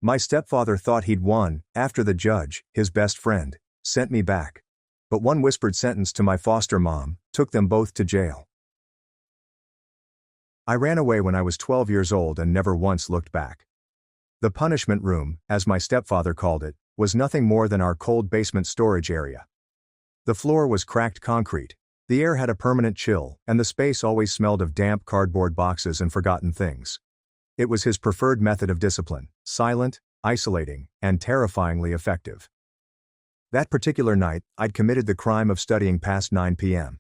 My stepfather thought he'd won, after the judge, his best friend, sent me back. But one whispered sentence to my foster mom took them both to jail. I ran away when I was 12 years old and never once looked back. The punishment room, as my stepfather called it, was nothing more than our cold basement storage area. The floor was cracked concrete, the air had a permanent chill, and the space always smelled of damp cardboard boxes and forgotten things. It was his preferred method of discipline, silent, isolating, and terrifyingly effective. That particular night, I'd committed the crime of studying past 9 p.m.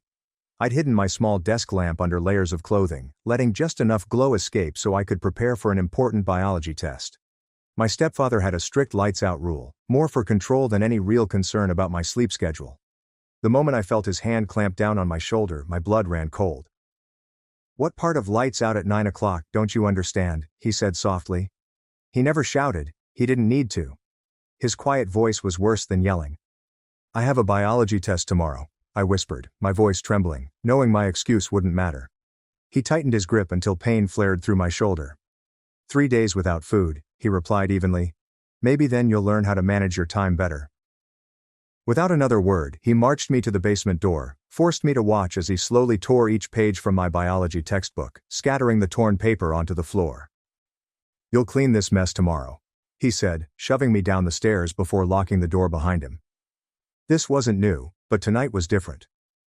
I'd hidden my small desk lamp under layers of clothing, letting just enough glow escape so I could prepare for an important biology test. My stepfather had a strict lights-out rule, more for control than any real concern about my sleep schedule. The moment I felt his hand clamp down on my shoulder, my blood ran cold. "What part of lights out at 9 o'clock don't you understand?" he said softly. He never shouted, he didn't need to. His quiet voice was worse than yelling. "I have a biology test tomorrow," I whispered, my voice trembling, knowing my excuse wouldn't matter. He tightened his grip until pain flared through my shoulder. 3 days without food, he replied evenly. "Maybe then you'll learn how to manage your time better." Without another word, he marched me to the basement door, forced me to watch as he slowly tore each page from my biology textbook, scattering the torn paper onto the floor. "You'll clean this mess tomorrow," he said, shoving me down the stairs before locking the door behind him. This wasn't new, but tonight was different.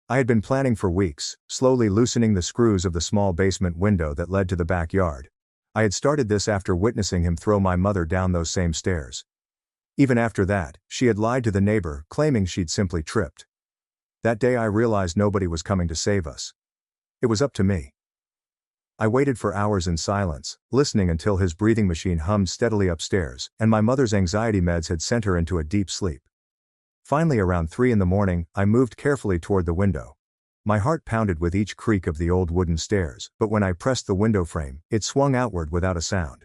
I had been planning for weeks, slowly loosening the screws of the small basement window that led to the backyard. I had started this after witnessing him throw my mother down those same stairs. Even after that, she had lied to the neighbor, claiming she'd simply tripped. That day I realized nobody was coming to save us. It was up to me. I waited for hours in silence, listening until his breathing machine hummed steadily upstairs, and my mother's anxiety meds had sent her into a deep sleep. Finally, around 3 in the morning, I moved carefully toward the window. My heart pounded with each creak of the old wooden stairs, but when I pressed the window frame, it swung outward without a sound.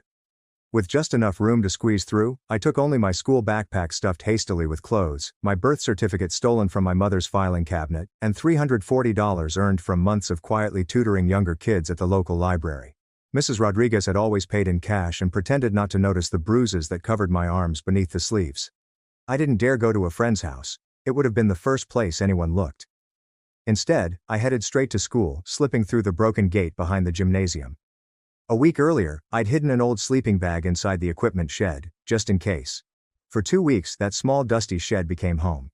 With just enough room to squeeze through, I took only my school backpack stuffed hastily with clothes, my birth certificate stolen from my mother's filing cabinet, and $340 earned from months of quietly tutoring younger kids at the local library. Mrs. Rodriguez had always paid in cash and pretended not to notice the bruises that covered my arms beneath the sleeves. I didn't dare go to a friend's house. It would have been the first place anyone looked. Instead, I headed straight to school, slipping through the broken gate behind the gymnasium. A week earlier, I'd hidden an old sleeping bag inside the equipment shed, just in case. For 2 weeks, that small dusty shed became home.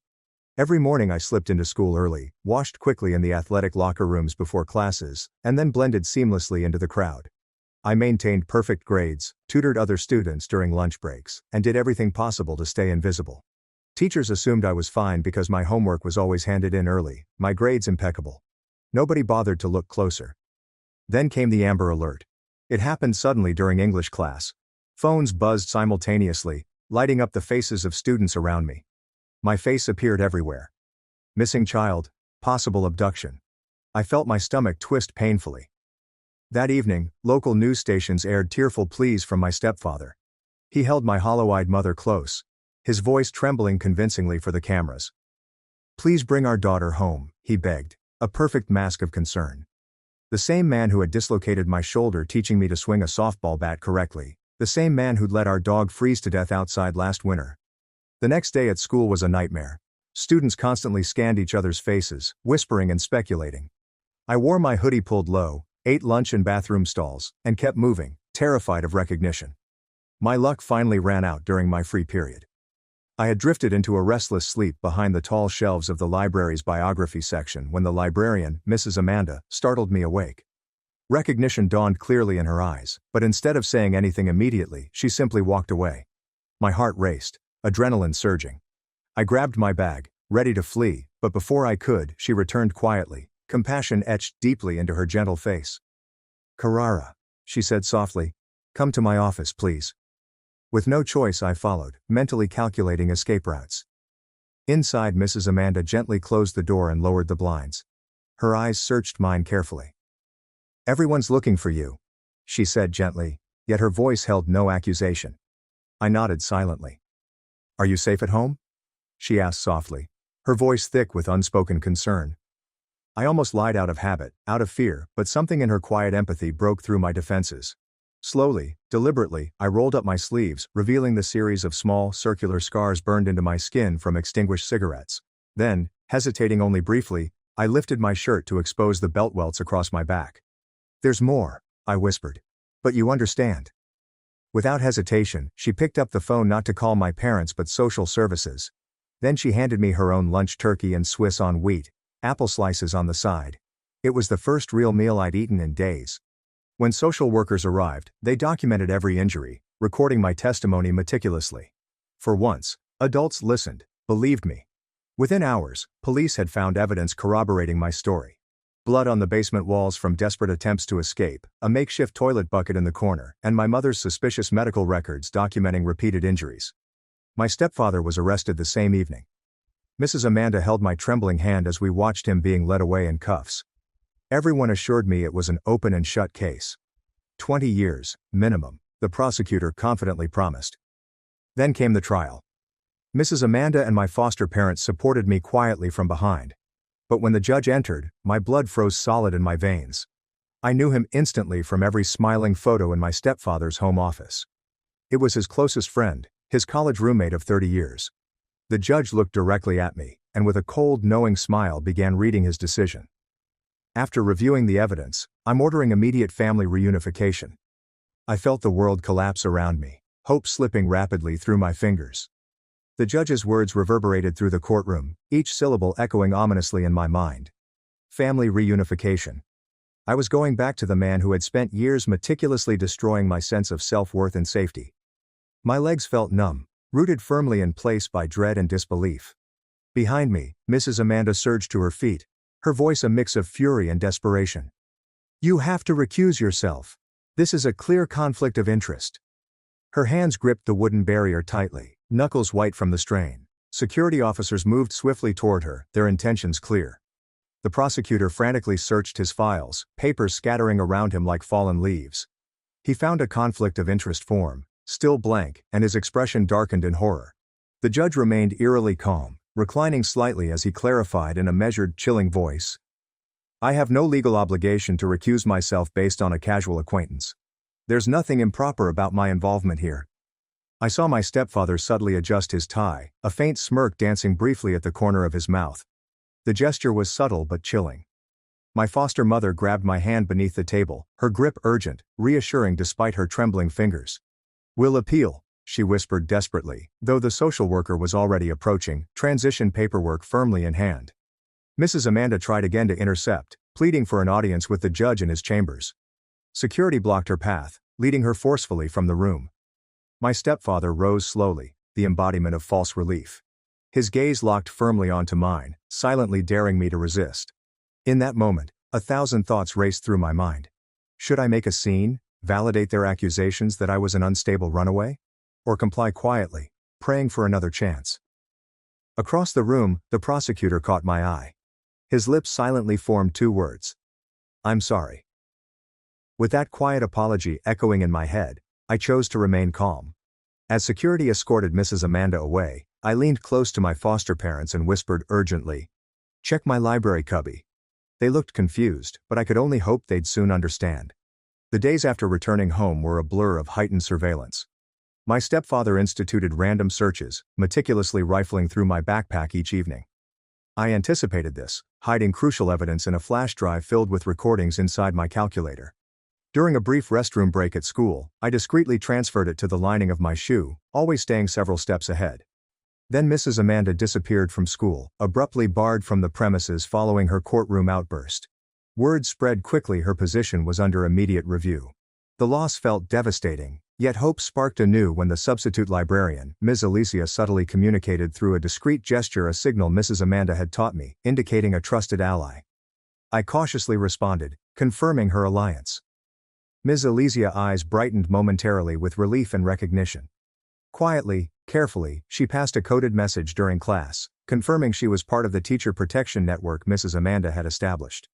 Every morning I slipped into school early, washed quickly in the athletic locker rooms before classes, and then blended seamlessly into the crowd. I maintained perfect grades, tutored other students during lunch breaks, and did everything possible to stay invisible. Teachers assumed I was fine because my homework was always handed in early, my grades impeccable. Nobody bothered to look closer. Then came the Amber Alert. It happened suddenly during English class. Phones buzzed simultaneously, lighting up the faces of students around me. My face appeared everywhere. Missing child, possible abduction. I felt my stomach twist painfully. That evening, local news stations aired tearful pleas from my stepfather. He held my hollow-eyed mother close, his voice trembling convincingly for the cameras. "Please bring our daughter home," he begged, a perfect mask of concern. The same man who had dislocated my shoulder teaching me to swing a softball bat correctly, the same man who'd let our dog freeze to death outside last winter. The next day at school was a nightmare. Students constantly scanned each other's faces, whispering and speculating. I wore my hoodie pulled low, ate lunch in bathroom stalls, and kept moving, terrified of recognition. My luck finally ran out during my free period. I had drifted into a restless sleep behind the tall shelves of the library's biography section when the librarian, Mrs. Amanda, startled me awake. Recognition dawned clearly in her eyes, but instead of saying anything immediately, she simply walked away. My heart raced, adrenaline surging. I grabbed my bag, ready to flee, but before I could, she returned quietly, compassion etched deeply into her gentle face. "Carrara," she said softly. "Come to my office, please." With no choice I followed, mentally calculating escape routes. Inside, Mrs. Amanda gently closed the door and lowered the blinds. Her eyes searched mine carefully. "Everyone's looking for you," she said gently, yet her voice held no accusation. I nodded silently. "Are you safe at home?" she asked softly, her voice thick with unspoken concern. I almost lied out of habit, out of fear, but something in her quiet empathy broke through my defenses. Slowly, deliberately, I rolled up my sleeves, revealing the series of small, circular scars burned into my skin from extinguished cigarettes. Then, hesitating only briefly, I lifted my shirt to expose the belt welts across my back. "There's more," I whispered. "But you understand." Without hesitation, she picked up the phone not to call my parents but social services. Then she handed me her own lunch turkey and Swiss on wheat, apple slices on the side. It was the first real meal I'd eaten in days. When social workers arrived, they documented every injury, recording my testimony meticulously. For once, adults listened, believed me. Within hours, police had found evidence corroborating my story. Blood on the basement walls from desperate attempts to escape, a makeshift toilet bucket in the corner, and my mother's suspicious medical records documenting repeated injuries. My stepfather was arrested the same evening. Mrs. Amanda held my trembling hand as we watched him being led away in cuffs. Everyone assured me it was an open and shut case. 20 years, minimum, the prosecutor confidently promised. Then came the trial. Mrs. Amanda and my foster parents supported me quietly from behind. But when the judge entered, my blood froze solid in my veins. I knew him instantly from every smiling photo in my stepfather's home office. It was his closest friend, his college roommate of 30 years. The judge looked directly at me, and with a cold, knowing smile began reading his decision. After reviewing the evidence, I'm ordering immediate family reunification. I felt the world collapse around me, hope slipping rapidly through my fingers. The judge's words reverberated through the courtroom, each syllable echoing ominously in my mind. Family reunification. I was going back to the man who had spent years meticulously destroying my sense of self-worth and safety. My legs felt numb, rooted firmly in place by dread and disbelief. Behind me, Mrs. Amanda surged to her feet, her voice a mix of fury and desperation. "You have to recuse yourself. This is a clear conflict of interest." Her hands gripped the wooden barrier tightly, knuckles white from the strain. Security officers moved swiftly toward her, their intentions clear. The prosecutor frantically searched his files, papers scattering around him like fallen leaves. He found a conflict of interest form, still blank, and his expression darkened in horror. The judge remained eerily calm, reclining slightly as he clarified in a measured, chilling voice. "I have no legal obligation to recuse myself based on a casual acquaintance. There's nothing improper about my involvement here." I saw my stepfather subtly adjust his tie, a faint smirk dancing briefly at the corner of his mouth. The gesture was subtle but chilling. My foster mother grabbed my hand beneath the table, her grip urgent, reassuring despite her trembling fingers. "We'll appeal," she whispered desperately, though the social worker was already approaching, transition paperwork firmly in hand. Mrs. Amanda tried again to intercept, pleading for an audience with the judge in his chambers. Security blocked her path, leading her forcefully from the room. My stepfather rose slowly, the embodiment of false relief. His gaze locked firmly onto mine, silently daring me to resist. In that moment, 1,000 thoughts raced through my mind. Should I make a scene, validate their accusations that I was an unstable runaway? Or comply quietly, praying for another chance? Across the room, the prosecutor caught my eye. His lips silently formed 2 words. "I'm sorry." With that quiet apology echoing in my head, I chose to remain calm. As security escorted Mrs. Amanda away, I leaned close to my foster parents and whispered urgently, "Check my library cubby." They looked confused, but I could only hope they'd soon understand. The days after returning home were a blur of heightened surveillance. My stepfather instituted random searches, meticulously rifling through my backpack each evening. I anticipated this, hiding crucial evidence in a flash drive filled with recordings inside my calculator. During a brief restroom break at school, I discreetly transferred it to the lining of my shoe, always staying several steps ahead. Then Mrs. Amanda disappeared from school, abruptly barred from the premises following her courtroom outburst. Word spread quickly her position was under immediate review. The loss felt devastating, yet hope sparked anew when the substitute librarian, Ms. Alicia, subtly communicated through a discreet gesture a signal Mrs. Amanda had taught me, indicating a trusted ally. I cautiously responded, confirming her alliance. Ms. Alicia's eyes brightened momentarily with relief and recognition. Quietly, carefully, she passed a coded message during class, confirming she was part of the teacher protection network Mrs. Amanda had established.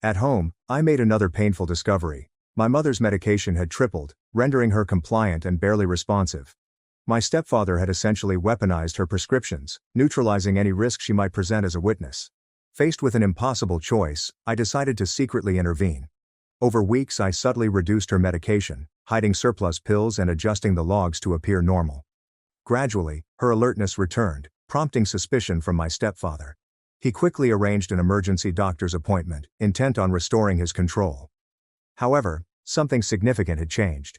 At home, I made another painful discovery. My mother's medication had tripled, rendering her compliant and barely responsive. My stepfather had essentially weaponized her prescriptions, neutralizing any risk she might present as a witness. Faced with an impossible choice, I decided to secretly intervene. Over weeks I subtly reduced her medication, hiding surplus pills and adjusting the logs to appear normal. Gradually, her alertness returned, prompting suspicion from my stepfather. He quickly arranged an emergency doctor's appointment, intent on restoring his control. However, something significant had changed.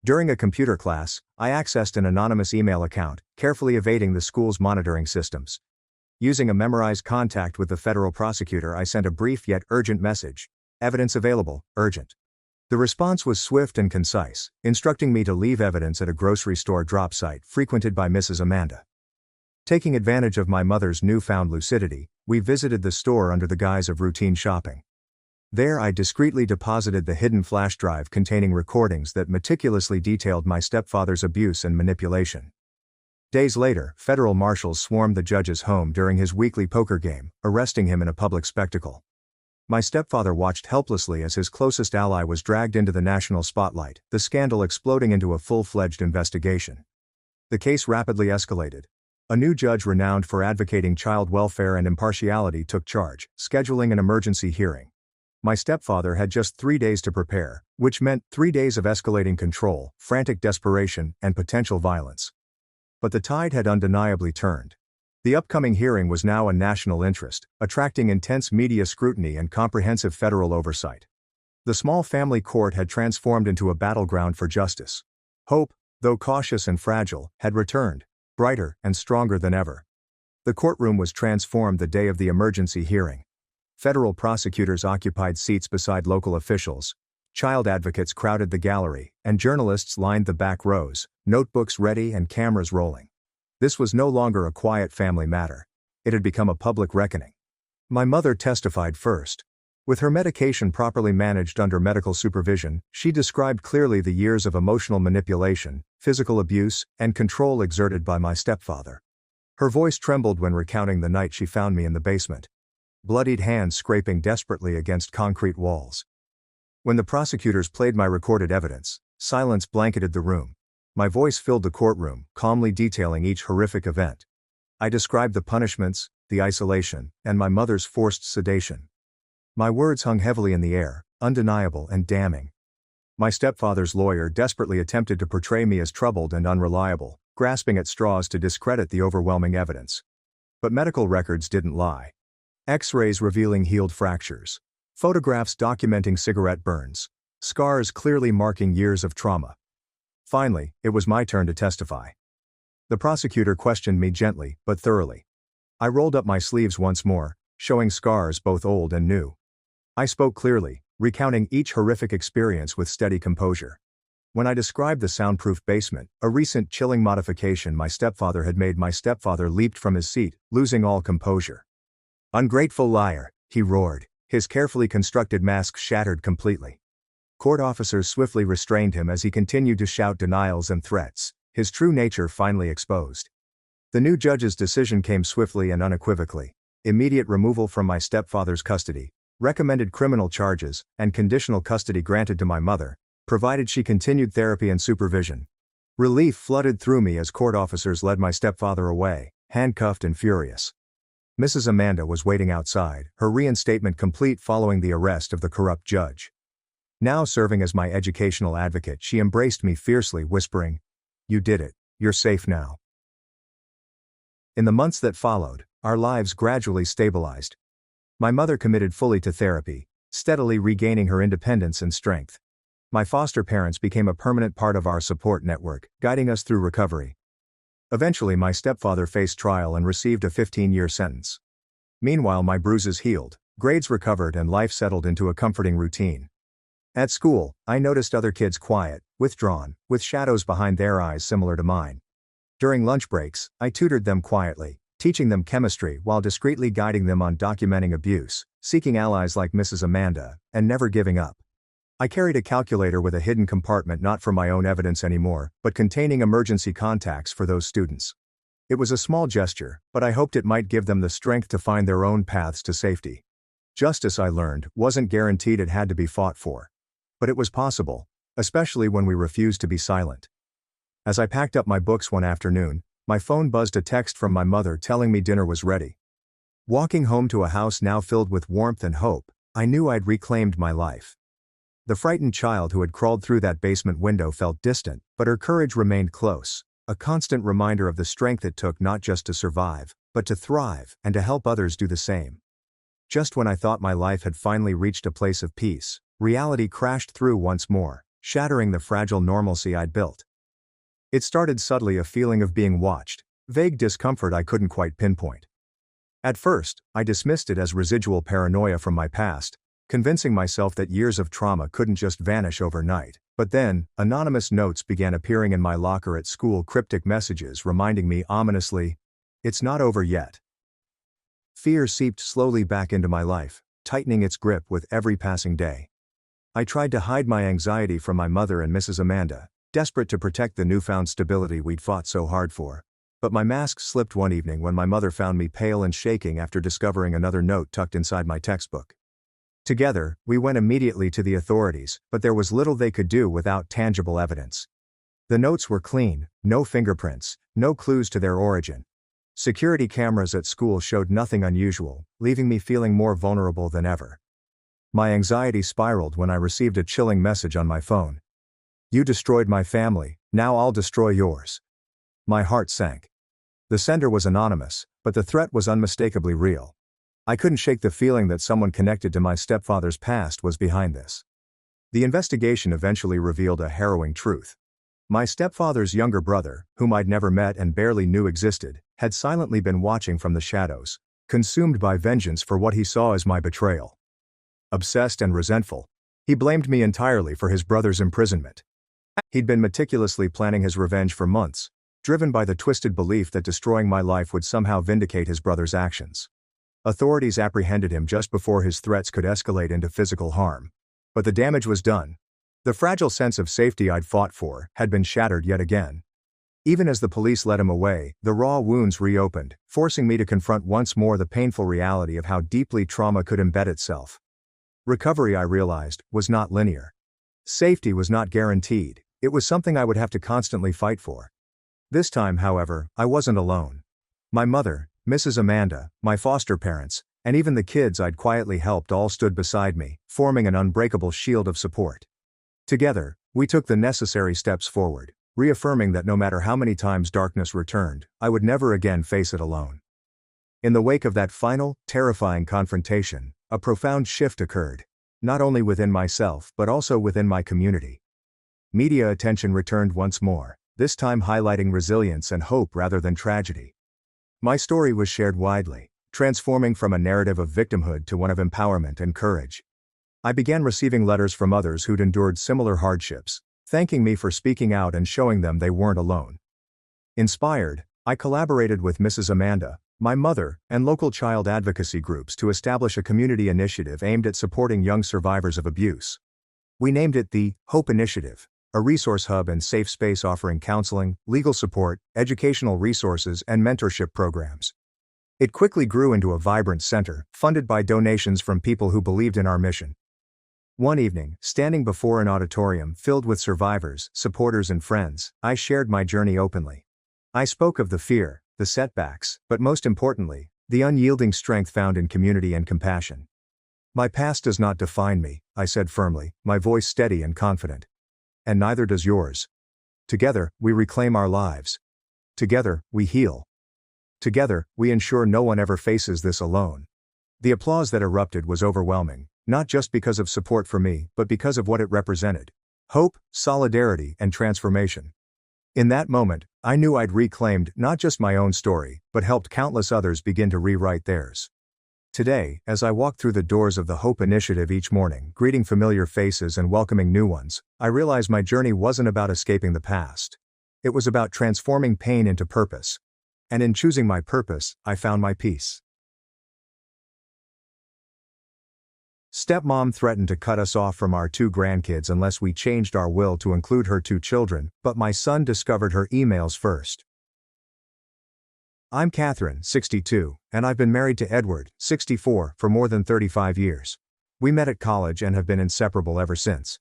During a computer class, I accessed an anonymous email account, carefully evading the school's monitoring systems. Using a memorized contact with the federal prosecutor, I sent a brief yet urgent message. Evidence available, urgent. The response was swift and concise, instructing me to leave evidence at a grocery store drop site frequented by Mrs. Amanda. Taking advantage of my mother's newfound lucidity, we visited the store under the guise of routine shopping. There I discreetly deposited the hidden flash drive containing recordings that meticulously detailed my stepfather's abuse and manipulation. Days later, federal marshals swarmed the judge's home during his weekly poker game, arresting him in a public spectacle. My stepfather watched helplessly as his closest ally was dragged into the national spotlight, the scandal exploding into a full-fledged investigation. The case rapidly escalated. A new judge renowned for advocating child welfare and impartiality took charge, scheduling an emergency hearing. My stepfather had just 3 days to prepare, which meant 3 days of escalating control, frantic desperation, and potential violence. But the tide had undeniably turned. The upcoming hearing was now a national interest, attracting intense media scrutiny and comprehensive federal oversight. The small family court had transformed into a battleground for justice. Hope, though cautious and fragile, had returned, brighter and stronger than ever. The courtroom was transformed the day of the emergency hearing. Federal prosecutors occupied seats beside local officials, child advocates crowded the gallery, and journalists lined the back rows, notebooks ready and cameras rolling. This was no longer a quiet family matter. It had become a public reckoning. My mother testified first. With her medication properly managed under medical supervision, she described clearly the years of emotional manipulation, physical abuse, and control exerted by my stepfather. Her voice trembled when recounting the night she found me in the basement. Bloodied hands scraping desperately against concrete walls. When the prosecutors played my recorded evidence, silence blanketed the room. My voice filled the courtroom, calmly detailing each horrific event. I described the punishments, the isolation, and my mother's forced sedation. My words hung heavily in the air, undeniable and damning. My stepfather's lawyer desperately attempted to portray me as troubled and unreliable, grasping at straws to discredit the overwhelming evidence. But medical records didn't lie. X-rays revealing healed fractures. Photographs documenting cigarette burns. Scars clearly marking years of trauma. Finally, it was my turn to testify. The prosecutor questioned me gently, but thoroughly. I rolled up my sleeves once more, showing scars both old and new. I spoke clearly, recounting each horrific experience with steady composure. When I described the soundproof basement, a recent chilling modification my stepfather had made, my stepfather leaped from his seat, losing all composure. "Ungrateful liar," he roared, his carefully constructed mask shattered completely. Court officers swiftly restrained him as he continued to shout denials and threats, his true nature finally exposed. The new judge's decision came swiftly and unequivocally: immediate removal from my stepfather's custody, recommended criminal charges, and conditional custody granted to my mother, provided she continued therapy and supervision. Relief flooded through me as court officers led my stepfather away, handcuffed and furious. Mrs. Amanda was waiting outside, her reinstatement complete following the arrest of the corrupt judge. Now serving as my educational advocate, she embraced me fiercely, whispering, "You did it, you're safe now." In the months that followed, our lives gradually stabilized. My mother committed fully to therapy, steadily regaining her independence and strength. My foster parents became a permanent part of our support network, guiding us through recovery. Eventually, my stepfather faced trial and received a 15-year sentence. Meanwhile, my bruises healed, grades recovered, and life settled into a comforting routine. At school, I noticed other kids quiet, withdrawn, with shadows behind their eyes similar to mine. During lunch breaks, I tutored them quietly, teaching them chemistry while discreetly guiding them on documenting abuse, seeking allies like Mrs. Amanda, and never giving up. I carried a calculator with a hidden compartment, not for my own evidence anymore, but containing emergency contacts for those students. It was a small gesture, but I hoped it might give them the strength to find their own paths to safety. Justice, I learned, wasn't guaranteed; it had to be fought for. But it was possible, especially when we refused to be silent. As I packed up my books one afternoon, my phone buzzed a text from my mother telling me dinner was ready. Walking home to a house now filled with warmth and hope, I knew I'd reclaimed my life. The frightened child who had crawled through that basement window felt distant, but her courage remained close, a constant reminder of the strength it took not just to survive, but to thrive, and to help others do the same. Just when I thought my life had finally reached a place of peace, reality crashed through once more, shattering the fragile normalcy I'd built. It started subtly, a feeling of being watched, vague discomfort I couldn't quite pinpoint. At first, I dismissed it as residual paranoia from my past, convincing myself that years of trauma couldn't just vanish overnight. But then, anonymous notes began appearing in my locker at school, cryptic messages reminding me ominously, "It's not over yet." Fear seeped slowly back into my life, tightening its grip with every passing day. I tried to hide my anxiety from my mother and Mrs. Amanda, desperate to protect the newfound stability we'd fought so hard for. But my mask slipped one evening when my mother found me pale and shaking after discovering another note tucked inside my textbook. Together, we went immediately to the authorities, but there was little they could do without tangible evidence. The notes were clean, no fingerprints, no clues to their origin. Security cameras at school showed nothing unusual, leaving me feeling more vulnerable than ever. My anxiety spiraled when I received a chilling message on my phone. "You destroyed my family, now I'll destroy yours." My heart sank. The sender was anonymous, but the threat was unmistakably real. I couldn't shake the feeling that someone connected to my stepfather's past was behind this. The investigation eventually revealed a harrowing truth. My stepfather's younger brother, whom I'd never met and barely knew existed, had silently been watching from the shadows, consumed by vengeance for what he saw as my betrayal. Obsessed and resentful, he blamed me entirely for his brother's imprisonment. He'd been meticulously planning his revenge for months, driven by the twisted belief that destroying my life would somehow vindicate his brother's actions. Authorities apprehended him just before his threats could escalate into physical harm. But the damage was done. The fragile sense of safety I'd fought for had been shattered yet again. Even as the police led him away, the raw wounds reopened, forcing me to confront once more the painful reality of how deeply trauma could embed itself. Recovery, I realized, was not linear. Safety was not guaranteed. It was something I would have to constantly fight for. This time, however, I wasn't alone. My mother, Mrs. Amanda, my foster parents, and even the kids I'd quietly helped all stood beside me, forming an unbreakable shield of support. Together, we took the necessary steps forward, reaffirming that no matter how many times darkness returned, I would never again face it alone. In the wake of that final, terrifying confrontation, a profound shift occurred, not only within myself but also within my community. Media attention returned once more, this time highlighting resilience and hope rather than tragedy. My story was shared widely, transforming from a narrative of victimhood to one of empowerment and courage. I began receiving letters from others who'd endured similar hardships, thanking me for speaking out and showing them they weren't alone. Inspired, I collaborated with Mrs. Amanda, my mother, and local child advocacy groups to establish a community initiative aimed at supporting young survivors of abuse. We named it the Hope Initiative, a resource hub and safe space offering counseling, legal support, educational resources, and mentorship programs. It quickly grew into a vibrant center, funded by donations from people who believed in our mission. One evening, standing before an auditorium filled with survivors, supporters, and friends, I shared my journey openly. I spoke of the fear, the setbacks, but most importantly, the unyielding strength found in community and compassion. "My past does not define me," I said firmly, my voice steady and confident. "And neither does yours. Together, we reclaim our lives. Together, we heal. Together, we ensure no one ever faces this alone." The applause that erupted was overwhelming, not just because of support for me, but because of what it represented: hope, solidarity, and transformation. In that moment, I knew I'd reclaimed not just my own story, but helped countless others begin to rewrite theirs. Today, as I walk through the doors of the Hope Initiative each morning, greeting familiar faces and welcoming new ones, I realize my journey wasn't about escaping the past. It was about transforming pain into purpose. And in choosing my purpose, I found my peace. Stepmom threatened to cut us off from our 2 grandkids unless we changed our will to include her 2 children, but my son discovered her emails first. I'm Catherine, 62, and I've been married to Edward, 64, for more than 35 years. We met at college and have been inseparable ever since.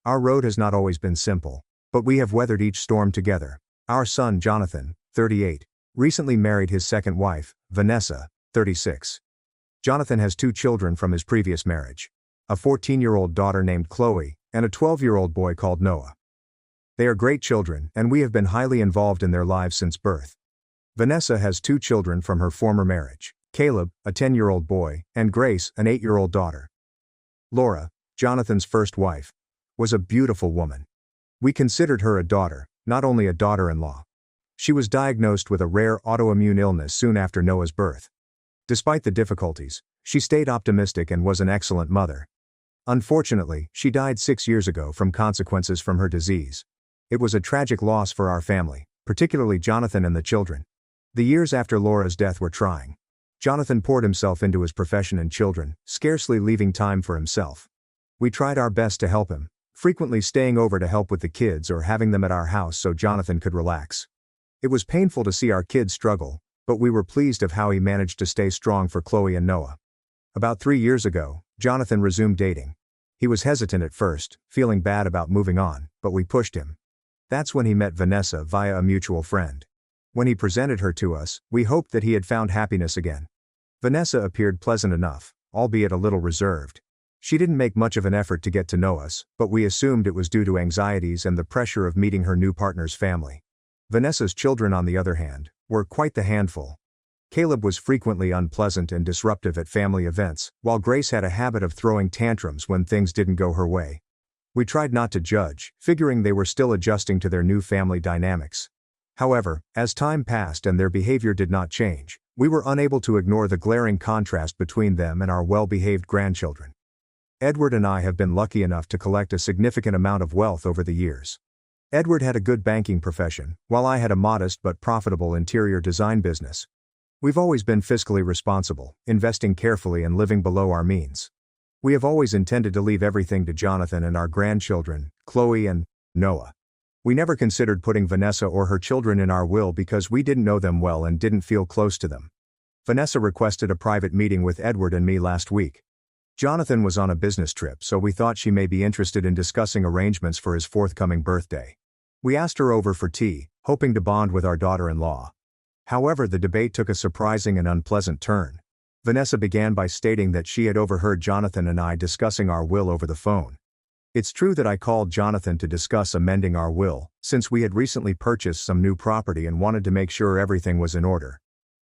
Our road has not always been simple, but we have weathered each storm together. Our son, Jonathan, 38, recently married his second wife, Vanessa, 36. Jonathan has 2 children from his previous marriage. a 14-year-old daughter named Chloe, and a 12-year-old boy called Noah. They are great children, and we have been highly involved in their lives since birth. Vanessa has 2 children from her former marriage, Caleb, a 10-year-old boy, and Grace, an 8-year-old daughter. Laura, Jonathan's first wife, was a beautiful woman. We considered her a daughter, not only a daughter-in-law. She was diagnosed with a rare autoimmune illness soon after Noah's birth. Despite the difficulties, she stayed optimistic and was an excellent mother. Unfortunately, she died 6 years ago from consequences from her disease. It was a tragic loss for our family, particularly Jonathan and the children. The years after Laura's death were trying. Jonathan poured himself into his profession and children, scarcely leaving time for himself. We tried our best to help him, frequently staying over to help with the kids or having them at our house so Jonathan could relax. It was painful to see our kids struggle, but we were pleased of how he managed to stay strong for Chloe and Noah. About 3 years ago, Jonathan resumed dating. He was hesitant at first, feeling bad about moving on, but we pushed him. That's when he met Vanessa via a mutual friend. When he presented her to us, we hoped that he had found happiness again. Vanessa appeared pleasant enough, albeit a little reserved. She didn't make much of an effort to get to know us, but we assumed it was due to anxieties and the pressure of meeting her new partner's family. Vanessa's children, on the other hand, were quite the handful. Caleb was frequently unpleasant and disruptive at family events, while Grace had a habit of throwing tantrums when things didn't go her way. We tried not to judge, figuring they were still adjusting to their new family dynamics. However, as time passed and their behavior did not change, we were unable to ignore the glaring contrast between them and our well-behaved grandchildren. Edward and I have been lucky enough to collect a significant amount of wealth over the years. Edward had a good banking profession, while I had a modest but profitable interior design business. We've always been fiscally responsible, investing carefully and living below our means. We have always intended to leave everything to Jonathan and our grandchildren, Chloe and Noah. We never considered putting Vanessa or her children in our will because we didn't know them well and didn't feel close to them. Vanessa requested a private meeting with Edward and me last week. Jonathan was on a business trip, so we thought she may be interested in discussing arrangements for his forthcoming birthday. We asked her over for tea, hoping to bond with our daughter-in-law. However, the debate took a surprising and unpleasant turn. Vanessa began by stating that she had overheard Jonathan and I discussing our will over the phone. It's true that I called Jonathan to discuss amending our will, since we had recently purchased some new property and wanted to make sure everything was in order.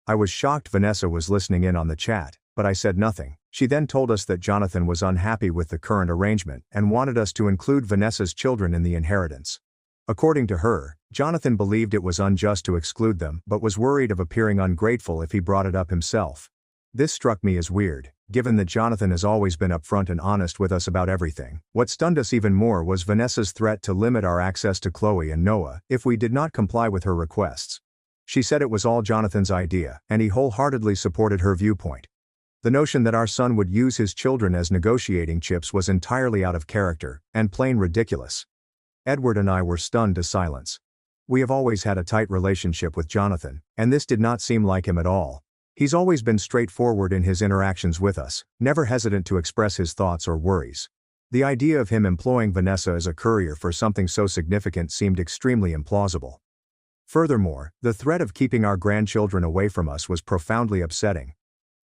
I was shocked Vanessa was listening in on the chat, but I said nothing. She then told us that Jonathan was unhappy with the current arrangement and wanted us to include Vanessa's children in the inheritance. According to her, Jonathan believed it was unjust to exclude them but was worried of appearing ungrateful if he brought it up himself. This struck me as weird, given that Jonathan has always been upfront and honest with us about everything. What stunned us even more was Vanessa's threat to limit our access to Chloe and Noah if we did not comply with her requests. She said it was all Jonathan's idea, and he wholeheartedly supported her viewpoint. The notion that our son would use his children as negotiating chips was entirely out of character, and plain ridiculous. Edward and I were stunned to silence. We have always had a tight relationship with Jonathan, and this did not seem like him at all. He's always been straightforward in his interactions with us, never hesitant to express his thoughts or worries. The idea of him employing Vanessa as a courier for something so significant seemed extremely implausible. Furthermore, the threat of keeping our grandchildren away from us was profoundly upsetting.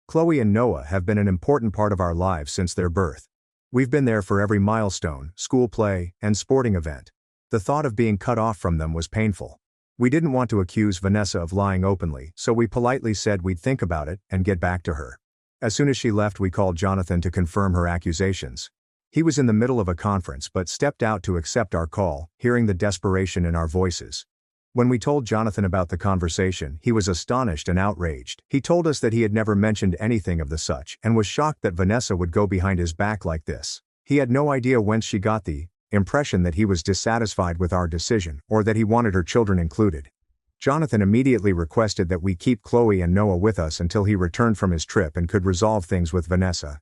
Chloe and Noah have been an important part of our lives since their birth. We've been there for every milestone, school play, and sporting event. The thought of being cut off from them was painful. We didn't want to accuse Vanessa of lying openly, so we politely said we'd think about it and get back to her. As soon as she left, we called Jonathan to confirm her accusations. He was in the middle of a conference but stepped out to accept our call, hearing the desperation in our voices. When we told Jonathan about the conversation, he was astonished and outraged. He told us that he had never mentioned anything of the such and was shocked that Vanessa would go behind his back like this. He had no idea whence she got the impression that he was dissatisfied with our decision or that he wanted her children included. Jonathan immediately requested that we keep Chloe and Noah with us until he returned from his trip and could resolve things with Vanessa.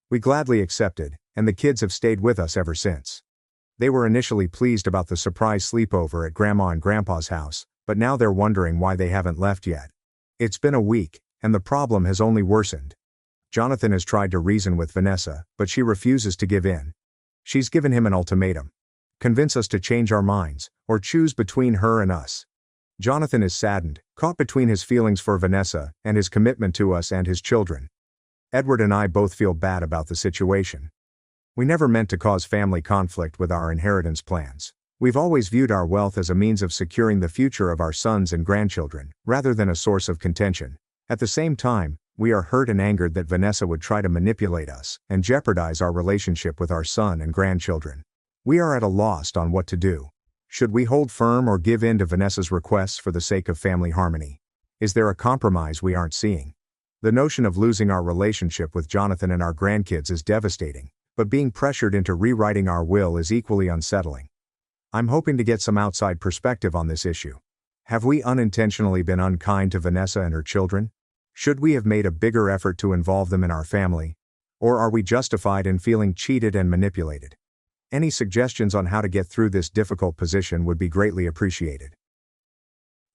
We gladly accepted, and the kids have stayed with us ever since. They were initially pleased about the surprise sleepover at Grandma and Grandpa's house, but now they're wondering why they haven't left yet. It's been a week, and the problem has only worsened. Jonathan has tried to reason with Vanessa, but she refuses to give in. She's given him an ultimatum. Convince us to change our minds, or choose between her and us. Jonathan is saddened, caught between his feelings for Vanessa and his commitment to us and his children. Edward and I both feel bad about the situation. We never meant to cause family conflict with our inheritance plans. We've always viewed our wealth as a means of securing the future of our sons and grandchildren, rather than a source of contention. At the same time, we are hurt and angered that Vanessa would try to manipulate us and jeopardize our relationship with our son and grandchildren. We are at a loss on what to do. Should we hold firm or give in to Vanessa's requests for the sake of family harmony? Is there a compromise we aren't seeing? The notion of losing our relationship with Jonathan and our grandkids is devastating, but being pressured into rewriting our will is equally unsettling. I'm hoping to get some outside perspective on this issue. Have we unintentionally been unkind to Vanessa and her children? Should we have made a bigger effort to involve them in our family? Or are we justified in feeling cheated and manipulated? Any suggestions on how to get through this difficult position would be greatly appreciated.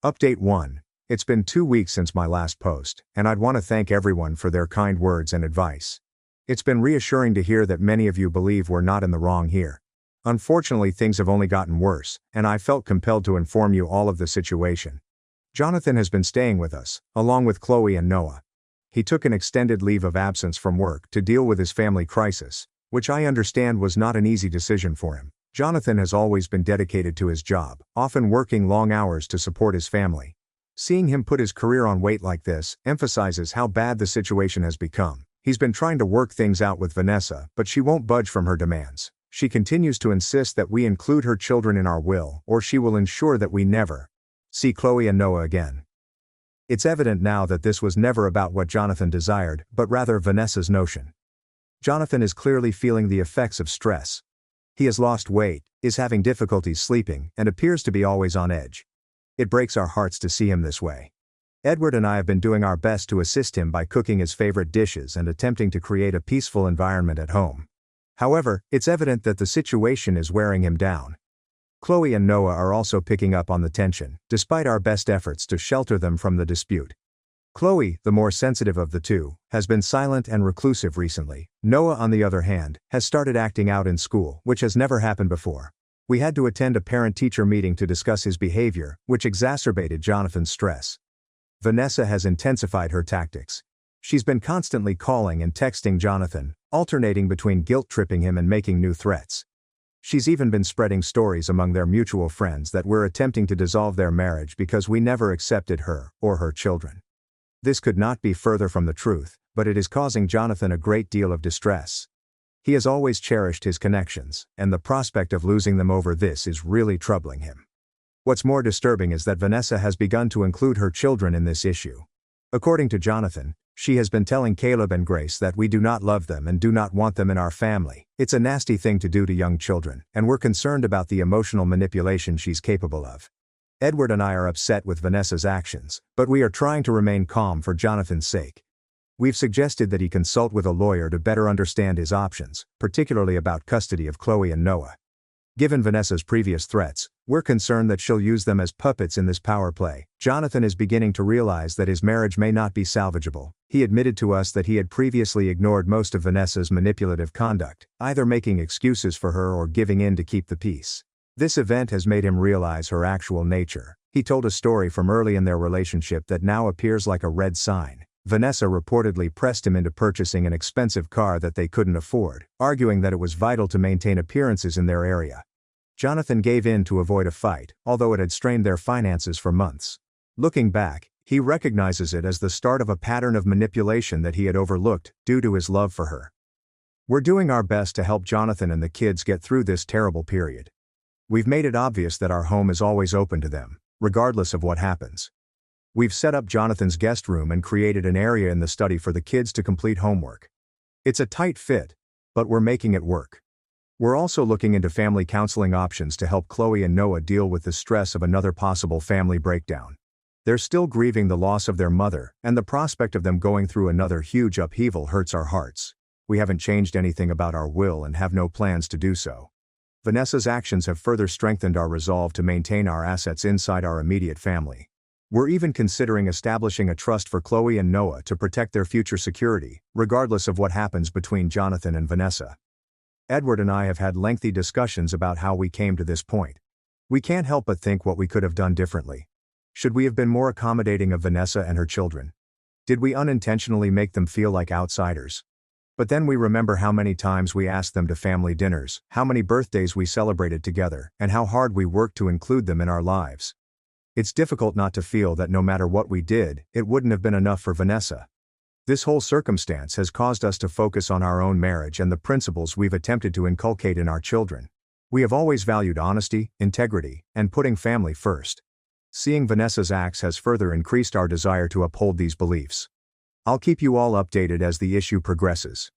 Update 1. It's been 2 weeks since my last post, and I'd want to thank everyone for their kind words and advice. It's been reassuring to hear that many of you believe we're not in the wrong here. Unfortunately, things have only gotten worse, and I felt compelled to inform you all of the situation. Jonathan has been staying with us, along with Chloe and Noah. He took an extended leave of absence from work to deal with his family crisis, which I understand was not an easy decision for him. Jonathan has always been dedicated to his job, often working long hours to support his family. Seeing him put his career on wait like this emphasizes how bad the situation has become. He's been trying to work things out with Vanessa, but she won't budge from her demands. She continues to insist that we include her children in our will, or she will ensure that we never see Chloe and Noah again. It's evident now that this was never about what Jonathan desired, but rather Vanessa's notion. Jonathan is clearly feeling the effects of stress. He has lost weight, is having difficulties sleeping, and appears to be always on edge. It breaks our hearts to see him this way. Edward and I have been doing our best to assist him by cooking his favorite dishes and attempting to create a peaceful environment at home. However, it's evident that the situation is wearing him down. Chloe and Noah are also picking up on the tension, despite our best efforts to shelter them from the dispute. Chloe, the more sensitive of the two, has been silent and reclusive recently. Noah, on the other hand, has started acting out in school, which has never happened before. We had to attend a parent-teacher meeting to discuss his behavior, which exacerbated Jonathan's stress. Vanessa has intensified her tactics. She's been constantly calling and texting Jonathan, alternating between guilt-tripping him and making new threats. She's even been spreading stories among their mutual friends that we're attempting to dissolve their marriage because we never accepted her or her children. This could not be further from the truth, but it is causing Jonathan a great deal of distress. He has always cherished his connections, and the prospect of losing them over this is really troubling him. What's more disturbing is that Vanessa has begun to include her children in this issue. According to Jonathan, she has been telling Caleb and Grace that we do not love them and do not want them in our family. It's a nasty thing to do to young children, and we're concerned about the emotional manipulation she's capable of. Edward and I are upset with Vanessa's actions, but we are trying to remain calm for Jonathan's sake. We've suggested that he consult with a lawyer to better understand his options, particularly about custody of Chloe and Noah. Given Vanessa's previous threats, we're concerned that she'll use them as puppets in this power play. Jonathan is beginning to realize that his marriage may not be salvageable. He admitted to us that he had previously ignored most of Vanessa's manipulative conduct, either making excuses for her or giving in to keep the peace. This event has made him realize her actual nature. He told a story from early in their relationship that now appears like a red sign. Vanessa reportedly pressed him into purchasing an expensive car that they couldn't afford, arguing that it was vital to maintain appearances in their area. Jonathan gave in to avoid a fight, although it had strained their finances for months. Looking back, he recognizes it as the start of a pattern of manipulation that he had overlooked due to his love for her. We're doing our best to help Jonathan and the kids get through this terrible period. We've made it obvious that our home is always open to them, regardless of what happens. We've set up Jonathan's guest room and created an area in the study for the kids to complete homework. It's a tight fit, but we're making it work. We're also looking into family counseling options to help Chloe and Noah deal with the stress of another possible family breakdown. They're still grieving the loss of their mother, and the prospect of them going through another huge upheaval hurts our hearts. We haven't changed anything about our will and have no plans to do so. Vanessa's actions have further strengthened our resolve to maintain our assets inside our immediate family. We're even considering establishing a trust for Chloe and Noah to protect their future security, regardless of what happens between Jonathan and Vanessa. Edward and I have had lengthy discussions about how we came to this point. We can't help but think what we could have done differently. Should we have been more accommodating of Vanessa and her children? Did we unintentionally make them feel like outsiders? But then we remember how many times we asked them to family dinners, how many birthdays we celebrated together, and how hard we worked to include them in our lives. It's difficult not to feel that no matter what we did, it wouldn't have been enough for Vanessa. This whole circumstance has caused us to focus on our own marriage and the principles we've attempted to inculcate in our children. We have always valued honesty, integrity, and putting family first. Seeing Vanessa's acts has further increased our desire to uphold these beliefs. I'll keep you all updated as the issue progresses.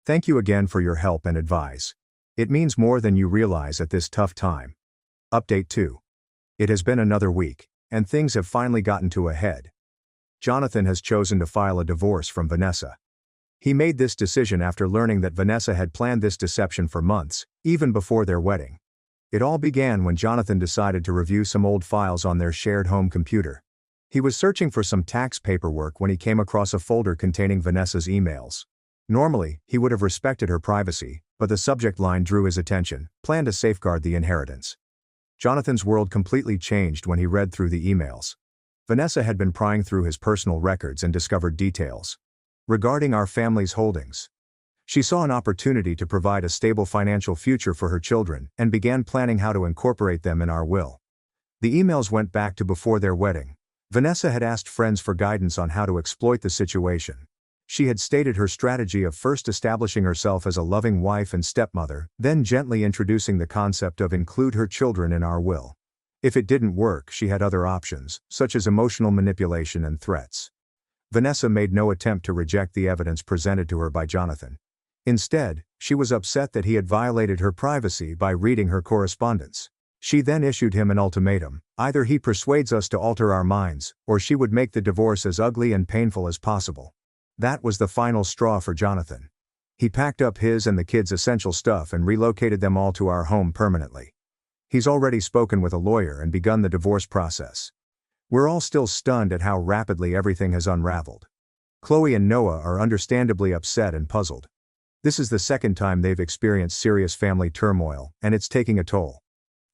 Thank you again for your help and advice. It means more than you realize at this tough time. Update 2. It has been another week, and things have finally gotten to a head. Jonathan has chosen to file a divorce from Vanessa. He made this decision after learning that Vanessa had planned this deception for months, even before their wedding. It all began when Jonathan decided to review some old files on their shared home computer. He was searching for some tax paperwork when he came across a folder containing Vanessa's emails. Normally, he would have respected her privacy, but the subject line drew his attention: plan to safeguard the inheritance. Jonathan's world completely changed when he read through the emails. Vanessa had been prying through his personal records and discovered details regarding our family's holdings. She saw an opportunity to provide a stable financial future for her children and began planning how to incorporate them in our will. The emails went back to before their wedding. Vanessa had asked friends for guidance on how to exploit the situation. She had stated her strategy of first establishing herself as a loving wife and stepmother, then gently introducing the concept of include her children in our will. If it didn't work, she had other options, such as emotional manipulation and threats. Vanessa made no attempt to reject the evidence presented to her by Jonathan. Instead, she was upset that he had violated her privacy by reading her correspondence. She then issued him an ultimatum: either he persuades us to alter our minds, or she would make the divorce as ugly and painful as possible. That was the final straw for Jonathan. He packed up his and the kids' essential stuff and relocated them all to our home permanently. He's already spoken with a lawyer and begun the divorce process. We're all still stunned at how rapidly everything has unraveled. Chloe and Noah are understandably upset and puzzled. This is the second time they've experienced serious family turmoil, and it's taking a toll.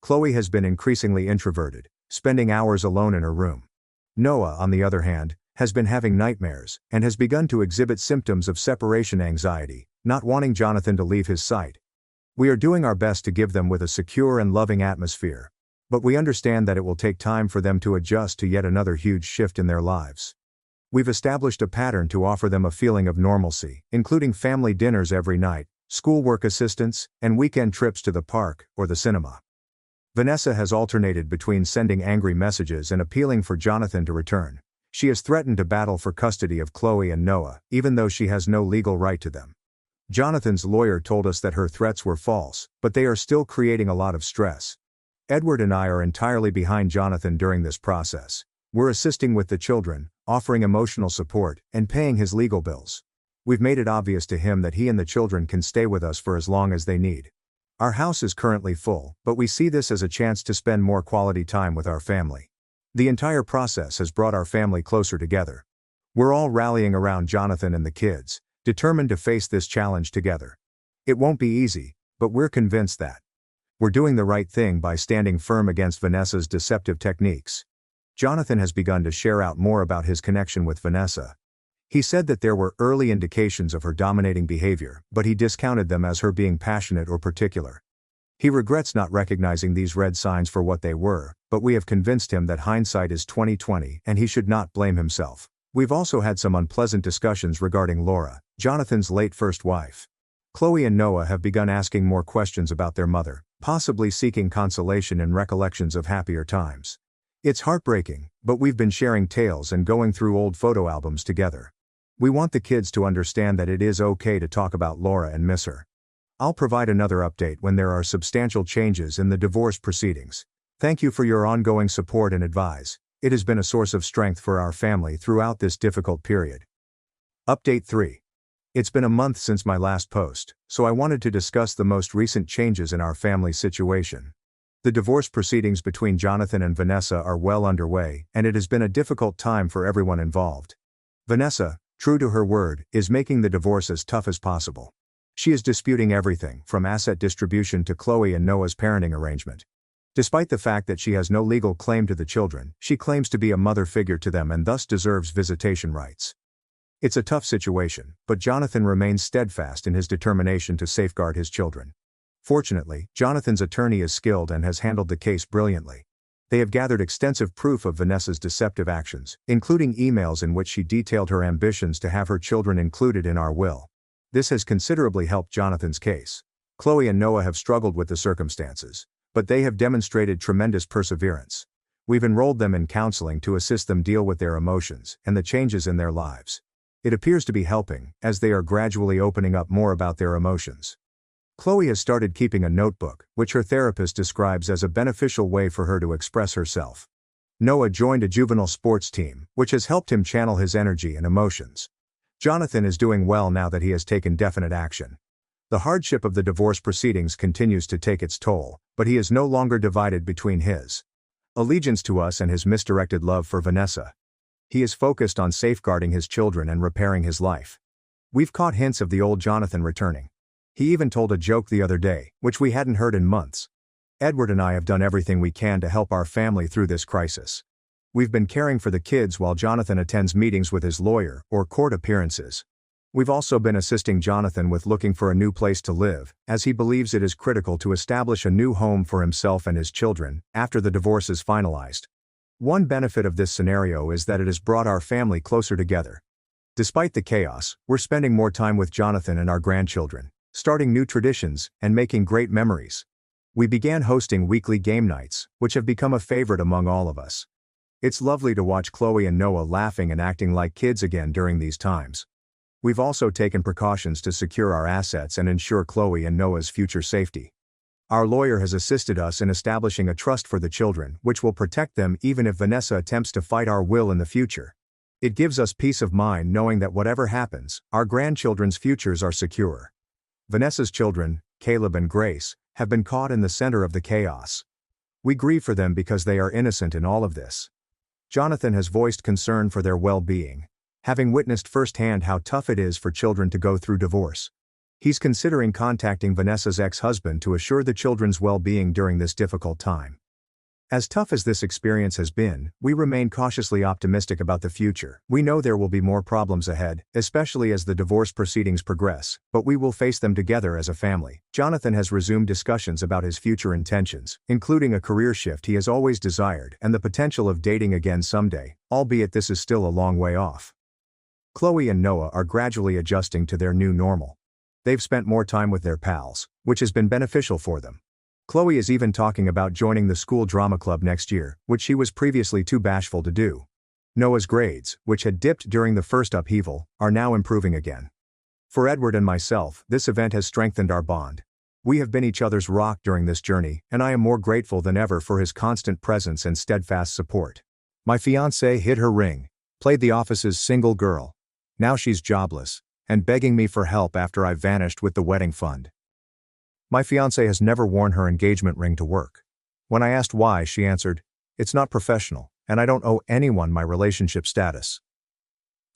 Chloe has been increasingly introverted, spending hours alone in her room. Noah, on the other hand, has been having nightmares, and has begun to exhibit symptoms of separation anxiety, not wanting Jonathan to leave his sight. We are doing our best to give them with a secure and loving atmosphere, but we understand that it will take time for them to adjust to yet another huge shift in their lives. We've established a pattern to offer them a feeling of normalcy, including family dinners every night, schoolwork assistance, and weekend trips to the park or the cinema. Vanessa has alternated between sending angry messages and appealing for Jonathan to return. She has threatened to battle for custody of Chloe and Noah, even though she has no legal right to them. Jonathan's lawyer told us that her threats were false, but they are still creating a lot of stress. Edward and I are entirely behind Jonathan during this process. We're assisting with the children, offering emotional support, and paying his legal bills. We've made it obvious to him that he and the children can stay with us for as long as they need. Our house is currently full, but we see this as a chance to spend more quality time with our family. The entire process has brought our family closer together. We're all rallying around Jonathan and the kids, determined to face this challenge together. It won't be easy, but we're convinced that we're doing the right thing by standing firm against Vanessa's deceptive techniques. Jonathan has begun to share out more about his connection with Vanessa. He said that there were early indications of her dominating behavior, but he discounted them as her being passionate or particular. He regrets not recognizing these red signs for what they were, but we have convinced him that hindsight is 20/20 and he should not blame himself. We've also had some unpleasant discussions regarding Laura, Jonathan's late first wife. Chloe and Noah have begun asking more questions about their mother, possibly seeking consolation in recollections of happier times. It's heartbreaking, but we've been sharing tales and going through old photo albums together. We want the kids to understand that it is okay to talk about Laura and miss her. I'll provide another update when there are substantial changes in the divorce proceedings. Thank you for your ongoing support and advice. It has been a source of strength for our family throughout this difficult period. Update 3. It's been a month since my last post, so I wanted to discuss the most recent changes in our family situation. The divorce proceedings between Jonathan and Vanessa are well underway, and it has been a difficult time for everyone involved. Vanessa, true to her word, is making the divorce as tough as possible. She is disputing everything, from asset distribution to Chloe and Noah's parenting arrangement. Despite the fact that she has no legal claim to the children, she claims to be a mother figure to them and thus deserves visitation rights. It's a tough situation, but Jonathan remains steadfast in his determination to safeguard his children. Fortunately, Jonathan's attorney is skilled and has handled the case brilliantly. They have gathered extensive proof of Vanessa's deceptive actions, including emails in which she detailed her ambitions to have her children included in our will. This has considerably helped Jonathan's case. Chloe and Noah have struggled with the circumstances, but they have demonstrated tremendous perseverance. We've enrolled them in counseling to assist them deal with their emotions and the changes in their lives. It appears to be helping, as they are gradually opening up more about their emotions. Chloe has started keeping a notebook, which her therapist describes as a beneficial way for her to express herself. Noah joined a juvenile sports team, which has helped him channel his energy and emotions. Jonathan is doing well now that he has taken definite action. The hardship of the divorce proceedings continues to take its toll, but he is no longer divided between his allegiance to us and his misdirected love for Vanessa. He is focused on safeguarding his children and repairing his life. We've caught hints of the old Jonathan returning. He even told a joke the other day, which we hadn't heard in months. Edward and I have done everything we can to help our family through this crisis. We've been caring for the kids while Jonathan attends meetings with his lawyer or court appearances. We've also been assisting Jonathan with looking for a new place to live, as he believes it is critical to establish a new home for himself and his children after the divorce is finalized. One benefit of this scenario is that it has brought our family closer together. Despite the chaos, we're spending more time with Jonathan and our grandchildren, starting new traditions, and making great memories. We began hosting weekly game nights, which have become a favorite among all of us. It's lovely to watch Chloe and Noah laughing and acting like kids again during these times. We've also taken precautions to secure our assets and ensure Chloe and Noah's future safety. Our lawyer has assisted us in establishing a trust for the children, which will protect them even if Vanessa attempts to fight our will in the future. It gives us peace of mind knowing that whatever happens, our grandchildren's futures are secure. Vanessa's children, Caleb and Grace, have been caught in the center of the chaos. We grieve for them because they are innocent in all of this. Jonathan has voiced concern for their well-being, having witnessed firsthand how tough it is for children to go through divorce. He's considering contacting Vanessa's ex-husband to assure the children's well-being during this difficult time. As tough as this experience has been, we remain cautiously optimistic about the future. We know there will be more problems ahead, especially as the divorce proceedings progress, but we will face them together as a family. Jonathan has resumed discussions about his future intentions, including a career shift he has always desired and the potential of dating again someday, albeit this is still a long way off. Chloe and Noah are gradually adjusting to their new normal. They've spent more time with their pals, which has been beneficial for them. Chloe is even talking about joining the school drama club next year, which she was previously too bashful to do. Noah's grades, which had dipped during the first upheaval, are now improving again. For Edward and myself, this event has strengthened our bond. We have been each other's rock during this journey, and I am more grateful than ever for his constant presence and steadfast support. My fiancée hit her ring, played the office's single girl. Now she's jobless, and begging me for help after I vanished with the wedding fund. My fiancée has never worn her engagement ring to work. When I asked why, she answered, "It's not professional, and I don't owe anyone my relationship status."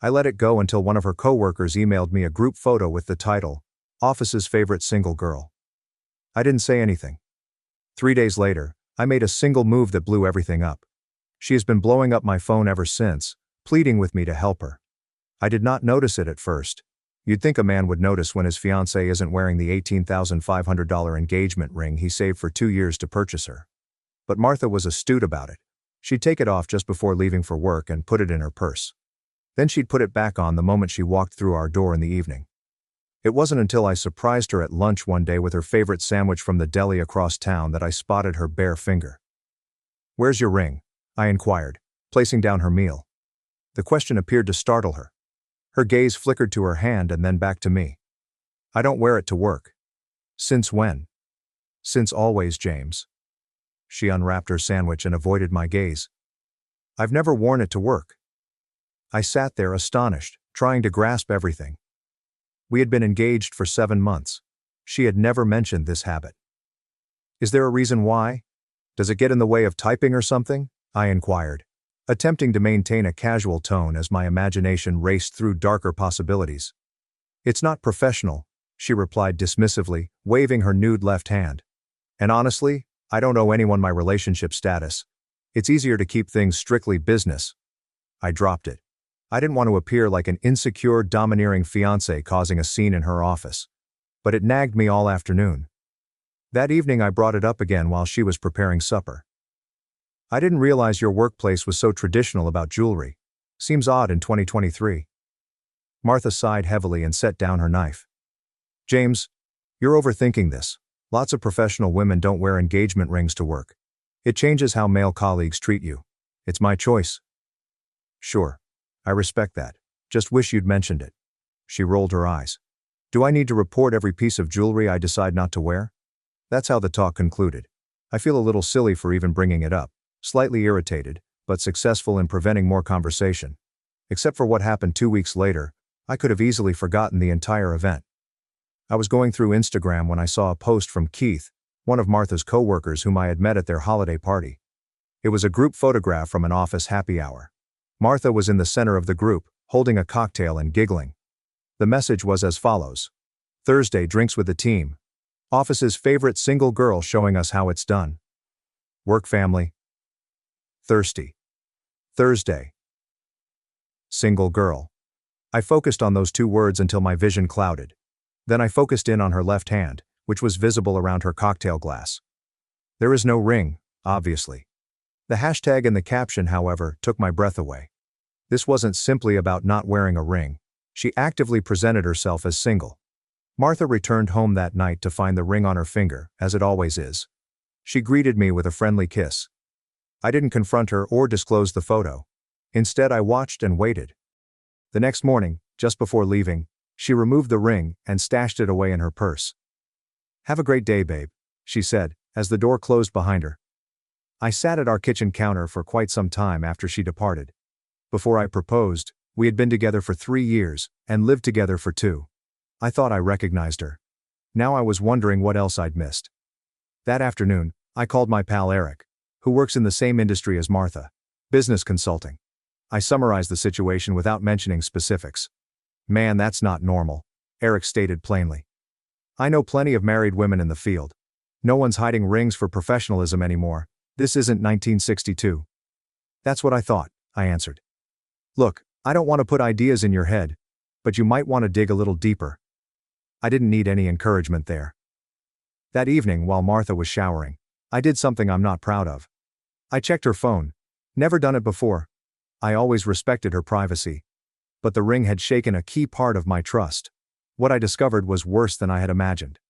I let it go until one of her coworkers emailed me a group photo with the title, "Office's Favorite Single Girl." I didn't say anything. 3 days later, I made a single move that blew everything up. She has been blowing up my phone ever since, pleading with me to help her. I did not notice it at first. You'd think a man would notice when his fiancée isn't wearing the $18,500 engagement ring he saved for 2 years to purchase her. But Martha was astute about it. She'd take it off just before leaving for work and put it in her purse. Then she'd put it back on the moment she walked through our door in the evening. It wasn't until I surprised her at lunch one day with her favorite sandwich from the deli across town that I spotted her bare finger. "Where's your ring?" I inquired, placing down her meal. The question appeared to startle her. Her gaze flickered to her hand and then back to me. "I don't wear it to work." "Since when?" "Since always, James." She unwrapped her sandwich and avoided my gaze. "I've never worn it to work." I sat there astonished, trying to grasp everything. We had been engaged for 7 months. She had never mentioned this habit. "Is there a reason why? Does it get in the way of typing or something?" I inquired, attempting to maintain a casual tone as my imagination raced through darker possibilities. "It's not professional," she replied dismissively, waving her nude left hand. "And honestly, I don't owe anyone my relationship status. It's easier to keep things strictly business." I dropped it. I didn't want to appear like an insecure, domineering fiancé causing a scene in her office. But it nagged me all afternoon. That evening I brought it up again while she was preparing supper. I didn't realize your workplace was so traditional about jewelry. Seems odd in 2023. Martha sighed heavily and set down her knife. James, you're overthinking this. Lots of professional women don't wear engagement rings to work. It changes how male colleagues treat you. It's my choice. Sure. I respect that. Just wish you'd mentioned it. She rolled her eyes. Do I need to report every piece of jewelry I decide not to wear? That's how the talk concluded. I feel a little silly for even bringing it up, slightly irritated, but successful in preventing more conversation. Except for what happened 2 weeks later, I could have easily forgotten the entire event. I was going through Instagram when I saw a post from Keith, one of Martha's co-workers whom I had met at their holiday party. It was a group photograph from an office happy hour. Martha was in the center of the group, holding a cocktail and giggling. The message was as follows. Thursday drinks with the team. Office's favorite single girl showing us how it's done. Work family. Thirsty. Thursday. Single girl. I focused on those 2 words until my vision clouded. Then I focused in on her left hand, which was visible around her cocktail glass. There is no ring, obviously. The hashtag in the caption, however, took my breath away. This wasn't simply about not wearing a ring. She actively presented herself as single. Martha returned home that night to find the ring on her finger, as it always is. She greeted me with a friendly kiss. I didn't confront her or disclose the photo. Instead, I watched and waited. The next morning, just before leaving, she removed the ring and stashed it away in her purse. Have a great day, babe, she said, as the door closed behind her. I sat at our kitchen counter for quite some time after she departed. Before I proposed, we had been together for 3 years, and lived together for 2. I thought I recognized her. Now I was wondering what else I'd missed. That afternoon, I called my pal Eric, who works in the same industry as Martha, business consulting. I summarized the situation without mentioning specifics. Man, that's not normal, Eric stated plainly. I know plenty of married women in the field. No one's hiding rings for professionalism anymore. This isn't 1962. That's what I thought, I answered. Look, I don't want to put ideas in your head, but you might want to dig a little deeper. I didn't need any encouragement there. That evening, while Martha was showering, I did something I'm not proud of. I checked her phone. Never done it before. I always respected her privacy. But the ring had shaken a key part of my trust. What I discovered was worse than I had imagined.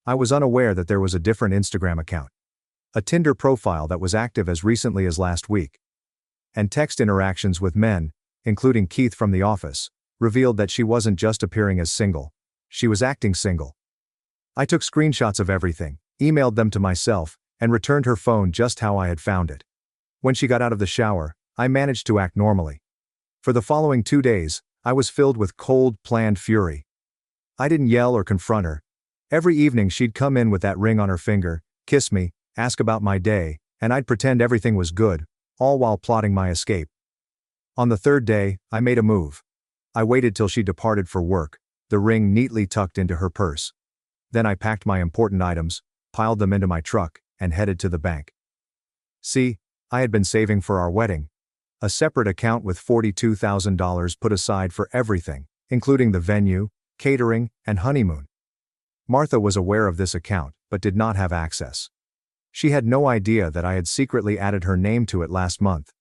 I was unaware that there was a different Instagram account. A Tinder profile that was active as recently as last week. And text interactions with men, including Keith from the office, revealed that she wasn't just appearing as single. She was acting single. I took screenshots of everything, emailed them to myself, and returned her phone just how I had found it. When she got out of the shower, I managed to act normally. For the following 2 days, I was filled with cold, planned fury. I didn't yell or confront her. Every evening she'd come in with that ring on her finger, kiss me, ask about my day, and I'd pretend everything was good, all while plotting my escape. On the 3rd day, I made a move. I waited till she departed for work, the ring neatly tucked into her purse. Then I packed my important items, piled them into my truck, and headed to the bank. See, I had been saving for our wedding. A separate account with $42,000 put aside for everything, including the venue, catering, and honeymoon. Martha was aware of this account, but did not have access. She had no idea that I had secretly added her name to it last month.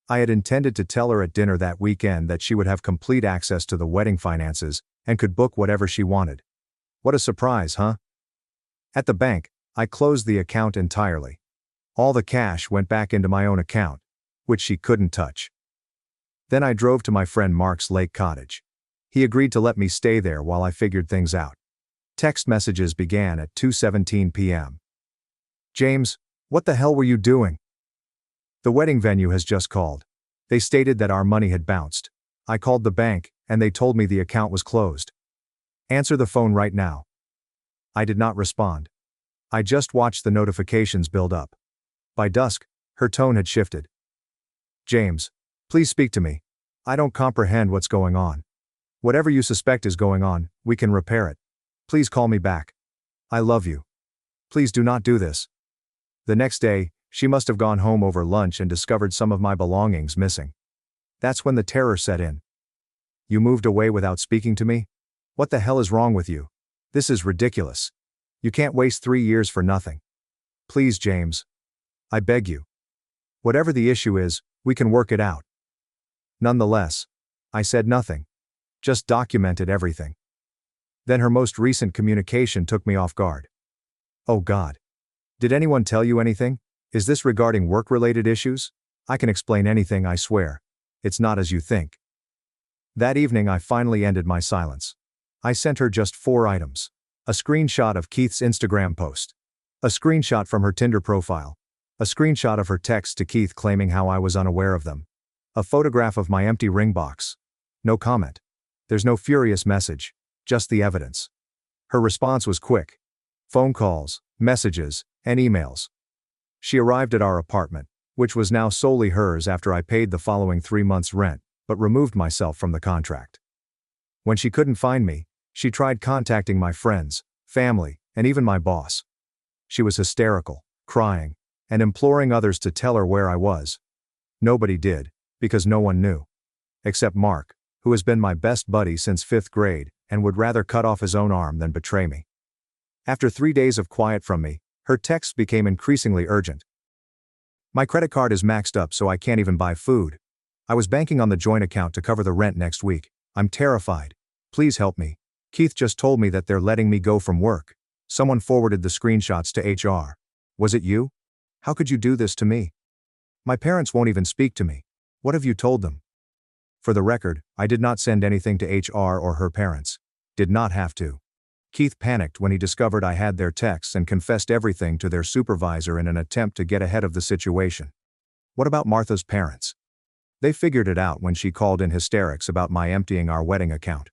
I had intended to tell her at dinner that weekend that she would have complete access to the wedding finances and could book whatever she wanted. What a surprise, huh? At the bank, I closed the account entirely. All the cash went back into my own account, which she couldn't touch. Then I drove to my friend Mark's lake cottage. He agreed to let me stay there while I figured things out. Text messages began at 2:17 p.m. James, what the hell were you doing? The wedding venue has just called. They stated that our money had bounced. I called the bank, and they told me the account was closed. Answer the phone right now. I did not respond. I just watched the notifications build up. By dusk, her tone had shifted. James, please speak to me. I don't comprehend what's going on. Whatever you suspect is going on, we can repair it. Please call me back. I love you. Please do not do this. The next day, she must have gone home over lunch and discovered some of my belongings missing. That's when the terror set in. You moved away without speaking to me? What the hell is wrong with you? This is ridiculous. You can't waste 3 years for nothing. Please, James. I beg you. Whatever the issue is, we can work it out. Nonetheless, I said nothing. Just documented everything. Then her most recent communication took me off guard. Oh God. Did anyone tell you anything? Is this regarding work-related issues? I can explain anything, I swear. It's not as you think. That evening I finally ended my silence. I sent her just 4 items. A screenshot of Keith's Instagram post. A screenshot from her Tinder profile. A screenshot of her text to Keith claiming how I was unaware of them. A photograph of my empty ring box. No comment. There's no furious message, just the evidence. Her response was quick. Phone calls, messages, and emails. She arrived at our apartment, which was now solely hers after I paid the following 3 months' rent, but removed myself from the contract. When she couldn't find me, she tried contacting my friends, family, and even my boss. She was hysterical, crying, and imploring others to tell her where I was. Nobody did, because no one knew. Except Mark, who has been my best buddy since 5th grade, and would rather cut off his own arm than betray me. After 3 days of quiet from me, her texts became increasingly urgent. My credit card is maxed up so I can't even buy food. I was banking on the joint account to cover the rent next week. I'm terrified. Please help me. Keith just told me that they're letting me go from work. Someone forwarded the screenshots to HR. Was it you? How could you do this to me? My parents won't even speak to me. What have you told them? For the record, I did not send anything to HR or her parents. Did not have to. Keith panicked when he discovered I had their texts and confessed everything to their supervisor in an attempt to get ahead of the situation. What about Martha's parents? They figured it out when she called in hysterics about my emptying our wedding account.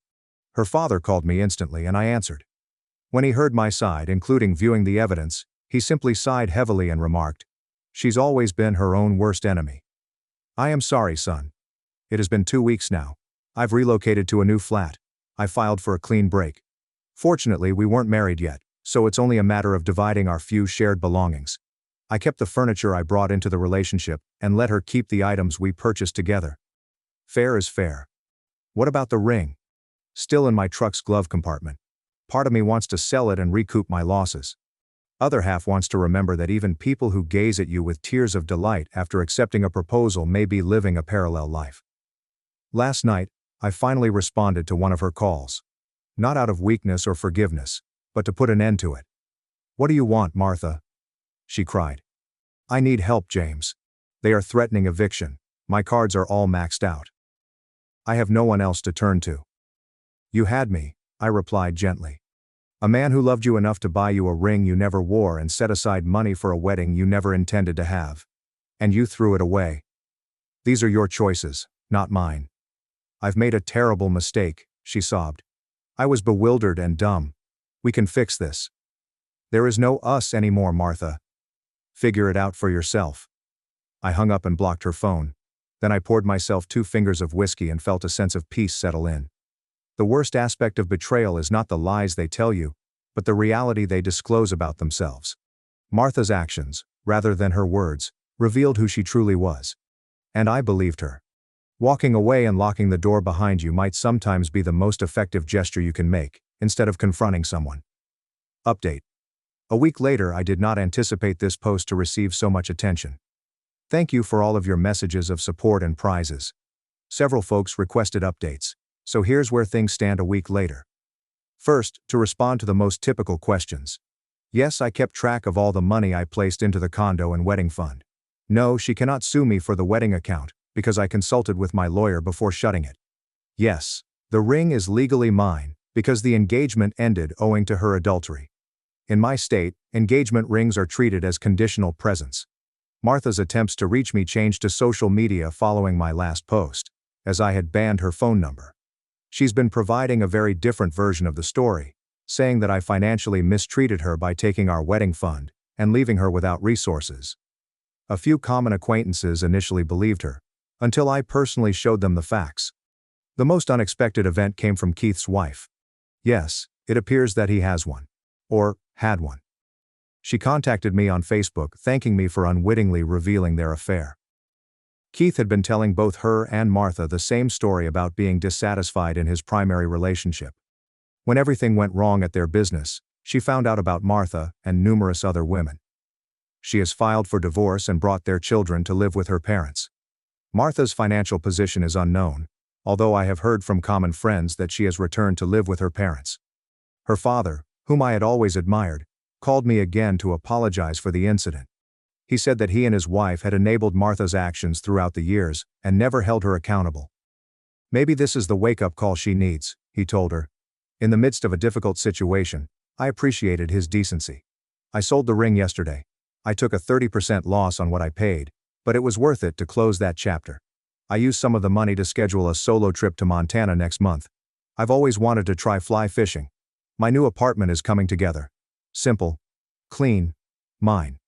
Her father called me instantly and I answered. When he heard my side, including viewing the evidence, he simply sighed heavily and remarked, "She's always been her own worst enemy." I am sorry, son. It has been 2 weeks now. I've relocated to a new flat. I filed for a clean break. Fortunately, we weren't married yet, so it's only a matter of dividing our few shared belongings. I kept the furniture I brought into the relationship and let her keep the items we purchased together. Fair is fair. What about the ring? Still in my truck's glove compartment. Part of me wants to sell it and recoup my losses. Other half wants to remember that even people who gaze at you with tears of delight after accepting a proposal may be living a parallel life. Last night, I finally responded to one of her calls. Not out of weakness or forgiveness, but to put an end to it. What do you want, Martha? She cried. I need help, James. They are threatening eviction. My cards are all maxed out. I have no one else to turn to. You had me, I replied gently. A man who loved you enough to buy you a ring you never wore and set aside money for a wedding you never intended to have. And you threw it away. These are your choices, not mine. I've made a terrible mistake, she sobbed. I was bewildered and dumb. We can fix this. There is no us anymore, Martha. Figure it out for yourself. I hung up and blocked her phone. Then I poured myself 2 fingers of whiskey and felt a sense of peace settle in. The worst aspect of betrayal is not the lies they tell you, but the reality they disclose about themselves. Martha's actions, rather than her words, revealed who she truly was. And I believed her. Walking away and locking the door behind you might sometimes be the most effective gesture you can make, instead of confronting someone. Update. A week later, I did not anticipate this post to receive so much attention. Thank you for all of your messages of support and prizes. Several folks requested updates, so here's where things stand a week later. First, to respond to the most typical questions. Yes, I kept track of all the money I placed into the condo and wedding fund. No, she cannot sue me for the wedding account, because I consulted with my lawyer before shutting it. Yes, the ring is legally mine, because the engagement ended owing to her adultery. In my state, engagement rings are treated as conditional presents. Martha's attempts to reach me changed to social media following my last post, as I had banned her phone number. She's been providing a very different version of the story, saying that I financially mistreated her by taking our wedding fund and leaving her without resources. A few common acquaintances initially believed her, until I personally showed them the facts. The most unexpected event came from Keith's wife. Yes, it appears that he has one. Or had one. She contacted me on Facebook thanking me for unwittingly revealing their affair. Keith had been telling both her and Martha the same story about being dissatisfied in his primary relationship. When everything went wrong at their business, she found out about Martha and numerous other women. She has filed for divorce and brought their children to live with her parents. Martha's financial position is unknown, although I have heard from common friends that she has returned to live with her parents. Her father, whom I had always admired, called me again to apologize for the incident. He said that he and his wife had enabled Martha's actions throughout the years and never held her accountable. Maybe this is the wake-up call she needs, he told her. In the midst of a difficult situation, I appreciated his decency. I sold the ring yesterday. I took a 30% loss on what I paid, but it was worth it to close that chapter. I used some of the money to schedule a solo trip to Montana next month. I've always wanted to try fly fishing. My new apartment is coming together. Simple, clean, mine.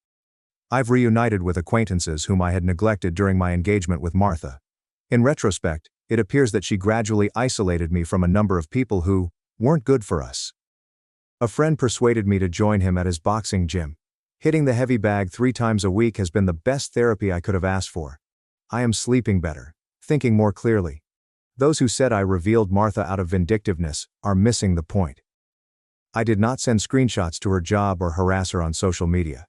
I've reunited with acquaintances whom I had neglected during my engagement with Martha. In retrospect, it appears that she gradually isolated me from a number of people who weren't good for us. A friend persuaded me to join him at his boxing gym. Hitting the heavy bag 3 times a week has been the best therapy I could have asked for. I am sleeping better, thinking more clearly. Those who said I revealed Martha out of vindictiveness are missing the point. I did not send screenshots to her job or harass her on social media.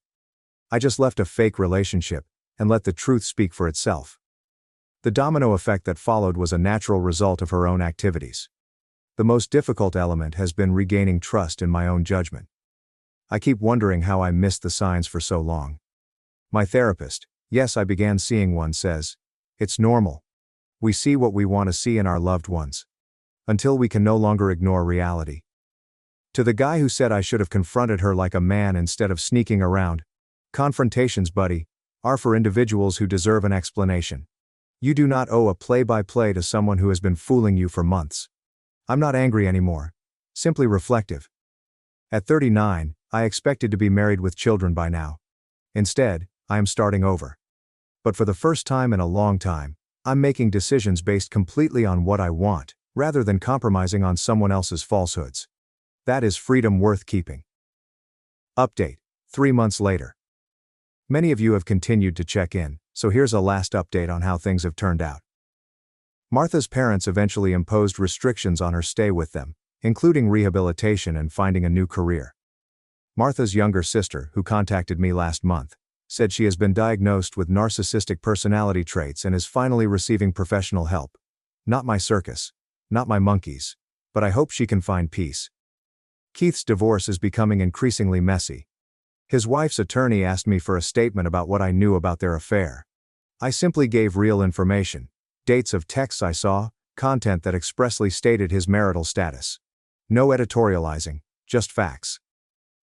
I just left a fake relationship and let the truth speak for itself. The domino effect that followed was a natural result of her own activities. The most difficult element has been regaining trust in my own judgment. I keep wondering how I missed the signs for so long. My therapist, yes, I began seeing one, says, it's normal. We see what we want to see in our loved ones. Until we can no longer ignore reality. To the guy who said I should have confronted her like a man instead of sneaking around, confrontations, buddy, are for individuals who deserve an explanation. You do not owe a play-by-play to someone who has been fooling you for months. I'm not angry anymore. Simply reflective. At 39, I expected to be married with children by now. Instead, I am starting over. But for the first time in a long time, I'm making decisions based completely on what I want, rather than compromising on someone else's falsehoods. That is freedom worth keeping. Update, 3 months later. Many of you have continued to check in, so here's a last update on how things have turned out. Martha's parents eventually imposed restrictions on her stay with them, including rehabilitation and finding a new career. Martha's younger sister, who contacted me last month, said she has been diagnosed with narcissistic personality traits and is finally receiving professional help. Not my circus, not my monkeys, but I hope she can find peace. Keith's divorce is becoming increasingly messy. His wife's attorney asked me for a statement about what I knew about their affair. I simply gave real information, dates of texts I saw, content that expressly stated his marital status. No editorializing, just facts.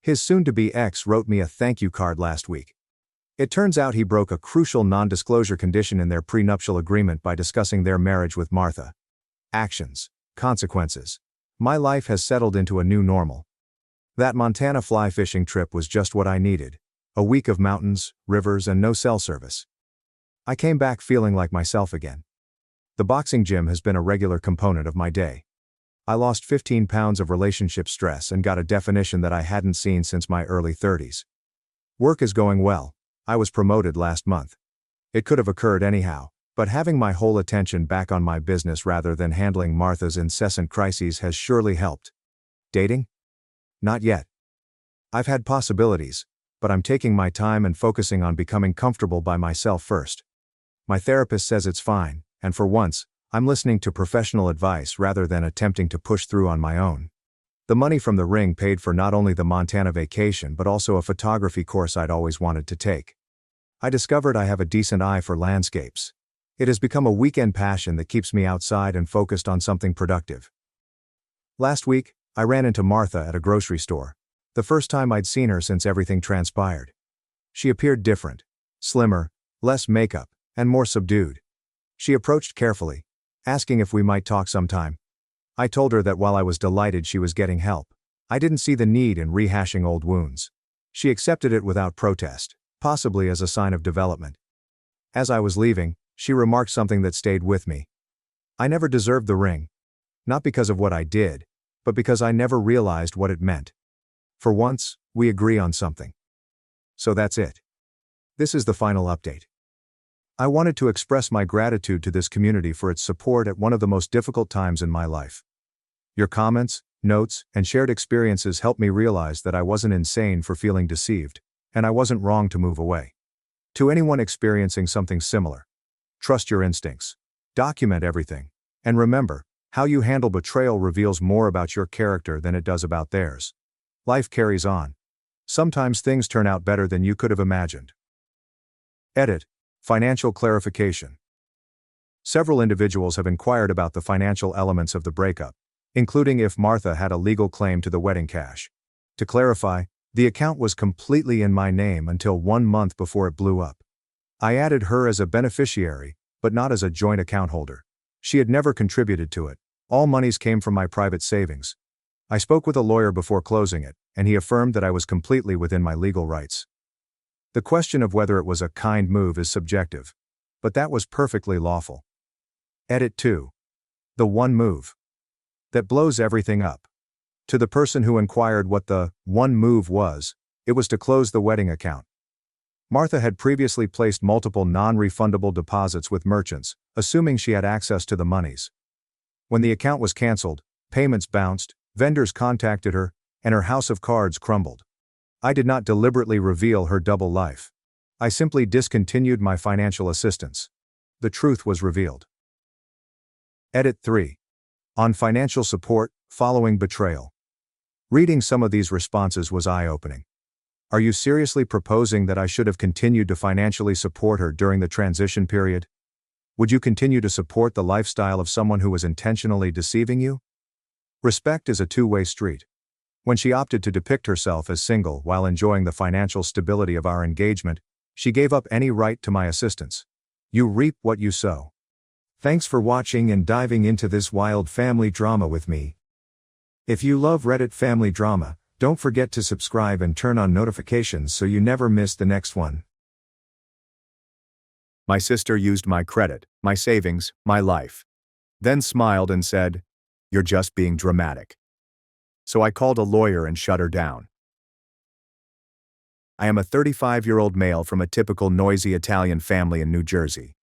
His soon-to-be ex wrote me a thank you card last week. It turns out he broke a crucial non-disclosure condition in their prenuptial agreement by discussing their marriage with Martha. Actions, consequences. My life has settled into a new normal. That Montana fly fishing trip was just what I needed. A week of mountains, rivers, and no cell service. I came back feeling like myself again. The boxing gym has been a regular component of my day. I lost 15 pounds of relationship stress and got a definition that I hadn't seen since my early 30s. Work is going well. I was promoted last month. It could have occurred anyhow, but having my whole attention back on my business rather than handling Martha's incessant crises has surely helped. Dating? Not yet. I've had possibilities, but I'm taking my time and focusing on becoming comfortable by myself first. My therapist says it's fine, and for once, I'm listening to professional advice rather than attempting to push through on my own. The money from the ring paid for not only the Montana vacation but also a photography course I'd always wanted to take. I discovered I have a decent eye for landscapes. It has become a weekend passion that keeps me outside and focused on something productive. Last week, I ran into Martha at a grocery store, the first time I'd seen her since everything transpired. She appeared different, slimmer, less makeup, and more subdued. She approached carefully, asking if we might talk sometime. I told her that while I was delighted she was getting help, I didn't see the need in rehashing old wounds. She accepted it without protest, possibly as a sign of development. As I was leaving, she remarked something that stayed with me. I never deserved the ring. Not because of what I did, but because I never realized what it meant. For once, we agree on something. So that's it. This is the final update. I wanted to express my gratitude to this community for its support at one of the most difficult times in my life. Your comments, notes, and shared experiences helped me realize that I wasn't insane for feeling deceived, and I wasn't wrong to move away. To anyone experiencing something similar, trust your instincts. Document everything. And remember, how you handle betrayal reveals more about your character than it does about theirs. Life carries on. Sometimes things turn out better than you could have imagined. Edit. Financial clarification. Several individuals have inquired about the financial elements of the breakup, including if Martha had a legal claim to the wedding cash. To clarify, the account was completely in my name until 1 month before it blew up. I added her as a beneficiary, but not as a joint account holder. She had never contributed to it. All monies came from my private savings. I spoke with a lawyer before closing it, and he affirmed that I was completely within my legal rights. The question of whether it was a kind move is subjective, but that was perfectly lawful. Edit 2. The one move that blows everything up. To the person who inquired what the one move was, it was to close the wedding account. Martha had previously placed multiple non-refundable deposits with merchants, assuming she had access to the monies. When the account was canceled, payments bounced, vendors contacted her, and her house of cards crumbled. I did not deliberately reveal her double life. I simply discontinued my financial assistance. The truth was revealed. Edit 3. On financial support, following betrayal. Reading some of these responses was eye-opening. Are you seriously proposing that I should have continued to financially support her during the transition period? Would you continue to support the lifestyle of someone who was intentionally deceiving you? Respect is a two-way street. When she opted to depict herself as single while enjoying the financial stability of our engagement, she gave up any right to my assistance. You reap what you sow. Thanks for watching and diving into this wild family drama with me. If you love Reddit family drama, don't forget to subscribe and turn on notifications so you never miss the next one. My sister used my credit, my savings, my life. Then smiled and said, "You're just being dramatic." So I called a lawyer and shut her down. I am a 35-year-old male from a typical noisy Italian family in New Jersey.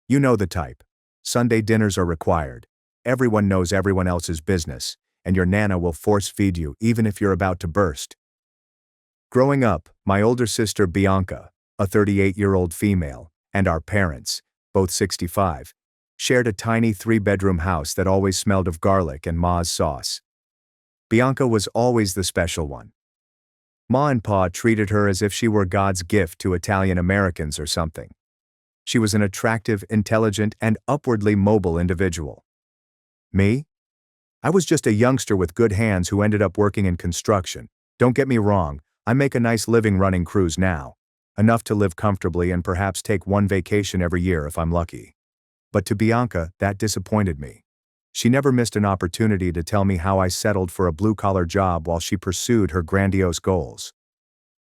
You know the type. Sunday dinners are required. Everyone knows everyone else's business, and your nana will force-feed you even if you're about to burst. Growing up, my older sister Bianca, a 38-year-old female, and our parents, both 65, shared a tiny 3-bedroom house that always smelled of garlic and Ma's sauce. Bianca was always the special one. Ma and Pa treated her as if she were God's gift to Italian Americans or something. She was an attractive, intelligent, and upwardly mobile individual. Me? I was just a youngster with good hands who ended up working in construction. Don't get me wrong, I make a nice living running crews now. Enough to live comfortably and perhaps take one vacation every year if I'm lucky. But to Bianca, that disappointed me. She never missed an opportunity to tell me how I settled for a blue-collar job while she pursued her grandiose goals.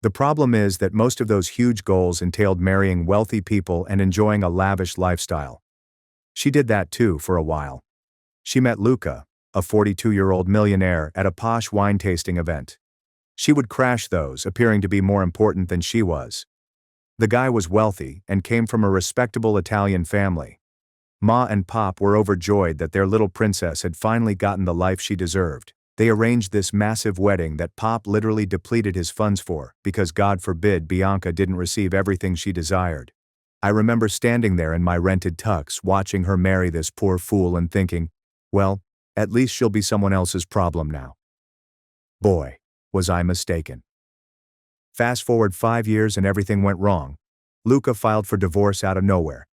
The problem is that most of those huge goals entailed marrying wealthy people and enjoying a lavish lifestyle. She did that too for a while. She met Luca, a 42-year-old millionaire, at a posh wine tasting event. She would crash those, appearing to be more important than she was. The guy was wealthy and came from a respectable Italian family. Ma and Pop were overjoyed that their little princess had finally gotten the life she deserved. They arranged this massive wedding that Pop literally depleted his funds for, because God forbid Bianca didn't receive everything she desired. I remember standing there in my rented tux watching her marry this poor fool and thinking, well, at least she'll be someone else's problem now. Boy, was I mistaken. Fast forward 5 years and everything went wrong. Luca filed for divorce out of nowhere.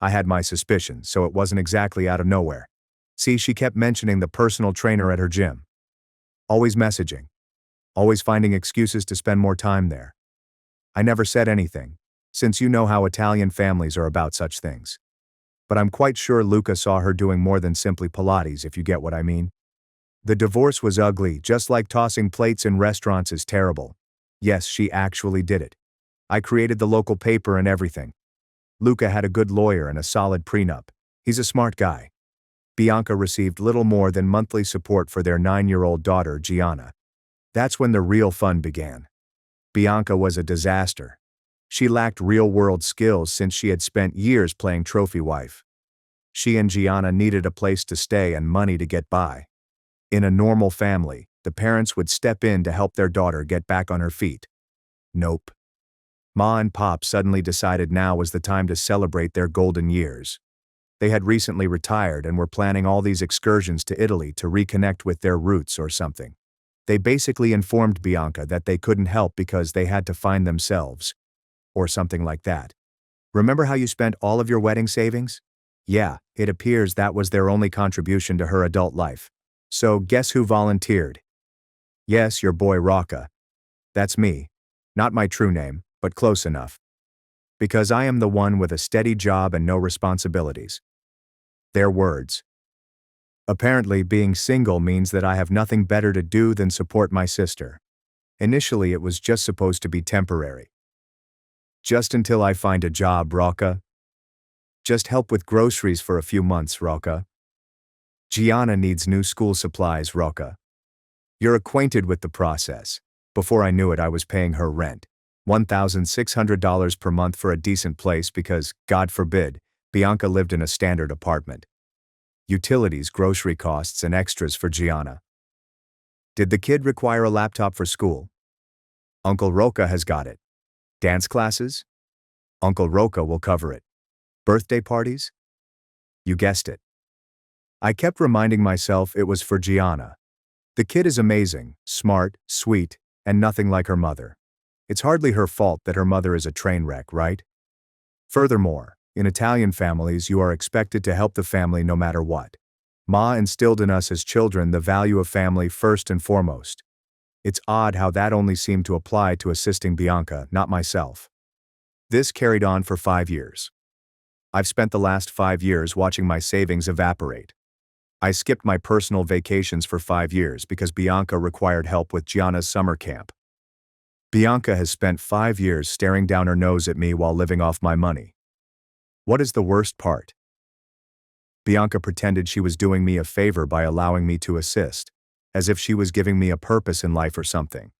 I had my suspicions, so it wasn't exactly out of nowhere. See, she kept mentioning the personal trainer at her gym. Always messaging. Always finding excuses to spend more time there. I never said anything, since you know how Italian families are about such things. But I'm quite sure Luca saw her doing more than simply Pilates, if you get what I mean. The divorce was ugly, just like tossing plates in restaurants is terrible. Yes, she actually did it. I created the local paper and everything. Luca had a good lawyer and a solid prenup. He's a smart guy. Bianca received little more than monthly support for their 9-year-old daughter, Gianna. That's when the real fun began. Bianca was a disaster. She lacked real-world skills since she had spent years playing trophy wife. She and Gianna needed a place to stay and money to get by. In a normal family, the parents would step in to help their daughter get back on her feet. Nope. Ma and Pop suddenly decided now was the time to celebrate their golden years. They had recently retired and were planning all these excursions to Italy to reconnect with their roots or something. They basically informed Bianca that they couldn't help because they had to find themselves. Or something like that. Remember how you spent all of your wedding savings? Yeah, it appears that was their only contribution to her adult life. So guess who volunteered? Yes, your boy Rocca. That's me. Not my true name, but close enough. Because I am the one with a steady job and no responsibilities. Their words. Apparently, being single means that I have nothing better to do than support my sister. Initially, it was just supposed to be temporary. Just until I find a job, Rocca. Just help with groceries for a few months, Rocca. Gianna needs new school supplies, Rocca. You're acquainted with the process. Before I knew it, I was paying her rent. $1,600 per month for a decent place because, God forbid, Bianca lived in a standard apartment. Utilities, grocery costs, and extras for Gianna. Did the kid require a laptop for school? Uncle Rocca has got it. Dance classes? Uncle Rocca will cover it. Birthday parties? You guessed it. I kept reminding myself it was for Gianna. The kid is amazing, smart, sweet, and nothing like her mother. It's hardly her fault that her mother is a train wreck, right? Furthermore, in Italian families you are expected to help the family no matter what. Ma instilled in us as children the value of family first and foremost. It's odd how that only seemed to apply to assisting Bianca, not myself. This carried on for 5 years. I've spent the last 5 years watching my savings evaporate. I skipped my personal vacations for 5 years because Bianca required help with Gianna's summer camp. Bianca has spent 5 years staring down her nose at me while living off my money. What is the worst part? Bianca pretended she was doing me a favor by allowing me to assist, as if she was giving me a purpose in life or something.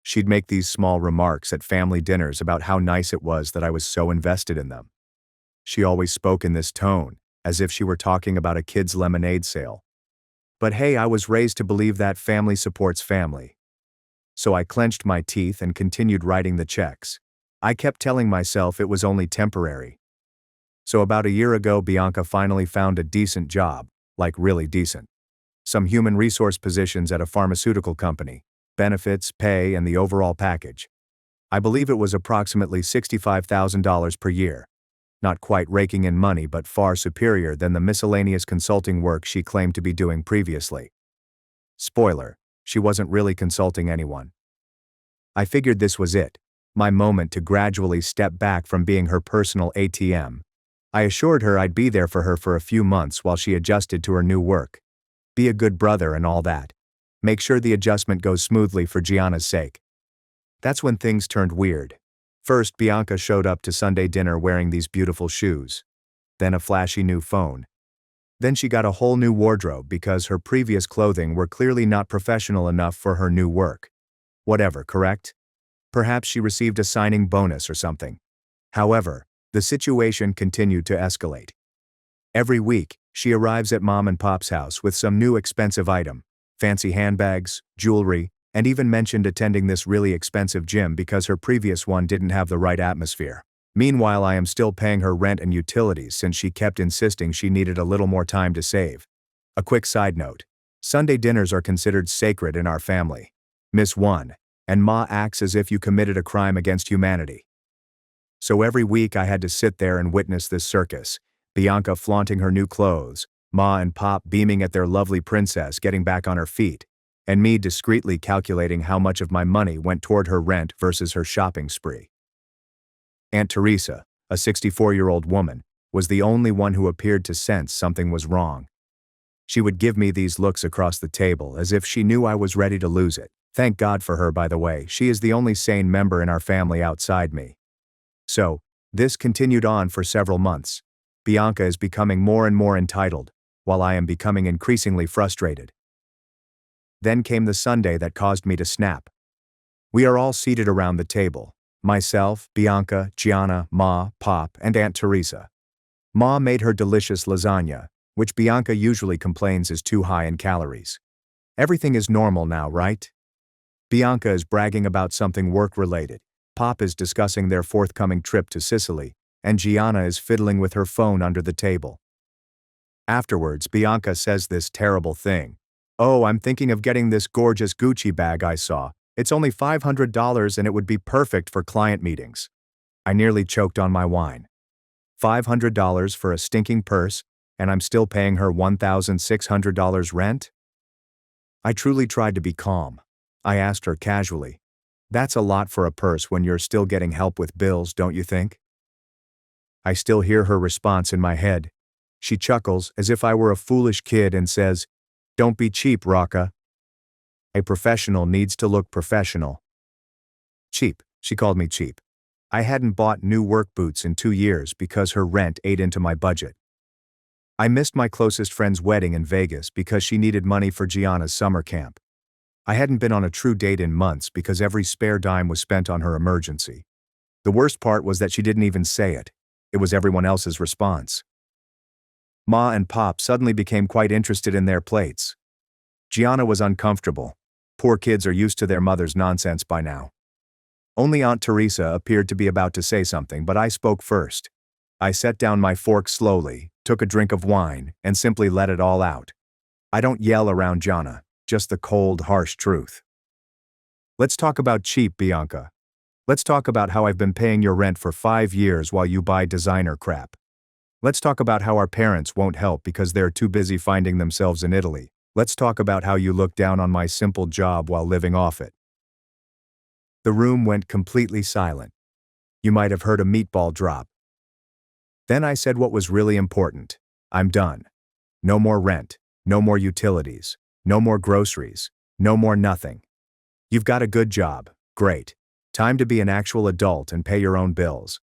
She'd make these small remarks at family dinners about how nice it was that I was so invested in them. She always spoke in this tone, as if she were talking about a kid's lemonade sale. But hey, I was raised to believe that family supports family. So I clenched my teeth and continued writing the checks. I kept telling myself it was only temporary. So about a year ago, Bianca finally found a decent job, like really decent. Some human resource positions at a pharmaceutical company, benefits, pay, and the overall package. I believe it was approximately $65,000 per year. Not quite raking in money, but far superior than the miscellaneous consulting work she claimed to be doing previously. Spoiler, she wasn't really consulting anyone. I figured this was it, my moment to gradually step back from being her personal ATM. I assured her I'd be there for her for a few months while she adjusted to her new work. Be a good brother and all that. Make sure the adjustment goes smoothly for Gianna's sake. That's when things turned weird. First, Bianca showed up to Sunday dinner wearing these beautiful shoes. Then a flashy new phone. Then she got a whole new wardrobe because her previous clothing were clearly not professional enough for her new work. Whatever, correct? Perhaps she received a signing bonus or something. However, the situation continued to escalate. Every week, she arrives at Mom and Pop's house with some new expensive item, fancy handbags, jewelry, and even mentioned attending this really expensive gym because her previous one didn't have the right atmosphere. Meanwhile, I am still paying her rent and utilities since she kept insisting she needed a little more time to save. A quick side note. Sunday dinners are considered sacred in our family. Miss 1, and Ma acts as if you committed a crime against humanity. So every week I had to sit there and witness this circus, Bianca flaunting her new clothes, Ma and Pop beaming at their lovely princess getting back on her feet, and me discreetly calculating how much of my money went toward her rent versus her shopping spree. Aunt Teresa, a 64-year-old woman, was the only one who appeared to sense something was wrong. She would give me these looks across the table as if she knew I was ready to lose it. Thank God for her, by the way. She is the only sane member in our family outside me. So, this continued on for several months. Bianca is becoming more and more entitled, while I am becoming increasingly frustrated. Then came the Sunday that caused me to snap. We are all seated around the table. myself, Bianca, Gianna, Ma, Pop, and Aunt Teresa. Ma made her delicious lasagna, which Bianca usually complains is too high in calories. Everything is normal now, right? Bianca is bragging about something work-related. Pop is discussing their forthcoming trip to Sicily, and Gianna is fiddling with her phone under the table. Afterwards, Bianca says this terrible thing. "Oh, I'm thinking of getting this gorgeous Gucci bag I saw. It's only $500 and it would be perfect for client meetings." I nearly choked on my wine. $500 for a stinking purse, and I'm still paying her $1,600 rent? I truly tried to be calm. I asked her casually, "That's a lot for a purse when you're still getting help with bills, don't you think?" I still hear her response in my head. She chuckles as if I were a foolish kid and says, "Don't be cheap, Rocca. A professional needs to look professional." Cheap, she called me cheap. I hadn't bought new work boots in 2 years because her rent ate into my budget. I missed my closest friend's wedding in Vegas because she needed money for Gianna's summer camp. I hadn't been on a true date in months because every spare dime was spent on her emergency. The worst part was that she didn't even say it. It was everyone else's response. Ma and Pop suddenly became quite interested in their plates. Gianna was uncomfortable. Poor kids are used to their mother's nonsense by now. Only Aunt Teresa appeared to be about to say something, but I spoke first. I set down my fork slowly, took a drink of wine, and simply let it all out. I don't yell around Gianna, just the cold, harsh truth. "Let's talk about cheap, Bianca. Let's talk about how I've been paying your rent for 5 years while you buy designer crap. Let's talk about how our parents won't help because they're too busy finding themselves in Italy. Let's talk about how you look down on my simple job while living off it." The room went completely silent. You might have heard a meatball drop. Then I said what was really important. I'm done. No more rent, no more utilities, no more groceries, no more nothing. You've got a good job, great. Time to be an actual adult and pay your own bills.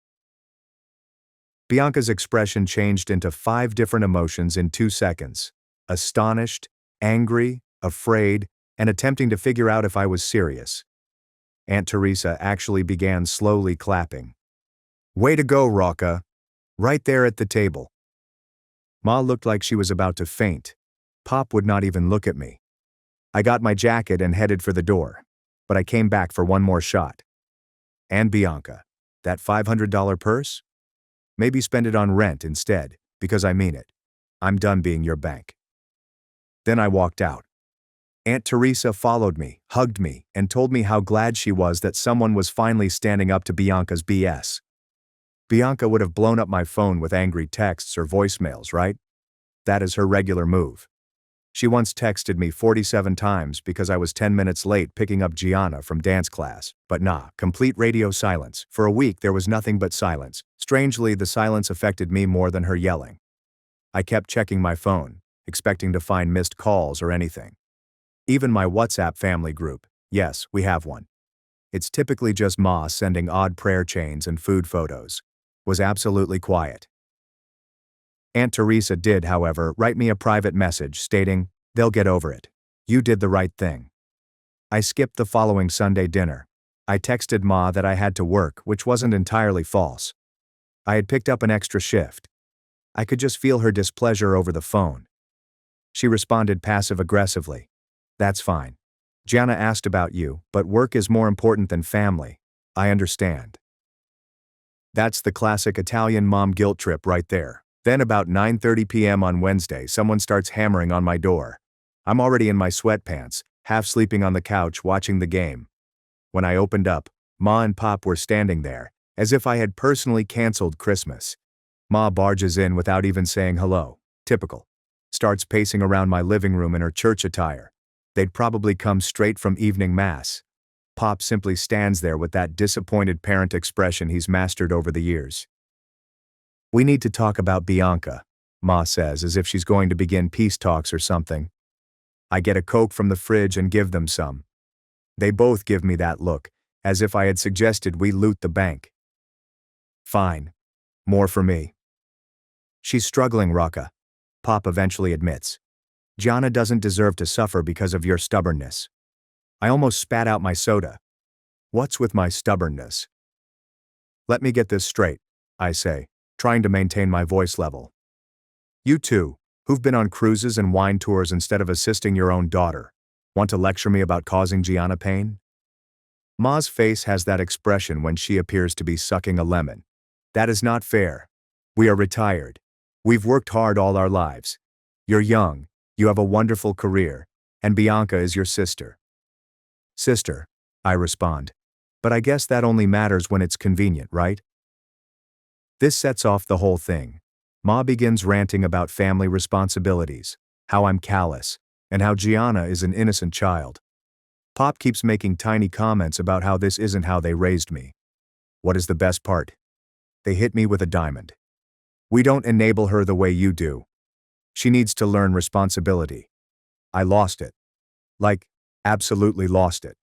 Bianca's expression changed into 5 different emotions in 2 seconds. Astonished, angry, afraid, and attempting to figure out if I was serious. Aunt Teresa actually began slowly clapping. "Way to go, Rocca. Right there at the table." Ma looked like she was about to faint. Pop would not even look at me. I got my jacket and headed for the door, but I came back for one more shot. "And Bianca, that $500 purse? Maybe spend it on rent instead, because I mean it. I'm done being your bank." Then I walked out. Aunt Teresa followed me, hugged me, and told me how glad she was that someone was finally standing up to Bianca's BS. Bianca would have blown up my phone with angry texts or voicemails, right? That is her regular move. She once texted me 47 times because I was 10 minutes late picking up Gianna from dance class. But nah, complete radio silence. For a week there was nothing but silence. Strangely, the silence affected me more than her yelling. I kept checking my phone, expecting to find missed calls or anything. Even my WhatsApp family group, yes, we have one. It's typically just Ma sending odd prayer chains and food photos. Was absolutely quiet. Aunt Teresa did, however, write me a private message stating, "They'll get over it. You did the right thing." I skipped the following Sunday dinner. I texted Ma that I had to work, which wasn't entirely false. I had picked up an extra shift. I could just feel her displeasure over the phone. She responded passive-aggressively. "That's fine. Gianna asked about you, but work is more important than family. I understand." That's the classic Italian mom guilt trip right there. Then about 9:30 p.m. on Wednesday, someone starts hammering on my door. I'm already in my sweatpants, half sleeping on the couch watching the game. When I opened up, Ma and Pop were standing there, as if I had personally canceled Christmas. Ma barges in without even saying hello. Typical. Starts pacing around my living room in her church attire. They'd probably come straight from evening mass. Pop simply stands there with that disappointed parent expression he's mastered over the years. "We need to talk about Bianca," Ma says, as if she's going to begin peace talks or something. I get a Coke from the fridge and give them some. They both give me that look, as if I had suggested we loot the bank. "Fine. More for me." "She's struggling, Rocca," Pop eventually admits. "Gianna doesn't deserve to suffer because of your stubbornness." I almost spat out my soda. What's with my stubbornness? Let me get this straight, I say, trying to maintain my voice level. You two, who've been on cruises and wine tours instead of assisting your own daughter, want to lecture me about causing Gianna pain? Ma's face has that expression when she appears to be sucking a lemon. That is not fair. We are retired. We've worked hard all our lives. You're young, you have a wonderful career, and Bianca is your sister. Sister, I respond. But I guess that only matters when it's convenient, right? This sets off the whole thing. Ma begins ranting about family responsibilities, how I'm callous, and how Gianna is an innocent child. Pop keeps making tiny comments about how this isn't how they raised me. What is the best part? They hit me with a diamond. We don't enable her the way you do. She needs to learn responsibility. I lost it. Like, absolutely lost it.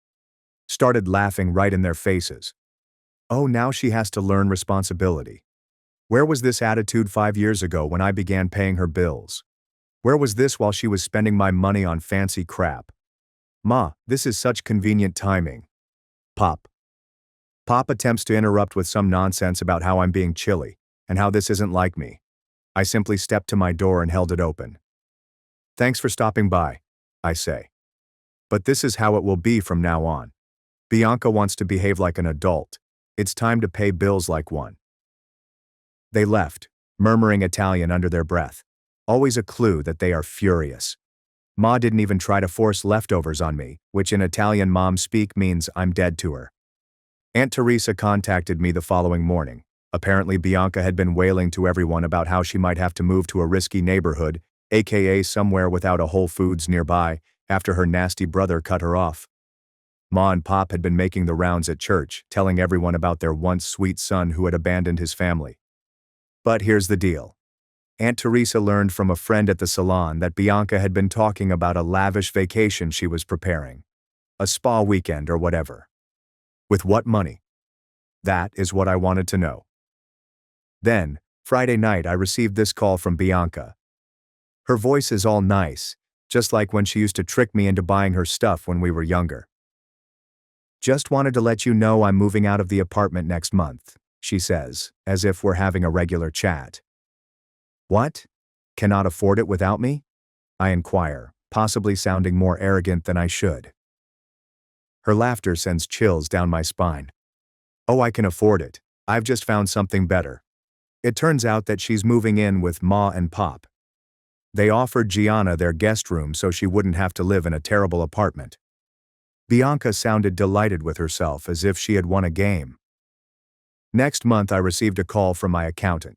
Started laughing right in their faces. Oh, now she has to learn responsibility. Where was this attitude 5 years ago when I began paying her bills? Where was this while she was spending my money on fancy crap? Ma, this is such convenient timing. Pop. Pop attempts to interrupt with some nonsense about how I'm being chilly, and how this isn't like me. I simply stepped to my door and held it open. Thanks for stopping by, I say. But this is how it will be from now on. Bianca wants to behave like an adult. It's time to pay bills like one. They left, murmuring Italian under their breath. Always a clue that they are furious. Ma didn't even try to force leftovers on me, which in Italian mom speak means I'm dead to her. Aunt Teresa contacted me the following morning. Apparently Bianca had been wailing to everyone about how she might have to move to a risky neighborhood, aka somewhere without a Whole Foods nearby, after her nasty brother cut her off. Ma and Pop had been making the rounds at church, telling everyone about their once sweet son who had abandoned his family. But here's the deal. Aunt Teresa learned from a friend at the salon that Bianca had been talking about a lavish vacation she was preparing. A spa weekend or whatever. With what money? That is what I wanted to know. Then, Friday night I received this call from Bianca. Her voice is all nice, just like when she used to trick me into buying her stuff when we were younger. Just wanted to let you know I'm moving out of the apartment next month, she says, as if we're having a regular chat. What? Cannot afford it without me? I inquire, possibly sounding more arrogant than I should. Her laughter sends chills down my spine. Oh, I can afford it. I've just found something better. It turns out that she's moving in with Ma and Pop. They offered Gianna their guest room so she wouldn't have to live in a terrible apartment. Bianca sounded delighted with herself as if she had won a game. Next month I received a call from my accountant.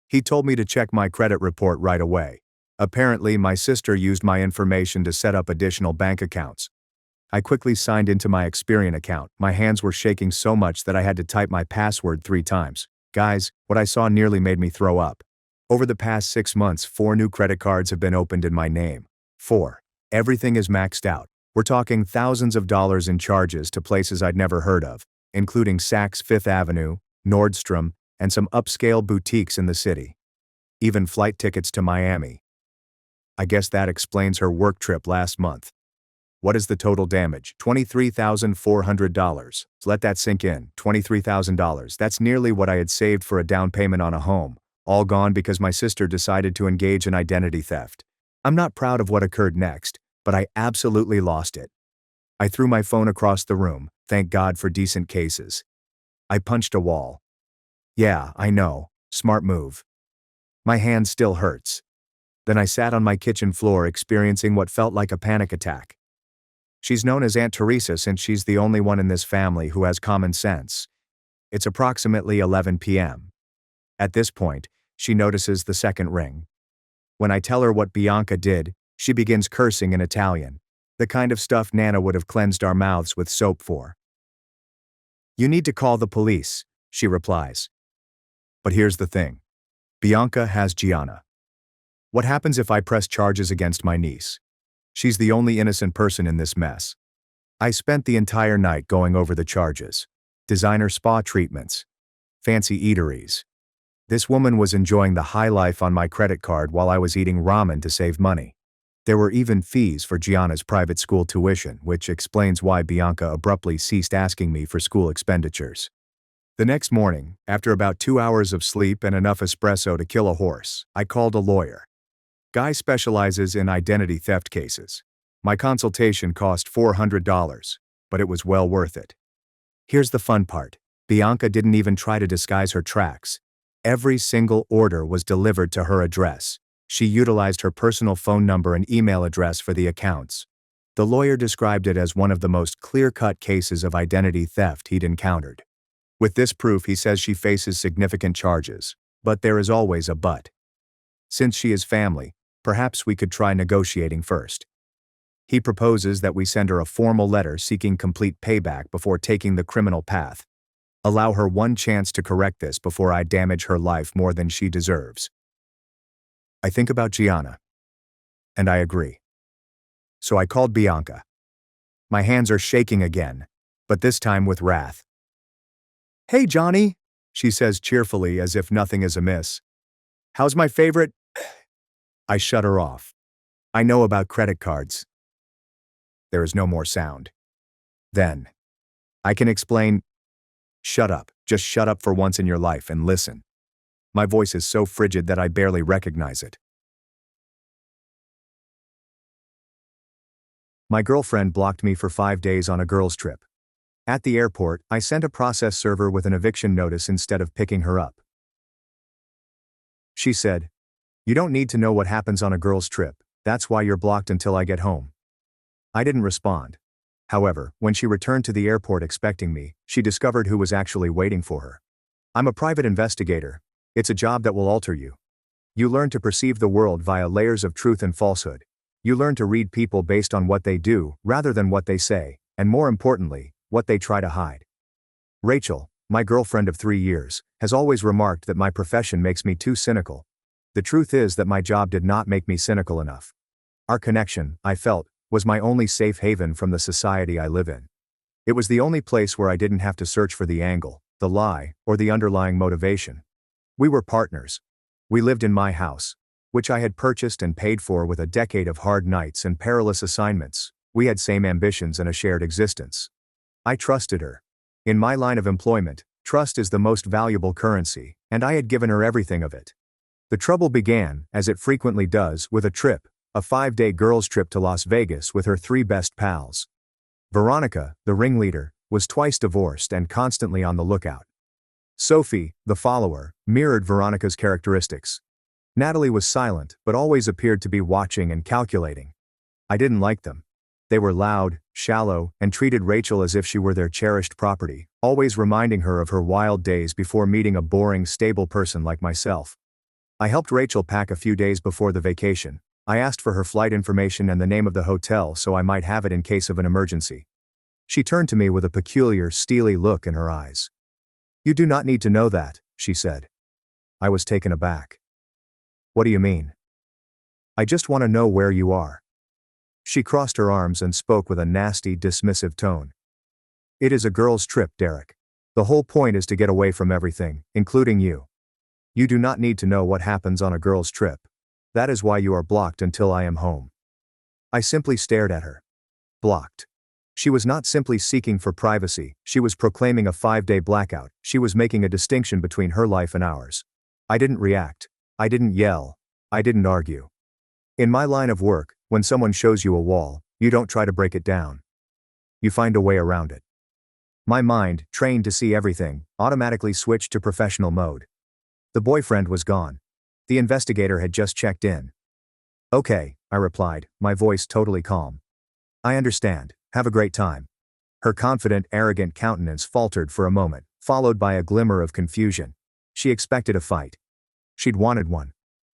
He told me to check my credit report right away. Apparently my sister used my information to set up additional bank accounts. I quickly signed into my Experian account. My hands were shaking so much that I had to type my password 3 times. Guys, what I saw nearly made me throw up. Over the past 6 months, 4 new credit cards have been opened in my name. 4. Everything is maxed out. We're talking thousands of dollars in charges to places I'd never heard of, including Saks Fifth Avenue, Nordstrom, and some upscale boutiques in the city. Even flight tickets to Miami. I guess that explains her work trip last month. What is the total damage? $23,400. Let that sink in. $23,000. That's nearly what I had saved for a down payment on a home. All gone because my sister decided to engage in identity theft. I'm not proud of what occurred next, but I absolutely lost it. I threw my phone across the room, thank God for decent cases. I punched a wall. Yeah, I know, smart move. My hand still hurts. Then I sat on my kitchen floor experiencing what felt like a panic attack. She's known as Aunt Teresa since she's the only one in this family who has common sense. It's approximately 11 p.m. At this point, she notices the second ring. When I tell her what Bianca did, she begins cursing in Italian, the kind of stuff Nana would have cleansed our mouths with soap for. You need to call the police, she replies. But here's the thing. Bianca has Gianna. What happens if I press charges against my niece? She's the only innocent person in this mess. I spent the entire night going over the charges. Designer spa treatments. Fancy eateries. This woman was enjoying the high life on my credit card while I was eating ramen to save money. There were even fees for Gianna's private school tuition, which explains why Bianca abruptly ceased asking me for school expenditures. The next morning, after about 2 hours of sleep and enough espresso to kill a horse, I called a lawyer. Guy specializes in identity theft cases. My consultation cost $400, but it was well worth it. Here's the fun part. Bianca didn't even try to disguise her tracks. Every single order was delivered to her address. She utilized her personal phone number and email address for the accounts. The lawyer described it as one of the most clear-cut cases of identity theft he'd encountered. With this proof, he says she faces significant charges, but there is always a but. Since she is family, perhaps we could try negotiating first. He proposes that we send her a formal letter seeking complete payback before taking the criminal path. Allow her one chance to correct this before I damage her life more than she deserves. I think about Gianna, and I agree. So I called Bianca. My hands are shaking again, but this time with wrath. "Hey, Johnny," she says cheerfully as if nothing is amiss. "How's my favorite?" I shut her off. I know about credit cards. There is no more sound. Then, I can explain. Shut up. Just shut up for once in your life and listen. My voice is so frigid that I barely recognize it. My girlfriend blocked me for 5 days on a girls' trip. At the airport, I sent a process server with an eviction notice instead of picking her up. She said, "You don't need to know what happens on a girls' trip, that's why you're blocked until I get home." I didn't respond. However, when she returned to the airport expecting me, she discovered who was actually waiting for her. I'm a private investigator. It's a job that will alter you. You learn to perceive the world via layers of truth and falsehood. You learn to read people based on what they do, rather than what they say, and more importantly, what they try to hide. Rachel, my girlfriend of 3 years, has always remarked that my profession makes me too cynical. The truth is that my job did not make me cynical enough. Our connection, I felt, was my only safe haven from the society I live in. It was the only place where I didn't have to search for the angle, the lie, or the underlying motivation. We were partners. We lived in my house, which I had purchased and paid for with a decade of hard nights and perilous assignments. We had same ambitions and a shared existence. I trusted her. In my line of employment, trust is the most valuable currency, and I had given her everything of it. The trouble began, as it frequently does, with a trip, a 5-day girls' trip to Las Vegas with her 3 best pals. Veronica, the ringleader, was twice divorced and constantly on the lookout. Sophie, the follower, mirrored Veronica's characteristics. Natalie was silent, but always appeared to be watching and calculating. I didn't like them. They were loud, shallow, and treated Rachel as if she were their cherished property, always reminding her of her wild days before meeting a boring, stable person like myself. I helped Rachel pack a few days before the vacation. I asked for her flight information and the name of the hotel so I might have it in case of an emergency. She turned to me with a peculiar, steely look in her eyes. "You do not need to know that," she said. I was taken aback. "What do you mean?" "I just want to know where you are." She crossed her arms and spoke with a nasty, dismissive tone. "It is a girls' trip, Derek. The whole point is to get away from everything, including you. You do not need to know what happens on a girls' trip. That is why you are blocked until I am home." I simply stared at her. Blocked. She was not simply seeking for privacy, she was proclaiming a 5-day blackout. She was making a distinction between her life and ours. I didn't react. I didn't yell. I didn't argue. In my line of work, when someone shows you a wall, you don't try to break it down. You find a way around it. My mind, trained to see everything, automatically switched to professional mode. The boyfriend was gone. The investigator had just checked in. "Okay," I replied, my voice totally calm. "I understand. Have a great time." Her confident, arrogant countenance faltered for a moment, followed by a glimmer of confusion. She expected a fight. She'd wanted one.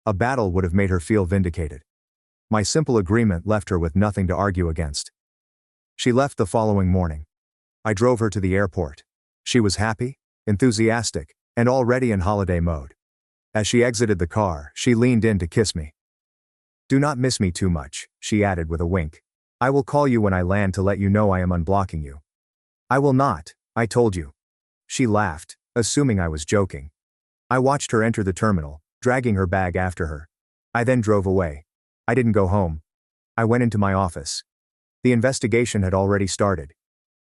A battle would have made her feel vindicated. My simple agreement left her with nothing to argue against. She left the following morning. I drove her to the airport. She was happy, enthusiastic, and already in holiday mode. As she exited the car, she leaned in to kiss me. "Do not miss me too much," she added with a wink. "I will call you when I land to let you know I am unblocking you." "I will not, I told you." She laughed, assuming I was joking. I watched her enter the terminal, dragging her bag after her. I then drove away. I didn't go home. I went into my office. The investigation had already started.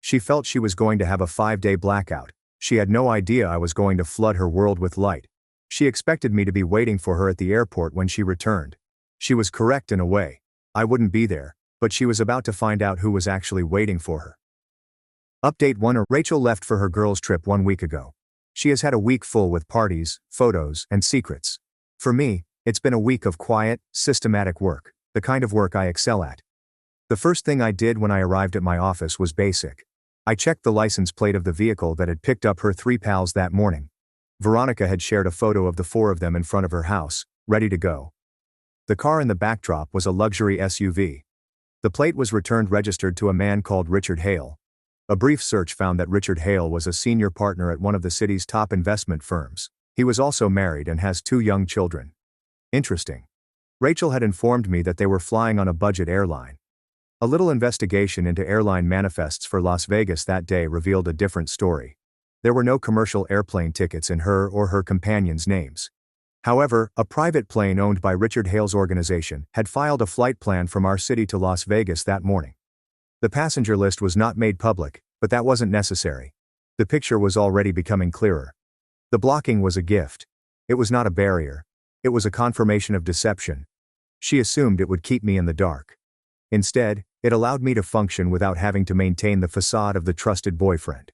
She felt she was going to have a 5-day blackout, She had no idea I was going to flood her world with light. She expected me to be waiting for her at the airport when she returned. She was correct in a way. I wouldn't be there, but she was about to find out who was actually waiting for her. Update 1. Rachel left for her girls' trip 1 week ago. She has had a week full with parties, photos, and secrets. For me, it's been a week of quiet, systematic work, the kind of work I excel at. The first thing I did when I arrived at my office was basic. I checked the license plate of the vehicle that had picked up her 3 pals that morning. Veronica had shared a photo of the 4 of them in front of her house, ready to go. The car in the backdrop was a luxury SUV. The plate was returned registered to a man called Richard Hale. A brief search found that Richard Hale was a senior partner at one of the city's top investment firms. He was also married and has 2 young children. Interesting. Rachel had informed me that they were flying on a budget airline. A little investigation into airline manifests for Las Vegas that day revealed a different story. There were no commercial airplane tickets in her or her companions' names. However, a private plane owned by Richard Hale's organization had filed a flight plan from our city to Las Vegas that morning. The passenger list was not made public, but that wasn't necessary. The picture was already becoming clearer. The blocking was a gift. It was not a barrier. It was a confirmation of deception. She assumed it would keep me in the dark. Instead, it allowed me to function without having to maintain the facade of the trusted boyfriend.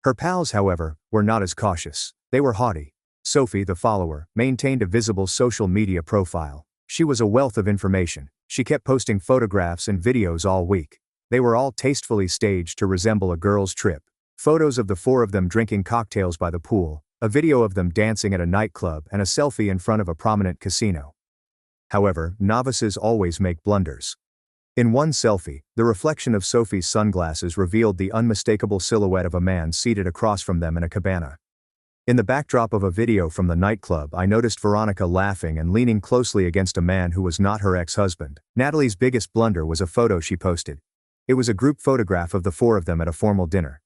Her pals, however, were not as cautious. They were haughty. Sophie, the follower, maintained a visible social media profile. She was a wealth of information. She kept posting photographs and videos all week. They were all tastefully staged to resemble a girls' trip. Photos of the 4 of them drinking cocktails by the pool, a video of them dancing at a nightclub, and a selfie in front of a prominent casino. However, novices always make blunders. In one selfie, the reflection of Sophie's sunglasses revealed the unmistakable silhouette of a man seated across from them in a cabana. In the backdrop of a video from the nightclub, I noticed Veronica laughing and leaning closely against a man who was not her ex-husband. Natalie's biggest blunder was a photo she posted. It was a group photograph of the 4 of them at a formal dinner.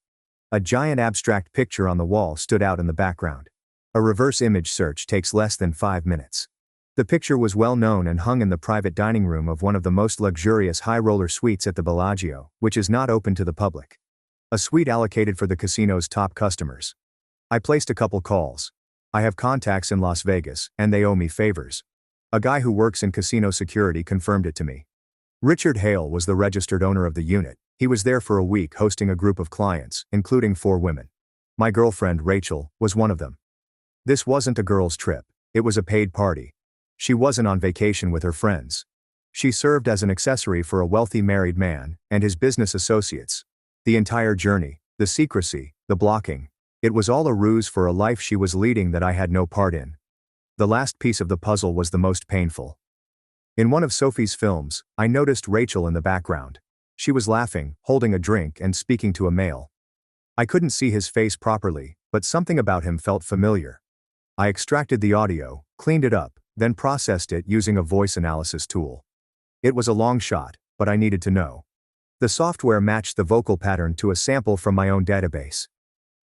A giant abstract picture on the wall stood out in the background. A reverse image search takes less than 5 minutes. The picture was well known and hung in the private dining room of one of the most luxurious high-roller suites at the Bellagio, which is not open to the public. A suite allocated for the casino's top customers. I placed a couple calls. I have contacts in Las Vegas, and they owe me favors. A guy who works in casino security confirmed it to me. Richard Hale was the registered owner of the unit. He was there for a week hosting a group of clients, including 4 women. My girlfriend, Rachel, was one of them. This wasn't a girls' trip. It was a paid party. She wasn't on vacation with her friends. She served as an accessory for a wealthy married man and his business associates. The entire journey, the secrecy, the blocking, it was all a ruse for a life she was leading that I had no part in. The last piece of the puzzle was the most painful. In one of Sophie's films, I noticed Rachel in the background. She was laughing, holding a drink, and speaking to a male. I couldn't see his face properly, but something about him felt familiar. I extracted the audio, cleaned it up, then processed it using a voice analysis tool. It was a long shot, but I needed to know. The software matched the vocal pattern to a sample from my own database.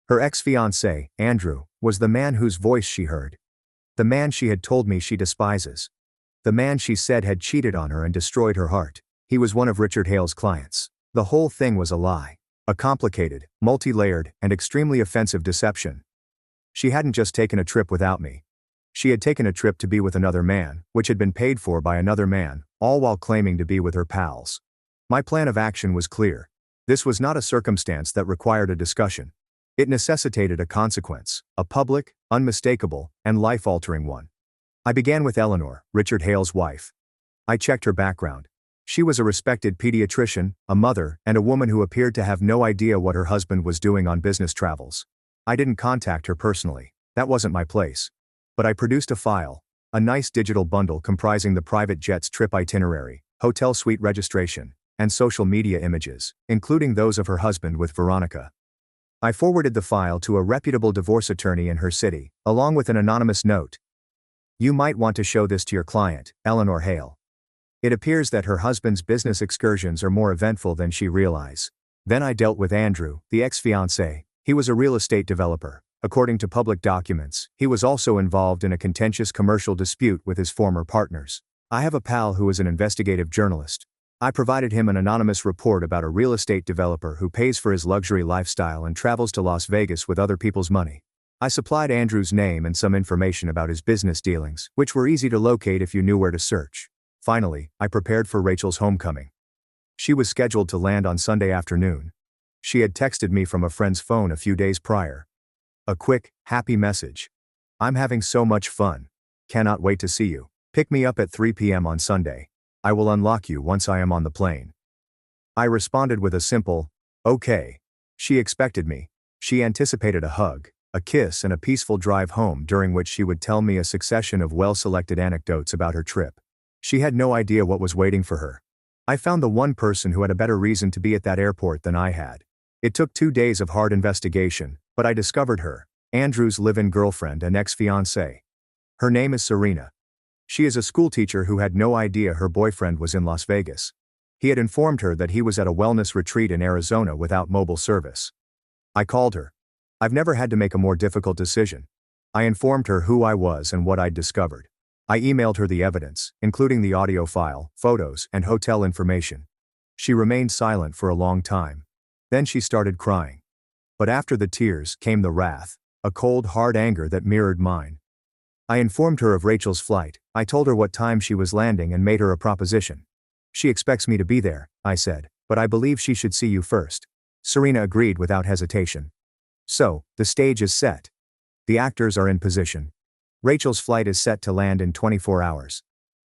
Her ex-fiancé, Andrew, was the man whose voice she heard. The man she had told me she despises. The man she said had cheated on her and destroyed her heart. He was one of Richard Hale's clients. The whole thing was a lie. A complicated, multi-layered, and extremely offensive deception. She hadn't just taken a trip without me. She had taken a trip to be with another man, which had been paid for by another man, all while claiming to be with her pals. My plan of action was clear. This was not a circumstance that required a discussion. It necessitated a consequence, a public, unmistakable, and life-altering one. I began with Eleanor, Richard Hale's wife. I checked her background. She was a respected pediatrician, a mother, and a woman who appeared to have no idea what her husband was doing on business travels. I didn't contact her personally. That wasn't my place. But I produced a file, a nice digital bundle comprising the private jet's trip itinerary, hotel suite registration, and social media images, including those of her husband with Veronica. I forwarded the file to a reputable divorce attorney in her city, along with an anonymous note. You might want to show this to your client, Eleanor Hale. It appears that her husband's business excursions are more eventful than she realizes. Then I dealt with Andrew, the ex-fiancé. He was a real estate developer. According to public documents, he was also involved in a contentious commercial dispute with his former partners. I have a pal who is an investigative journalist. I provided him an anonymous report about a real estate developer who pays for his luxury lifestyle and travels to Las Vegas with other people's money. I supplied Andrew's name and some information about his business dealings, which were easy to locate if you knew where to search. Finally, I prepared for Rachel's homecoming. She was scheduled to land on Sunday afternoon. She had texted me from a friend's phone a few days prior. A quick, happy message. "I'm having so much fun. Cannot wait to see you. Pick me up at 3 p.m. on Sunday. I will unlock you once I am on the plane." I responded with a simple, "Okay." She expected me. She anticipated a hug, a kiss, and a peaceful drive home during which she would tell me a succession of well-selected anecdotes about her trip. She had no idea what was waiting for her. I found the one person who had a better reason to be at that airport than I had. It took 2 days of hard investigation, but I discovered her, Andrew's live-in girlfriend and ex-fiancée. Her name is Serena. She is a schoolteacher who had no idea her boyfriend was in Las Vegas. He had informed her that he was at a wellness retreat in Arizona without mobile service. I called her. I've never had to make a more difficult decision. I informed her who I was and what I'd discovered. I emailed her the evidence, including the audio file, photos, and hotel information. She remained silent for a long time. Then she started crying. But after the tears came the wrath, a cold, hard anger that mirrored mine. I informed her of Rachel's flight. I told her what time she was landing and made her a proposition. "She expects me to be there," I said, "but I believe she should see you first." Serena agreed without hesitation. So, the stage is set. The actors are in position. Rachel's flight is set to land in 24 hours.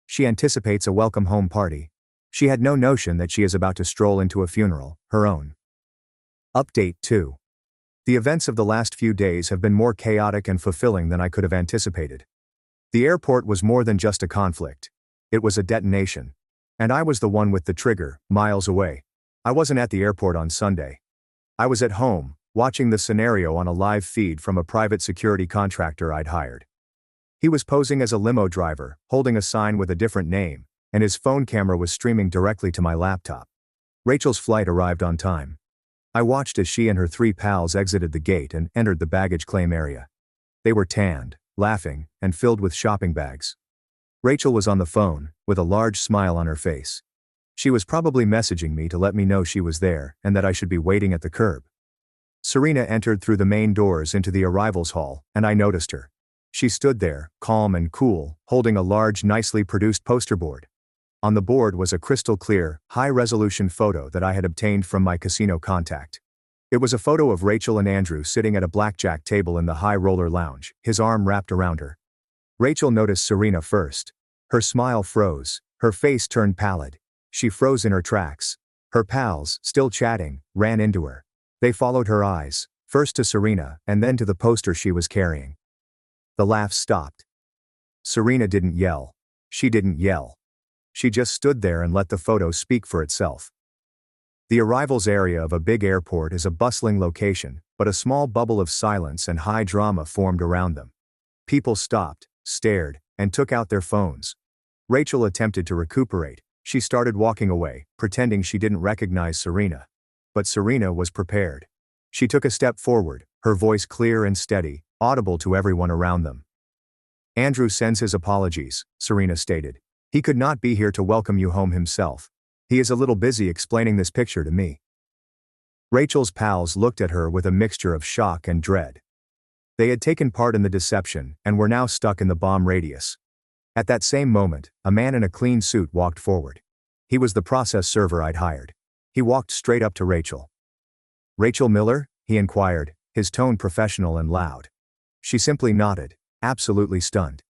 She anticipates a welcome home party. She had no notion that she is about to stroll into a funeral, her own. Update 2. The events of the last few days have been more chaotic and fulfilling than I could have anticipated. The airport was more than just a conflict. It was a detonation. And I was the one with the trigger, miles away. I wasn't at the airport on Sunday. I was at home, watching the scenario on a live feed from a private security contractor I'd hired. He was posing as a limo driver, holding a sign with a different name, and his phone camera was streaming directly to my laptop. Rachel's flight arrived on time. I watched as she and her 3 pals exited the gate and entered the baggage claim area. They were tanned, laughing, and filled with shopping bags. Rachel was on the phone, with a large smile on her face. She was probably messaging me to let me know she was there and that I should be waiting at the curb. Serena entered through the main doors into the arrivals hall, and I noticed her. She stood there, calm and cool, holding a large, nicely produced poster board. On the board was a crystal-clear, high-resolution photo that I had obtained from my casino contact. It was a photo of Rachel and Andrew sitting at a blackjack table in the high roller lounge, his arm wrapped around her. Rachel noticed Serena first. Her smile froze, her face turned pallid. She froze in her tracks. Her pals, still chatting, ran into her. They followed her eyes, first to Serena and then to the poster she was carrying. The laughs stopped. Serena didn't yell. She didn't yell. She just stood there and let the photo speak for itself. The arrivals area of a big airport is a bustling location, but a small bubble of silence and high drama formed around them. People stopped, stared, and took out their phones. Rachel attempted to recuperate. She started walking away, pretending she didn't recognize Serena. But Serena was prepared. She took a step forward, her voice clear and steady, audible to everyone around them. "Andrew sends his apologies," Serena stated. "He could not be here to welcome you home himself. He is a little busy explaining this picture to me." Rachel's pals looked at her with a mixture of shock and dread. They had taken part in the deception and were now stuck in the bomb radius. At that same moment, a man in a clean suit walked forward. He was the process server I'd hired. He walked straight up to Rachel. "Rachel Miller?" he inquired, his tone professional and loud. She simply nodded, absolutely stunned.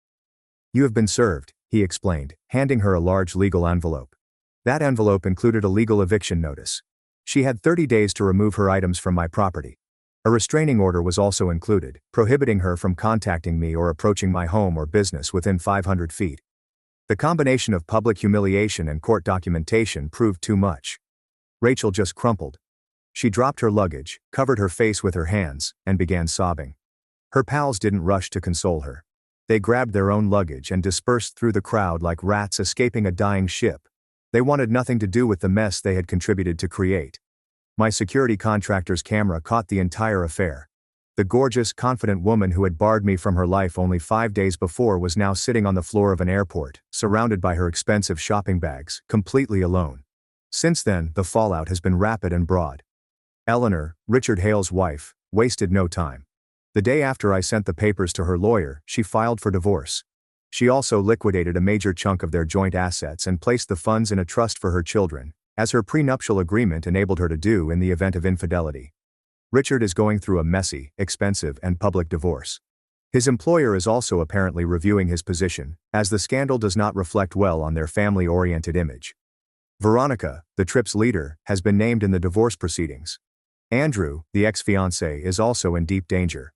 "You have been served," he explained, handing her a large legal envelope. That envelope included a legal eviction notice. She had 30 days to remove her items from my property. A restraining order was also included, prohibiting her from contacting me or approaching my home or business within 500 feet. The combination of public humiliation and court documentation proved too much. Rachel just crumpled. She dropped her luggage, covered her face with her hands, and began sobbing. Her pals didn't rush to console her. They grabbed their own luggage and dispersed through the crowd like rats escaping a dying ship. They wanted nothing to do with the mess they had contributed to create. My security contractor's camera caught the entire affair. The gorgeous, confident woman who had barred me from her life only 5 days before was now sitting on the floor of an airport, surrounded by her expensive shopping bags, completely alone. Since then, the fallout has been rapid and broad. Eleanor, Richard Hale's wife, wasted no time. The day after I sent the papers to her lawyer, she filed for divorce. She also liquidated a major chunk of their joint assets and placed the funds in a trust for her children, as her prenuptial agreement enabled her to do in the event of infidelity. Richard is going through a messy, expensive, and public divorce. His employer is also apparently reviewing his position, as the scandal does not reflect well on their family-oriented image. Veronica, the trip's leader, has been named in the divorce proceedings. Andrew, the ex-fiancé, is also in deep danger.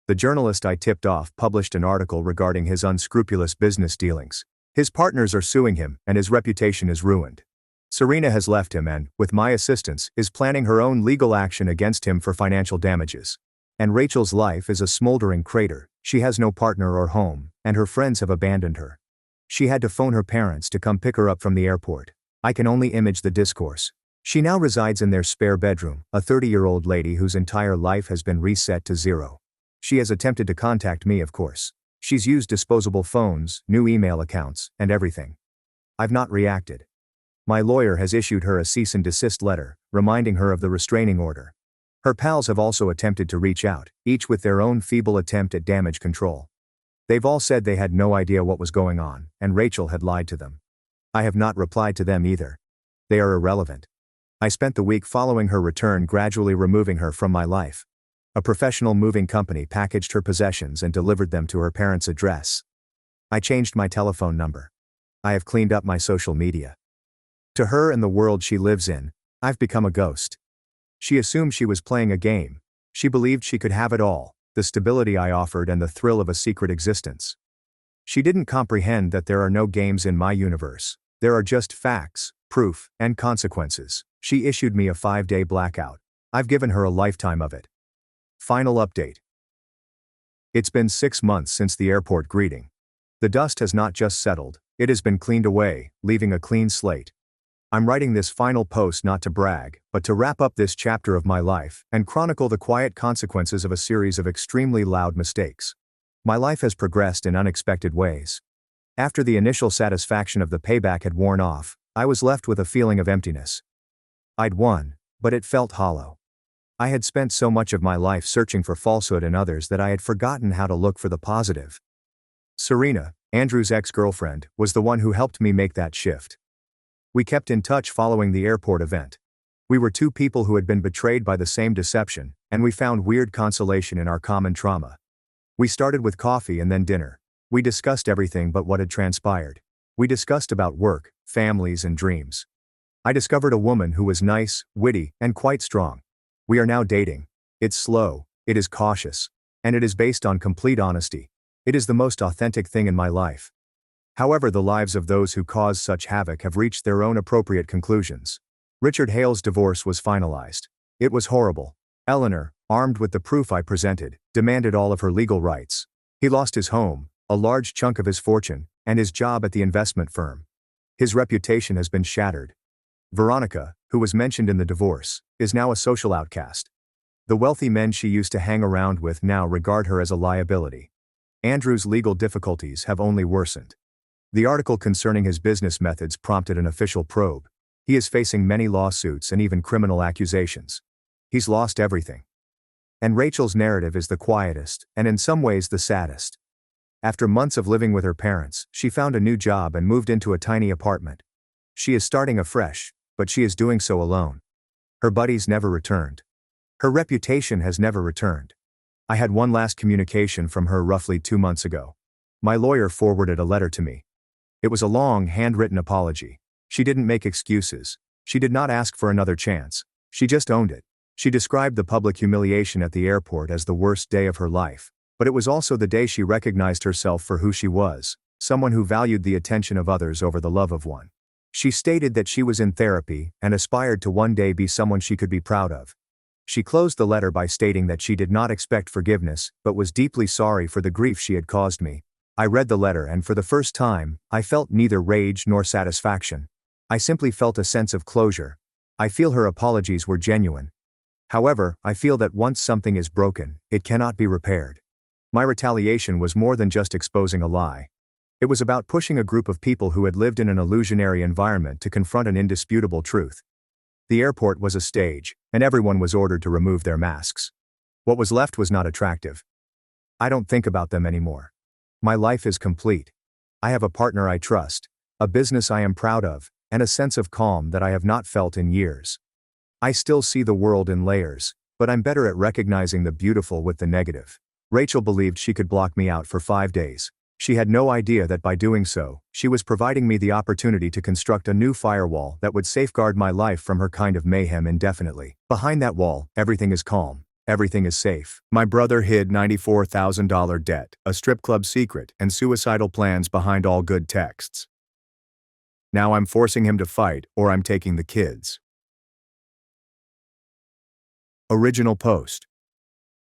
The journalist I tipped off published an article regarding his unscrupulous business dealings. His partners are suing him, and his reputation is ruined. Serena has left him and, with my assistance, is planning her own legal action against him for financial damages. And Rachel's life is a smoldering crater. She has no partner or home, and her friends have abandoned her. She had to phone her parents to come pick her up from the airport. I can only image the discourse. She now resides in their spare bedroom, a 30-year-old lady whose entire life has been reset to zero. She has attempted to contact me, of course. She's used disposable phones, new email accounts, and everything. I've not reacted. My lawyer has issued her a cease and desist letter, reminding her of the restraining order. Her pals have also attempted to reach out, each with their own feeble attempt at damage control. They've all said they had no idea what was going on, and Rachel had lied to them. I have not replied to them either. They are irrelevant. I spent the week following her return gradually removing her from my life. A professional moving company packaged her possessions and delivered them to her parents' address. I changed my telephone number. I have cleaned up my social media. To her and the world she lives in, I've become a ghost. She assumed she was playing a game. She believed she could have it all, the stability I offered and the thrill of a secret existence. She didn't comprehend that there are no games in my universe. There are just facts, proof, and consequences. She issued me a 5-day blackout. I've given her a lifetime of it. Final update. It's been 6 months since the airport greeting. The dust has not just settled, it has been cleaned away, leaving a clean slate. I'm writing this final post not to brag, but to wrap up this chapter of my life and chronicle the quiet consequences of a series of extremely loud mistakes. My life has progressed in unexpected ways. After the initial satisfaction of the payback had worn off, I was left with a feeling of emptiness. I'd won, but it felt hollow. I had spent so much of my life searching for falsehood in others that I had forgotten how to look for the positive. Serena, Andrew's ex-girlfriend, was the one who helped me make that shift. We kept in touch following the airport event. We were two people who had been betrayed by the same deception, and we found weird consolation in our common trauma. We started with coffee and then dinner. We discussed everything but what had transpired. We discussed about work, families, and dreams. I discovered a woman who was nice, witty, and quite strong. We are now dating. It's slow, it is cautious, and it is based on complete honesty. It is the most authentic thing in my life. However, the lives of those who cause such havoc have reached their own appropriate conclusions. Richard Hale's divorce was finalized. It was horrible. Eleanor, armed with the proof I presented, demanded all of her legal rights. He lost his home, a large chunk of his fortune, and his job at the investment firm. His reputation has been shattered. Veronica, who was mentioned in the divorce, is now a social outcast. The wealthy men she used to hang around with now regard her as a liability. Andrew's legal difficulties have only worsened. The article concerning his business methods prompted an official probe. He is facing many lawsuits and even criminal accusations. He's lost everything. And Rachel's narrative is the quietest, and in some ways the saddest. After months of living with her parents, she found a new job and moved into a tiny apartment. She is starting afresh, but she is doing so alone. Her buddies never returned. Her reputation has never returned. I had one last communication from her roughly 2 months ago. My lawyer forwarded a letter to me. It was a long, handwritten apology. She didn't make excuses. She did not ask for another chance. She just owned it. She described the public humiliation at the airport as the worst day of her life, but it was also the day she recognized herself for who she was, someone who valued the attention of others over the love of one. She stated that she was in therapy and aspired to one day be someone she could be proud of. She closed the letter by stating that she did not expect forgiveness, but was deeply sorry for the grief she had caused me. I read the letter and for the first time, I felt neither rage nor satisfaction. I simply felt a sense of closure. I feel her apologies were genuine. However, I feel that once something is broken, it cannot be repaired. My retaliation was more than just exposing a lie. It was about pushing a group of people who had lived in an illusionary environment to confront an indisputable truth. The airport was a stage, and everyone was ordered to remove their masks. What was left was not attractive. I don't think about them anymore. My life is complete. I have a partner I trust, a business I am proud of, and a sense of calm that I have not felt in years. I still see the world in layers, but I'm better at recognizing the beautiful with the negative. Rachel believed she could block me out for 5 days. She had no idea that by doing so, she was providing me the opportunity to construct a new firewall that would safeguard my life from her kind of mayhem indefinitely. Behind that wall, everything is calm. Everything is safe. My brother hid $94,000 debt, a strip club secret, and suicidal plans behind all good texts. Now I'm forcing him to fight, or I'm taking the kids. Original post.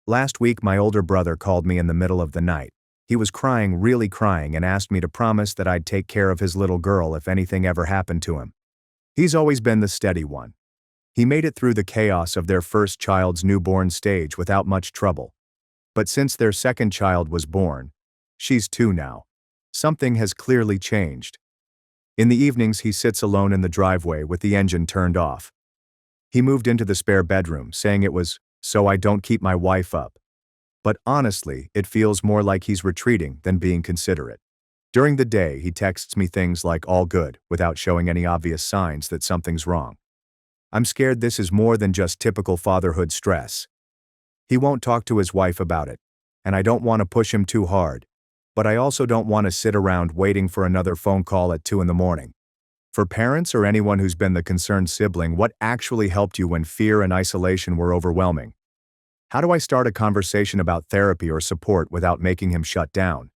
Last week my older brother called me in the middle of the night. He was crying, really crying, and asked me to promise that I'd take care of his little girl if anything ever happened to him. He's always been the steady one. He made it through the chaos of their first child's newborn stage without much trouble. But since their second child was born, she's 2 now, something has clearly changed. In the evenings he sits alone in the driveway with the engine turned off. He moved into the spare bedroom, saying it was so I don't keep my wife up. But honestly, it feels more like he's retreating than being considerate. During the day, he texts me things like all good, without showing any obvious signs that something's wrong. I'm scared this is more than just typical fatherhood stress. He won't talk to his wife about it, and I don't want to push him too hard, but I also don't want to sit around waiting for another phone call at 2 in the morning. For parents or anyone who's been the concerned sibling, what actually helped you when fear and isolation were overwhelming? How do I start a conversation about therapy or support without making him shut down?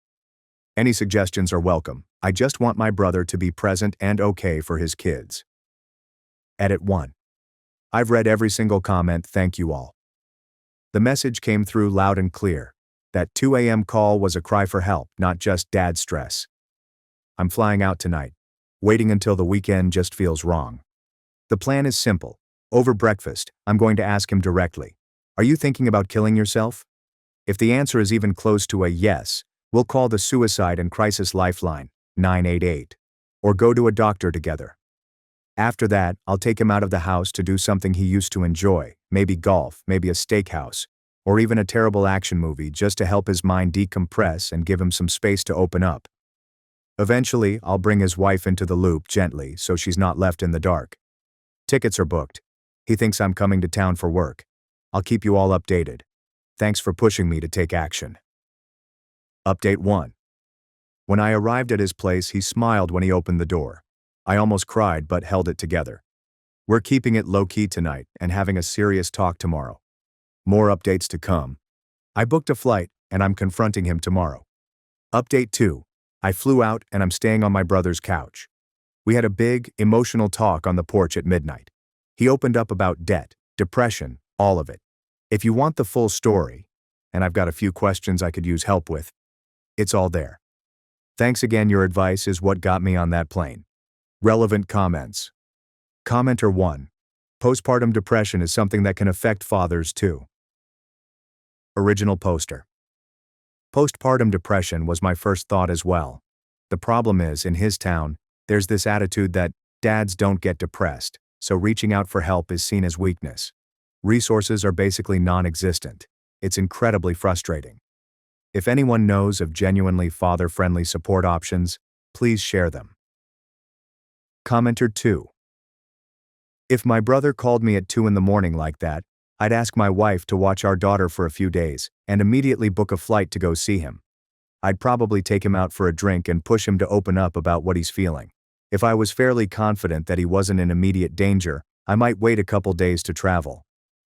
Any suggestions are welcome. I just want my brother to be present and okay for his kids. Edit 1. I've read every single comment, thank you all. The message came through loud and clear. That 2 a.m. call was a cry for help, not just dad stress. I'm flying out tonight. Waiting until the weekend just feels wrong. The plan is simple. Over breakfast, I'm going to ask him directly, are you thinking about killing yourself? If the answer is even close to a yes, we'll call the Suicide and Crisis Lifeline, 988, or go to a doctor together. After that, I'll take him out of the house to do something he used to enjoy, maybe golf, maybe a steakhouse, or even a terrible action movie just to help his mind decompress and give him some space to open up. Eventually, I'll bring his wife into the loop gently so she's not left in the dark. Tickets are booked. He thinks I'm coming to town for work. I'll keep you all updated. Thanks for pushing me to take action. Update 1. When I arrived at his place, he smiled when he opened the door. I almost cried but held it together. We're keeping it low-key tonight and having a serious talk tomorrow. More updates to come. I booked a flight and I'm confronting him tomorrow. Update 2. I flew out and I'm staying on my brother's couch. We had a big, emotional talk on the porch at midnight. He opened up about debt, depression, all of it. If you want the full story, and I've got a few questions I could use help with, it's all there. Thanks again, your advice is what got me on that plane. Relevant comments. Commenter 1. Postpartum depression is something that can affect fathers too. Original poster. Postpartum depression was my first thought as well. The problem is, in his town, there's this attitude that dads don't get depressed, so reaching out for help is seen as weakness. Resources are basically non-existent. It's incredibly frustrating. If anyone knows of genuinely father-friendly support options, please share them. Commenter 2. If my brother called me at 2 in the morning like that, I'd ask my wife to watch our daughter for a few days and immediately book a flight to go see him. I'd probably take him out for a drink and push him to open up about what he's feeling. If I was fairly confident that he wasn't in immediate danger, I might wait a couple days to travel.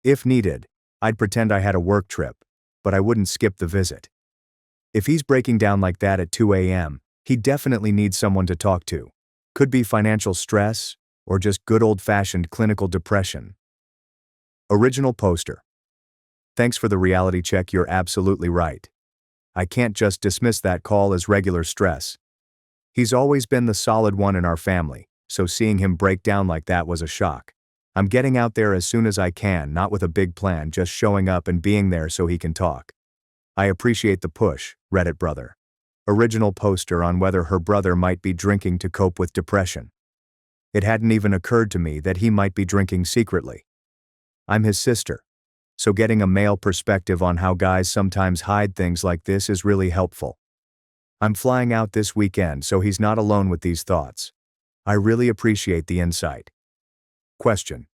If needed, I'd pretend I had a work trip, but I wouldn't skip the visit. If he's breaking down like that at 2 a.m., he definitely needs someone to talk to. Could be financial stress, or just good old-fashioned clinical depression. Original poster. Thanks for the reality check, you're absolutely right. I can't just dismiss that call as regular stress. He's always been the solid one in our family, so seeing him break down like that was a shock. I'm getting out there as soon as I can, not with a big plan, just showing up and being there so he can talk. I appreciate the push, Reddit brother. Original poster on whether her brother might be drinking to cope with depression. It hadn't even occurred to me that he might be drinking secretly. I'm his sister, so getting a male perspective on how guys sometimes hide things like this is really helpful. I'm flying out this weekend, so he's not alone with these thoughts. I really appreciate the insight. Question: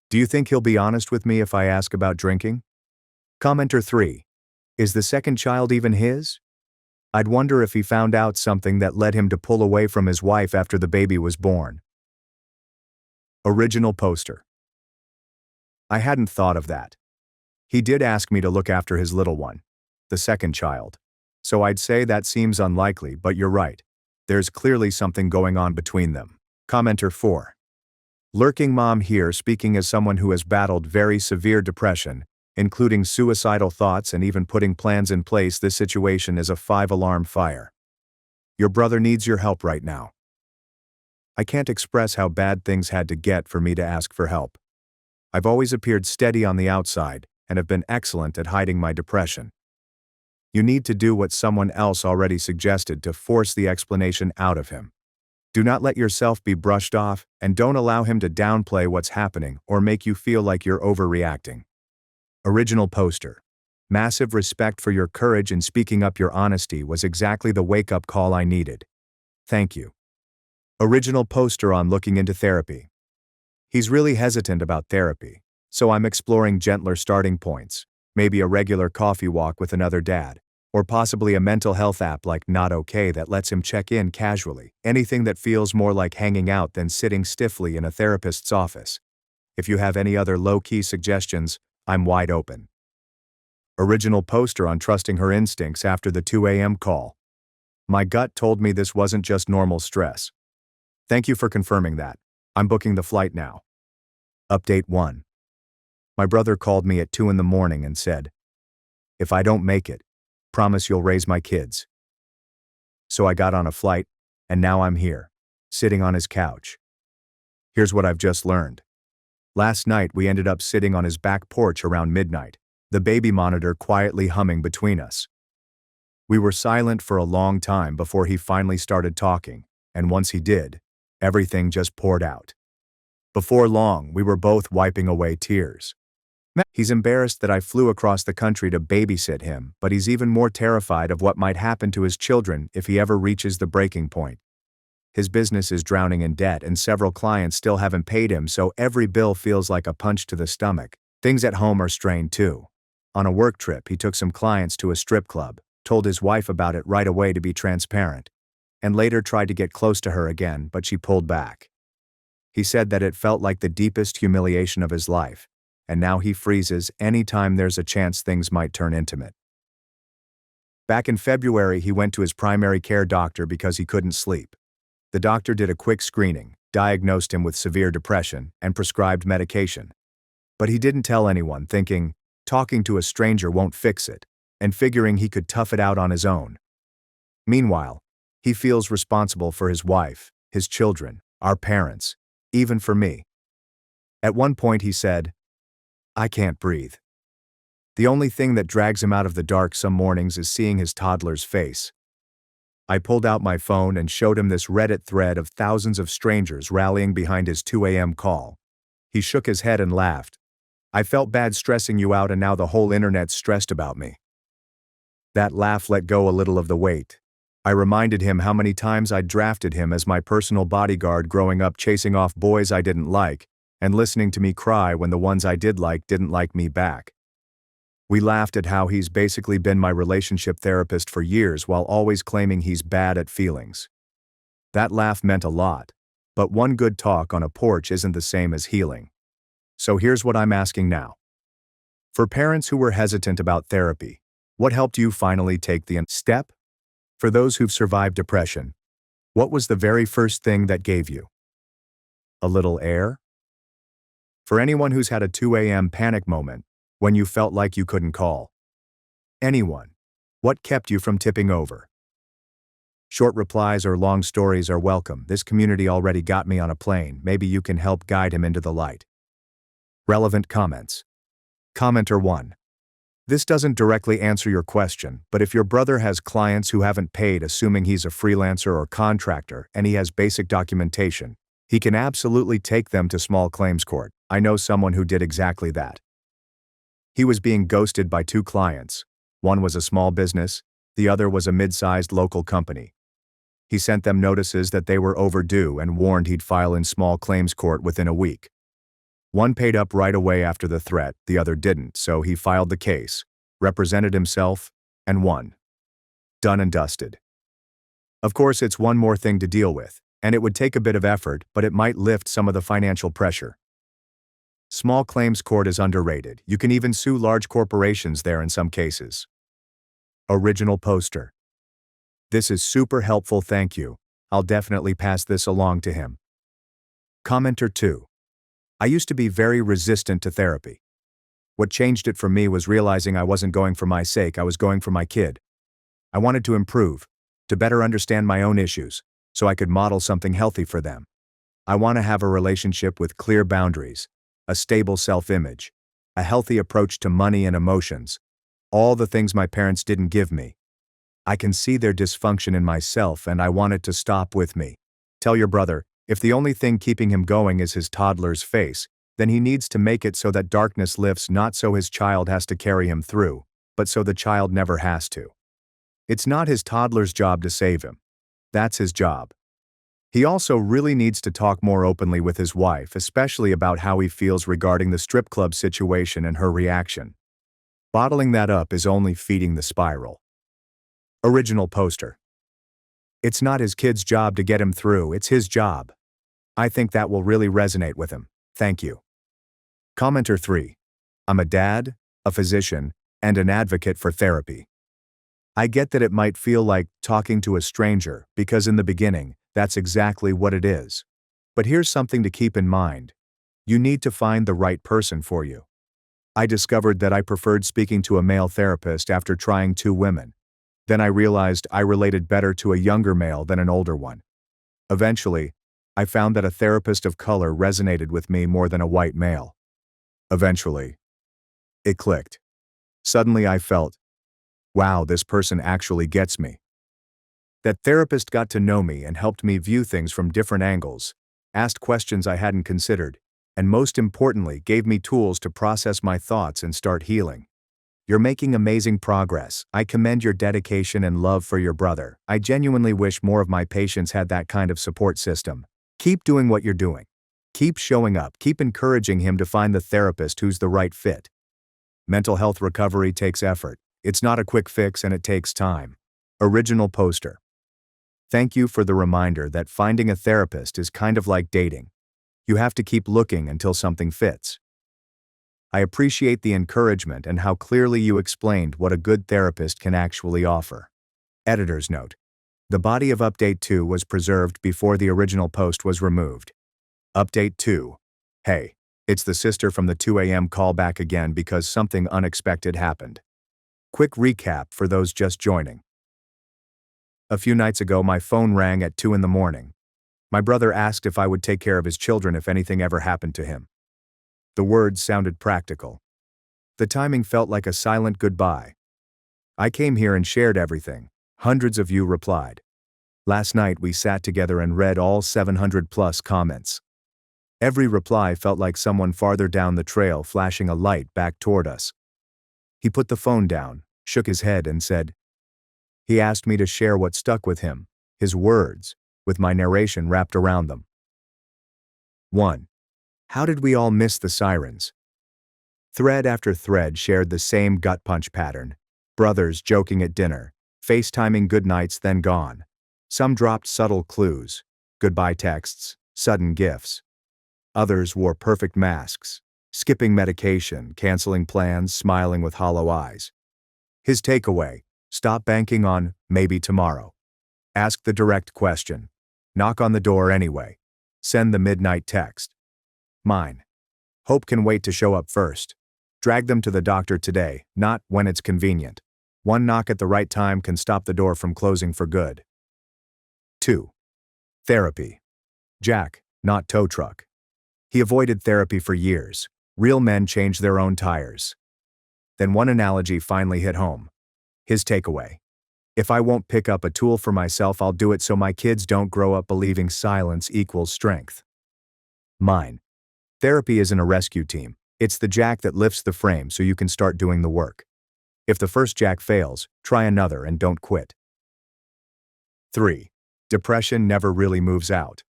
do you think he'll be honest with me if I ask about drinking? Commenter 3: is the second child even his? I'd wonder if he found out something that led him to pull away from his wife after the baby was born. Original poster. I hadn't thought of that. He did ask me to look after his little one, the second child. So I'd say that seems unlikely, but you're right. There's clearly something going on between them. Commenter 4. Lurking mom here, speaking as someone who has battled very severe depression, including suicidal thoughts and even putting plans in place. This situation is a 5-alarm fire. Your brother needs your help right now. I can't express how bad things had to get for me to ask for help. I've always appeared steady on the outside and have been excellent at hiding my depression. You need to do what someone else already suggested to force the explanation out of him. Do not let yourself be brushed off, and don't allow him to downplay what's happening or make you feel like you're overreacting. Original poster. Massive respect for your courage in speaking up. Your honesty was exactly the wake-up call I needed. Thank you. Original poster on looking into therapy. He's really hesitant about therapy, so I'm exploring gentler starting points, maybe a regular coffee walk with another dad, or possibly a mental health app like Not Okay that lets him check in casually, anything that feels more like hanging out than sitting stiffly in a therapist's office. If you have any other low-key suggestions, I'm wide open. Original poster on trusting her instincts after the 2 a.m. call. My gut told me this wasn't just normal stress. Thank you for confirming that. I'm booking the flight now. Update 1. My brother called me at 2 in the morning and said, "If I don't make it, promise you'll raise my kids." So I got on a flight, and now I'm here, sitting on his couch. Here's what I've just learned. Last night we ended up sitting on his back porch around midnight, the baby monitor quietly humming between us. We were silent for a long time before he finally started talking, and once he did, everything just poured out. Before long, we were both wiping away tears. He's embarrassed that I flew across the country to babysit him, but he's even more terrified of what might happen to his children if he ever reaches the breaking point. His business is drowning in debt and several clients still haven't paid him, so every bill feels like a punch to the stomach. Things at home are strained too. On a work trip, he took some clients to a strip club, told his wife about it right away to be transparent, and later tried to get close to her again, but she pulled back. He said that it felt like the deepest humiliation of his life, and now he freezes anytime there's a chance things might turn intimate. Back in February, he went to his primary care doctor because he couldn't sleep. The doctor did a quick screening, diagnosed him with severe depression, and prescribed medication. But he didn't tell anyone, thinking, talking to a stranger won't fix it, and figuring he could tough it out on his own. Meanwhile, he feels responsible for his wife, his children, our parents, even for me. At one point he said, "I can't breathe." The only thing that drags him out of the dark some mornings is seeing his toddler's face. I pulled out my phone and showed him this Reddit thread of thousands of strangers rallying behind his 2 a.m. call. He shook his head and laughed. "I felt bad stressing you out, and now the whole internet's stressed about me." That laugh let go a little of the weight. I reminded him how many times I'd drafted him as my personal bodyguard growing up, chasing off boys I didn't like, and listening to me cry when the ones I did like didn't like me back. We laughed at how he's basically been my relationship therapist for years while always claiming he's bad at feelings. That laugh meant a lot, but one good talk on a porch isn't the same as healing. So here's what I'm asking now. For parents who were hesitant about therapy, what helped you finally take the step? For those who've survived depression, what was the very first thing that gave you a little air? For anyone who's had a 2 a.m. panic moment, when you felt like you couldn't call anyone, what kept you from tipping over? Short replies or long stories are welcome. This community already got me on a plane. Maybe you can help guide him into the light. Relevant comments. Commenter 1. This doesn't directly answer your question, but if your brother has clients who haven't paid, assuming he's a freelancer or contractor, and he has basic documentation, he can absolutely take them to small claims court. I know someone who did exactly that. He was being ghosted by 2 clients. One was a small business, the other was a mid-sized local company. He sent them notices that they were overdue and warned he'd file in small claims court within a week. One paid up right away after the threat, the other didn't, so he filed the case, represented himself, and won. Done and dusted. Of course, it's one more thing to deal with, and it would take a bit of effort, but it might lift some of the financial pressure. Small claims court is underrated. You can even sue large corporations there in some cases. Original poster. This is super helpful, thank you. I'll definitely pass this along to him. Commenter 2. I used to be very resistant to therapy. What changed it for me was realizing I wasn't going for my sake, I was going for my kid. I wanted to improve, to better understand my own issues, so I could model something healthy for them. I want to have a relationship with clear boundaries, a stable self-image, a healthy approach to money and emotions, all the things my parents didn't give me. I can see their dysfunction in myself and I want it to stop with me. Tell your brother, if the only thing keeping him going is his toddler's face, then he needs to make it so that darkness lifts, not so his child has to carry him through, but so the child never has to. It's not his toddler's job to save him. That's his job. He also really needs to talk more openly with his wife, especially about how he feels regarding the strip club situation and her reaction. Bottling that up is only feeding the spiral. Original poster. It's not his kid's job to get him through, it's his job. I think that will really resonate with him. Thank you. Commenter 3. I'm a dad, a physician, and an advocate for therapy. I get that it might feel like talking to a stranger, because in the beginning, that's exactly what it is. But here's something to keep in mind. You need to find the right person for you. I discovered that I preferred speaking to a male therapist after trying 2 women. Then I realized I related better to a younger male than an older one. Eventually, I found that a therapist of color resonated with me more than a white male. Eventually, it clicked. Suddenly I felt, wow, this person actually gets me. That therapist got to know me and helped me view things from different angles, asked questions I hadn't considered, and most importantly, gave me tools to process my thoughts and start healing. You're making amazing progress. I commend your dedication and love for your brother. I genuinely wish more of my patients had that kind of support system. Keep doing what you're doing. Keep showing up. Keep encouraging him to find the therapist who's the right fit. Mental health recovery takes effort. It's not a quick fix and it takes time. Original poster. Thank you for the reminder that finding a therapist is kind of like dating. You have to keep looking until something fits. I appreciate the encouragement and how clearly you explained what a good therapist can actually offer. Editor's note. The body of Update 2 was preserved before the original post was removed. Update 2. Hey, it's the sister from the 2 a.m. call back again because something unexpected happened. Quick recap for those just joining. A few nights ago, my phone rang at 2 in the morning. My brother asked if I would take care of his children if anything ever happened to him. The words sounded practical. The timing felt like a silent goodbye. I came here and shared everything. Hundreds of you replied. Last night we sat together and read all 700+ comments. Every reply felt like someone farther down the trail flashing a light back toward us. He put the phone down, shook his head and said, he asked me to share what stuck with him, his words, with my narration wrapped around them. 1. How did we all miss the sirens? Thread after thread shared the same gut punch pattern. Brothers joking at dinner, FaceTiming goodnights then gone. Some dropped subtle clues, goodbye texts, sudden gifts. Others wore perfect masks, skipping medication, canceling plans, smiling with hollow eyes. His takeaway: stop banking on maybe tomorrow. Ask the direct question. Knock on the door anyway. Send the midnight text. Mine: hope can wait to show up first. Drag them to the doctor today, not when it's convenient. One knock at the right time can stop the door from closing for good. 2. Therapy. Jack, not tow truck. He avoided therapy for years. Real men change their own tires. Then one analogy finally hit home. His takeaway. If I won't pick up a tool for myself, I'll do it so my kids don't grow up believing silence equals strength. Mine. Therapy isn't a rescue team. It's the jack that lifts the frame so you can start doing the work. If the first jack fails, try another and don't quit. 3. Depression never really moves out.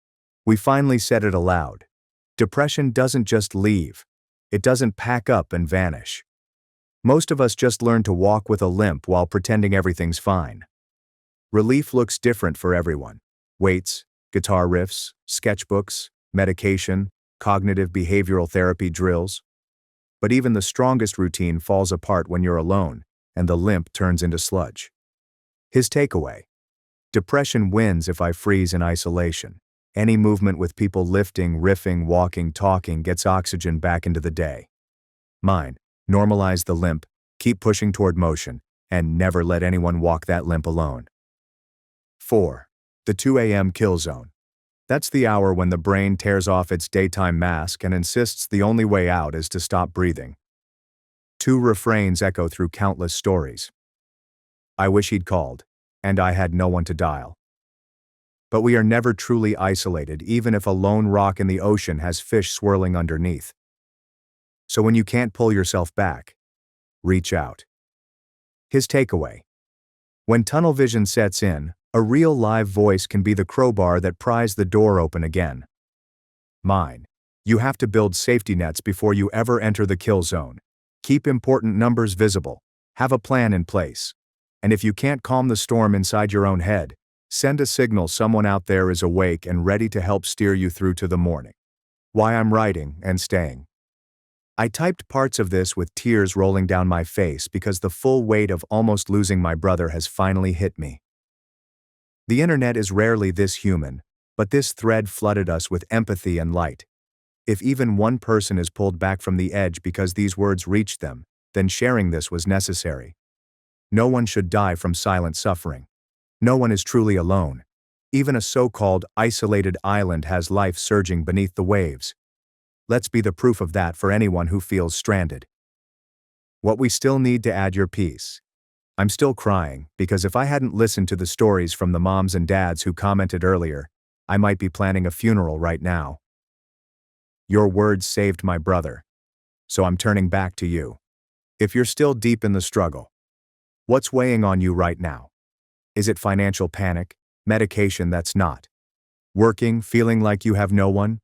We finally said it aloud. Depression doesn't just leave. It doesn't pack up and vanish. Most of us just learn to walk with a limp while pretending everything's fine. Relief looks different for everyone. Weights, guitar riffs, sketchbooks, medication, cognitive behavioral therapy drills. But even the strongest routine falls apart when you're alone, and the limp turns into sludge. His takeaway. Depression wins if I freeze in isolation. Any movement with people lifting, riffing, walking, talking gets oxygen back into the day. Mine. Normalize the limp, keep pushing toward motion, and never let anyone walk that limp alone. 4. The 2 a.m. kill zone. That's the hour when the brain tears off its daytime mask and insists the only way out is to stop breathing. 2 refrains echo through countless stories. I wish he'd called, and I had no one to dial. But we are never truly isolated, even if a lone rock in the ocean has fish swirling underneath. So when you can't pull yourself back, reach out. His takeaway. When tunnel vision sets in, a real live voice can be the crowbar that pries the door open again. Mine. You have to build safety nets before you ever enter the kill zone. Keep important numbers visible. Have a plan in place. And if you can't calm the storm inside your own head, send a signal someone out there is awake and ready to help steer you through to the morning. Why I'm writing and staying. I typed parts of this with tears rolling down my face because the full weight of almost losing my brother has finally hit me. The internet is rarely this human, but this thread flooded us with empathy and light. If even one person is pulled back from the edge because these words reached them, then sharing this was necessary. No one should die from silent suffering. No one is truly alone. Even a so-called isolated island has life surging beneath the waves. Let's be the proof of that for anyone who feels stranded. What we still need to add your piece. I'm still crying because if I hadn't listened to the stories from the moms and dads who commented earlier, I might be planning a funeral right now. Your words saved my brother. So I'm turning back to you. If you're still deep in the struggle, what's weighing on you right now? Is it financial panic, medication that's not working, feeling like you have no one?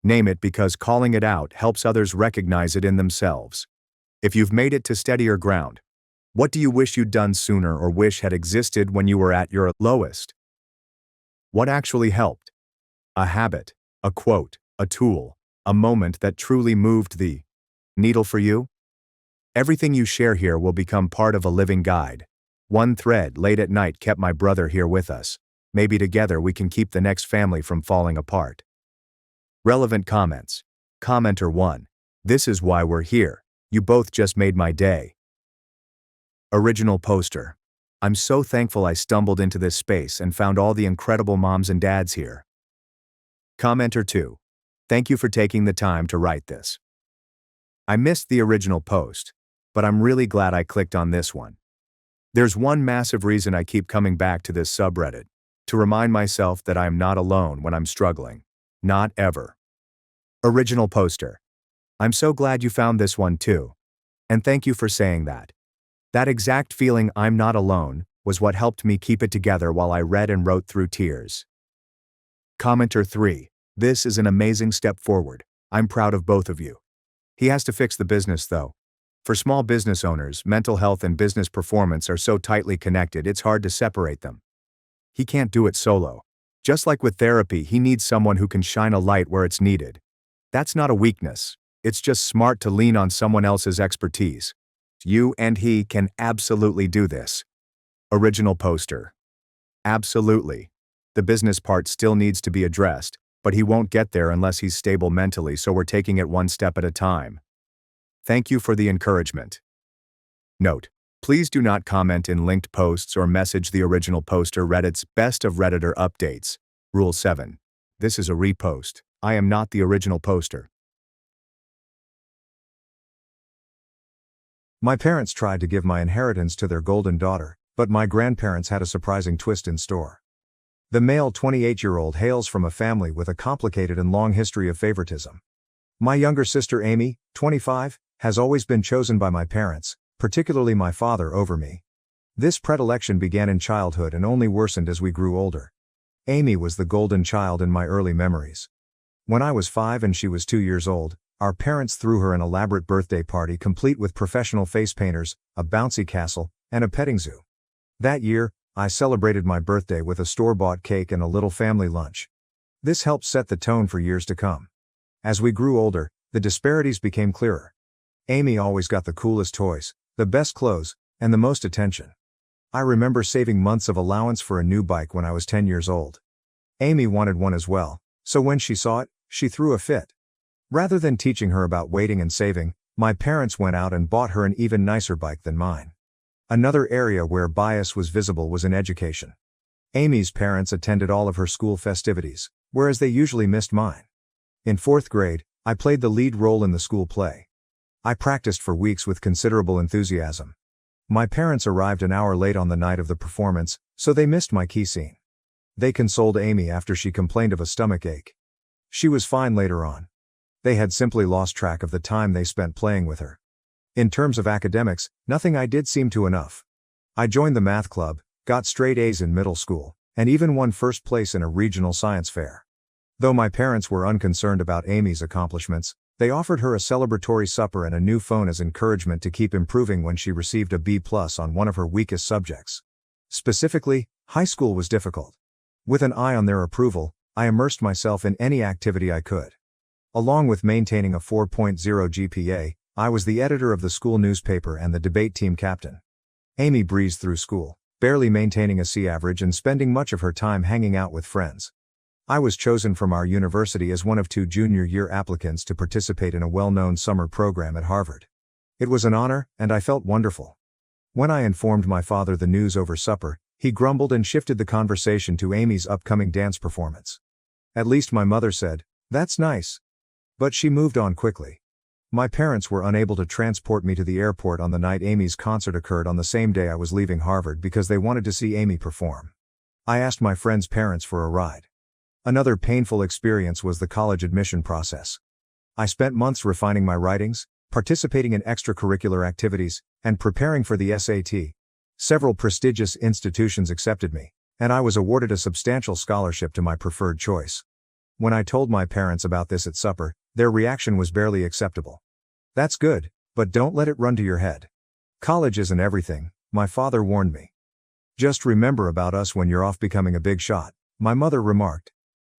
Name it, because calling it out helps others recognize it in themselves. If you've made it to steadier ground, what do you wish you'd done sooner or wish had existed when you were at your lowest? What actually helped? A habit, a quote, a tool, a moment that truly moved the needle for you? Everything you share here will become part of a living guide. One thread late at night kept my brother here with us. Maybe together we can keep the next family from falling apart. Relevant comments. Commenter 1. This is why we're here. You both just made my day. Original poster. I'm so thankful I stumbled into this space and found all the incredible moms and dads here. Commenter 2. Thank you for taking the time to write this. I missed the original post, but I'm really glad I clicked on this one. There's one massive reason I keep coming back to this subreddit. To remind myself that I am not alone when I'm struggling. Not ever. Original poster. I'm so glad you found this one too. And thank you for saying that. That exact feeling, I'm not alone, was what helped me keep it together while I read and wrote through tears. Commenter 3. This is an amazing step forward. I'm proud of both of you. He has to fix the business though. For small business owners, mental health and business performance are so tightly connected it's hard to separate them. He can't do it solo. Just like with therapy, he needs someone who can shine a light where it's needed. That's not a weakness. It's just smart to lean on someone else's expertise. You and he can absolutely do this. Original poster. Absolutely. The business part still needs to be addressed, but he won't get there unless he's stable mentally, so we're taking it one step at a time. Thank you for the encouragement. Note: please do not comment in linked posts or message the original poster. Reddit's Best of Redditor updates. Rule 7. This is a repost. I am not the original poster. My parents tried to give my inheritance to their golden daughter, but my grandparents had a surprising twist in store. The male 28-year-old hails from a family with a complicated and long history of favoritism. My younger sister Amy, 25, has always been chosen by my parents, particularly my father, over me. This predilection began in childhood and only worsened as we grew older. Amy was the golden child in my early memories. When I was 5 and she was 2 years old, our parents threw her an elaborate birthday party complete with professional face painters, a bouncy castle, and a petting zoo. That year, I celebrated my birthday with a store-bought cake and a little family lunch. This helped set the tone for years to come. As we grew older, the disparities became clearer. Amy always got the coolest toys, the best clothes, and the most attention. I remember saving months of allowance for a new bike when I was 10 years old. Amy wanted one as well, so when she saw it, she threw a fit. Rather than teaching her about waiting and saving, my parents went out and bought her an even nicer bike than mine. Another area where bias was visible was in education. Amy's parents attended all of her school festivities, whereas they usually missed mine. In 4th grade, I played the lead role in the school play. I practiced for weeks with considerable enthusiasm. My parents arrived an hour late on the night of the performance, so they missed my key scene. They consoled Amy after she complained of a stomach ache. She was fine later on. They had simply lost track of the time they spent playing with her. In terms of academics, nothing I did seemed to enough. I joined the math club, got straight A's in middle school, and even won first place in a regional science fair. Though my parents were unconcerned about Amy's accomplishments, they offered her a celebratory supper and a new phone as encouragement to keep improving when she received a B+ on one of her weakest subjects. Specifically, high school was difficult. With an eye on their approval, I immersed myself in any activity I could. Along with maintaining a 4.0 GPA, I was the editor of the school newspaper and the debate team captain. Amy breezed through school, barely maintaining a C average and spending much of her time hanging out with friends. I was chosen from our university as one of 2 junior-year applicants to participate in a well-known summer program at Harvard. It was an honor, and I felt wonderful. When I informed my father the news over supper, he grumbled and shifted the conversation to Amy's upcoming dance performance. At least my mother said, "That's nice." But she moved on quickly. My parents were unable to transport me to the airport on the night Amy's concert occurred on the same day I was leaving Harvard because they wanted to see Amy perform. I asked my friends' parents for a ride. Another painful experience was the college admission process. I spent months refining my writings, participating in extracurricular activities, and preparing for the SAT. Several prestigious institutions accepted me, and I was awarded a substantial scholarship to my preferred choice. When I told my parents about this at supper, their reaction was barely acceptable. "That's good, but don't let it run to your head. College isn't everything," my father warned me. "Just remember about us when you're off becoming a big shot," my mother remarked.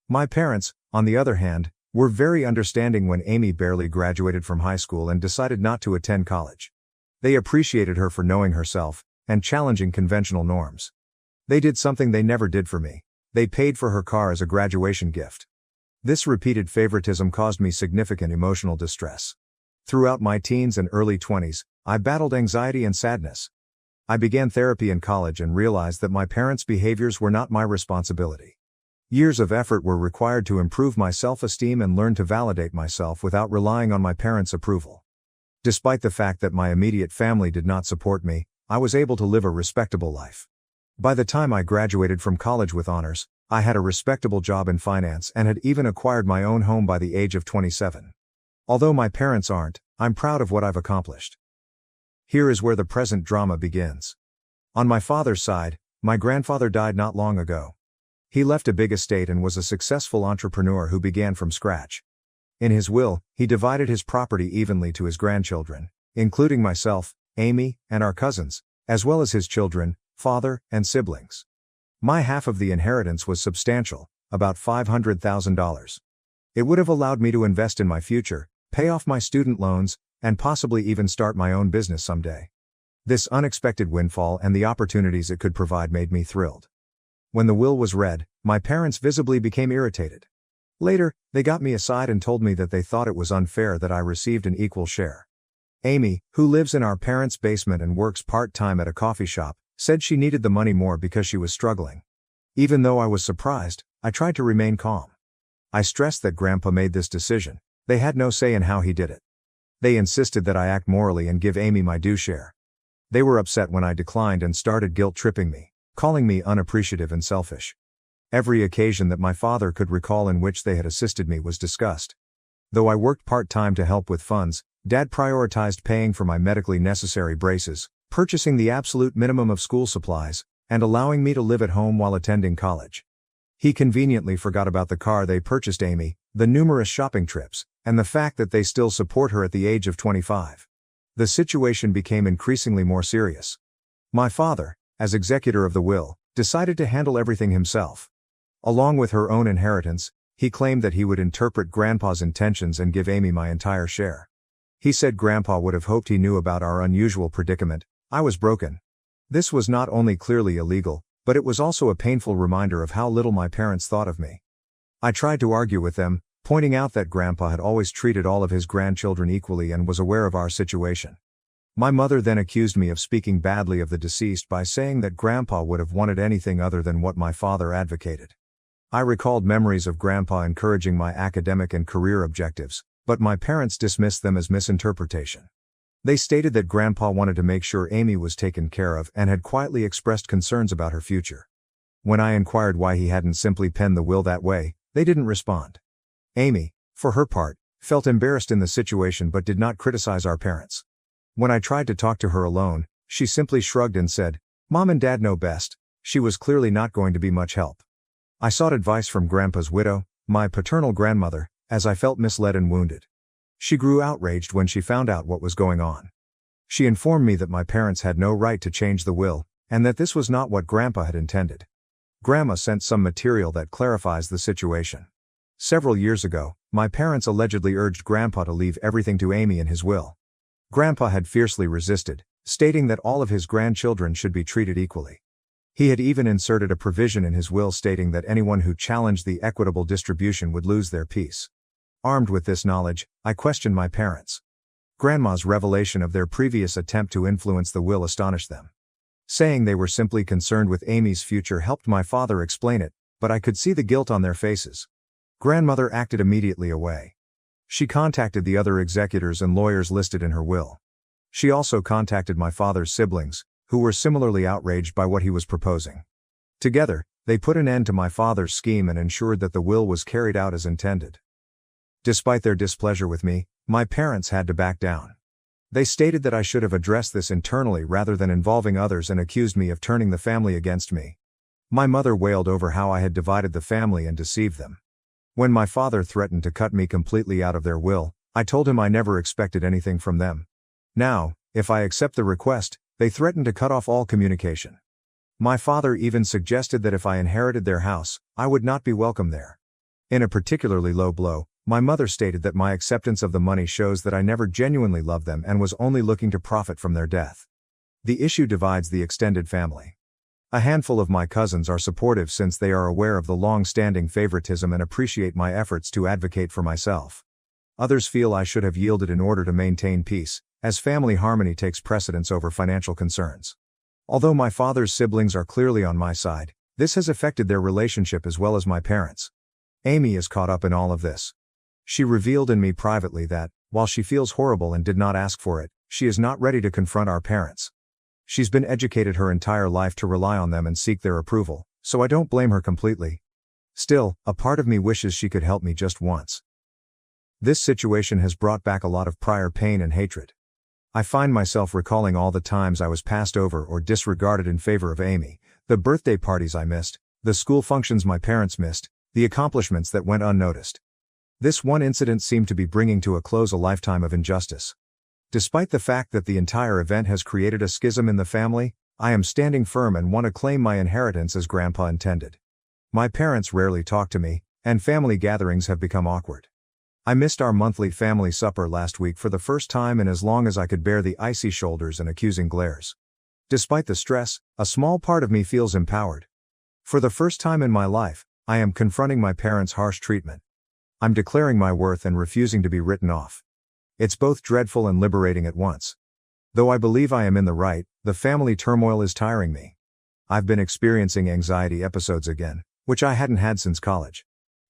My parents, on the other hand, were very understanding when Amy barely graduated from high school and decided not to attend college. They appreciated her for knowing herself and challenging conventional norms. They did something they never did for me. They paid for her car as a graduation gift. This repeated favoritism caused me significant emotional distress. Throughout my teens and early 20s, I battled anxiety and sadness. I began therapy in college and realized that my parents' behaviors were not my responsibility. Years of effort were required to improve my self-esteem and learn to validate myself without relying on my parents' approval. Despite the fact that my immediate family did not support me, I was able to live a respectable life. By the time I graduated from college with honors, I had a respectable job in finance and had even acquired my own home by the age of 27. Although my parents aren't, I'm proud of what I've accomplished. Here is where the present drama begins. On my father's side, my grandfather died not long ago. He left a big estate and was a successful entrepreneur who began from scratch. In his will, he divided his property evenly to his grandchildren, including myself, Amy, and our cousins, as well as his children, father, and siblings. My half of the inheritance was substantial, about $500,000. It would have allowed me to invest in my future, pay off my student loans, and possibly even start my own business someday. This unexpected windfall and the opportunities it could provide made me thrilled. When the will was read, my parents visibly became irritated. Later, they got me aside and told me that they thought it was unfair that I received an equal share. Amy, who lives in our parents' basement and works part-time at a coffee shop, said she needed the money more because she was struggling. Even though I was surprised, I tried to remain calm. I stressed that Grandpa made this decision. They had no say in how he did it. They insisted that I act morally and give Amy my due share. They were upset when I declined and started guilt-tripping me, calling me unappreciative and selfish. Every occasion that my father could recall in which they had assisted me was discussed. Though I worked part-time to help with funds, Dad prioritized paying for my medically necessary braces, purchasing the absolute minimum of school supplies, and allowing me to live at home while attending college. He conveniently forgot about the car they purchased Amy, the numerous shopping trips, and the fact that they still support her at the age of 25. The situation became increasingly more serious. My father, as executor of the will, decided to handle everything himself. Along with her own inheritance, he claimed that he would interpret Grandpa's intentions and give Amy my entire share. He said Grandpa would have hoped he knew about our unusual predicament. I was broken. This was not only clearly illegal, but it was also a painful reminder of how little my parents thought of me. I tried to argue with them, pointing out that Grandpa had always treated all of his grandchildren equally and was aware of our situation. My mother then accused me of speaking badly of the deceased by saying that Grandpa would have wanted anything other than what my father advocated. I recalled memories of Grandpa encouraging my academic and career objectives, but my parents dismissed them as misinterpretation. They stated that Grandpa wanted to make sure Amy was taken care of and had quietly expressed concerns about her future. When I inquired why he hadn't simply penned the will that way, they didn't respond. Amy, for her part, felt embarrassed in the situation but did not criticize our parents. When I tried to talk to her alone, she simply shrugged and said, "Mom and Dad know best." She was clearly not going to be much help. I sought advice from Grandpa's widow, my paternal grandmother, as I felt misled and wounded. She grew outraged when she found out what was going on. She informed me that my parents had no right to change the will, and that this was not what Grandpa had intended. Grandma sent some material that clarifies the situation. Several years ago, my parents allegedly urged Grandpa to leave everything to Amy in his will. Grandpa had fiercely resisted, stating that all of his grandchildren should be treated equally. He had even inserted a provision in his will stating that anyone who challenged the equitable distribution would lose their peace. Armed with this knowledge, I questioned my parents. Grandma's revelation of their previous attempt to influence the will astonished them. Saying they were simply concerned with Amy's future helped my father explain it, but I could see the guilt on their faces. Grandmother acted immediately away. She contacted the other executors and lawyers listed in her will. She also contacted my father's siblings, who were similarly outraged by what he was proposing. Together, they put an end to my father's scheme and ensured that the will was carried out as intended. Despite their displeasure with me, my parents had to back down. They stated that I should have addressed this internally rather than involving others and accused me of turning the family against me. My mother wailed over how I had divided the family and deceived them. When my father threatened to cut me completely out of their will, I told him I never expected anything from them. Now, if I accept the request, they threatened to cut off all communication. My father even suggested that if I inherited their house, I would not be welcome there. In a particularly low blow, my mother stated that my acceptance of the money shows that I never genuinely loved them and was only looking to profit from their death. The issue divides the extended family. A handful of my cousins are supportive since they are aware of the long-standing favoritism and appreciate my efforts to advocate for myself. Others feel I should have yielded in order to maintain peace, as family harmony takes precedence over financial concerns. Although my father's siblings are clearly on my side, this has affected their relationship as well as my parents. Amy is caught up in all of this. She revealed in me privately that, while she feels horrible and did not ask for it, she is not ready to confront our parents. She's been educated her entire life to rely on them and seek their approval, so I don't blame her completely. Still, a part of me wishes she could help me just once. This situation has brought back a lot of prior pain and hatred. I find myself recalling all the times I was passed over or disregarded in favor of Amy, the birthday parties I missed, the school functions my parents missed, the accomplishments that went unnoticed. This one incident seemed to be bringing to a close a lifetime of injustice. Despite the fact that the entire event has created a schism in the family, I am standing firm and want to claim my inheritance as Grandpa intended. My parents rarely talk to me, and family gatherings have become awkward. I missed our monthly family supper last week for the first time in as long as I could bear the icy shoulders and accusing glares. Despite the stress, a small part of me feels empowered. For the first time in my life, I am confronting my parents' harsh treatment. I'm declaring my worth and refusing to be written off. It's both dreadful and liberating at once. Though I believe I am in the right, the family turmoil is tiring me. I've been experiencing anxiety episodes again, which I hadn't had since college.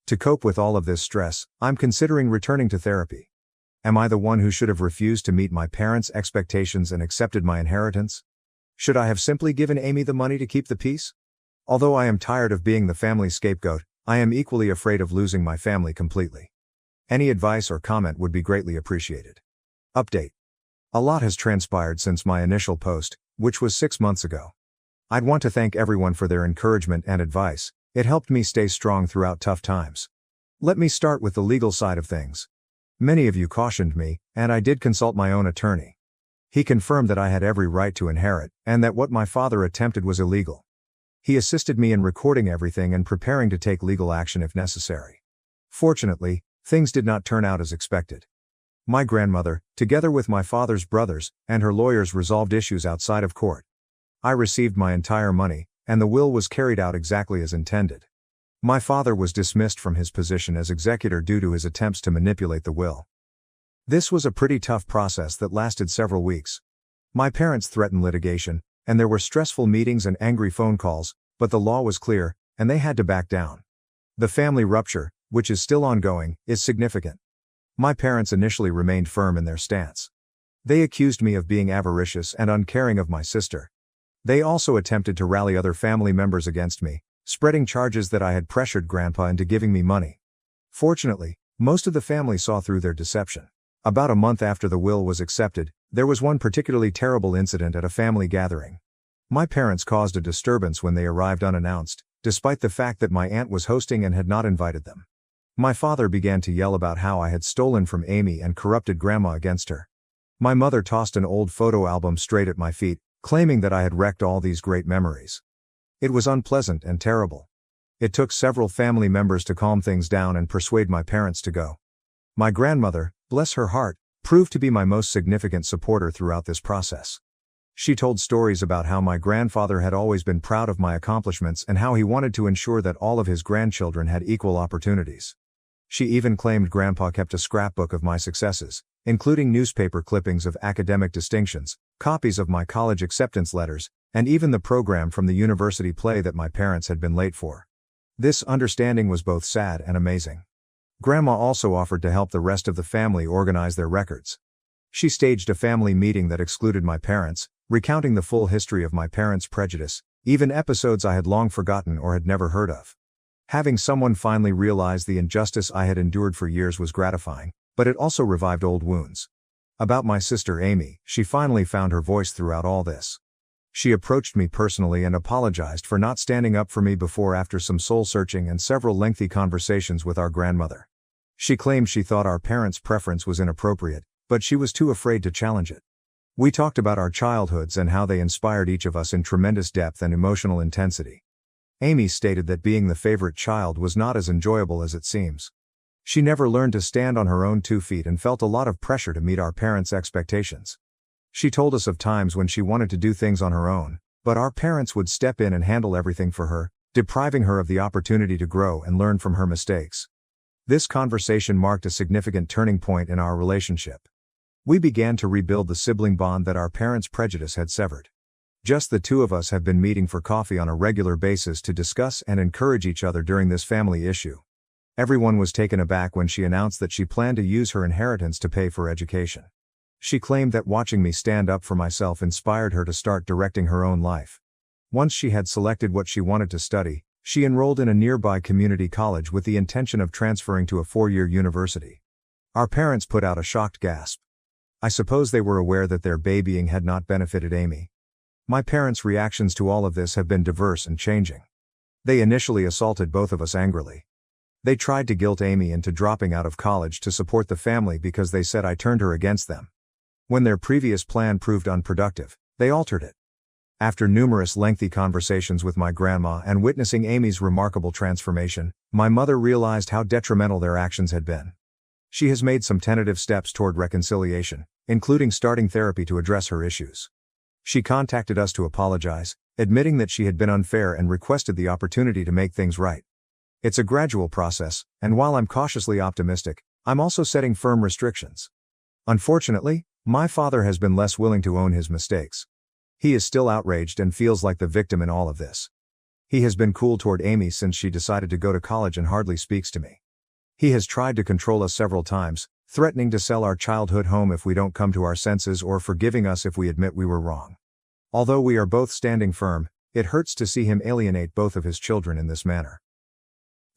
To cope with all of this stress, I'm considering returning to therapy. Am I the one who should have refused to meet my parents' expectations and accepted my inheritance? Should I have simply given Amy the money to keep the peace? Although I am tired of being the family scapegoat, I am equally afraid of losing my family completely. Any advice or comment would be greatly appreciated. Update. A lot has transpired since my initial post, which was 6 months ago. I'd want to thank everyone for their encouragement and advice. It helped me stay strong throughout tough times. Let me start with the legal side of things. Many of you cautioned me, and I did consult my own attorney. He confirmed that I had every right to inherit, and that what my father attempted was illegal. He assisted me in recording everything and preparing to take legal action if necessary. Fortunately, things did not turn out as expected. My grandmother, together with my father's brothers, and her lawyers resolved issues outside of court. I received my entire money, and the will was carried out exactly as intended. My father was dismissed from his position as executor due to his attempts to manipulate the will. This was a pretty tough process that lasted several weeks. My parents threatened litigation, and there were stressful meetings and angry phone calls, but the law was clear, and they had to back down. The family rupture, which is still ongoing, is significant. My parents initially remained firm in their stance. They accused me of being avaricious and uncaring of my sister. They also attempted to rally other family members against me, spreading charges that I had pressured Grandpa into giving me money. Fortunately, most of the family saw through their deception. About a month after the will was accepted, there was one particularly terrible incident at a family gathering. My parents caused a disturbance when they arrived unannounced, despite the fact that my aunt was hosting and had not invited them. My father began to yell about how I had stolen from Amy and corrupted Grandma against her. My mother tossed an old photo album straight at my feet, claiming that I had wrecked all these great memories. It was unpleasant and terrible. It took several family members to calm things down and persuade my parents to go. My grandmother, bless her heart, proved to be my most significant supporter throughout this process. She told stories about how my grandfather had always been proud of my accomplishments and how he wanted to ensure that all of his grandchildren had equal opportunities. She even claimed Grandpa kept a scrapbook of my successes, including newspaper clippings of academic distinctions, copies of my college acceptance letters, and even the program from the university play that my parents had been late for. This understanding was both sad and amazing. Grandma also offered to help the rest of the family organize their records. She staged a family meeting that excluded my parents, recounting the full history of my parents' prejudice, even episodes I had long forgotten or had never heard of. Having someone finally realize the injustice I had endured for years was gratifying, but it also revived old wounds. About my sister Amy, she finally found her voice throughout all this. She approached me personally and apologized for not standing up for me before after some soul-searching and several lengthy conversations with our grandmother. She claimed she thought our parents' preference was inappropriate, but she was too afraid to challenge it. We talked about our childhoods and how they inspired each of us in tremendous depth and emotional intensity. Amy stated that being the favorite child was not as enjoyable as it seems. She never learned to stand on her own 2 feet and felt a lot of pressure to meet our parents' expectations. She told us of times when she wanted to do things on her own, but our parents would step in and handle everything for her, depriving her of the opportunity to grow and learn from her mistakes. This conversation marked a significant turning point in our relationship. We began to rebuild the sibling bond that our parents' prejudice had severed. Just the two of us have been meeting for coffee on a regular basis to discuss and encourage each other during this family issue. Everyone was taken aback when she announced that she planned to use her inheritance to pay for education. She claimed that watching me stand up for myself inspired her to start directing her own life. Once she had selected what she wanted to study, she enrolled in a nearby community college with the intention of transferring to a 4-year university. Our parents put out a shocked gasp. I suppose they were aware that their babying had not benefited Amy. My parents' reactions to all of this have been diverse and changing. They initially assaulted both of us angrily. They tried to guilt Amy into dropping out of college to support the family because they said I turned her against them. When their previous plan proved unproductive, they altered it. After numerous lengthy conversations with my grandma and witnessing Amy's remarkable transformation, my mother realized how detrimental their actions had been. She has made some tentative steps toward reconciliation, including starting therapy to address her issues. She contacted us to apologize, admitting that she had been unfair and requested the opportunity to make things right. It's a gradual process, and while I'm cautiously optimistic, I'm also setting firm restrictions. Unfortunately, my father has been less willing to own his mistakes. He is still outraged and feels like the victim in all of this. He has been cool toward Amy since she decided to go to college and hardly speaks to me. He has tried to control us several times, threatening to sell our childhood home if we don't come to our senses or forgiving us if we admit we were wrong. Although we are both standing firm, it hurts to see him alienate both of his children in this manner.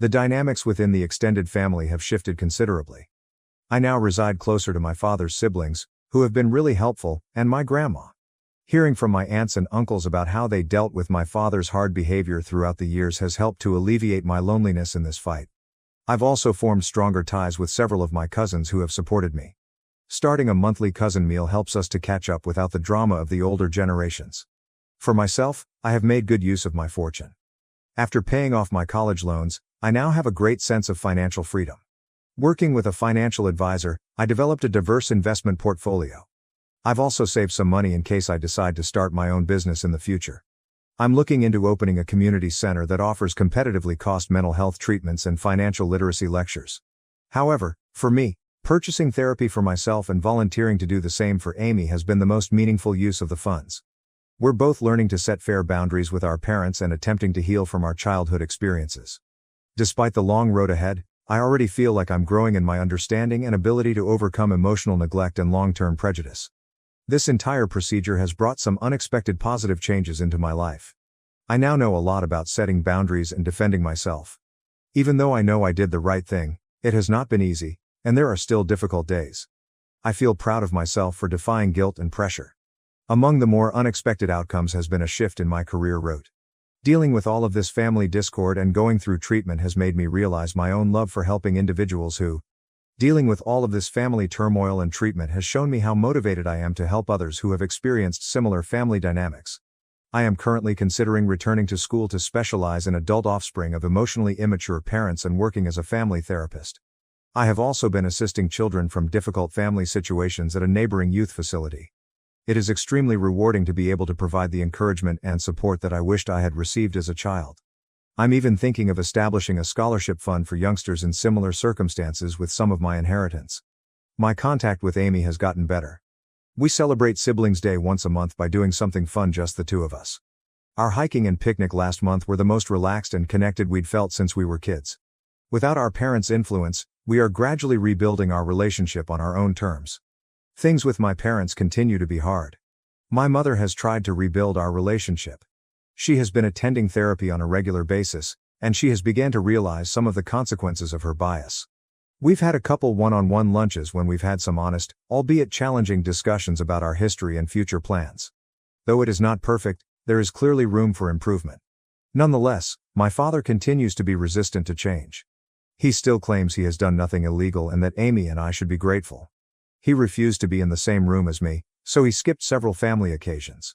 The dynamics within the extended family have shifted considerably. I now reside closer to my father's siblings, who have been really helpful, and my grandma. Hearing from my aunts and uncles about how they dealt with my father's hard behavior throughout the years has helped to alleviate my loneliness in this fight. I've also formed stronger ties with several of my cousins who have supported me. Starting a monthly cousin meal helps us to catch up without the drama of the older generations. For myself, I have made good use of my fortune. After paying off my college loans, I now have a great sense of financial freedom. Working with a financial advisor, I developed a diverse investment portfolio. I've also saved some money in case I decide to start my own business in the future. I'm looking into opening a community center that offers competitively cost mental health treatments and financial literacy lectures. However, for me, purchasing therapy for myself and volunteering to do the same for Amy has been the most meaningful use of the funds. We're both learning to set fair boundaries with our parents and attempting to heal from our childhood experiences. Despite the long road ahead, I already feel like I'm growing in my understanding and ability to overcome emotional neglect and long-term prejudice. This entire procedure has brought some unexpected positive changes into my life. I now know a lot about setting boundaries and defending myself. Even though I know I did the right thing, it has not been easy, and there are still difficult days. I feel proud of myself for defying guilt and pressure. Among the more unexpected outcomes has been a shift in my career route. Dealing with all of this family discord and going through treatment has made me realize my own love for helping individuals who, dealing with all of this family turmoil and treatment has shown me how motivated I am to help others who have experienced similar family dynamics. I am currently considering returning to school to specialize in adult offspring of emotionally immature parents and working as a family therapist. I have also been assisting children from difficult family situations at a neighboring youth facility. It is extremely rewarding to be able to provide the encouragement and support that I wished I had received as a child. I'm even thinking of establishing a scholarship fund for youngsters in similar circumstances with some of my inheritance. My contact with Amy has gotten better. We celebrate Siblings Day once a month by doing something fun, just the two of us. Our hiking and picnic last month were the most relaxed and connected we'd felt since we were kids. Without our parents' influence, we are gradually rebuilding our relationship on our own terms. Things with my parents continue to be hard. My mother has tried to rebuild our relationship. She has been attending therapy on a regular basis, and she has begun to realize some of the consequences of her bias. We've had a couple one-on-one lunches when we've had some honest, albeit challenging discussions about our history and future plans. Though it is not perfect, there is clearly room for improvement. Nonetheless, my father continues to be resistant to change. He still claims he has done nothing illegal and that Amy and I should be grateful. He refused to be in the same room as me, so he skipped several family occasions.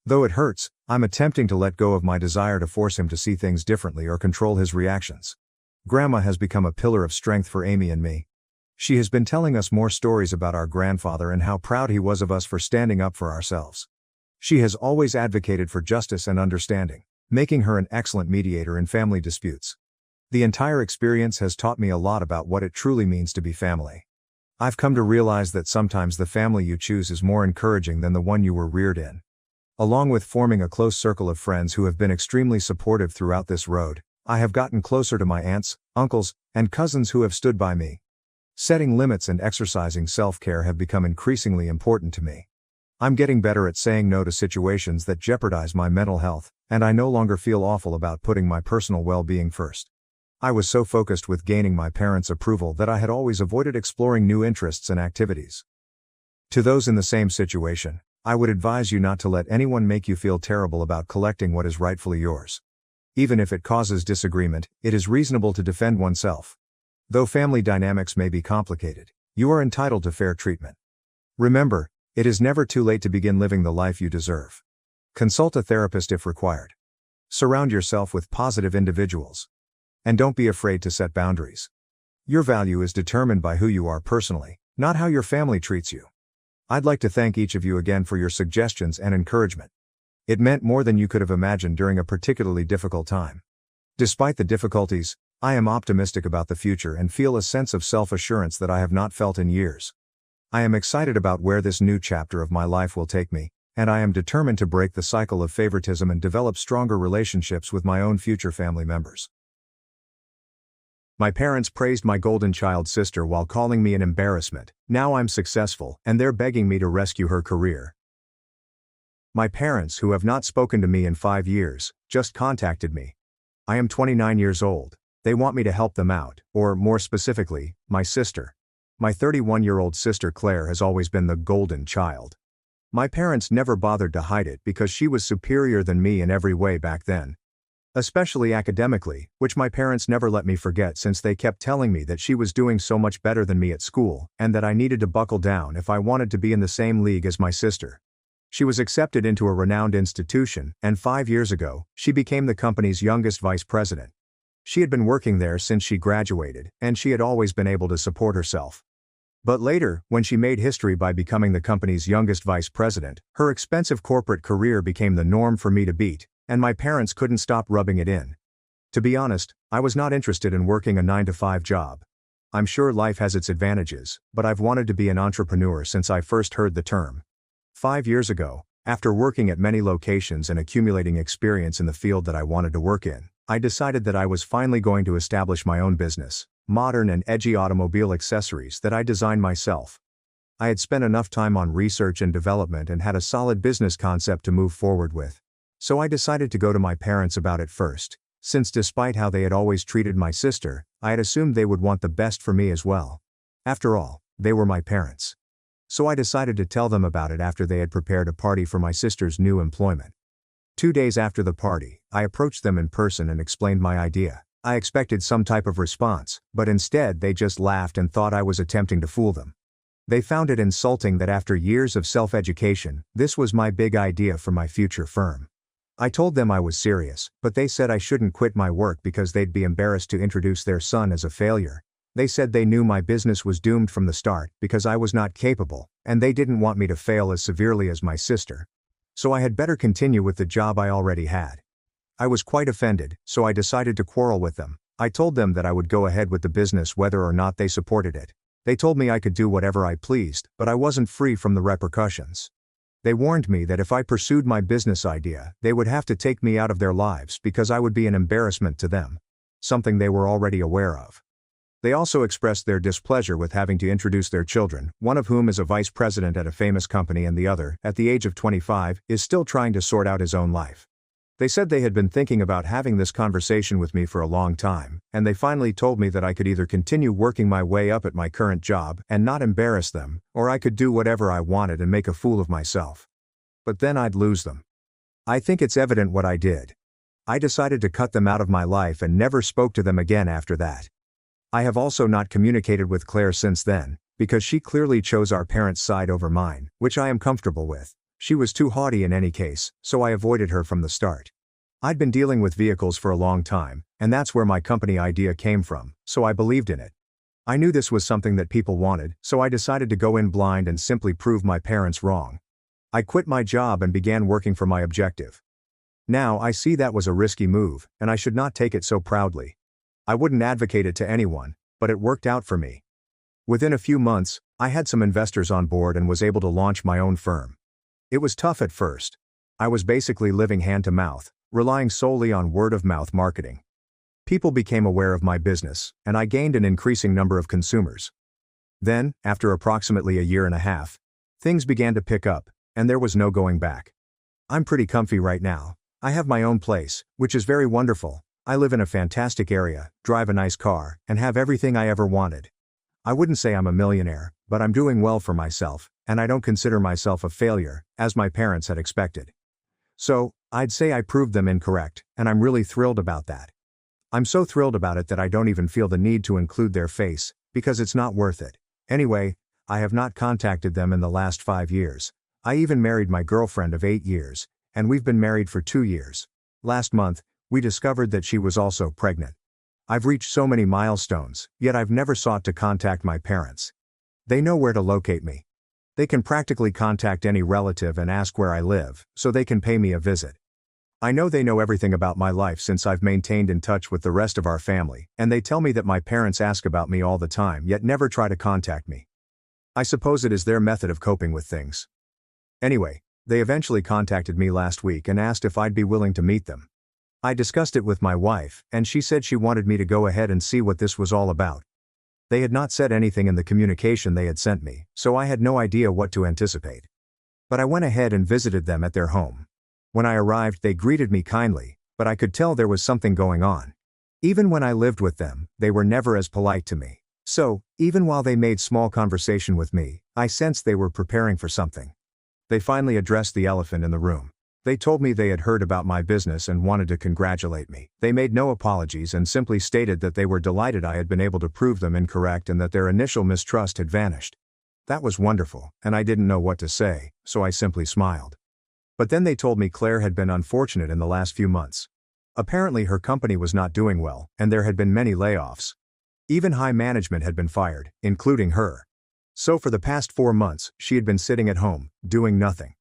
Though it hurts, I'm attempting to let go of my desire to force him to see things differently or control his reactions. Grandma has become a pillar of strength for Amy and me. She has been telling us more stories about our grandfather and how proud he was of us for standing up for ourselves. She has always advocated for justice and understanding, making her an excellent mediator in family disputes. The entire experience has taught me a lot about what it truly means to be family. I've come to realize that sometimes the family you choose is more encouraging than the one you were reared in. Along with forming a close circle of friends who have been extremely supportive throughout this road, I have gotten closer to my aunts, uncles, and cousins who have stood by me. Setting limits and exercising self-care have become increasingly important to me. I'm getting better at saying no to situations that jeopardize my mental health, and I no longer feel awful about putting my personal well-being first. I was so focused with gaining my parents' approval that I had always avoided exploring new interests and activities. To those in the same situation, I would advise you not to let anyone make you feel terrible about collecting what is rightfully yours. Even if it causes disagreement, it is reasonable to defend oneself. Though family dynamics may be complicated, you are entitled to fair treatment. Remember, it is never too late to begin living the life you deserve. Consult a therapist if required. Surround yourself with positive individuals. And don't be afraid to set boundaries. Your value is determined by who you are personally, not how your family treats you. I'd like to thank each of you again for your suggestions and encouragement. It meant more than you could have imagined during a particularly difficult time. Despite the difficulties, I am optimistic about the future and feel a sense of self-assurance that I have not felt in years. I am excited about where this new chapter of my life will take me, and I am determined to break the cycle of favoritism and develop stronger relationships with my own future family members. My parents praised my golden child sister while calling me an embarrassment. Now I'm successful, and they're begging me to rescue her career. My parents, who have not spoken to me in 5 years, just contacted me. I am 29 years old. They want me to help them out, or more specifically, my sister. My 31-year-old sister Claire has always been the golden child. My parents never bothered to hide it because she was superior than me in every way back then. Especially academically, which my parents never let me forget since they kept telling me that she was doing so much better than me at school, and that I needed to buckle down if I wanted to be in the same league as my sister. She was accepted into a renowned institution, and 5 years ago, she became the company's youngest vice president. She had been working there since she graduated, and she had always been able to support herself. But later, when she made history by becoming the company's youngest vice president, her expensive corporate career became the norm for me to beat, and my parents couldn't stop rubbing it in. To be honest, I was not interested in working a 9-to-5 job. I'm sure life has its advantages, but I've wanted to be an entrepreneur since I first heard the term. 5 years ago, after working at many locations and accumulating experience in the field that I wanted to work in, I decided that I was finally going to establish my own business, modern and edgy automobile accessories that I designed myself. I had spent enough time on research and development and had a solid business concept to move forward with. So I decided to go to my parents about it first, since despite how they had always treated my sister, I had assumed they would want the best for me as well. After all, they were my parents. So I decided to tell them about it after they had prepared a party for my sister's new employment. 2 days after the party, I approached them in person and explained my idea. I expected some type of response, but instead they just laughed and thought I was attempting to fool them. They found it insulting that after years of self-education, this was my big idea for my future firm. I told them I was serious, but they said I shouldn't quit my work because they'd be embarrassed to introduce their son as a failure. They said they knew my business was doomed from the start because I was not capable, and they didn't want me to fail as severely as my sister. So I had better continue with the job I already had. I was quite offended, so I decided to quarrel with them. I told them that I would go ahead with the business whether or not they supported it. They told me I could do whatever I pleased, but I wasn't free from the repercussions. They warned me that if I pursued my business idea, they would have to take me out of their lives because I would be an embarrassment to them. Something they were already aware of. They also expressed their displeasure with having to introduce their children, one of whom is a vice president at a famous company and the other, at the age of 25, is still trying to sort out his own life. They said they had been thinking about having this conversation with me for a long time, and they finally told me that I could either continue working my way up at my current job and not embarrass them, or I could do whatever I wanted and make a fool of myself. But then I'd lose them. I think it's evident what I did. I decided to cut them out of my life and never spoke to them again after that. I have also not communicated with Claire since then, because she clearly chose our parents' side over mine, which I am comfortable with. She was too haughty in any case, so I avoided her from the start. I'd been dealing with vehicles for a long time, and that's where my company idea came from, so I believed in it. I knew this was something that people wanted, so I decided to go in blind and simply prove my parents wrong. I quit my job and began working for my objective. Now I see that was a risky move, and I should not take it so proudly. I wouldn't advocate it to anyone, but it worked out for me. Within a few months, I had some investors on board and was able to launch my own firm. It was tough at first. I was basically living hand to mouth, relying solely on word-of-mouth marketing. People became aware of my business, and I gained an increasing number of consumers. Then, after approximately a year and a half, things began to pick up, and there was no going back. I'm pretty comfy right now. I have my own place, which is very wonderful. I live in a fantastic area, drive a nice car, and have everything I ever wanted. I wouldn't say I'm a millionaire, but I'm doing well for myself, and I don't consider myself a failure, as my parents had expected. So, I'd say I proved them incorrect, and I'm really thrilled about that. I'm so thrilled about it that I don't even feel the need to include their face, because it's not worth it. Anyway, I have not contacted them in the last 5 years. I even married my girlfriend of 8 years, and we've been married for 2 years. Last month, we discovered that she was also pregnant. I've reached so many milestones, yet I've never sought to contact my parents. They know where to locate me. They can practically contact any relative and ask where I live, so they can pay me a visit. I know they know everything about my life since I've maintained in touch with the rest of our family, and they tell me that my parents ask about me all the time yet never try to contact me. I suppose it is their method of coping with things. Anyway, they eventually contacted me last week and asked if I'd be willing to meet them. I discussed it with my wife, and she said she wanted me to go ahead and see what this was all about. They had not said anything in the communication they had sent me, so I had no idea what to anticipate. But I went ahead and visited them at their home. When I arrived, they greeted me kindly, but I could tell there was something going on. Even when I lived with them, they were never as polite to me. So, even while they made small conversation with me, I sensed they were preparing for something. They finally addressed the elephant in the room. They told me they had heard about my business and wanted to congratulate me. They made no apologies and simply stated that they were delighted I had been able to prove them incorrect and that their initial mistrust had vanished. That was wonderful, and I didn't know what to say, so I simply smiled. But then they told me Claire had been unfortunate in the last few months. Apparently her company was not doing well, and there had been many layoffs. Even high management had been fired, including her. So for the past 4 months, she had been sitting at home, doing nothing.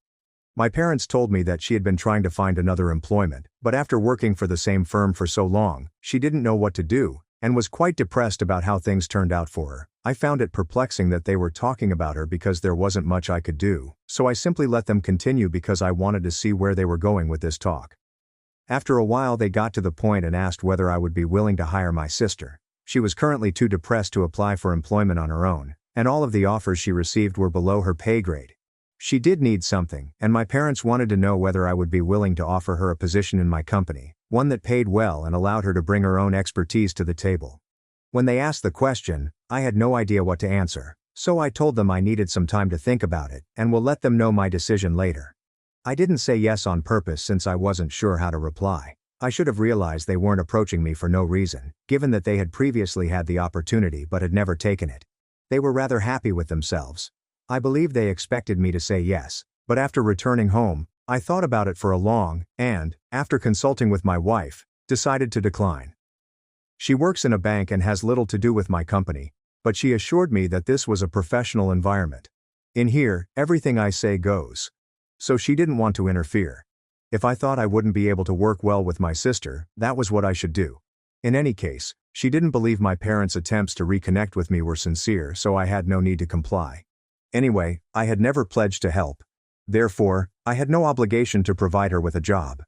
My parents told me that she had been trying to find another employment, but after working for the same firm for so long, she didn't know what to do, and was quite depressed about how things turned out for her. I found it perplexing that they were talking about her because there wasn't much I could do, so I simply let them continue because I wanted to see where they were going with this talk. After a while they got to the point and asked whether I would be willing to hire my sister. She was currently too depressed to apply for employment on her own, and all of the offers she received were below her pay grade. She did need something, and my parents wanted to know whether I would be willing to offer her a position in my company, one that paid well and allowed her to bring her own expertise to the table. When they asked the question, I had no idea what to answer, so I told them I needed some time to think about it, and will let them know my decision later. I didn't say yes on purpose since I wasn't sure how to reply. I should have realized they weren't approaching me for no reason, given that they had previously had the opportunity but had never taken it. They were rather happy with themselves. I believe they expected me to say yes, but after returning home, I thought about it for a long, and, after consulting with my wife, decided to decline. She works in a bank and has little to do with my company, but she assured me that this was a professional environment. In here, everything I say goes. So she didn't want to interfere. If I thought I wouldn't be able to work well with my sister, that was what I should do. In any case, she didn't believe my parents' attempts to reconnect with me were sincere, so I had no need to comply. Anyway, I had never pledged to help. Therefore, I had no obligation to provide her with a job.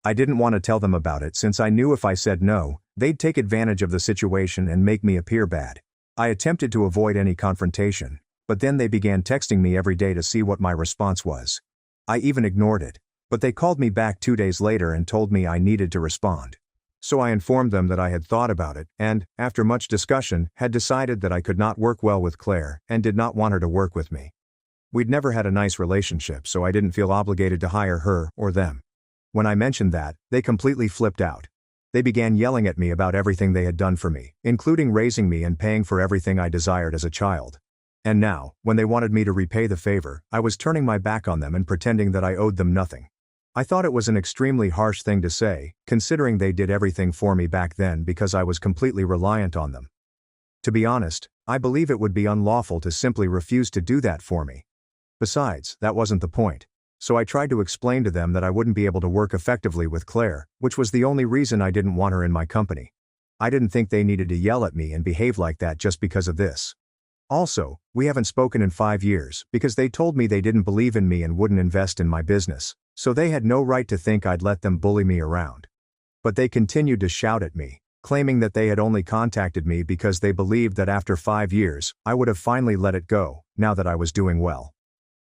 I didn't want to tell them about it since I knew if I said no, they'd take advantage of the situation and make me appear bad. I attempted to avoid any confrontation, but then they began texting me every day to see what my response was. I even ignored it, but they called me back 2 days later and told me I needed to respond. So I informed them that I had thought about it and, after much discussion, had decided that I could not work well with Claire and did not want her to work with me. We'd never had a nice relationship, so I didn't feel obligated to hire her or them. When I mentioned that, they completely flipped out. They began yelling at me about everything they had done for me, including raising me and paying for everything I desired as a child. And now, when they wanted me to repay the favor, I was turning my back on them and pretending that I owed them nothing. I thought it was an extremely harsh thing to say, considering they did everything for me back then because I was completely reliant on them. To be honest, I believe it would be unlawful to simply refuse to do that for me. Besides, that wasn't the point. So I tried to explain to them that I wouldn't be able to work effectively with Claire, which was the only reason I didn't want her in my company. I didn't think they needed to yell at me and behave like that just because of this. Also, we haven't spoken in 5 years because they told me they didn't believe in me and wouldn't invest in my business. So they had no right to think I'd let them bully me around. But they continued to shout at me, claiming that they had only contacted me because they believed that after 5 years, I would have finally let it go, now that I was doing well.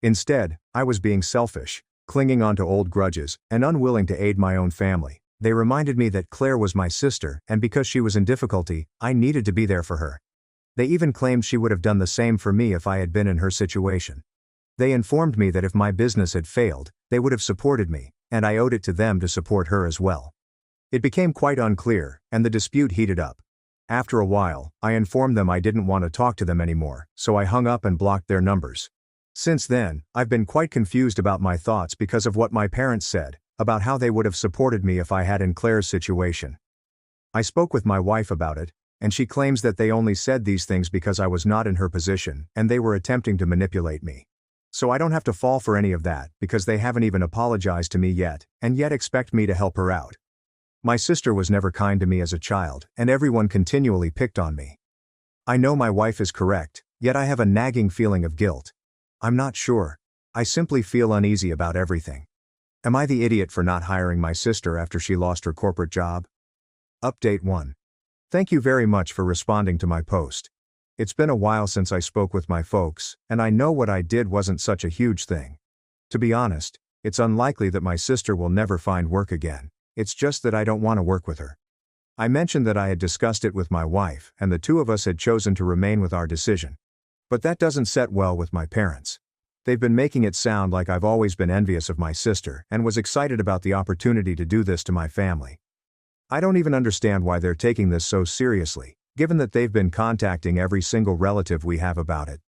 Instead, I was being selfish, clinging onto old grudges, and unwilling to aid my own family. They reminded me that Claire was my sister, and because she was in difficulty, I needed to be there for her. They even claimed she would have done the same for me if I had been in her situation. They informed me that if my business had failed, they would have supported me, and I owed it to them to support her as well. It became quite unclear, and the dispute heated up. After a while, I informed them I didn't want to talk to them anymore, so I hung up and blocked their numbers. Since then, I've been quite confused about my thoughts because of what my parents said, about how they would have supported me if I had in Claire's situation. I spoke with my wife about it, and she claims that they only said these things because I was not in her position, and they were attempting to manipulate me. So I don't have to fall for any of that because they haven't even apologized to me yet, and yet expect me to help her out. My sister was never kind to me as a child, and everyone continually picked on me. I know my wife is correct, yet I have a nagging feeling of guilt. I'm not sure. I simply feel uneasy about everything. Am I the idiot for not hiring my sister after she lost her corporate job? Update 1. Thank you very much for responding to my post. It's been a while since I spoke with my folks, and I know what I did wasn't such a huge thing. To be honest, it's unlikely that my sister will never find work again, it's just that I don't want to work with her. I mentioned that I had discussed it with my wife, and the two of us had chosen to remain with our decision. But that doesn't set well with my parents. They've been making it sound like I've always been envious of my sister and was excited about the opportunity to do this to my family. I don't even understand why they're taking this so seriously, given that they've been contacting every single relative we have about it.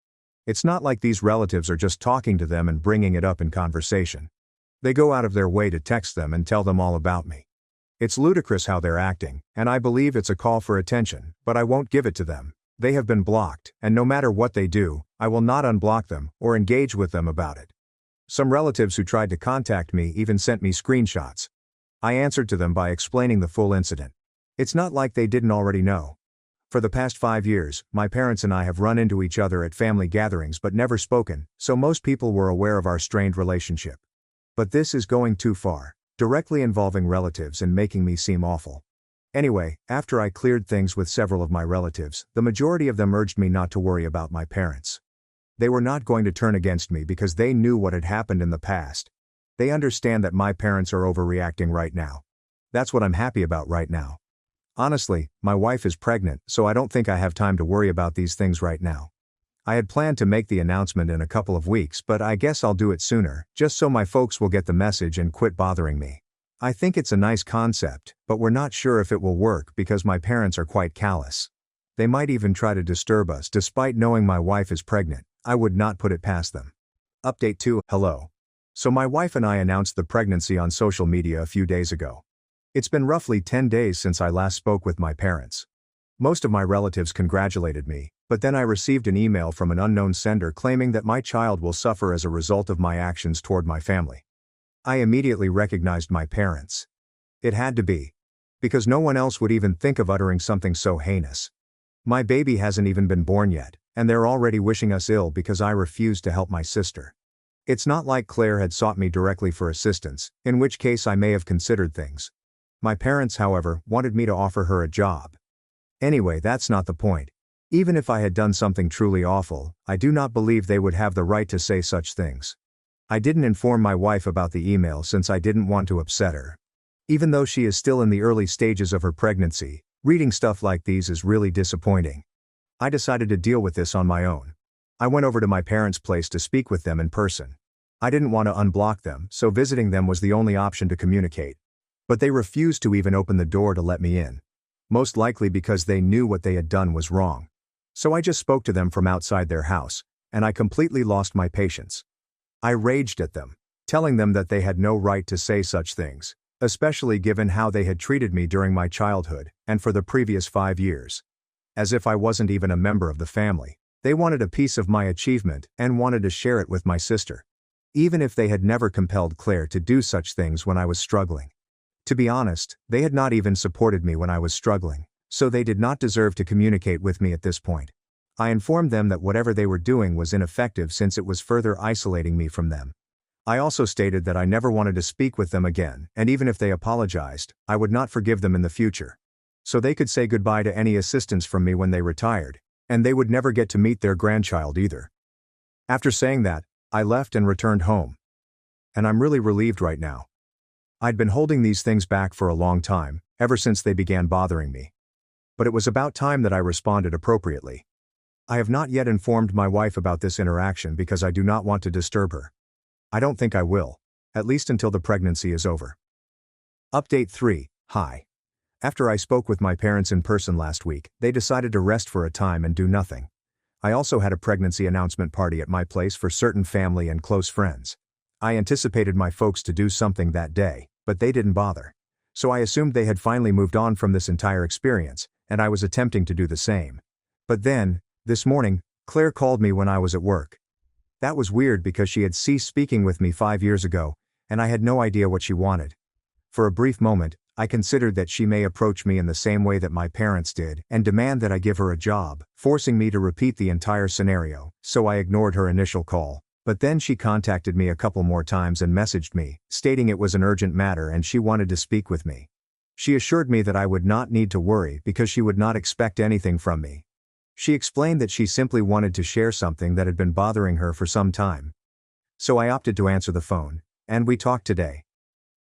It's not like these relatives are just talking to them and bringing it up in conversation. They go out of their way to text them and tell them all about me. It's ludicrous how they're acting, and I believe it's a call for attention, but I won't give it to them. They have been blocked, and no matter what they do, I will not unblock them or engage with them about it. Some relatives who tried to contact me even sent me screenshots. I answered to them by explaining the full incident. It's not like they didn't already know. For the past 5 years, my parents and I have run into each other at family gatherings but never spoken, so most people were aware of our strained relationship. But this is going too far, directly involving relatives and making me seem awful. Anyway, after I cleared things with several of my relatives, the majority of them urged me not to worry about my parents. They were not going to turn against me because they knew what had happened in the past. They understand that my parents are overreacting right now. That's what I'm happy about right now. Honestly, my wife is pregnant, so I don't think I have time to worry about these things right now. I had planned to make the announcement in a couple of weeks, but I guess I'll do it sooner, just so my folks will get the message and quit bothering me. I think it's a nice concept, but we're not sure if it will work because my parents are quite callous. They might even try to disturb us despite knowing my wife is pregnant. I would not put it past them. Update 2. Hello. So my wife and I announced the pregnancy on social media a few days ago. It's been roughly 10 days since I last spoke with my parents. Most of my relatives congratulated me, but then I received an email from an unknown sender claiming that my child will suffer as a result of my actions toward my family. I immediately recognized my parents. It had to be. Because no one else would even think of uttering something so heinous. My baby hasn't even been born yet, and they're already wishing us ill because I refused to help my sister. It's not like Claire had sought me directly for assistance, in which case I may have considered things. My parents, however, wanted me to offer her a job. Anyway, that's not the point. Even if I had done something truly awful, I do not believe they would have the right to say such things. I didn't inform my wife about the email since I didn't want to upset her. Even though she is still in the early stages of her pregnancy, reading stuff like these is really disappointing. I decided to deal with this on my own. I went over to my parents' place to speak with them in person. I didn't want to unblock them, so visiting them was the only option to communicate. But they refused to even open the door to let me in. Most likely because they knew what they had done was wrong. So I just spoke to them from outside their house, and I completely lost my patience. I raged at them, telling them that they had no right to say such things, especially given how they had treated me during my childhood and for the previous 5 years. As if I wasn't even a member of the family. They wanted a piece of my achievement and wanted to share it with my sister. Even if they had never compelled Claire to do such things when I was struggling. To be honest, they had not even supported me when I was struggling, so they did not deserve to communicate with me at this point. I informed them that whatever they were doing was ineffective since it was further isolating me from them. I also stated that I never wanted to speak with them again, and even if they apologized, I would not forgive them in the future. So they could say goodbye to any assistance from me when they retired, and they would never get to meet their grandchild either. After saying that, I left and returned home. And I'm really relieved right now. I'd been holding these things back for a long time, ever since they began bothering me. But it was about time that I responded appropriately. I have not yet informed my wife about this interaction because I do not want to disturb her. I don't think I will, at least until the pregnancy is over. Update 3. Hi. After I spoke with my parents in person last week, they decided to rest for a time and do nothing. I also had a pregnancy announcement party at my place for certain family and close friends. I anticipated my folks to do something that day, but they didn't bother. So I assumed they had finally moved on from this entire experience, and I was attempting to do the same. But then, this morning, Claire called me when I was at work. That was weird because she had ceased speaking with me 5 years ago, and I had no idea what she wanted. For a brief moment, I considered that she may approach me in the same way that my parents did and demand that I give her a job, forcing me to repeat the entire scenario, so I ignored her initial call. But then she contacted me a couple more times and messaged me, stating it was an urgent matter and she wanted to speak with me. She assured me that I would not need to worry because she would not expect anything from me. She explained that she simply wanted to share something that had been bothering her for some time. So I opted to answer the phone, and we talked today.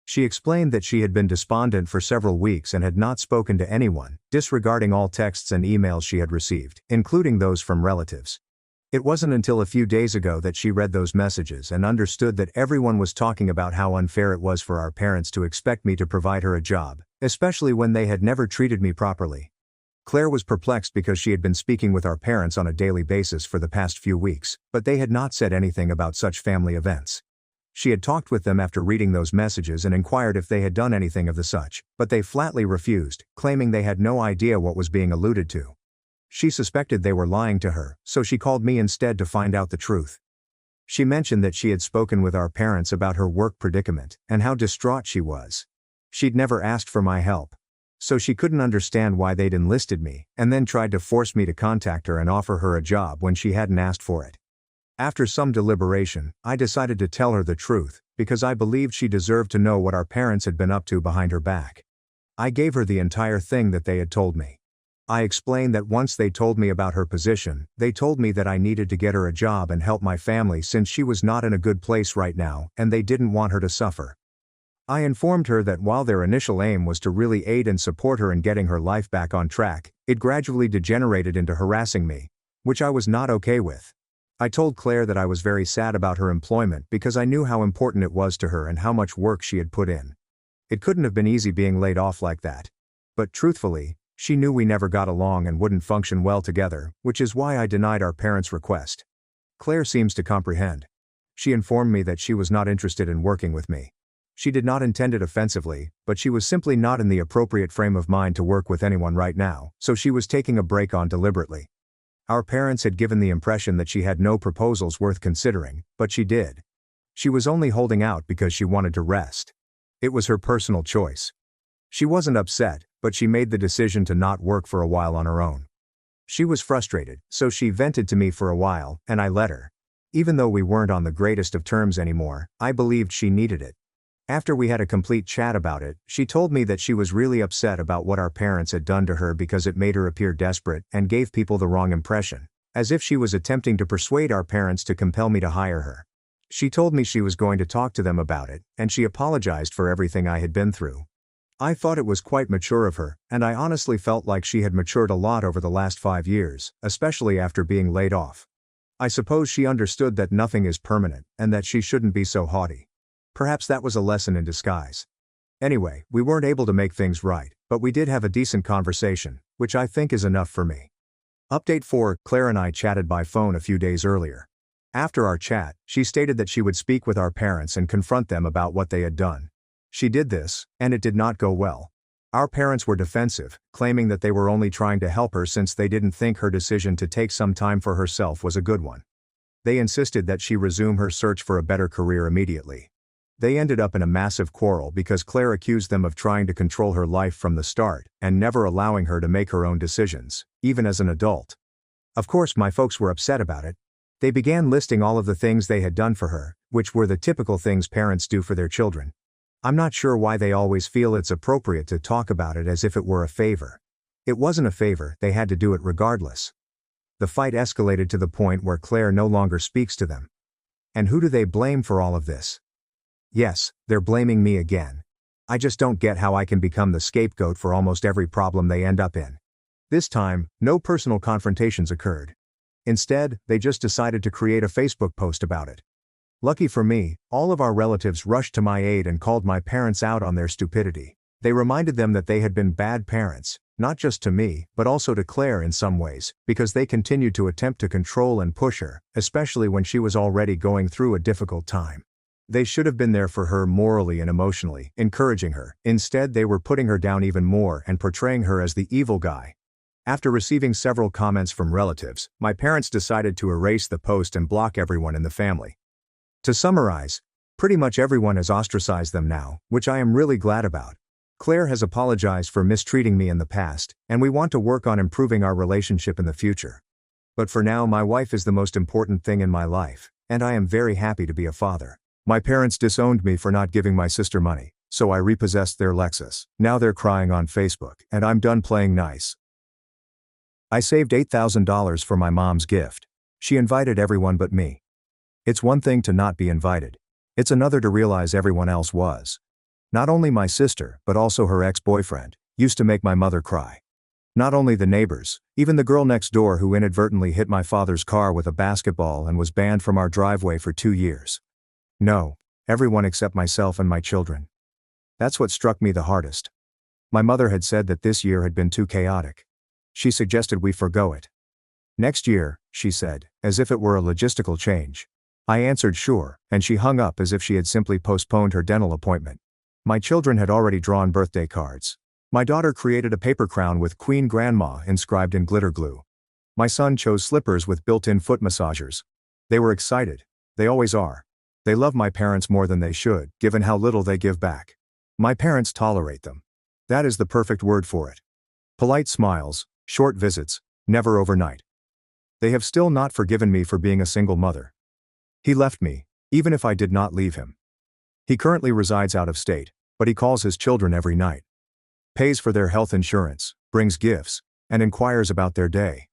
She explained that she had been despondent for several weeks and had not spoken to anyone, disregarding all texts and emails she had received, including those from relatives. It wasn't until a few days ago that she read those messages and understood that everyone was talking about how unfair it was for our parents to expect me to provide her a job, especially when they had never treated me properly. Claire was perplexed because she had been speaking with our parents on a daily basis for the past few weeks, but they had not said anything about such family events. She had talked with them after reading those messages and inquired if they had done anything of the such, but they flatly refused, claiming they had no idea what was being alluded to. She suspected they were lying to her, so she called me instead to find out the truth. She mentioned that she had spoken with our parents about her work predicament and how distraught she was. She'd never asked for my help. So she couldn't understand why they'd enlisted me, and then tried to force me to contact her and offer her a job when she hadn't asked for it. After some deliberation, I decided to tell her the truth, because I believed she deserved to know what our parents had been up to behind her back. I gave her the entire thing that they had told me. I explained that once they told me about her position, they told me that I needed to get her a job and help my family since she was not in a good place right now, and they didn't want her to suffer. I informed her that while their initial aim was to really aid and support her in getting her life back on track, it gradually degenerated into harassing me, which I was not okay with. I told Claire that I was very sad about her employment because I knew how important it was to her and how much work she had put in. It couldn't have been easy being laid off like that. But truthfully, she knew we never got along and wouldn't function well together, which is why I denied our parents' request. Claire seems to comprehend. She informed me that she was not interested in working with me. She did not intend it offensively, but she was simply not in the appropriate frame of mind to work with anyone right now, so she was taking a break on deliberately. Our parents had given the impression that she had no proposals worth considering, but she did. She was only holding out because she wanted to rest. It was her personal choice. She wasn't upset, but she made the decision to not work for a while on her own. She was frustrated, so she vented to me for a while, and I let her. Even though we weren't on the greatest of terms anymore, I believed she needed it. After we had a complete chat about it, she told me that she was really upset about what our parents had done to her because it made her appear desperate and gave people the wrong impression, as if she was attempting to persuade our parents to compel me to hire her. She told me she was going to talk to them about it, and she apologized for everything I had been through. I thought it was quite mature of her, and I honestly felt like she had matured a lot over the last 5 years, especially after being laid off. I suppose she understood that nothing is permanent, and that she shouldn't be so haughty. Perhaps that was a lesson in disguise. Anyway, we weren't able to make things right, but we did have a decent conversation, which I think is enough for me. Update 4: Claire and I chatted by phone a few days earlier. After our chat, she stated that she would speak with our parents and confront them about what they had done. She did this, and it did not go well. Our parents were defensive, claiming that they were only trying to help her since they didn't think her decision to take some time for herself was a good one. They insisted that she resume her search for a better career immediately. They ended up in a massive quarrel because Claire accused them of trying to control her life from the start and never allowing her to make her own decisions, even as an adult. Of course, my folks were upset about it. They began listing all of the things they had done for her, which were the typical things parents do for their children. I'm not sure why they always feel it's appropriate to talk about it as if it were a favor. It wasn't a favor, they had to do it regardless. The fight escalated to the point where Claire no longer speaks to them. And who do they blame for all of this? Yes, they're blaming me again. I just don't get how I can become the scapegoat for almost every problem they end up in. This time, no personal confrontations occurred. Instead, they just decided to create a Facebook post about it. Lucky for me, all of our relatives rushed to my aid and called my parents out on their stupidity. They reminded them that they had been bad parents, not just to me, but also to Claire in some ways, because they continued to attempt to control and push her, especially when she was already going through a difficult time. They should have been there for her morally and emotionally, encouraging her. Instead, they were putting her down even more and portraying her as the evil guy. After receiving several comments from relatives, my parents decided to erase the post and block everyone in the family. To summarize, pretty much everyone has ostracized them now, which I am really glad about. Claire has apologized for mistreating me in the past, and we want to work on improving our relationship in the future. But for now, my wife is the most important thing in my life. and I am very happy to be a father. My parents disowned me for not giving my sister money, so I repossessed their Lexus. Now they're crying on Facebook, and I'm done playing nice. I saved $8,000 for my mom's gift. She invited everyone but me. It's one thing to not be invited. It's another to realize everyone else was. Not only my sister, but also her ex-boyfriend, used to make my mother cry. Not only the neighbors, even the girl next door who inadvertently hit my father's car with a basketball and was banned from our driveway for 2 years. No, everyone except myself and my children. That's what struck me the hardest. My mother had said that this year had been too chaotic. She suggested we forgo it. Next year, she said, as if it were a logistical change. I answered sure, and she hung up as if she had simply postponed her dental appointment. My children had already drawn birthday cards. My daughter created a paper crown with Queen Grandma inscribed in glitter glue. My son chose slippers with built-in foot massagers. They were excited. They always are. They love my parents more than they should, given how little they give back. My parents tolerate them. That is the perfect word for it. Polite smiles, short visits, never overnight. They have still not forgiven me for being a single mother. He left me, even if I did not leave him. He currently resides out of state, but he calls his children every night. Pays for their health insurance, brings gifts, and inquires about their day.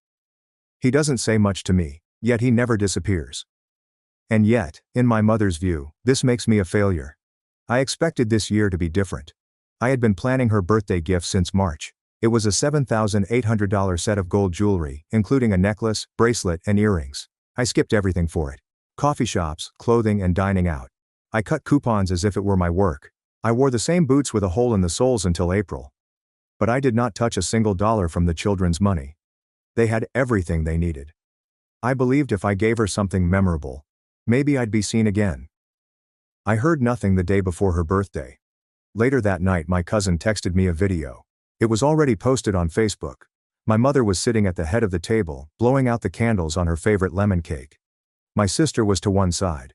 He doesn't say much to me, yet he never disappears. And yet, in my mother's view, this makes me a failure. I expected this year to be different. I had been planning her birthday gift since March. It was a $7,800 set of gold jewelry, including a necklace, bracelet, and earrings. I skipped everything for it. Coffee shops, clothing, and dining out. I cut coupons as if it were my work. I wore the same boots with a hole in the soles until April. But I did not touch a single dollar from the children's money. They had everything they needed. I believed if I gave her something memorable, maybe I'd be seen again. I heard nothing the day before her birthday. Later that night, my cousin texted me a video. It was already posted on Facebook. My mother was sitting at the head of the table, blowing out the candles on her favorite lemon cake. My sister was to one side.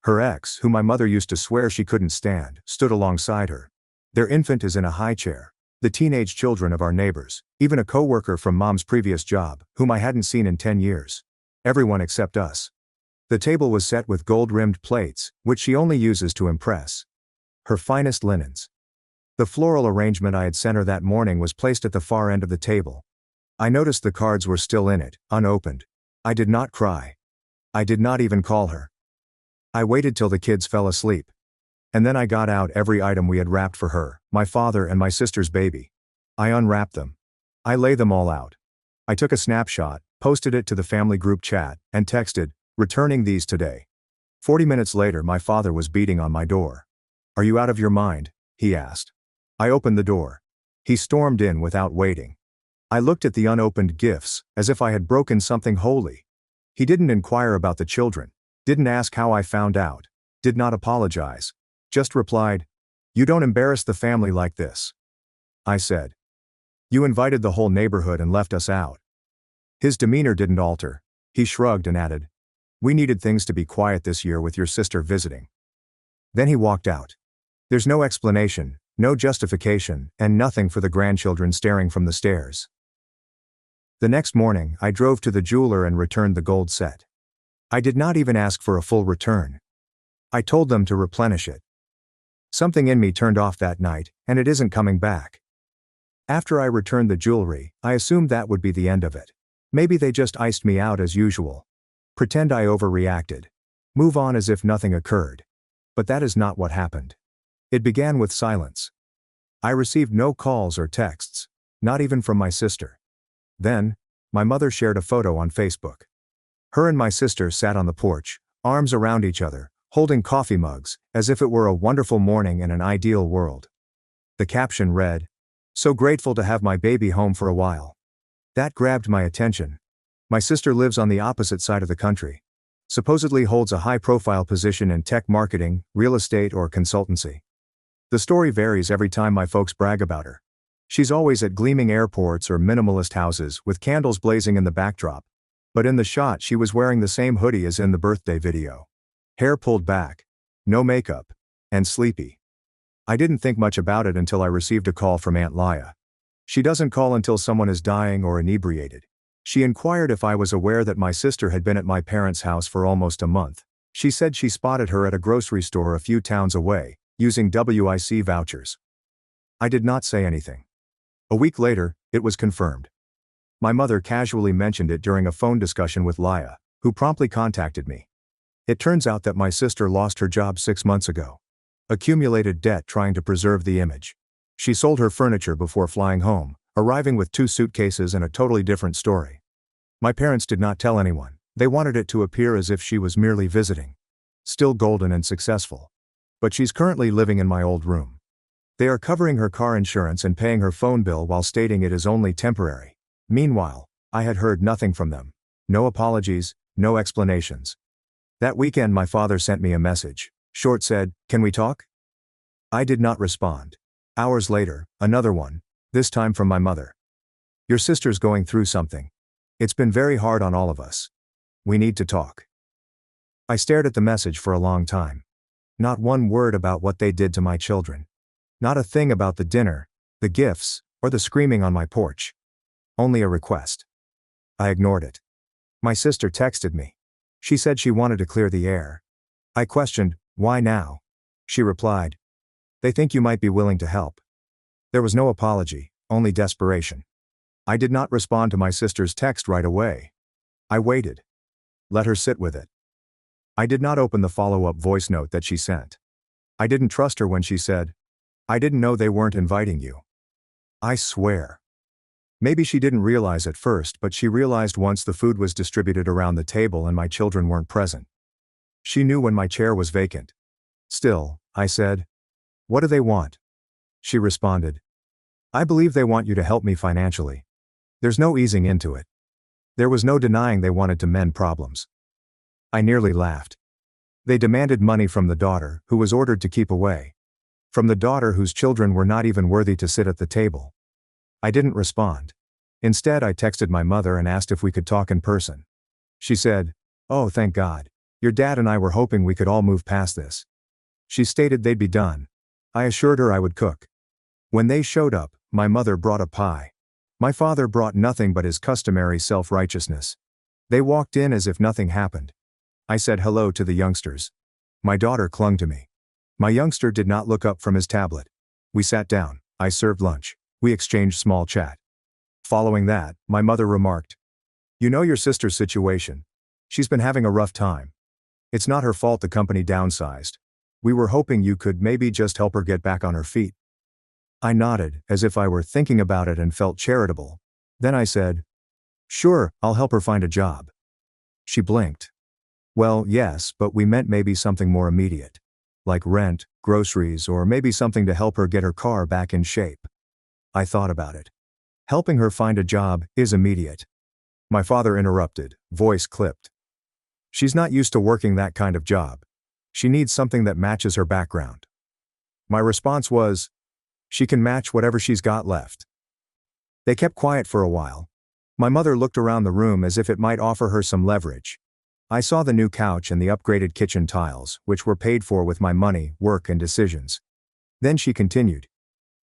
Her ex, who my mother used to swear she couldn't stand, stood alongside her. Their infant is in a high chair. The teenage children of our neighbors, even a coworker from Mom's previous job, whom I hadn't seen in 10 years. Everyone except us. The table was set with gold-rimmed plates, which she only uses to impress. Her finest linens. The floral arrangement I had sent her that morning was placed at the far end of the table. I noticed the cards were still in it, unopened. I did not cry. I did not even call her. I waited till the kids fell asleep. And then I got out every item we had wrapped for her, my father and my sister's baby. I unwrapped them. I lay them all out. I took a snapshot, posted it to the family group chat, and texted, "Returning these today." 40 minutes later, my father was beating on my door. "Are you out of your mind?" he asked. I opened the door. He stormed in without waiting. I looked at the unopened gifts, as if I had broken something holy. He didn't inquire about the children, didn't ask how I found out, did not apologize. Just replied, "You don't embarrass the family like this." I said, "You invited the whole neighborhood and left us out." His demeanor didn't alter. He shrugged and added, "We needed things to be quiet this year with your sister visiting." Then he walked out. There's no explanation, no justification, and nothing for the grandchildren staring from the stairs. The next morning, I drove to the jeweler and returned the gold set. I did not even ask for a full return. I told them to replenish it. Something in me turned off that night, and it isn't coming back. After I returned the jewelry, I assumed that would be the end of it. Maybe they just iced me out as usual. Pretend I overreacted. Move on as if nothing occurred. But that is not what happened. It began with silence. I received no calls or texts, not even from my sister. Then, my mother shared a photo on Facebook. Her and my sister sat on the porch, arms around each other, holding coffee mugs, as if it were a wonderful morning in an ideal world. The caption read, "So grateful to have my baby home for a while." That grabbed my attention. My sister lives on the opposite side of the country. Supposedly holds a high-profile position in tech marketing, real estate, or consultancy. The story varies every time my folks brag about her. She's always at gleaming airports or minimalist houses with candles blazing in the backdrop. But in the shot she was wearing the same hoodie as in the birthday video. Hair pulled back, no makeup, and sleepy. I didn't think much about it until I received a call from Aunt Laya. She doesn't call until someone is dying or inebriated. She inquired if I was aware that my sister had been at my parents' house for almost a month. She said she spotted her at a grocery store a few towns away, using WIC vouchers. I did not say anything. A week later, it was confirmed. My mother casually mentioned it during a phone discussion with Laya, who promptly contacted me. It turns out that my sister lost her job 6 months ago. Accumulated debt trying to preserve the image. She sold her furniture before flying home, arriving with 2 suitcases and a totally different story. My parents did not tell anyone. They wanted it to appear as if she was merely visiting. Still golden and successful. But she's currently living in my old room. They are covering her car insurance and paying her phone bill while stating it is only temporary. Meanwhile, I had heard nothing from them. No apologies, no explanations. That weekend my father sent me a message. Short said, "Can we talk?" I did not respond. Hours later, another one, this time from my mother. "Your sister's going through something. It's been very hard on all of us. We need to talk." I stared at the message for a long time. Not one word about what they did to my children. Not a thing about the dinner, the gifts, or the screaming on my porch. Only a request. I ignored it. My sister texted me. She said she wanted to clear the air. I questioned, "Why now?" She replied, "They think you might be willing to help." There was no apology, only desperation. I did not respond to my sister's text right away. I waited. Let her sit with it. I did not open the follow-up voice note that she sent. I didn't trust her when she said, "I didn't know they weren't inviting you." I swear. Maybe she didn't realize at first, but she realized once the food was distributed around the table and my children weren't present. She knew when my chair was vacant. Still, I said, "What do they want?" She responded, "I believe they want you to help me financially. There's no easing into it." There was no denying they wanted to mend problems. I nearly laughed. They demanded money from the daughter, who was ordered to keep away. From the daughter whose children were not even worthy to sit at the table. I didn't respond. Instead, I texted my mother and asked if we could talk in person. She said, "Oh, thank God. Your dad and I were hoping we could all move past this." She stated they'd be done. I assured her I would cook. When they showed up, my mother brought a pie. My father brought nothing but his customary self-righteousness. They walked in as if nothing happened. I said hello to the youngsters. My daughter clung to me. My youngster did not look up from his tablet. We sat down. I served lunch. We exchanged small chat. Following that, my mother remarked, "You know your sister's situation. She's been having a rough time. It's not her fault the company downsized. We were hoping you could maybe just help her get back on her feet." I nodded, as if I were thinking about it and felt charitable. Then I said, "Sure, I'll help her find a job." She blinked. "Well, yes, but we meant maybe something more immediate. Like rent, groceries, or maybe something to help her get her car back in shape." I thought about it. Helping her find a job is immediate. My father interrupted, voice clipped. "She's not used to working that kind of job. She needs something that matches her background." My response was, "She can match whatever she's got left." They kept quiet for a while. My mother looked around the room as if it might offer her some leverage. I saw the new couch and the upgraded kitchen tiles, which were paid for with my money, work, and decisions. Then she continued,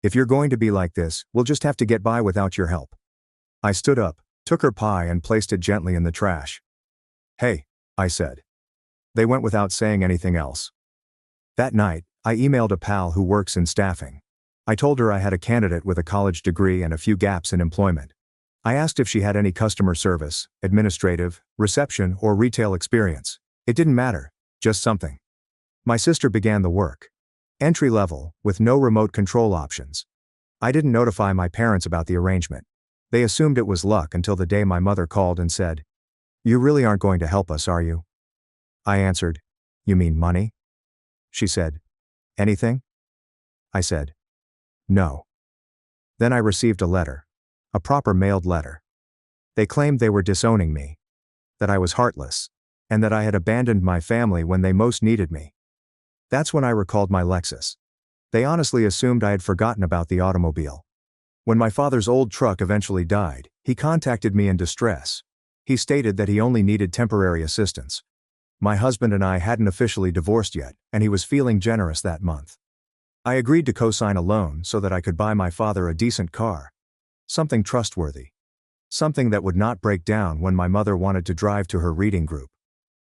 "If you're going to be like this, we'll just have to get by without your help." I stood up, took her pie and placed it gently in the trash. "Hey," I said. They went without saying anything else. That night, I emailed a pal who works in staffing. I told her I had a candidate with a college degree and a few gaps in employment. I asked if she had any customer service, administrative, reception, or retail experience. It didn't matter, just something. My sister began the work. Entry level, with no remote control options. I didn't notify my parents about the arrangement. They assumed it was luck until the day my mother called and said, "You really aren't going to help us, are you?" I answered, "You mean money?" She said, "Anything?" I said, "No." Then I received a letter. A proper mailed letter. They claimed they were disowning me. That I was heartless. And that I had abandoned my family when they most needed me. That's when I recalled my Lexus. They honestly assumed I had forgotten about the automobile. When my father's old truck eventually died, he contacted me in distress. He stated that he only needed temporary assistance. My husband and I hadn't officially divorced yet, and he was feeling generous that month. I agreed to co-sign a loan so that I could buy my father a decent car. Something trustworthy. Something that would not break down when my mother wanted to drive to her reading group.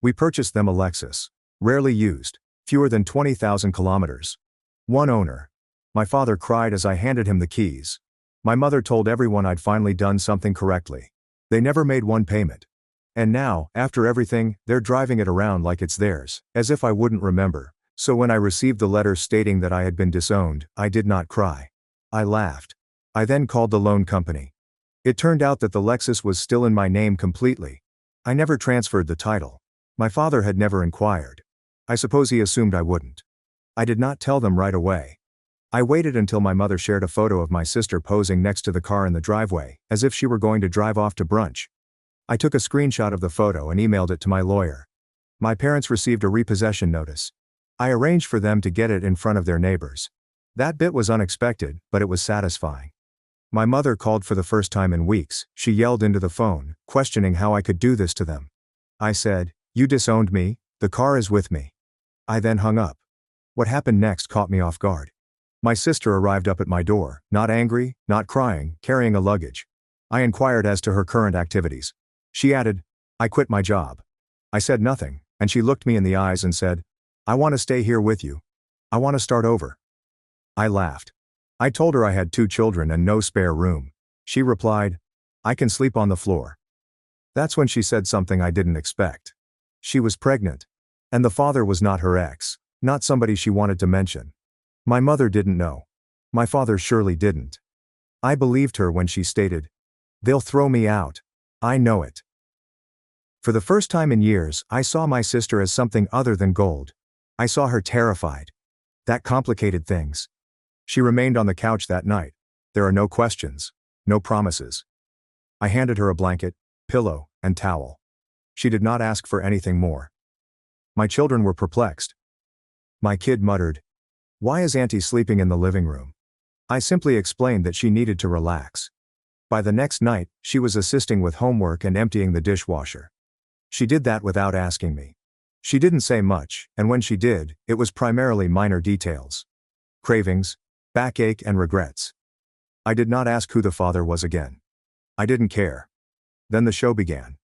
We purchased them a Lexus. Rarely used. Fewer than 20,000 kilometers. One owner. My father cried as I handed him the keys. My mother told everyone I'd finally done something correctly. They never made one payment. And now, after everything, they're driving it around like it's theirs, as if I wouldn't remember. So when I received the letter stating that I had been disowned, I did not cry. I laughed. I then called the loan company. It turned out that the Lexus was still in my name completely. I never transferred the title. My father had never inquired. I suppose he assumed I wouldn't. I did not tell them right away. I waited until my mother shared a photo of my sister posing next to the car in the driveway, as if she were going to drive off to brunch. I took a screenshot of the photo and emailed it to my lawyer. My parents received a repossession notice. I arranged for them to get it in front of their neighbors. That bit was unexpected, but it was satisfying. My mother called for the first time in weeks. She yelled into the phone, questioning how I could do this to them. I said, "You disowned me, the car is with me." I then hung up. What happened next caught me off guard. My sister arrived up at my door, not angry, not crying, carrying a luggage. I inquired as to her current activities. She added, "I quit my job." I said nothing, and she looked me in the eyes and said, "I want to stay here with you. I want to start over." I laughed. I told her I had 2 children and no spare room. She replied, "I can sleep on the floor." That's when she said something I didn't expect. She was pregnant. And the father was not her ex, not somebody she wanted to mention. My mother didn't know. My father surely didn't. I believed her when she stated, "They'll throw me out. I know it." For the first time in years, I saw my sister as something other than gold. I saw her terrified. That complicated things. She remained on the couch that night. There are no questions, no promises. I handed her a blanket, pillow, and towel. She did not ask for anything more. My children were perplexed. My kid muttered, "Why is Auntie sleeping in the living room?" I simply explained that she needed to relax. By the next night, she was assisting with homework and emptying the dishwasher. She did that without asking me. She didn't say much, and when she did, it was primarily minor details. Cravings, backache, and regrets. I did not ask who the father was again. I didn't care. Then the show began.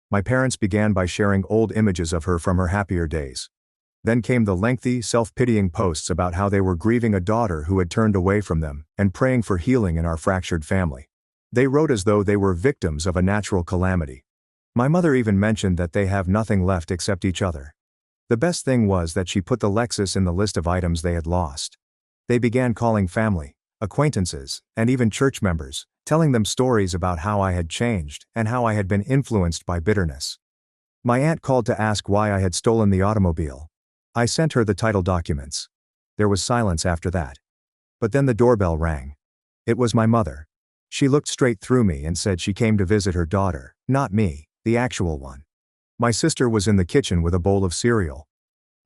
My parents began by sharing old images of her from her happier days. Then came the lengthy, self-pitying posts about how they were grieving a daughter who had turned away from them, and praying for healing in our fractured family. They wrote as though they were victims of a natural calamity. My mother even mentioned that they have nothing left except each other. The best thing was that she put the Lexus in the list of items they had lost. They began calling family, acquaintances, and even church members, telling them stories about how I had changed and how I had been influenced by bitterness. My aunt called to ask why I had stolen the automobile. I sent her the title documents. There was silence after that. But then the doorbell rang. It was my mother. She looked straight through me and said she came to visit her daughter, not me, the actual one. My sister was in the kitchen with a bowl of cereal.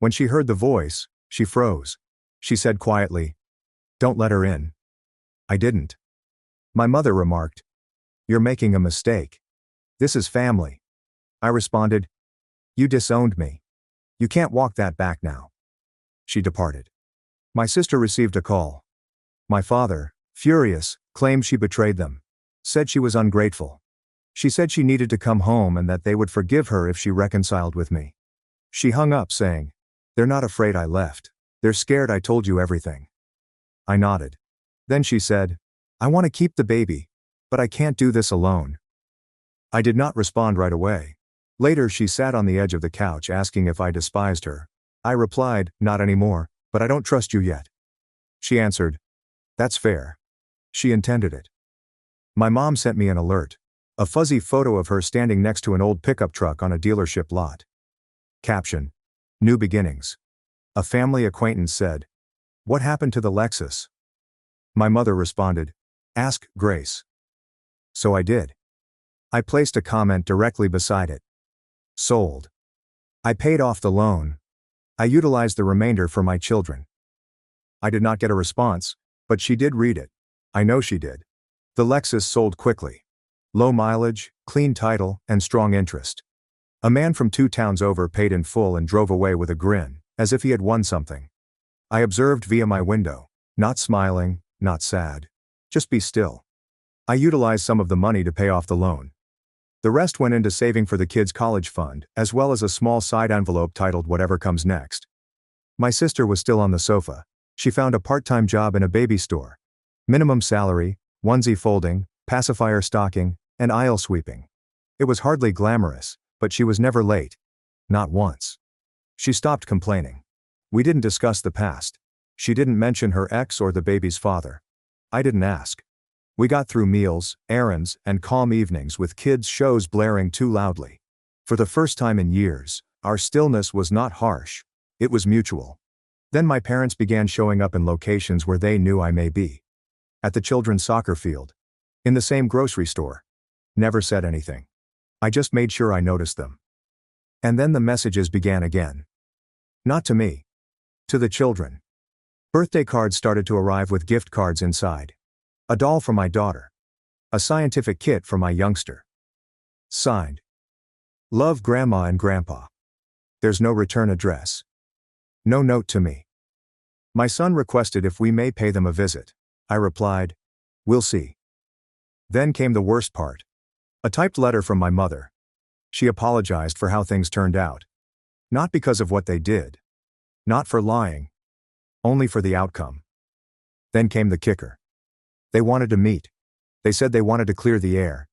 When she heard the voice, she froze. She said quietly, "Don't let her in." I didn't. My mother remarked, "You're making a mistake. This is family." I responded, "You disowned me. You can't walk that back now." She departed. My sister received a call. My father, furious, claimed she betrayed them. Said she was ungrateful. She said she needed to come home and that they would forgive her if she reconciled with me. She hung up saying, "They're not afraid I left. They're scared I told you everything." I nodded. Then she said, "I want to keep the baby, but I can't do this alone." I did not respond right away. Later she sat on the edge of the couch asking if I despised her. I replied, "Not anymore, but I don't trust you yet." She answered, "That's fair." She intended it. My mom sent me an alert. A fuzzy photo of her standing next to an old pickup truck on a dealership lot. Caption: New beginnings. A family acquaintance said, "What happened to the Lexus?" My mother responded, "Ask Grace." So I did. I placed a comment directly beside it. Sold. I paid off the loan. I utilized the remainder for my children. I did not get a response, but she did read it. I know she did. The Lexus sold quickly. Low mileage, clean title, and strong interest. A man from 2 towns over paid in full and drove away with a grin, as if he had won something. I observed via my window, not smiling, not sad. Just be still. I utilized some of the money to pay off the loan. The rest went into saving for the kids' college fund, as well as a small side envelope titled Whatever Comes Next. My sister was still on the sofa. She found a part-time job in a baby store. Minimum salary, onesie folding, pacifier stocking, and aisle sweeping. It was hardly glamorous, but she was never late. Not once. She stopped complaining. We didn't discuss the past. She didn't mention her ex or the baby's father. I didn't ask. We got through meals, errands, and calm evenings with kids' shows blaring too loudly. For the first time in years, our stillness was not harsh. It was mutual. Then my parents began showing up in locations where they knew I may be. At the children's soccer field. In the same grocery store. Never said anything. I just made sure I noticed them. And then the messages began again. Not to me. To the children. Birthday cards started to arrive with gift cards inside. A doll for my daughter. A scientific kit for my youngster. Signed. Love Grandma and Grandpa. There's no return address. No note to me. My son requested if we may pay them a visit. I replied, we'll see. Then came the worst part. A typed letter from my mother. She apologized for how things turned out. Not because of what they did. Not for lying. Only for the outcome. Then came the kicker. They wanted to meet. They said they wanted to clear the air.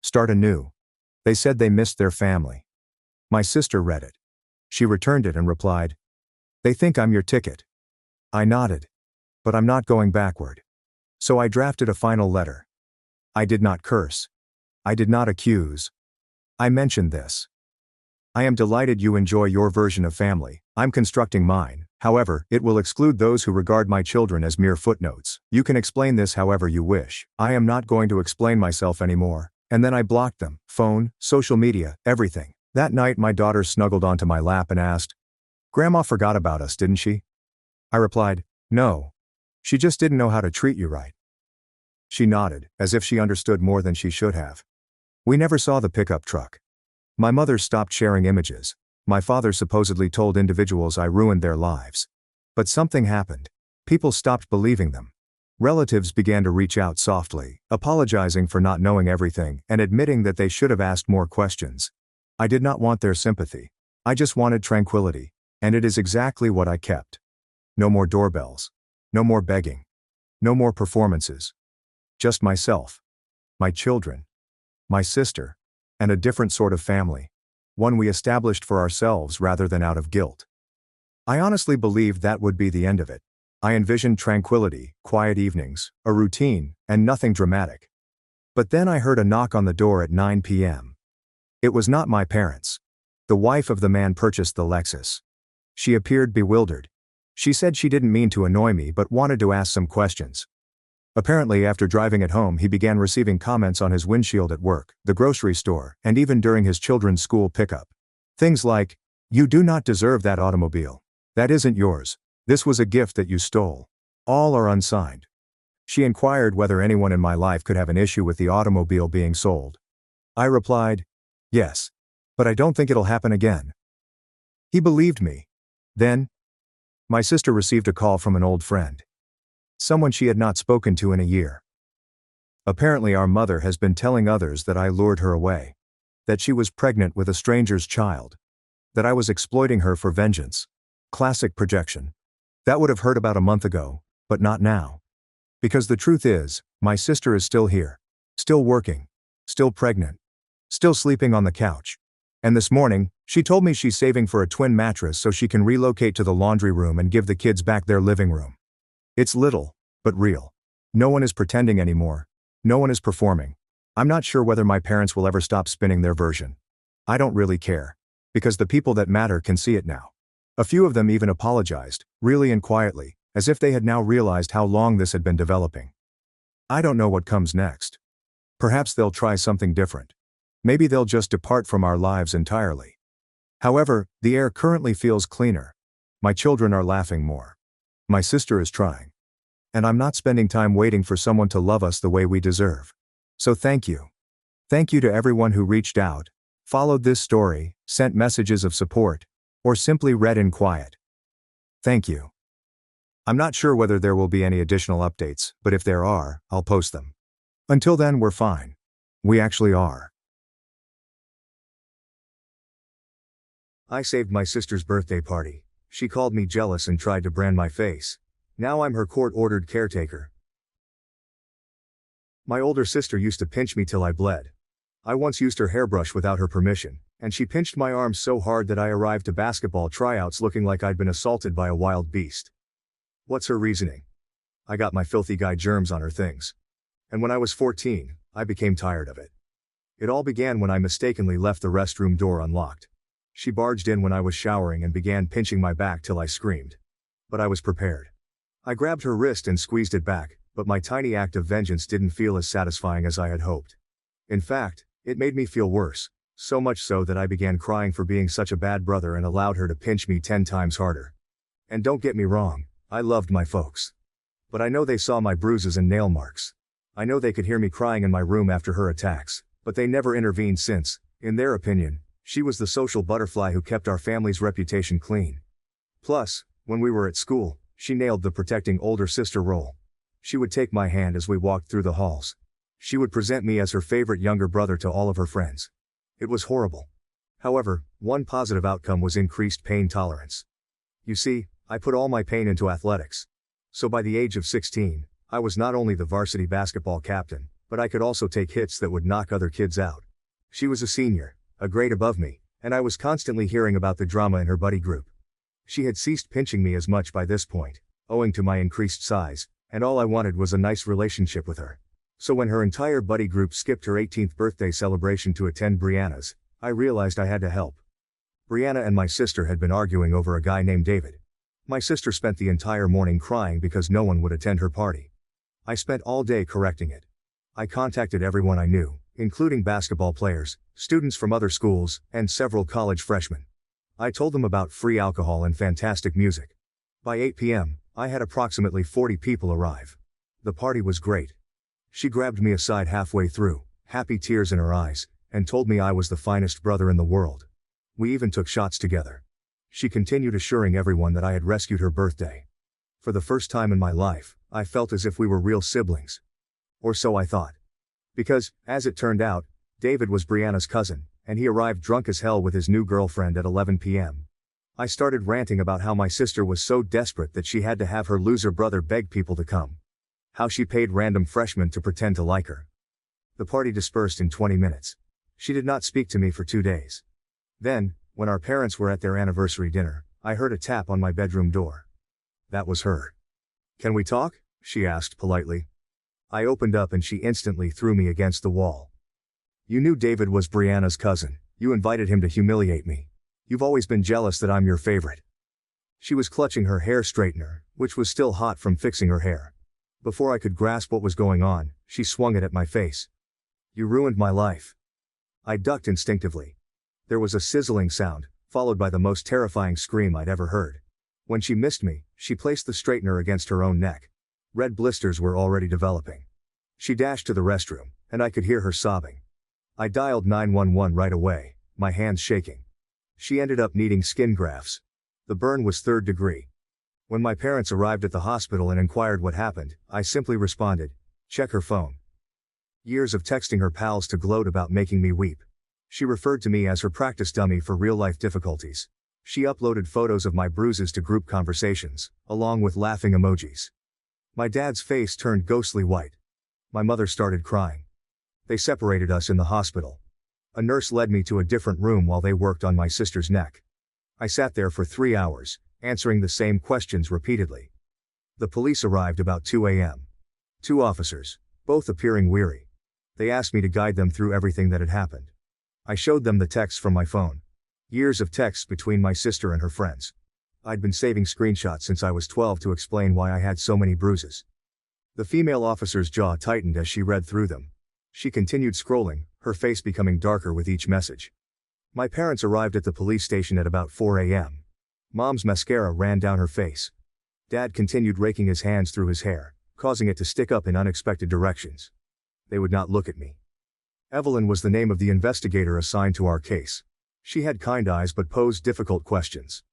Start anew. They said they missed their family. My sister read it. She returned it and replied, they think I'm your ticket. I nodded. But I'm not going backward. So I drafted a final letter. I did not curse. I did not accuse. I mentioned this. I am delighted you enjoy your version of family. I'm constructing mine. However, it will exclude those who regard my children as mere footnotes. You can explain this however you wish. I am not going to explain myself anymore. And then I blocked them. Phone, social media, everything. That night my daughter snuggled onto my lap and asked, Grandma forgot about us, didn't she? I replied, no. She just didn't know how to treat you right. She nodded, as if she understood more than she should have. We never saw the pickup truck. My mother stopped sharing images. My father supposedly told individuals I ruined their lives. But something happened. People stopped believing them. Relatives began to reach out softly, apologizing for not knowing everything and admitting that they should have asked more questions. I did not want their sympathy. I just wanted tranquility, and it is exactly what I kept. No more doorbells. No more begging. No more performances. Just myself. My children. My sister. And a different sort of family. One we established for ourselves rather than out of guilt. I honestly believed that would be the end of it. I envisioned tranquility, quiet evenings, a routine, and nothing dramatic. But then I heard a knock on the door at 9 p.m. It was not my parents. The wife of the man purchased the Lexus. She appeared bewildered. She said she didn't mean to annoy me but wanted to ask some questions. Apparently, after driving it home, he began receiving comments on his windshield at work, the grocery store, and even during his children's school pickup. Things like, you do not deserve that automobile. That isn't yours. This was a gift that you stole. All are unsigned. She inquired whether anyone in my life could have an issue with the automobile being sold. I replied, yes. But I don't think it'll happen again. He believed me. Then, my sister received a call from an old friend. Someone she had not spoken to in a year. Apparently our mother has been telling others that I lured her away. That she was pregnant with a stranger's child. That I was exploiting her for vengeance. Classic projection. That would have hurt about a month ago, but not now. Because the truth is, my sister is still here. Still working. Still pregnant. Still sleeping on the couch. And this morning, she told me she's saving for a twin mattress so she can relocate to the laundry room and give the kids back their living room. It's little, but real. No one is pretending anymore. No one is performing. I'm not sure whether my parents will ever stop spinning their version. I don't really care. Because the people that matter can see it now. A few of them even apologized, really and quietly, as if they had now realized how long this had been developing. I don't know what comes next. Perhaps they'll try something different. Maybe they'll just depart from our lives entirely. However, the air currently feels cleaner. My children are laughing more. My sister is trying. And I'm not spending time waiting for someone to love us the way we deserve. So thank you. Thank you to everyone who reached out, followed this story, sent messages of support, or simply read in quiet. Thank you. I'm not sure whether there will be any additional updates, but if there are, I'll post them. Until then, we're fine. We actually are. I saved my sister's birthday party. She called me jealous and tried to brand my face. Now I'm her court-ordered caretaker. My older sister used to pinch me till I bled. I once used her hairbrush without her permission, and she pinched my arms so hard that I arrived to basketball tryouts looking like I'd been assaulted by a wild beast. What's her reasoning? I got my filthy guy germs on her things. And when I was 14, I became tired of it. It all began when I mistakenly left the restroom door unlocked. She barged in when I was showering and began pinching my back till I screamed. But I was prepared. I grabbed her wrist and squeezed it back, but my tiny act of vengeance didn't feel as satisfying as I had hoped. In fact, it made me feel worse, so much so that I began crying for being such a bad brother and allowed her to pinch me 10 times harder. And don't get me wrong, I loved my folks. But I know they saw my bruises and nail marks. I know they could hear me crying in my room after her attacks, but they never intervened since, in their opinion, she was the social butterfly who kept our family's reputation clean. Plus, when we were at school, she nailed the protecting older sister role. She would take my hand as we walked through the halls. She would present me as her favorite younger brother to all of her friends. It was horrible. However, one positive outcome was increased pain tolerance. You see, I put all my pain into athletics. So by the age of 16, I was not only the varsity basketball captain, but I could also take hits that would knock other kids out. She was a senior, a grade above me, and I was constantly hearing about the drama in her buddy group. She had ceased pinching me as much by this point, owing to my increased size, and all I wanted was a nice relationship with her. So when her entire buddy group skipped her 18th birthday celebration to attend Brianna's, I realized I had to help. Brianna and my sister had been arguing over a guy named David. My sister spent the entire morning crying because no one would attend her party. I spent all day correcting it. I contacted everyone I knew, including basketball players, students from other schools, and several college freshmen. I told them about free alcohol and fantastic music. By 8 p.m., I had approximately 40 people arrive. The party was great. She grabbed me aside halfway through, happy tears in her eyes, and told me I was the finest brother in the world. We even took shots together. She continued assuring everyone that I had rescued her birthday. For the first time in my life, I felt as if we were real siblings. Or so I thought. Because, as it turned out, David was Brianna's cousin, and he arrived drunk as hell with his new girlfriend at 11 p.m. I started ranting about how my sister was so desperate that she had to have her loser brother beg people to come. How she paid random freshmen to pretend to like her. The party dispersed in 20 minutes. She did not speak to me for 2 days. Then, when our parents were at their anniversary dinner, I heard a tap on my bedroom door. That was her. "Can we talk?" she asked politely. I opened up and she instantly threw me against the wall. "You knew David was Brianna's cousin. You invited him to humiliate me. You've always been jealous that I'm your favorite." She was clutching her hair straightener, which was still hot from fixing her hair. Before I could grasp what was going on, she swung it at my face. "You ruined my life." I ducked instinctively. There was a sizzling sound, followed by the most terrifying scream I'd ever heard. When she missed me, she placed the straightener against her own neck. Red blisters were already developing. She dashed to the restroom, and I could hear her sobbing. I dialed 911 right away, my hands shaking. She ended up needing skin grafts. The burn was 3rd degree. When my parents arrived at the hospital and inquired what happened, I simply responded, "Check her phone." Years of texting her pals to gloat about making me weep. She referred to me as her practice dummy for real-life difficulties. She uploaded photos of my bruises to group conversations, along with laughing emojis. My dad's face turned ghostly white. My mother started crying. They separated us in the hospital. A nurse led me to a different room while they worked on my sister's neck. I sat there for 3 hours, answering the same questions repeatedly. The police arrived about 2 a.m. 2 officers, both appearing weary. They asked me to guide them through everything that had happened. I showed them the texts from my phone. Years of texts between my sister and her friends. I'd been saving screenshots since I was 12 to explain why I had so many bruises. The female officer's jaw tightened as she read through them. She continued scrolling, her face becoming darker with each message. My parents arrived at the police station at about 4 a.m. Mom's mascara ran down her face. Dad continued raking his hands through his hair, causing it to stick up in unexpected directions. They would not look at me. Evelyn was the name of the investigator assigned to our case. She had kind eyes but posed difficult questions.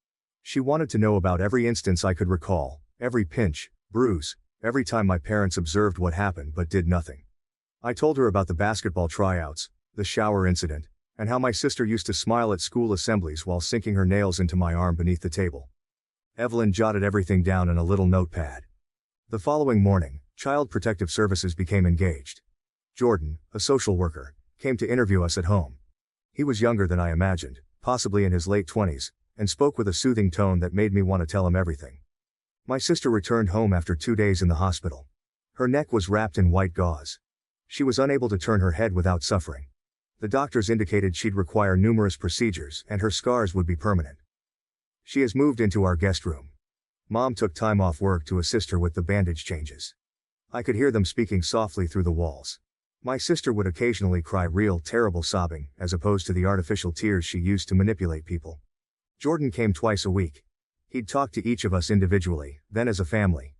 She wanted to know about every instance I could recall, every pinch, bruise, every time my parents observed what happened but did nothing. I told her about the basketball tryouts, the shower incident, And how my sister used to smile at school assemblies while sinking her nails into my arm beneath the table. Evelyn jotted everything down in a little notepad. The following morning, Child Protective Services became engaged. Jordan, a social worker, came to interview us at home. He was younger than I imagined, possibly in his late 20s, and spoke with a soothing tone that made me want to tell him everything. My sister returned home after 2 days in the hospital. Her neck was wrapped in white gauze. She was unable to turn her head without suffering. The doctors indicated she'd require numerous procedures and her scars would be permanent. She has moved into our guest room. Mom took time off work to assist her with the bandage changes. I could hear them speaking softly through the walls. My sister would occasionally cry real terrible sobbing, as opposed to the artificial tears she used to manipulate people. Jordan came twice a week. He'd talk to each of us individually, then as a family.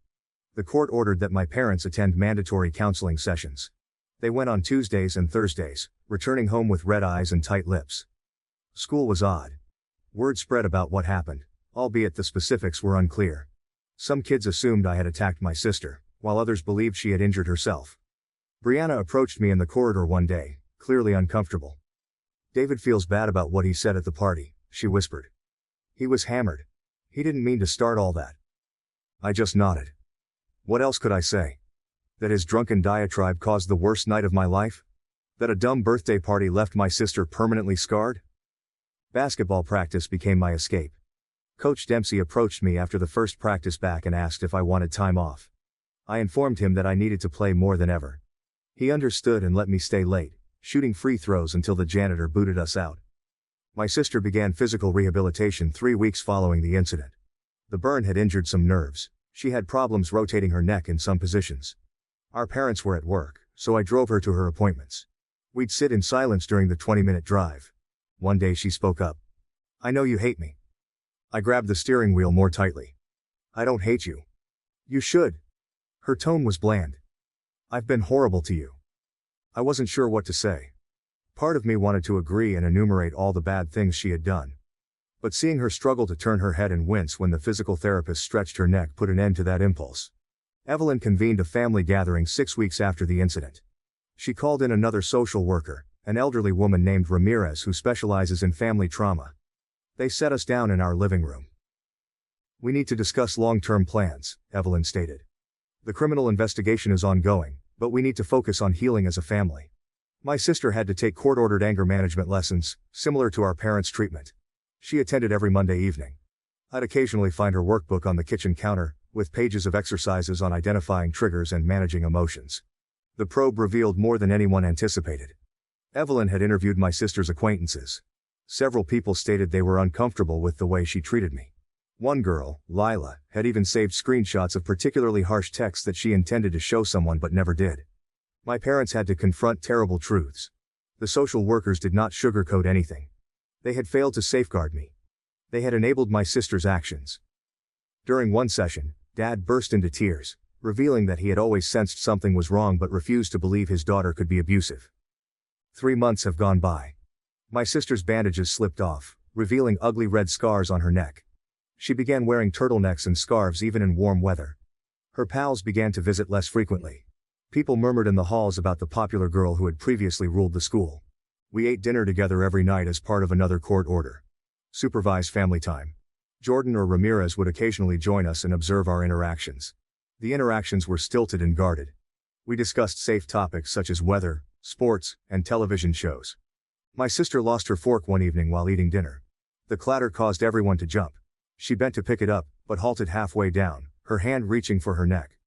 The court ordered that my parents attend mandatory counseling sessions. They went on Tuesdays and Thursdays, returning home with red eyes and tight lips. School was odd. Word spread about what happened, albeit the specifics were unclear. Some kids assumed I had attacked my sister, while others believed she had injured herself. Brianna approached me in the corridor one day, clearly uncomfortable. "David feels bad about what he said at the party," she whispered. "He was hammered. He didn't mean to start all that." I just nodded. What else could I say? That his drunken diatribe caused the worst night of my life? That a dumb birthday party left my sister permanently scarred? Basketball practice became my escape. Coach Dempsey approached me after the first practice back and asked if I wanted time off. I informed him that I needed to play more than ever. He understood and let me stay late, shooting free throws until the janitor booted us out. My sister began physical rehabilitation 3 weeks following the incident. The burn had injured some nerves. She had problems rotating her neck in some positions. Our parents were at work, so I drove her to her appointments. We'd sit in silence during the 20-minute drive. One day she spoke up. "I know you hate me." I grabbed the steering wheel more tightly. "I don't hate you." "You should." Her tone was bland. "I've been horrible to you." I wasn't sure what to say. Part of me wanted to agree and enumerate all the bad things she had done. But seeing her struggle to turn her head and wince when the physical therapist stretched her neck put an end to that impulse. Evelyn convened a family gathering 6 weeks after the incident. She called in another social worker, an elderly woman named Ramirez who specializes in family trauma. They set us down in our living room. "We need to discuss long-term plans," Evelyn stated. "The criminal investigation is ongoing, but we need to focus on healing as a family." My sister had to take court-ordered anger management lessons, similar to our parents' treatment. She attended every Monday evening. I'd occasionally find her workbook on the kitchen counter, with pages of exercises on identifying triggers and managing emotions. The probe revealed more than anyone anticipated. Evelyn had interviewed my sister's acquaintances. Several people stated they were uncomfortable with the way she treated me. One girl, Lila, had even saved screenshots of particularly harsh texts that she intended to show someone but never did. My parents had to confront terrible truths. The social workers did not sugarcoat anything. They had failed to safeguard me. They had enabled my sister's actions. During one session, Dad burst into tears, revealing that he had always sensed something was wrong but refused to believe his daughter could be abusive. 3 months have gone by. My sister's bandages slipped off, revealing ugly red scars on her neck. She began wearing turtlenecks and scarves even in warm weather. Her pals began to visit less frequently. People murmured in the halls about the popular girl who had previously ruled the school. We ate dinner together every night as part of another court order. Supervised family time. Jordan or Ramirez would occasionally join us and observe our interactions. The interactions were stilted and guarded. We discussed safe topics such as weather, sports, and television shows. My sister lost her fork one evening while eating dinner. The clatter caused everyone to jump. She bent to pick it up, but halted halfway down, her hand reaching for her neck.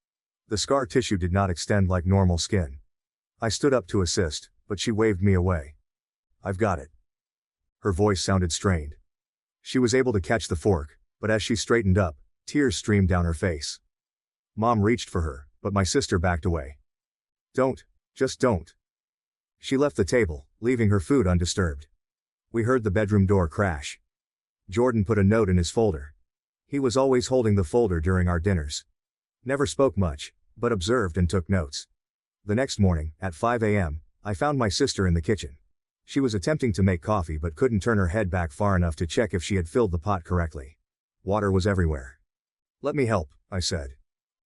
The scar tissue did not extend like normal skin. I stood up to assist, but she waved me away. "I've got it." Her voice sounded strained. She was able to catch the fork, but as she straightened up, tears streamed down her face. Mom reached for her, but my sister backed away. "Don't, just don't." She left the table, leaving her food undisturbed. We heard the bedroom door crash. Jordan put a note in his folder. He was always holding the folder during our dinners. Never spoke much, but observed and took notes. The next morning, at 5 a.m., I found my sister in the kitchen. She was attempting to make coffee but couldn't turn her head back far enough to check if she had filled the pot correctly. Water was everywhere. "Let me help," I said.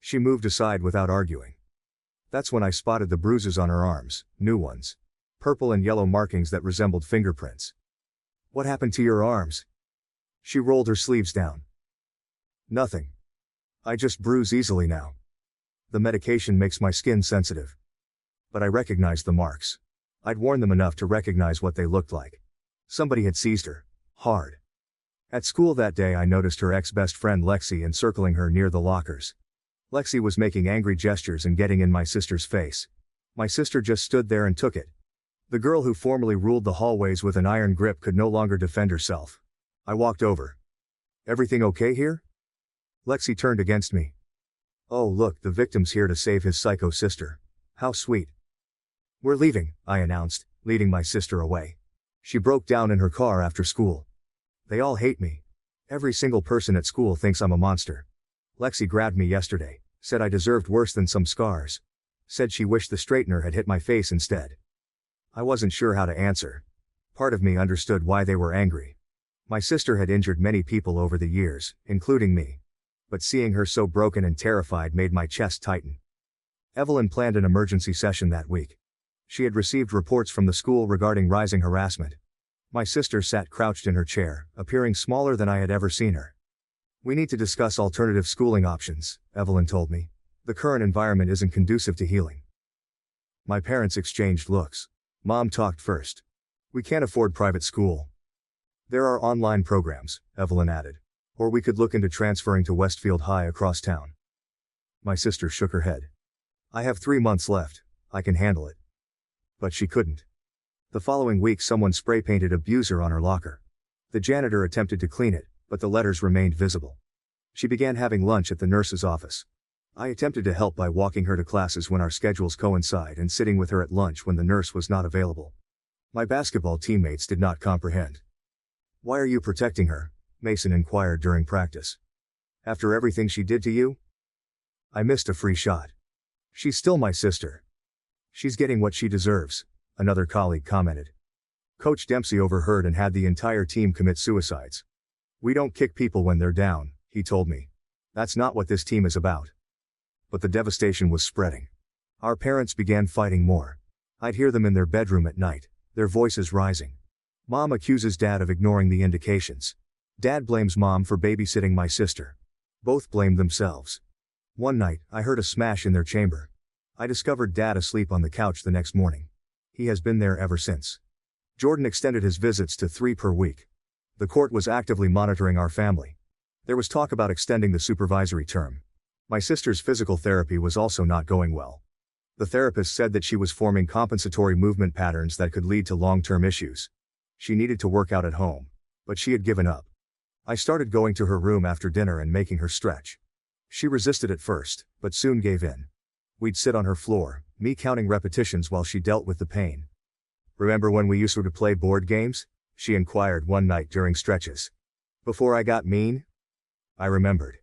She moved aside without arguing. That's when I spotted the bruises on her arms, new ones. purple and yellow markings that resembled fingerprints. What happened to your arms? She rolled her sleeves down. Nothing. I just bruise easily now. The medication makes my skin sensitive. But I recognized the marks. I'd worn them enough to recognize what they looked like. Somebody had seized her. Hard. At school that day I noticed her ex-best friend Lexi encircling her near the lockers. Lexi was making angry gestures and getting in my sister's face. My sister just stood there and took it. The girl who formerly ruled the hallways with an iron grip could no longer defend herself. I walked over. Everything okay here? Lexi turned against me. Oh look, the victim's here to save his psycho sister. How sweet. We're leaving, I announced, leading my sister away. She broke down in her car after school. They all hate me. Every single person at school thinks I'm a monster. Lexi grabbed me yesterday, said I deserved worse than some scars. Said she wished the straightener had hit my face instead. I wasn't sure how to answer. Part of me understood why they were angry. My sister had injured many people over the years, including me. But seeing her so broken and terrified made my chest tighten. Evelyn planned an emergency session that week. She had received reports from the school regarding rising harassment. My sister sat crouched in her chair, appearing smaller than I had ever seen her. We need to discuss alternative schooling options, Evelyn told me. The current environment isn't conducive to healing. My parents exchanged looks. Mom talked first. We can't afford private school. There are online programs, Evelyn added. Or we could look into transferring to Westfield High across town. My sister shook her head. I have 3 months left. I can handle it. But she couldn't. The following week someone spray-painted "abuser" on her locker. The janitor attempted to clean it, but the letters remained visible. She began having lunch at the nurse's office. I attempted to help by walking her to classes when our schedules coincide and sitting with her at lunch when the nurse was not available. My basketball teammates did not comprehend. Why are you protecting her? Mason inquired during practice. After everything she did to you? I missed a free shot. She's still my sister. She's getting what she deserves, another colleague commented. Coach Dempsey overheard and had the entire team commit suicides. We don't kick people when they're down, he told me. That's not what this team is about. But the devastation was spreading. Our parents began fighting more. I'd hear them in their bedroom at night, their voices rising. Mom accuses Dad of ignoring the indications. Dad blames Mom for babysitting my sister. Both blamed themselves. One night, I heard a smash in their chamber. I discovered Dad asleep on the couch the next morning. He has been there ever since. Jordan extended his visits to 3 per week. The court was actively monitoring our family. There was talk about extending the supervisory term. My sister's physical therapy was also not going well. The therapist said that she was forming compensatory movement patterns that could lead to long-term issues. She needed to work out at home, but she had given up. I started going to her room after dinner and making her stretch. She resisted at first, but soon gave in. We'd sit on her floor, me counting repetitions while she dealt with the pain. Remember when we used to play board games? She inquired one night during stretches. Before I got mean? I remembered.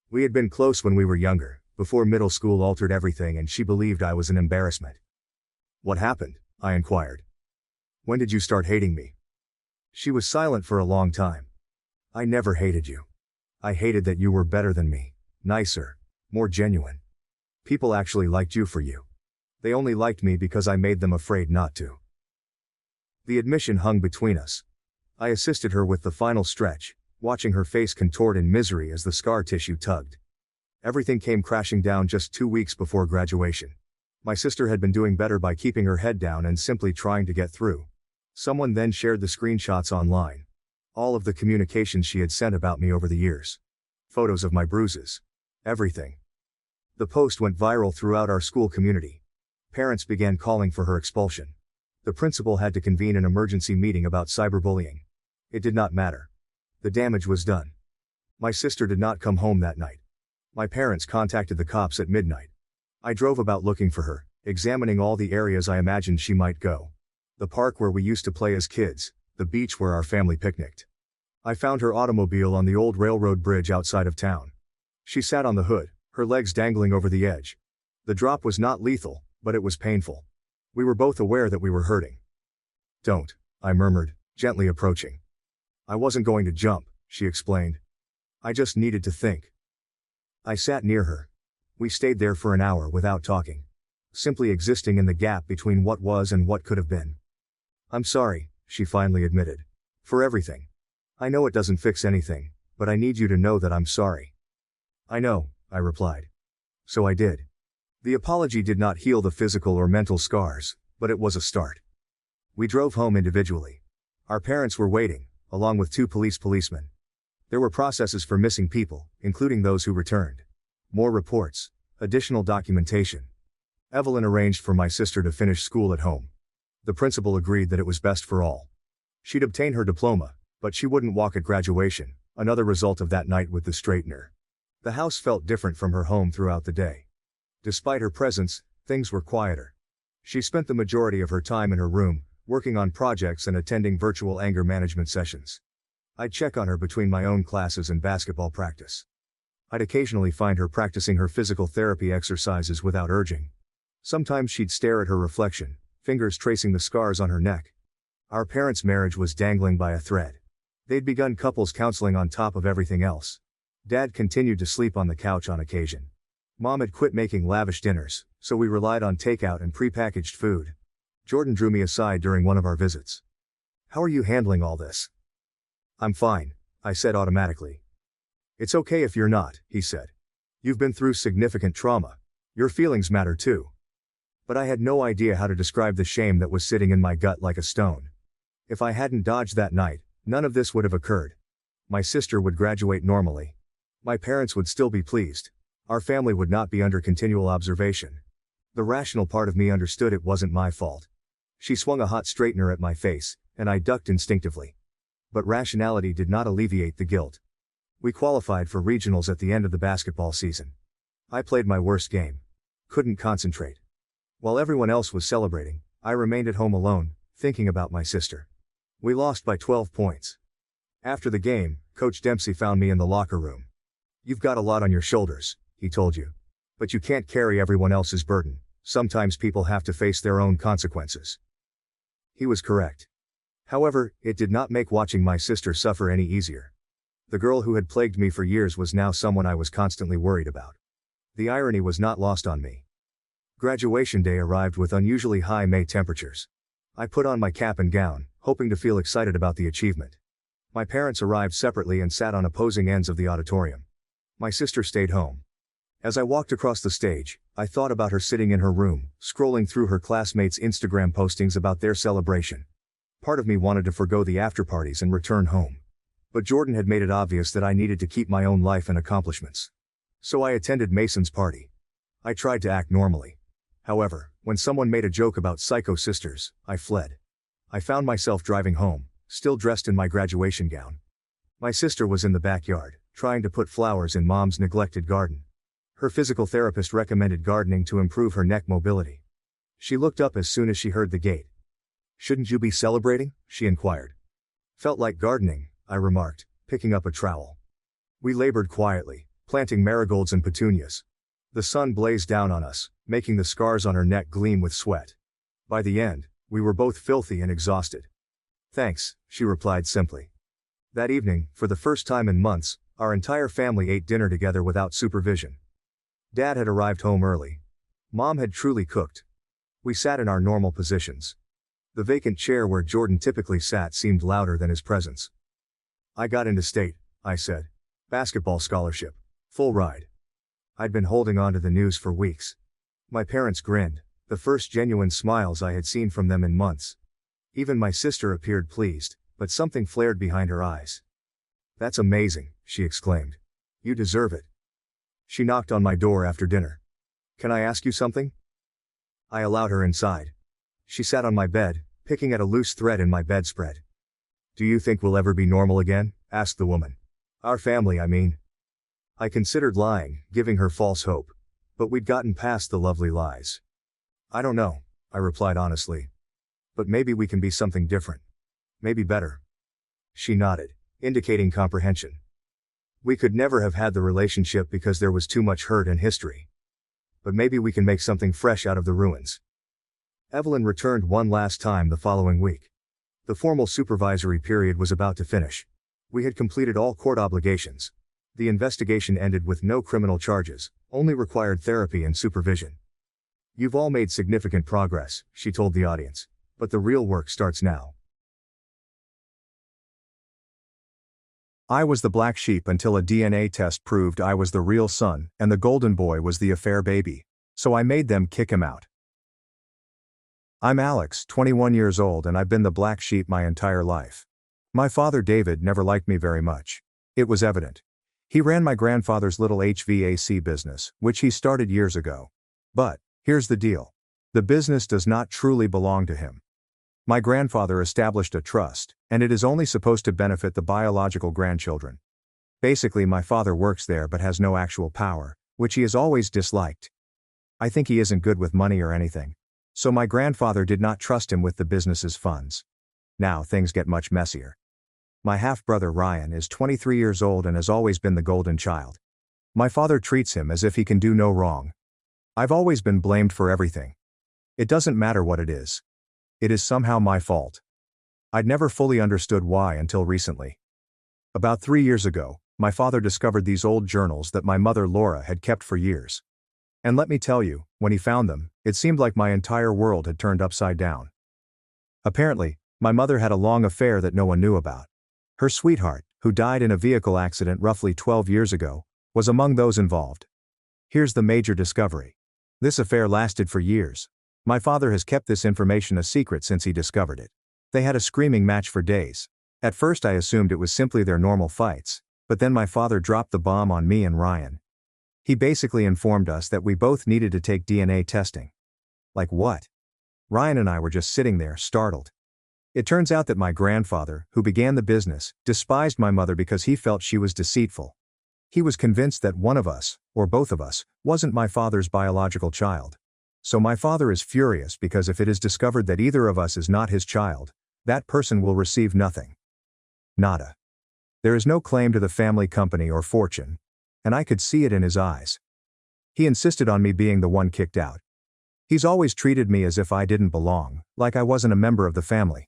We had been close when we were younger, before middle school altered everything and she believed I was an embarrassment. What happened? I inquired. When did you start hating me? She was silent for a long time. I never hated you. I hated that you were better than me, nicer, more genuine. People actually liked you for you. They only liked me because I made them afraid not to. The admission hung between us. I assisted her with the final stretch, watching her face contort in misery as the scar tissue tugged. Everything came crashing down just 2 weeks before graduation. My sister had been doing better by keeping her head down and simply trying to get through. Someone then shared the screenshots online. All of the communications she had sent about me over the years. Photos of my bruises. Everything. The post went viral throughout our school community. Parents began calling for her expulsion. The principal had to convene an emergency meeting about cyberbullying. It did not matter. The damage was done. My sister did not come home that night. My parents contacted the cops at midnight. I drove about looking for her, examining all the areas I imagined she might go. The park where we used to play as kids, the beach where our family picnicked. I found her automobile on the old railroad bridge outside of town. She sat on the hood, her legs dangling over the edge. The drop was not lethal, but it was painful. We were both aware that we were hurting. Don't, I murmured, gently approaching. I wasn't going to jump, she explained. I just needed to think. I sat near her. We stayed there for an hour without talking. Simply existing in the gap between what was and what could have been. I'm sorry, she finally admitted. For everything. I know it doesn't fix anything, but I need you to know that I'm sorry. I know, I replied. So I did. The apology did not heal the physical or mental scars, but it was a start. We drove home individually. Our parents were waiting, along with two policemen. There were processes for missing people, including those who returned. More reports, additional documentation. Evelyn arranged for my sister to finish school at home. The principal agreed that it was best for all. She'd obtain her diploma, but she wouldn't walk at graduation, another result of that night with the straightener. The house felt different from her home throughout the day. Despite her presence, things were quieter. She spent the majority of her time in her room, working on projects and attending virtual anger management sessions. I'd check on her between my own classes and basketball practice. I'd occasionally find her practicing her physical therapy exercises without urging. Sometimes she'd stare at her reflection, fingers tracing the scars on her neck. Our parents' marriage was dangling by a thread. They'd begun couples counseling on top of everything else. Dad continued to sleep on the couch on occasion. Mom had quit making lavish dinners, so we relied on takeout and prepackaged food. Jordan drew me aside during one of our visits. How are you handling all this? I'm fine, I said automatically. It's okay if you're not, he said. You've been through significant trauma. Your feelings matter too. But I had no idea how to describe the shame that was sitting in my gut like a stone. If I hadn't dodged that night, none of this would have occurred. My sister would graduate normally. My parents would still be pleased. Our family would not be under continual observation. The rational part of me understood it wasn't my fault. She swung a hot straightener at my face, and I ducked instinctively. But rationality did not alleviate the guilt. We qualified for regionals at the end of the basketball season. I played my worst game. Couldn't concentrate. While everyone else was celebrating, I remained at home alone, thinking about my sister. We lost by 12 points. After the game, Coach Dempsey found me in the locker room. You've got a lot on your shoulders, he told you. But you can't carry everyone else's burden. Sometimes people have to face their own consequences. He was correct. However, it did not make watching my sister suffer any easier. The girl who had plagued me for years was now someone I was constantly worried about. The irony was not lost on me. Graduation day arrived with unusually high May temperatures. I put on my cap and gown, hoping to feel excited about the achievement. My parents arrived separately and sat on opposing ends of the auditorium. My sister stayed home. As I walked across the stage, I thought about her sitting in her room, scrolling through her classmates' Instagram postings about their celebration. Part of me wanted to forgo the after-parties and return home. But Jordan had made it obvious that I needed to keep my own life and accomplishments. So I attended Mason's party. I tried to act normally. However, when someone made a joke about psycho sisters, I fled. I found myself driving home, still dressed in my graduation gown. My sister was in the backyard, trying to put flowers in Mom's neglected garden. Her physical therapist recommended gardening to improve her neck mobility. She looked up as soon as she heard the gate. Shouldn't you be celebrating? She inquired. Felt like gardening, I remarked, picking up a trowel. We labored quietly, planting marigolds and petunias. The sun blazed down on us, making the scars on her neck gleam with sweat. By the end, we were both filthy and exhausted. Thanks, she replied simply. That evening, for the first time in months, our entire family ate dinner together without supervision. Dad had arrived home early. Mom had truly cooked. We sat in our normal positions. The vacant chair where Jordan typically sat seemed louder than his presence. I got into state, I said. Basketball scholarship. Full ride. I'd been holding on to the news for weeks. My parents grinned, the first genuine smiles I had seen from them in months. Even my sister appeared pleased, but something flared behind her eyes. That's amazing, she exclaimed. You deserve it. She knocked on my door after dinner. Can I ask you something? I allowed her inside. She sat on my bed, picking at a loose thread in my bedspread. Do you think we'll ever be normal again? Asked the woman. Our family, I mean. I considered lying, giving her false hope. But we'd gotten past the lovely lies. I don't know, I replied honestly. But maybe we can be something different. Maybe better. She nodded, indicating comprehension. We could never have had the relationship because there was too much hurt and history. But maybe we can make something fresh out of the ruins. Evelyn returned one last time the following week. The formal supervisory period was about to finish. We had completed all court obligations. The investigation ended with no criminal charges, only required therapy and supervision. You've all made significant progress, she told the audience. But the real work starts now. I was the black sheep until a DNA test proved I was the real son, and the golden boy was the affair baby. So I made them kick him out. I'm Alex, 21 years old, and I've been the black sheep my entire life. My father David never liked me very much. It was evident. He ran my grandfather's little HVAC business, which he started years ago. But, here's the deal. The business does not truly belong to him. My grandfather established a trust, and it is only supposed to benefit the biological grandchildren. Basically, my father works there but has no actual power, which he has always disliked. I think he isn't good with money or anything. So my grandfather did not trust him with the business's funds. Now things get much messier. My half-brother Ryan is 23 years old and has always been the golden child. My father treats him as if he can do no wrong. I've always been blamed for everything. It doesn't matter what it is. It is somehow my fault. I'd never fully understood why until recently. About 3 years ago, my father discovered these old journals that my mother Laura had kept for years. And let me tell you, when he found them, it seemed like my entire world had turned upside down. Apparently, my mother had a long affair that no one knew about. Her sweetheart, who died in a vehicle accident roughly 12 years ago, was among those involved. Here's the major discovery. This affair lasted for years. My father has kept this information a secret since he discovered it. They had a screaming match for days. At first I assumed it was simply their normal fights, but then my father dropped the bomb on me and Ryan. He basically informed us that we both needed to take DNA testing. Like what? Ryan and I were just sitting there, startled. It turns out that my grandfather, who began the business, despised my mother because he felt she was deceitful. He was convinced that one of us, or both of us, wasn't my father's biological child. So my father is furious because if it is discovered that either of us is not his child, that person will receive nothing. Nada. There is no claim to the family company or fortune. And I could see it in his eyes. He insisted on me being the one kicked out. He's always treated me as if I didn't belong, like I wasn't a member of the family.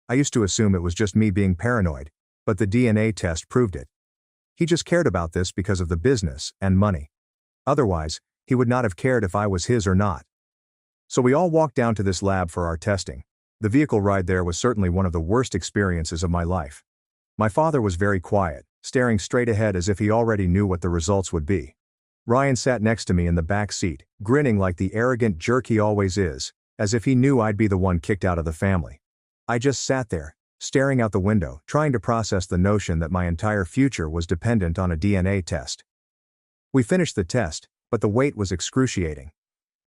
I used to assume it was just me being paranoid, but the DNA test proved it. He just cared about this because of the business and money. Otherwise, he would not have cared if I was his or not. So we all walked down to this lab for our testing. The vehicle ride there was certainly one of the worst experiences of my life. My father was very quiet, staring straight ahead as if he already knew what the results would be. Ryan sat next to me in the back seat, grinning like the arrogant jerk he always is, as if he knew I'd be the one kicked out of the family. I just sat there, staring out the window, trying to process the notion that my entire future was dependent on a DNA test. We finished the test, but the wait was excruciating.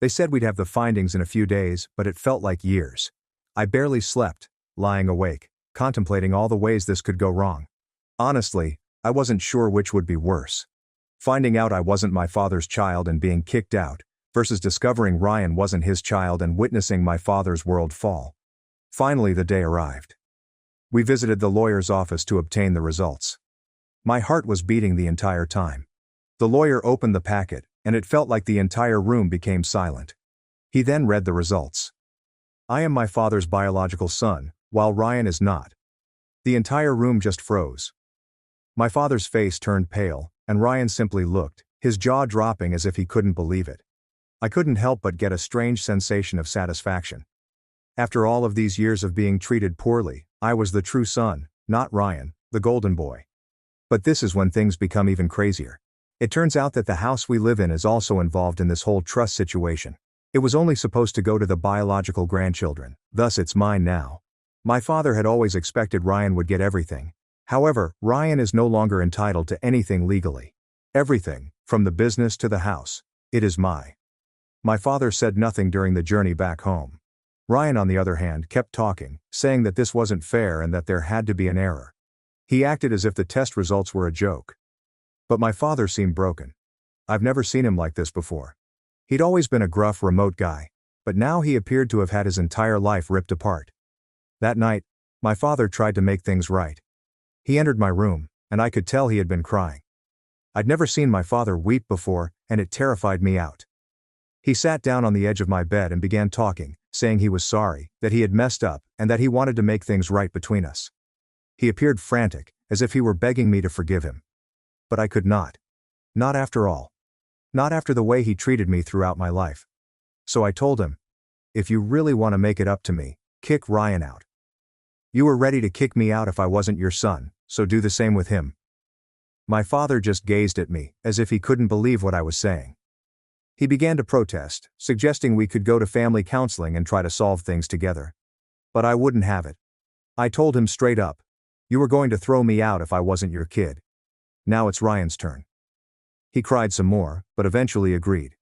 They said we'd have the findings in a few days, but it felt like years. I barely slept, lying awake, contemplating all the ways this could go wrong. Honestly, I wasn't sure which would be worse. Finding out I wasn't my father's child and being kicked out, versus discovering Ryan wasn't his child and witnessing my father's world fall. Finally the day arrived. We visited the lawyer's office to obtain the results. My heart was beating the entire time. The lawyer opened the packet, and it felt like the entire room became silent. He then read the results. I am my father's biological son, while Ryan is not. The entire room just froze. My father's face turned pale, and Ryan simply looked, his jaw dropping as if he couldn't believe it. I couldn't help but get a strange sensation of satisfaction. After all of these years of being treated poorly, I was the true son, not Ryan, the golden boy. But this is when things become even crazier. It turns out that the house we live in is also involved in this whole trust situation. It was only supposed to go to the biological grandchildren, thus it's mine now. My father had always expected Ryan would get everything. However, Ryan is no longer entitled to anything legally. Everything, from the business to the house, it is mine. My father said nothing during the journey back home. Ryan, on the other hand, kept talking, saying that this wasn't fair and that there had to be an error. He acted as if the test results were a joke. But my father seemed broken. I've never seen him like this before. He'd always been a gruff, remote guy, but now he appeared to have had his entire life ripped apart. That night, my father tried to make things right. He entered my room, and I could tell he had been crying. I'd never seen my father weep before, and it terrified me out. He sat down on the edge of my bed and began talking, saying he was sorry, that he had messed up, and that he wanted to make things right between us. He appeared frantic, as if he were begging me to forgive him. But I could not. Not after all. Not after the way he treated me throughout my life. So I told him, if you really want to make it up to me, Kick Ryan out. You were ready to kick me out if I wasn't your son, so do the same with him. My father just gazed at me, as if he couldn't believe what I was saying. He began to protest, suggesting we could go to family counseling and try to solve things together. But I wouldn't have it. I told him straight up, you were going to throw me out if I wasn't your kid. Now it's Ryan's turn. He cried some more, but eventually agreed.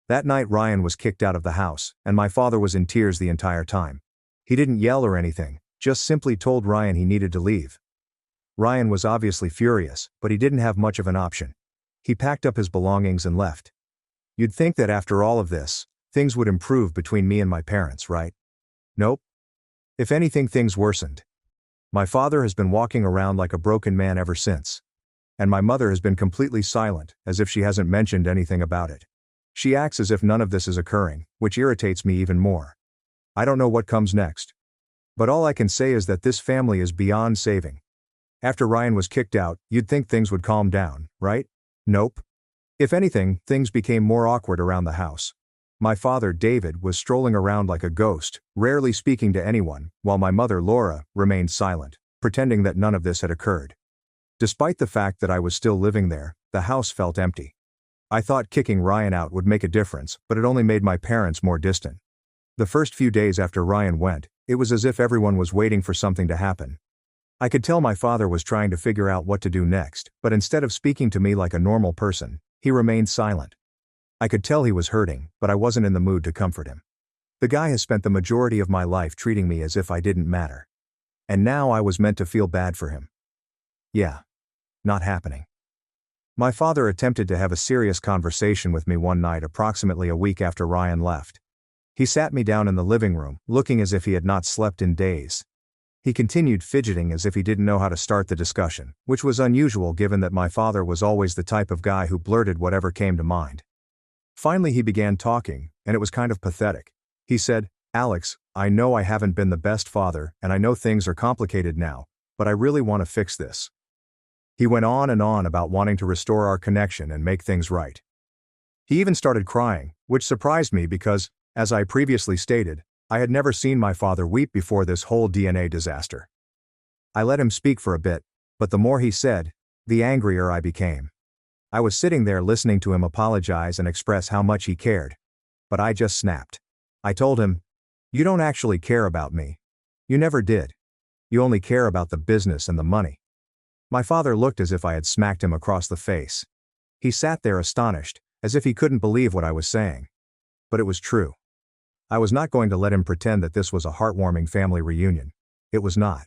That night Ryan was kicked out of the house, and my father was in tears the entire time. He didn't yell or anything, just simply told Ryan he needed to leave. Ryan was obviously furious, but he didn't have much of an option. He packed up his belongings and left. You'd think that after all of this, things would improve between me and my parents, right? Nope. If anything, things worsened. My father has been walking around like a broken man ever since. And my mother has been completely silent, as if she hasn't mentioned anything about it. She acts as if none of this is occurring, which irritates me even more. I don't know what comes next. But all I can say is that this family is beyond saving. After Ryan was kicked out, you'd think things would calm down, right? Nope. If anything, things became more awkward around the house. My father, David, was strolling around like a ghost, rarely speaking to anyone, while my mother, Laura, remained silent, pretending that none of this had occurred. Despite the fact that I was still living there, the house felt empty. I thought kicking Ryan out would make a difference, but it only made my parents more distant. The first few days after Ryan went, it was as if everyone was waiting for something to happen. I could tell my father was trying to figure out what to do next, but instead of speaking to me like a normal person, he remained silent. I could tell he was hurting, but I wasn't in the mood to comfort him. The guy has spent the majority of my life treating me as if I didn't matter. And now I was meant to feel bad for him. Yeah. Not happening. My father attempted to have a serious conversation with me one night approximately a week after Ryan left. He sat me down in the living room, looking as if he had not slept in days. He continued fidgeting as if he didn't know how to start the discussion, which was unusual given that my father was always the type of guy who blurted whatever came to mind. Finally he began talking, and it was kind of pathetic. He said, Alex, I know I haven't been the best father, and I know things are complicated now, but I really want to fix this. He went on and on about wanting to restore our connection and make things right. He even started crying, which surprised me because, as I previously stated, I had never seen my father weep before this whole DNA disaster. I let him speak for a bit, but the more he said, the angrier I became. I was sitting there listening to him apologize and express how much he cared. But I just snapped. I told him, you don't actually care about me. You never did. You only care about the business and the money. My father looked as if I had smacked him across the face. He sat there astonished, as if he couldn't believe what I was saying. But it was true. I was not going to let him pretend that this was a heartwarming family reunion. It was not.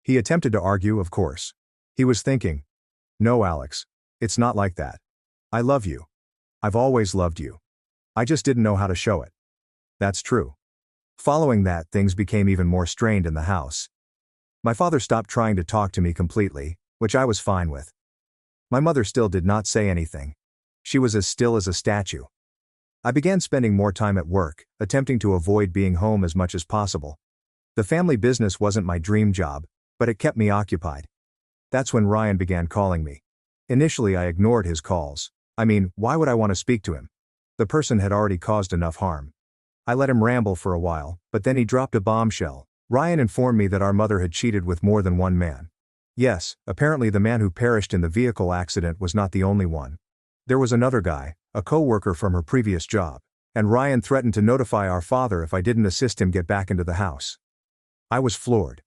He attempted to argue, of course. He was thinking, no, Alex, it's not like that. I love you. I've always loved you. I just didn't know how to show it. That's true. Following that, things became even more strained in the house. My father stopped trying to talk to me completely, which I was fine with. My mother still did not say anything. She was as still as a statue. I began spending more time at work, attempting to avoid being home as much as possible. The family business wasn't my dream job, but it kept me occupied. That's when Ryan began calling me. Initially I ignored his calls. I mean, why would I want to speak to him? The person had already caused enough harm. I let him ramble for a while, but then he dropped a bombshell. Ryan informed me that our mother had cheated with more than one man. Yes, apparently the man who perished in the vehicle accident was not the only one. There was another guy, a co-worker from her previous job, and Ryan threatened to notify our father if I didn't assist him get back into the house. I was floored.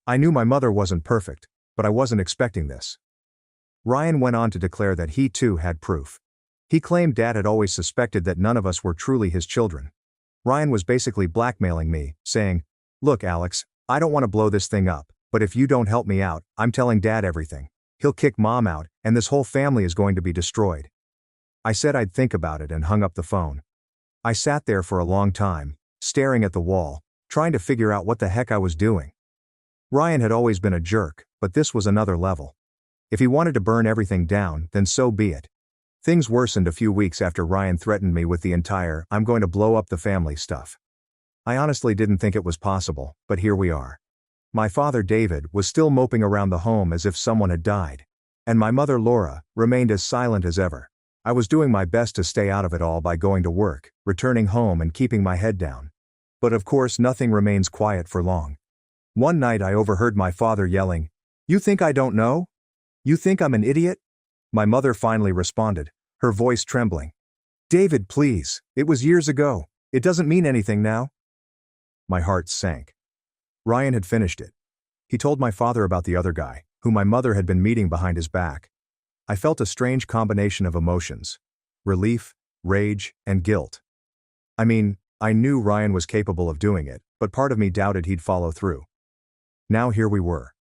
I knew my mother wasn't perfect, but I wasn't expecting this. Ryan went on to declare that he too had proof. He claimed Dad had always suspected that none of us were truly his children. Ryan was basically blackmailing me, saying, look, Alex, I don't want to blow this thing up, but if you don't help me out, I'm telling Dad everything. He'll kick Mom out, and this whole family is going to be destroyed. I said I'd think about it and hung up the phone. I sat there for a long time, staring at the wall, trying to figure out what the heck I was doing. Ryan had always been a jerk, but this was another level. If he wanted to burn everything down, then so be it. Things worsened a few weeks after Ryan threatened me with the entire "I'm going to blow up the family" stuff. I honestly didn't think it was possible, but here we are. My father, David, was still moping around the home as if someone had died. And my mother, Laura, remained as silent as ever. I was doing my best to stay out of it all by going to work, returning home and keeping my head down. But of course nothing remains quiet for long. One night I overheard my father yelling, "You think I don't know? You think I'm an idiot?" My mother finally responded, her voice trembling. "David, please, it was years ago. It doesn't mean anything now." My heart sank. Ryan had finished it. He told my father about the other guy, who my mother had been meeting behind his back. I felt a strange combination of emotions: relief, rage, and guilt. I mean, I knew Ryan was capable of doing it, but part of me doubted he'd follow through. Now here we were.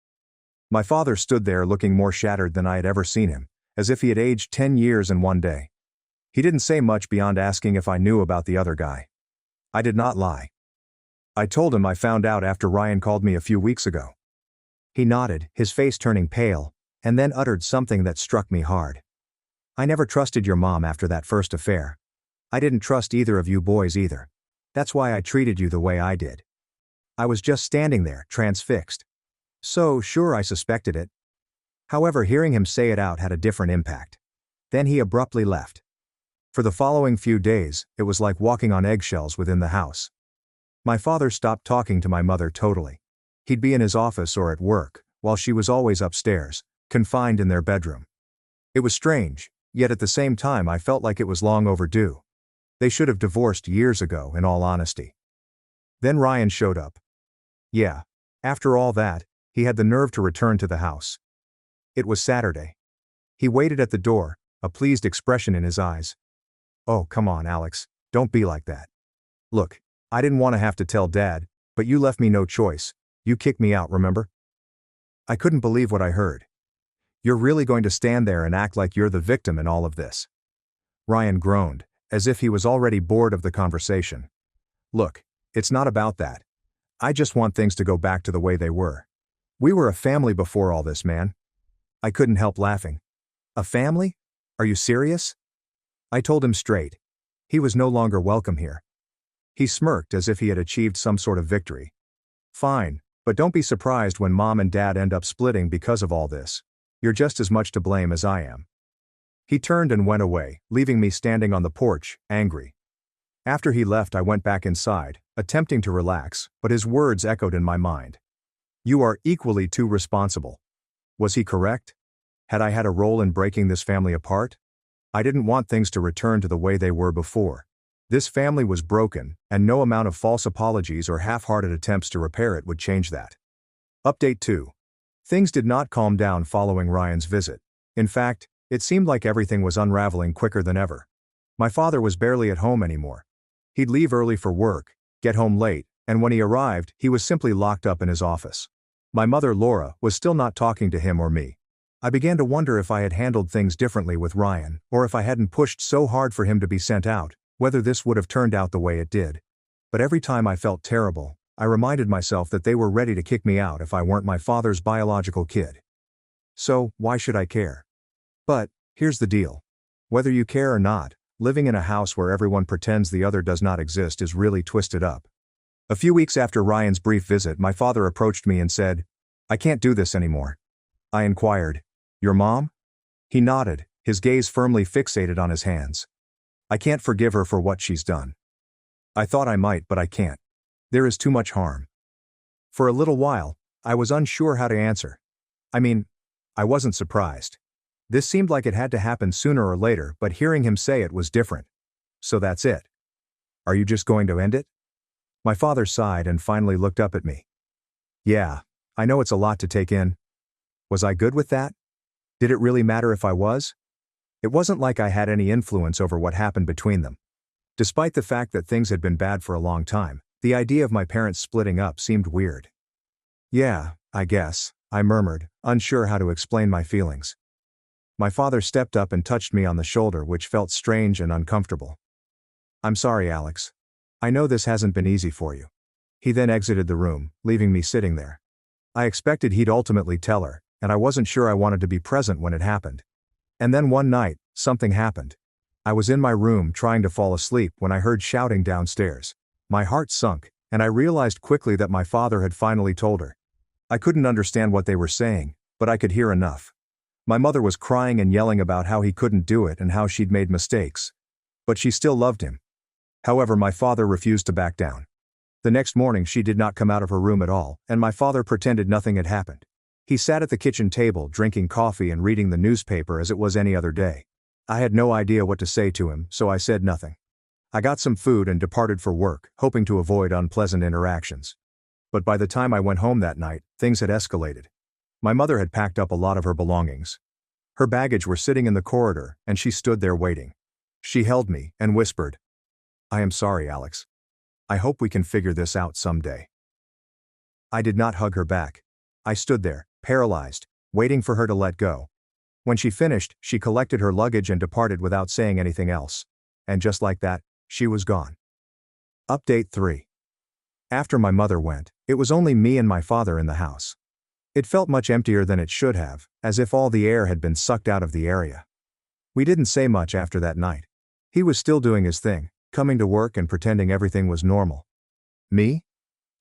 My father stood there looking more shattered than I had ever seen him, as if he had aged 10 years in one day. He didn't say much beyond asking if I knew about the other guy. I did not lie. I told him I found out after Ryan called me a few weeks ago. He nodded, his face turning pale, and then uttered something that struck me hard. "I never trusted your mom after that first affair. I didn't trust either of you boys either. That's why I treated you the way I did." I was just standing there, transfixed. So, sure, I suspected it. However, hearing him say it out had a different impact. Then he abruptly left. For the following few days, it was like walking on eggshells within the house. My father stopped talking to my mother totally. He'd be in his office or at work, while she was always upstairs, confined in their bedroom. It was strange, yet at the same time I felt like it was long overdue. They should have divorced years ago, in all honesty. Then Ryan showed up. Yeah, after all that, he had the nerve to return to the house. It was Saturday. He waited at the door, a pleased expression in his eyes. "Oh, come on, Alex, don't be like that. Look, I didn't want to have to tell Dad, but you left me no choice. You kicked me out, remember?" I couldn't believe what I heard. "You're really going to stand there and act like you're the victim in all of this?" Ryan groaned, as if he was already bored of the conversation. "Look, it's not about that. I just want things to go back to the way they were. We were a family before all this, man." I couldn't help laughing. "A family? Are you serious?" I told him straight. He was no longer welcome here. He smirked as if he had achieved some sort of victory. "Fine, but don't be surprised when Mom and Dad end up splitting because of all this. You're just as much to blame as I am." He turned and went away, leaving me standing on the porch, angry. After he left, I went back inside, attempting to relax, but his words echoed in my mind. "You are equally too responsible." Was he correct? Had I had a role in breaking this family apart? I didn't want things to return to the way they were before. This family was broken, and no amount of false apologies or half-hearted attempts to repair it would change that. Update 2. Things did not calm down following Ryan's visit. In fact, it seemed like everything was unraveling quicker than ever. My father was barely at home anymore. He'd leave early for work, get home late, and when he arrived, he was simply locked up in his office. My mother, Laura, was still not talking to him or me. I began to wonder if I had handled things differently with Ryan, or if I hadn't pushed so hard for him to be sent out, whether this would have turned out the way it did. But every time I felt terrible, I reminded myself that they were ready to kick me out if I weren't my father's biological kid. So, why should I care? But, here's the deal. Whether you care or not, living in a house where everyone pretends the other does not exist is really twisted up. A few weeks after Ryan's brief visit, my father approached me and said, "I can't do this anymore." I inquired, "Your mom?" He nodded, his gaze firmly fixated on his hands. "I can't forgive her for what she's done. I thought I might, but I can't. There is too much harm." For a little while, I was unsure how to answer. I mean, I wasn't surprised. This seemed like it had to happen sooner or later, but hearing him say it was different. "So that's it. Are you just going to end it?" My father sighed and finally looked up at me. "Yeah, I know it's a lot to take in. Was I good with that? Did it really matter if I was?" It wasn't like I had any influence over what happened between them. Despite the fact that things had been bad for a long time, the idea of my parents splitting up seemed weird. "Yeah, I guess," I murmured, unsure how to explain my feelings. My father stepped up and touched me on the shoulder, which felt strange and uncomfortable. "I'm sorry, Alex. I know this hasn't been easy for you." He then exited the room, leaving me sitting there. I expected he'd ultimately tell her, and I wasn't sure I wanted to be present when it happened. And then one night, something happened. I was in my room trying to fall asleep when I heard shouting downstairs. My heart sunk, and I realized quickly that my father had finally told her. I couldn't understand what they were saying, but I could hear enough. My mother was crying and yelling about how he couldn't do it and how she'd made mistakes. But she still loved him. However, my father refused to back down. The next morning she did not come out of her room at all, and my father pretended nothing had happened. He sat at the kitchen table drinking coffee and reading the newspaper as it was any other day. I had no idea what to say to him, so I said nothing. I got some food and departed for work, hoping to avoid unpleasant interactions. But by the time I went home that night, things had escalated. My mother had packed up a lot of her belongings. Her baggage were sitting in the corridor, and she stood there waiting. She held me and whispered, "I am sorry, Alex. I hope we can figure this out someday." I did not hug her back. I stood there, paralyzed, waiting for her to let go. When she finished, she collected her luggage and departed without saying anything else. And just like that, she was gone. Update 3. After my mother went, it was only me and my father in the house. It felt much emptier than it should have, as if all the air had been sucked out of the area. We didn't say much after that night. He was still doing his thing, coming to work and pretending everything was normal. Me?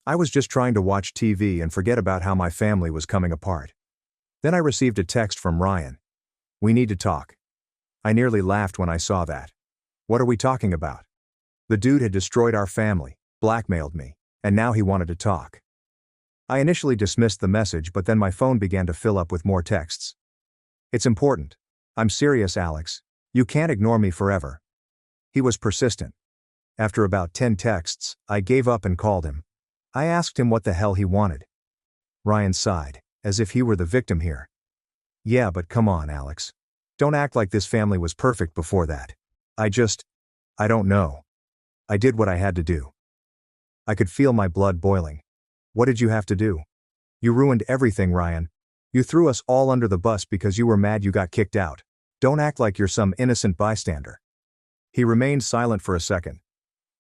I was just trying to watch TV and forget about how my family was coming apart. Then I received a text from Ryan. "We need to talk." I nearly laughed when I saw that. What are we talking about? The dude had destroyed our family, blackmailed me, and now he wanted to talk. I initially dismissed the message, but then my phone began to fill up with more texts. "It's important. I'm serious, Alex. You can't ignore me forever." He was persistent. After about 10 texts, I gave up and called him. I asked him what the hell he wanted. Ryan sighed, as if he were the victim here. "Yeah, but come on, Alex. Don't act like this family was perfect before that. I don't know. I did what I had to do." I could feel my blood boiling. "What did you have to do? You ruined everything, Ryan. You threw us all under the bus because you were mad you got kicked out. Don't act like you're some innocent bystander." He remained silent for a second.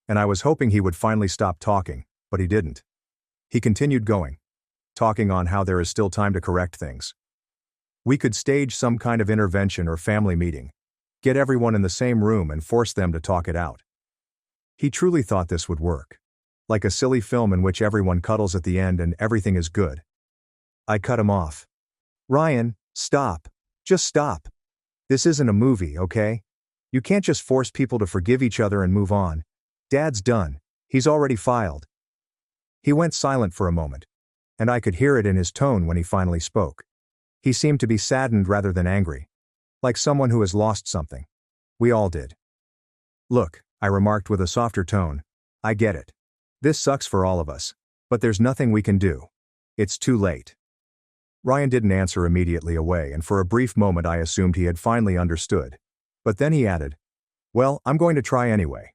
And I was hoping he would finally stop talking, but he didn't. He continued going. Talking on how there is still time to correct things. We could stage some kind of intervention or family meeting. Get everyone in the same room and force them to talk it out. He truly thought this would work. Like a silly film in which everyone cuddles at the end and everything is good. I cut him off. "Ryan, stop. Just stop. This isn't a movie, okay? You can't just force people to forgive each other and move on. Dad's done. He's already filed." He went silent for a moment. And I could hear it in his tone when he finally spoke. He seemed to be saddened rather than angry. Like someone who has lost something. We all did. "Look," I remarked with a softer tone, "I get it. This sucks for all of us. But there's nothing we can do. It's too late." Ryan didn't answer immediately away, and for a brief moment I assumed he had finally understood. But then he added, "Well, I'm going to try anyway."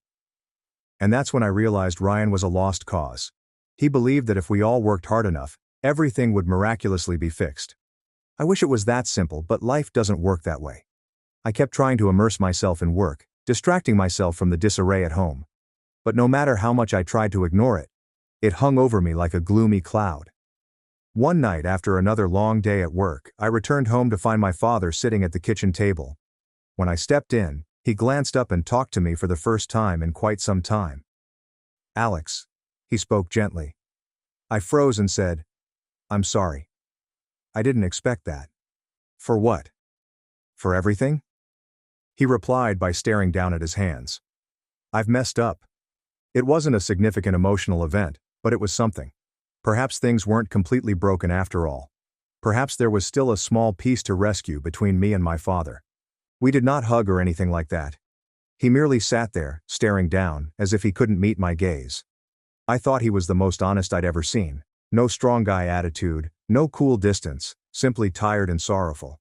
And that's when I realized Ryan was a lost cause. He believed that if we all worked hard enough, everything would miraculously be fixed. I wish it was that simple, but life doesn't work that way. I kept trying to immerse myself in work, distracting myself from the disarray at home. But no matter how much I tried to ignore it, it hung over me like a gloomy cloud. One night after another long day at work, I returned home to find my father sitting at the kitchen table. When I stepped in, he glanced up and talked to me for the first time in quite some time. "Alex," he spoke gently. I froze and said, "I'm sorry. I didn't expect that." "For what? For everything?" He replied by staring down at his hands. "I've messed up. It wasn't a significant emotional event, but it was something. Perhaps things weren't completely broken after all. Perhaps there was still a small piece to rescue between me and my father." We did not hug or anything like that. He merely sat there, staring down, as if he couldn't meet my gaze. I thought he was the most honest I'd ever seen. No strong guy attitude, no cool distance, simply tired and sorrowful.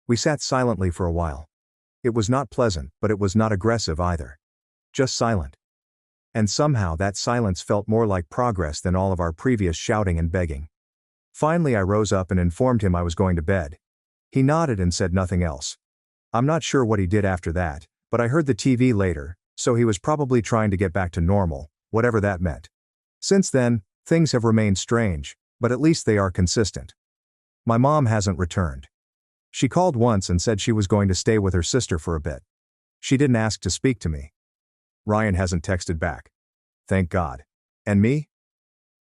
We sat silently for a while. It was not pleasant, but it was not aggressive either. Just silent. And somehow that silence felt more like progress than all of our previous shouting and begging. Finally I rose up and informed him I was going to bed. He nodded and said nothing else. I'm not sure what he did after that, but I heard the TV later, so he was probably trying to get back to normal, whatever that meant. Since then, things have remained strange, but at least they are consistent. My mom hasn't returned. She called once and said she was going to stay with her sister for a bit. She didn't ask to speak to me. Ryan hasn't texted back. Thank God. And me?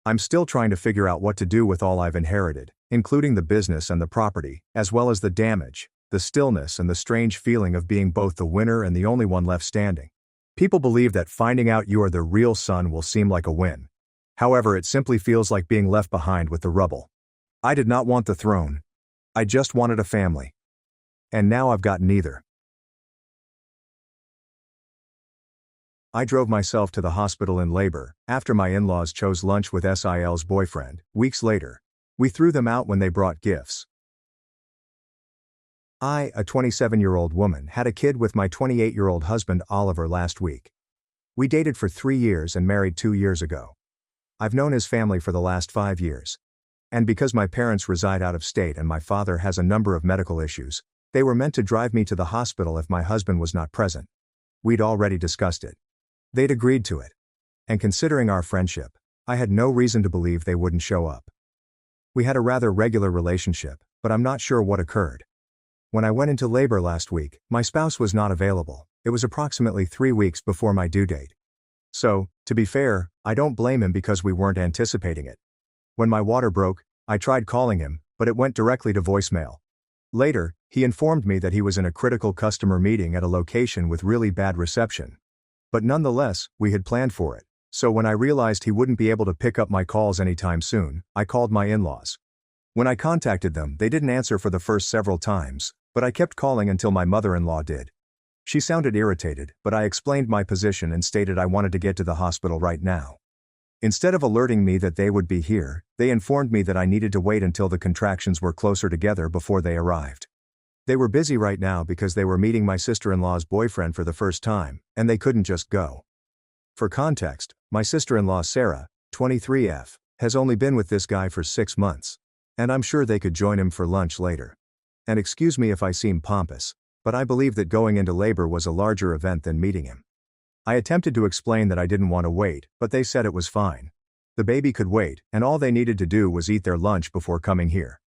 I'm still trying to figure out what to do with all I've inherited, including the business and the property, as well as the damage, the stillness and the strange feeling of being both the winner and the only one left standing. People believe that finding out you are the real son will seem like a win. However, it simply feels like being left behind with the rubble. I did not want the throne. I just wanted a family. And now I've got neither. I drove myself to the hospital in labor, after my in-laws chose lunch with Sil's boyfriend. Weeks later, we threw them out when they brought gifts. I, a 27-year-old woman, had a kid with my 28-year-old husband Oliver last week. We dated for 3 years and married 2 years ago. I've known his family for the last 5 years. And because my parents reside out of state and my father has a number of medical issues, they were meant to drive me to the hospital if my husband was not present. We'd already discussed it. They'd agreed to it. And considering our friendship, I had no reason to believe they wouldn't show up. We had a rather regular relationship, but I'm not sure what occurred. When I went into labor last week, my spouse was not available. It was approximately 3 weeks before my due date. So, to be fair, I don't blame him because we weren't anticipating it. When my water broke, I tried calling him, but it went directly to voicemail. Later, he informed me that he was in a critical customer meeting at a location with really bad reception. But nonetheless, we had planned for it. So when I realized he wouldn't be able to pick up my calls anytime soon, I called my in-laws. When I contacted them, they didn't answer for the first several times, but I kept calling until my mother-in-law did. She sounded irritated, but I explained my position and stated I wanted to get to the hospital right now. Instead of alerting me that they would be here, they informed me that I needed to wait until the contractions were closer together before they arrived. They were busy right now because they were meeting my sister-in-law's boyfriend for the first time, and they couldn't just go. For context, my sister-in-law Sarah, 23F, has only been with this guy for 6 months. And I'm sure they could join him for lunch later. And excuse me if I seem pompous, but I believe that going into labor was a larger event than meeting him. I attempted to explain that I didn't want to wait, but they said it was fine. The baby could wait, and all they needed to do was eat their lunch before coming here.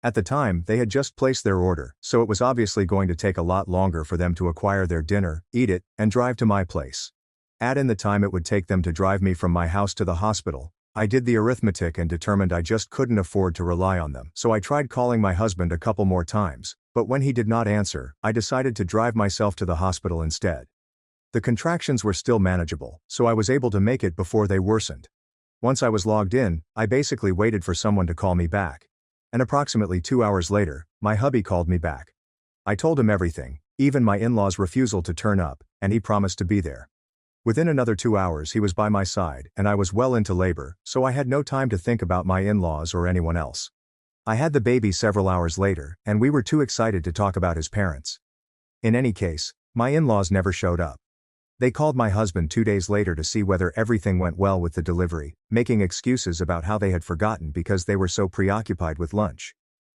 At the time, they had just placed their order, so it was obviously going to take a lot longer for them to acquire their dinner, eat it, and drive to my place. Add in the time it would take them to drive me from my house to the hospital. I did the arithmetic and determined I just couldn't afford to rely on them, so I tried calling my husband a couple more times, but when he did not answer, I decided to drive myself to the hospital instead. The contractions were still manageable, so I was able to make it before they worsened. Once I was logged in, I basically waited for someone to call me back. And approximately 2 hours later, my hubby called me back. I told him everything, even my in-laws' refusal to turn up, and he promised to be there. Within another 2 hours he was by my side, and I was well into labor, so I had no time to think about my in-laws or anyone else. I had the baby several hours later, and we were too excited to talk about his parents. In any case, my in-laws never showed up. They called my husband 2 days later to see whether everything went well with the delivery, making excuses about how they had forgotten because they were so preoccupied with lunch.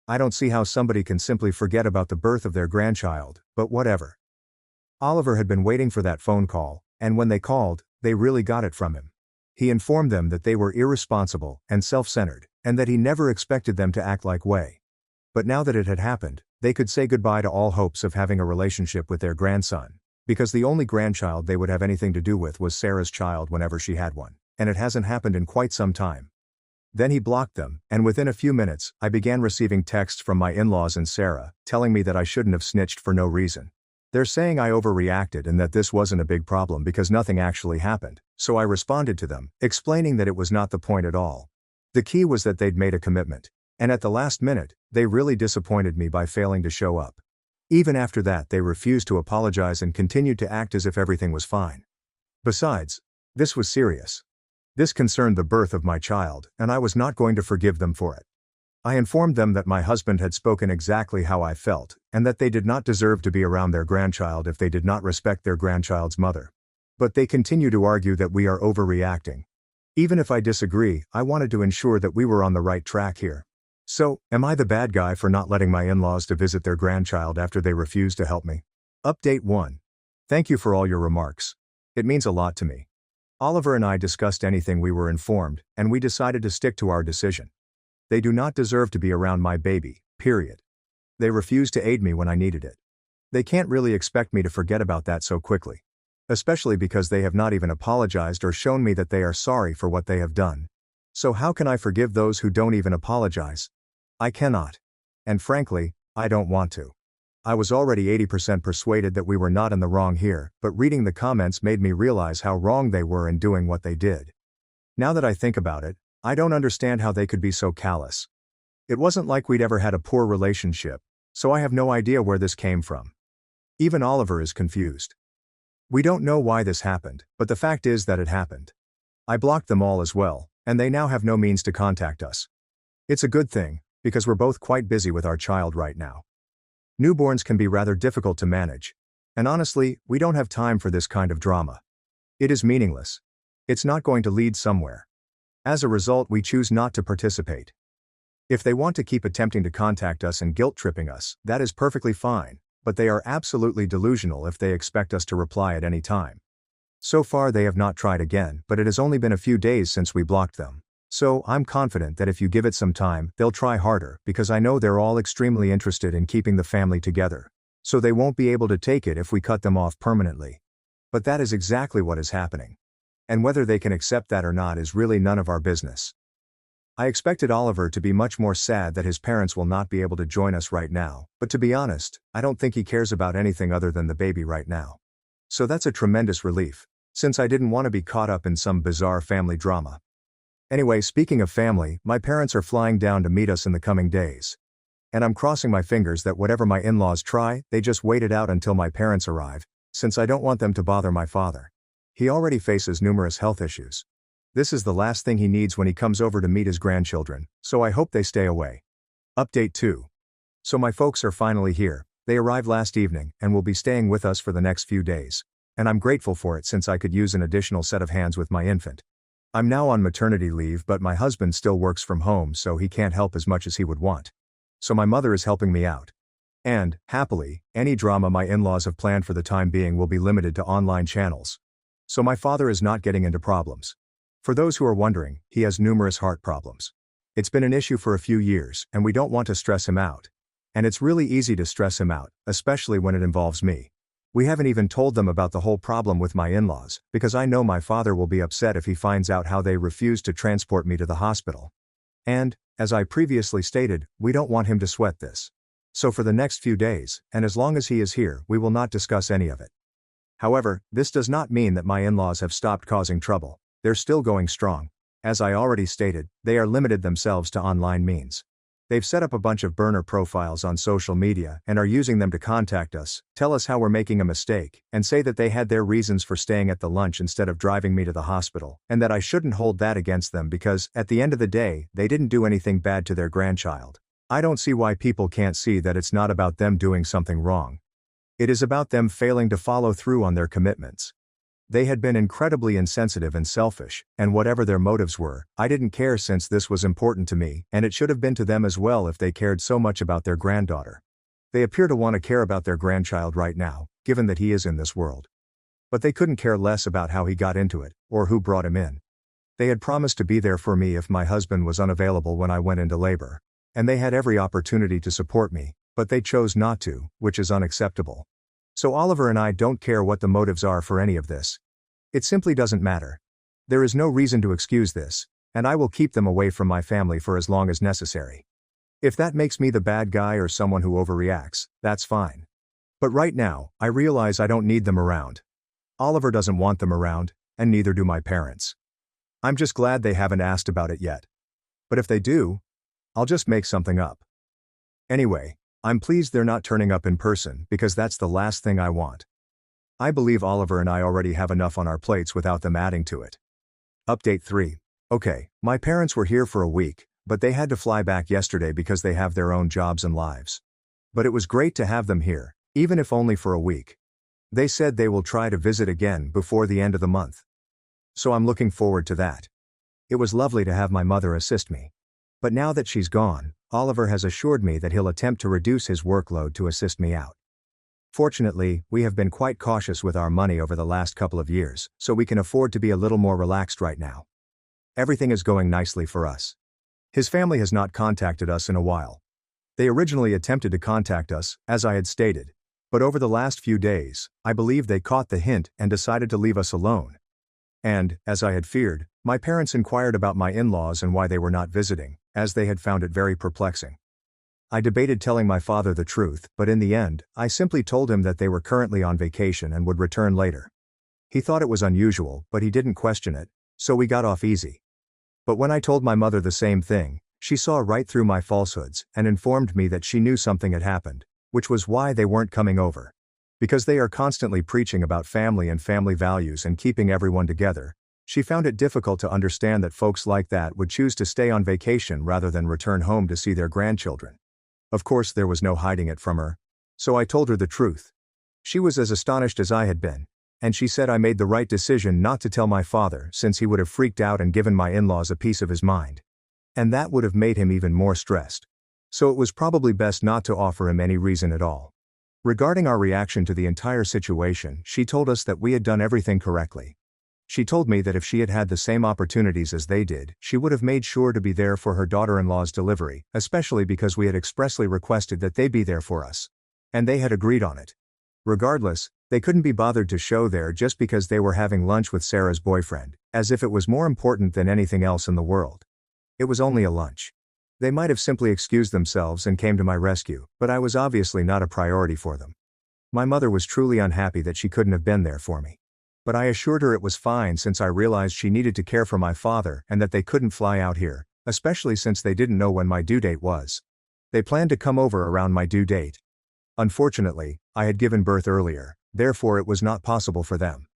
I don't see how somebody can simply forget about the birth of their grandchild, but whatever. Oliver had been waiting for that phone call, and when they called, they really got it from him. He informed them that they were irresponsible and self-centered, and that he never expected them to act like way. But now that it had happened, they could say goodbye to all hopes of having a relationship with their grandson. Because the only grandchild they would have anything to do with was Sarah's child whenever she had one, and it hasn't happened in quite some time. Then he blocked them, and within a few minutes, I began receiving texts from my in-laws and Sarah, telling me that I shouldn't have snitched for no reason. They're saying I overreacted and that this wasn't a big problem because nothing actually happened, so I responded to them, explaining that it was not the point at all. The key was that they'd made a commitment, and at the last minute, they really disappointed me by failing to show up. Even after that, they refused to apologize and continued to act as if everything was fine. Besides, this was serious. This concerned the birth of my child, and I was not going to forgive them for it. I informed them that my husband had spoken exactly how I felt, and that they did not deserve to be around their grandchild if they did not respect their grandchild's mother. But they continue to argue that we are overreacting. Even if I disagree, I wanted to ensure that we were on the right track here. So, am I the bad guy for not letting my in-laws to visit their grandchild after they refused to help me? Update 1. Thank you for all your remarks. It means a lot to me. Oliver and I discussed anything we were informed, and we decided to stick to our decision. They do not deserve to be around my baby, period. They refused to aid me when I needed it. They can't really expect me to forget about that so quickly. Especially because they have not even apologized or shown me that they are sorry for what they have done. So how can I forgive those who don't even apologize? I cannot. And frankly, I don't want to. I was already 80% persuaded that we were not in the wrong here, but reading the comments made me realize how wrong they were in doing what they did. Now that I think about it, I don't understand how they could be so callous. It wasn't like we'd ever had a poor relationship, so I have no idea where this came from. Even Oliver is confused. We don't know why this happened, but the fact is that it happened. I blocked them all as well, and they now have no means to contact us. It's a good thing, because we're both quite busy with our child right now. Newborns can be rather difficult to manage. And honestly, we don't have time for this kind of drama. It is meaningless. It's not going to lead somewhere. As a result, we choose not to participate. If they want to keep attempting to contact us and guilt-tripping us, that is perfectly fine, but they are absolutely delusional if they expect us to reply at any time. So far they have not tried again, but it has only been a few days since we blocked them. So, I'm confident that if you give it some time, they'll try harder, because I know they're all extremely interested in keeping the family together. So they won't be able to take it if we cut them off permanently. But that is exactly what is happening. And whether they can accept that or not is really none of our business. I expected Oliver to be much more sad that his parents will not be able to join us right now, but to be honest, I don't think he cares about anything other than the baby right now. So that's a tremendous relief, since I didn't want to be caught up in some bizarre family drama. Anyway, speaking of family, my parents are flying down to meet us in the coming days. And I'm crossing my fingers that whatever my in-laws try, they just wait it out until my parents arrive, since I don't want them to bother my father. He already faces numerous health issues. This is the last thing he needs when he comes over to meet his grandchildren, so I hope they stay away. Update 2. So my folks are finally here. They arrived last evening and will be staying with us for the next few days. And I'm grateful for it since I could use an additional set of hands with my infant. I'm now on maternity leave, but my husband still works from home, so he can't help as much as he would want. So my mother is helping me out. And, happily, any drama my in-laws have planned for the time being will be limited to online channels. So my father is not getting into problems. For those who are wondering, he has numerous heart problems. It's been an issue for a few years, and we don't want to stress him out. And it's really easy to stress him out, especially when it involves me. We haven't even told them about the whole problem with my in-laws, because I know my father will be upset if he finds out how they refused to transport me to the hospital. And, as I previously stated, we don't want him to sweat this. So for the next few days, and as long as he is here, we will not discuss any of it. However, this does not mean that my in-laws have stopped causing trouble. They're still going strong. As I already stated, they are limited themselves to online means. They've set up a bunch of burner profiles on social media and are using them to contact us, tell us how we're making a mistake, and say that they had their reasons for staying at the lunch instead of driving me to the hospital, and that I shouldn't hold that against them because, at the end of the day, they didn't do anything bad to their grandchild. I don't see why people can't see that it's not about them doing something wrong. It is about them failing to follow through on their commitments. They had been incredibly insensitive and selfish, and whatever their motives were, I didn't care since this was important to me, and it should have been to them as well if they cared so much about their granddaughter. They appear to want to care about their grandchild right now, given that he is in this world. But they couldn't care less about how he got into it, or who brought him in. They had promised to be there for me if my husband was unavailable when I went into labor. And they had every opportunity to support me, but they chose not to, which is unacceptable. So Oliver and I don't care what the motives are for any of this. It simply doesn't matter. There is no reason to excuse this, and I will keep them away from my family for as long as necessary. If that makes me the bad guy or someone who overreacts, that's fine. But right now, I realize I don't need them around. Oliver doesn't want them around, and neither do my parents. I'm just glad they haven't asked about it yet. But if they do, I'll just make something up. Anyway, I'm pleased they're not turning up in person because that's the last thing I want. I believe Oliver and I already have enough on our plates without them adding to it. Update 3. Okay, my parents were here for a week, but they had to fly back yesterday because they have their own jobs and lives. But it was great to have them here, even if only for a week. They said they will try to visit again before the end of the month. So I'm looking forward to that. It was lovely to have my mother assist me. But now that she's gone, Oliver has assured me that he'll attempt to reduce his workload to assist me out. Fortunately, we have been quite cautious with our money over the last couple of years, so we can afford to be a little more relaxed right now. Everything is going nicely for us. His family has not contacted us in a while. They originally attempted to contact us, as I had stated, but over the last few days, I believe they caught the hint and decided to leave us alone. And, as I had feared, my parents inquired about my in-laws and why they were not visiting, as they had found it very perplexing. I debated telling my father the truth, but in the end, I simply told him that they were currently on vacation and would return later. He thought it was unusual, but he didn't question it, so we got off easy. But when I told my mother the same thing, she saw right through my falsehoods and informed me that she knew something had happened, which was why they weren't coming over. Because they are constantly preaching about family and family values and keeping everyone together, she found it difficult to understand that folks like that would choose to stay on vacation rather than return home to see their grandchildren. Of course, there was no hiding it from her. So I told her the truth. She was as astonished as I had been, and she said I made the right decision not to tell my father since he would have freaked out and given my in-laws a piece of his mind. And that would have made him even more stressed. So it was probably best not to offer him any reason at all. Regarding our reaction to the entire situation, she told us that we had done everything correctly. She told me that if she had had the same opportunities as they did, she would have made sure to be there for her daughter-in-law's delivery, especially because we had expressly requested that they be there for us. And they had agreed on it. Regardless, they couldn't be bothered to show there just because they were having lunch with Sarah's boyfriend, as if it was more important than anything else in the world. It was only a lunch. They might have simply excused themselves and came to my rescue, but I was obviously not a priority for them. My mother was truly unhappy that she couldn't have been there for me. But I assured her it was fine since I realized she needed to care for my father and that they couldn't fly out here, especially since they didn't know when my due date was. They planned to come over around my due date. Unfortunately, I had given birth earlier, therefore it was not possible for them.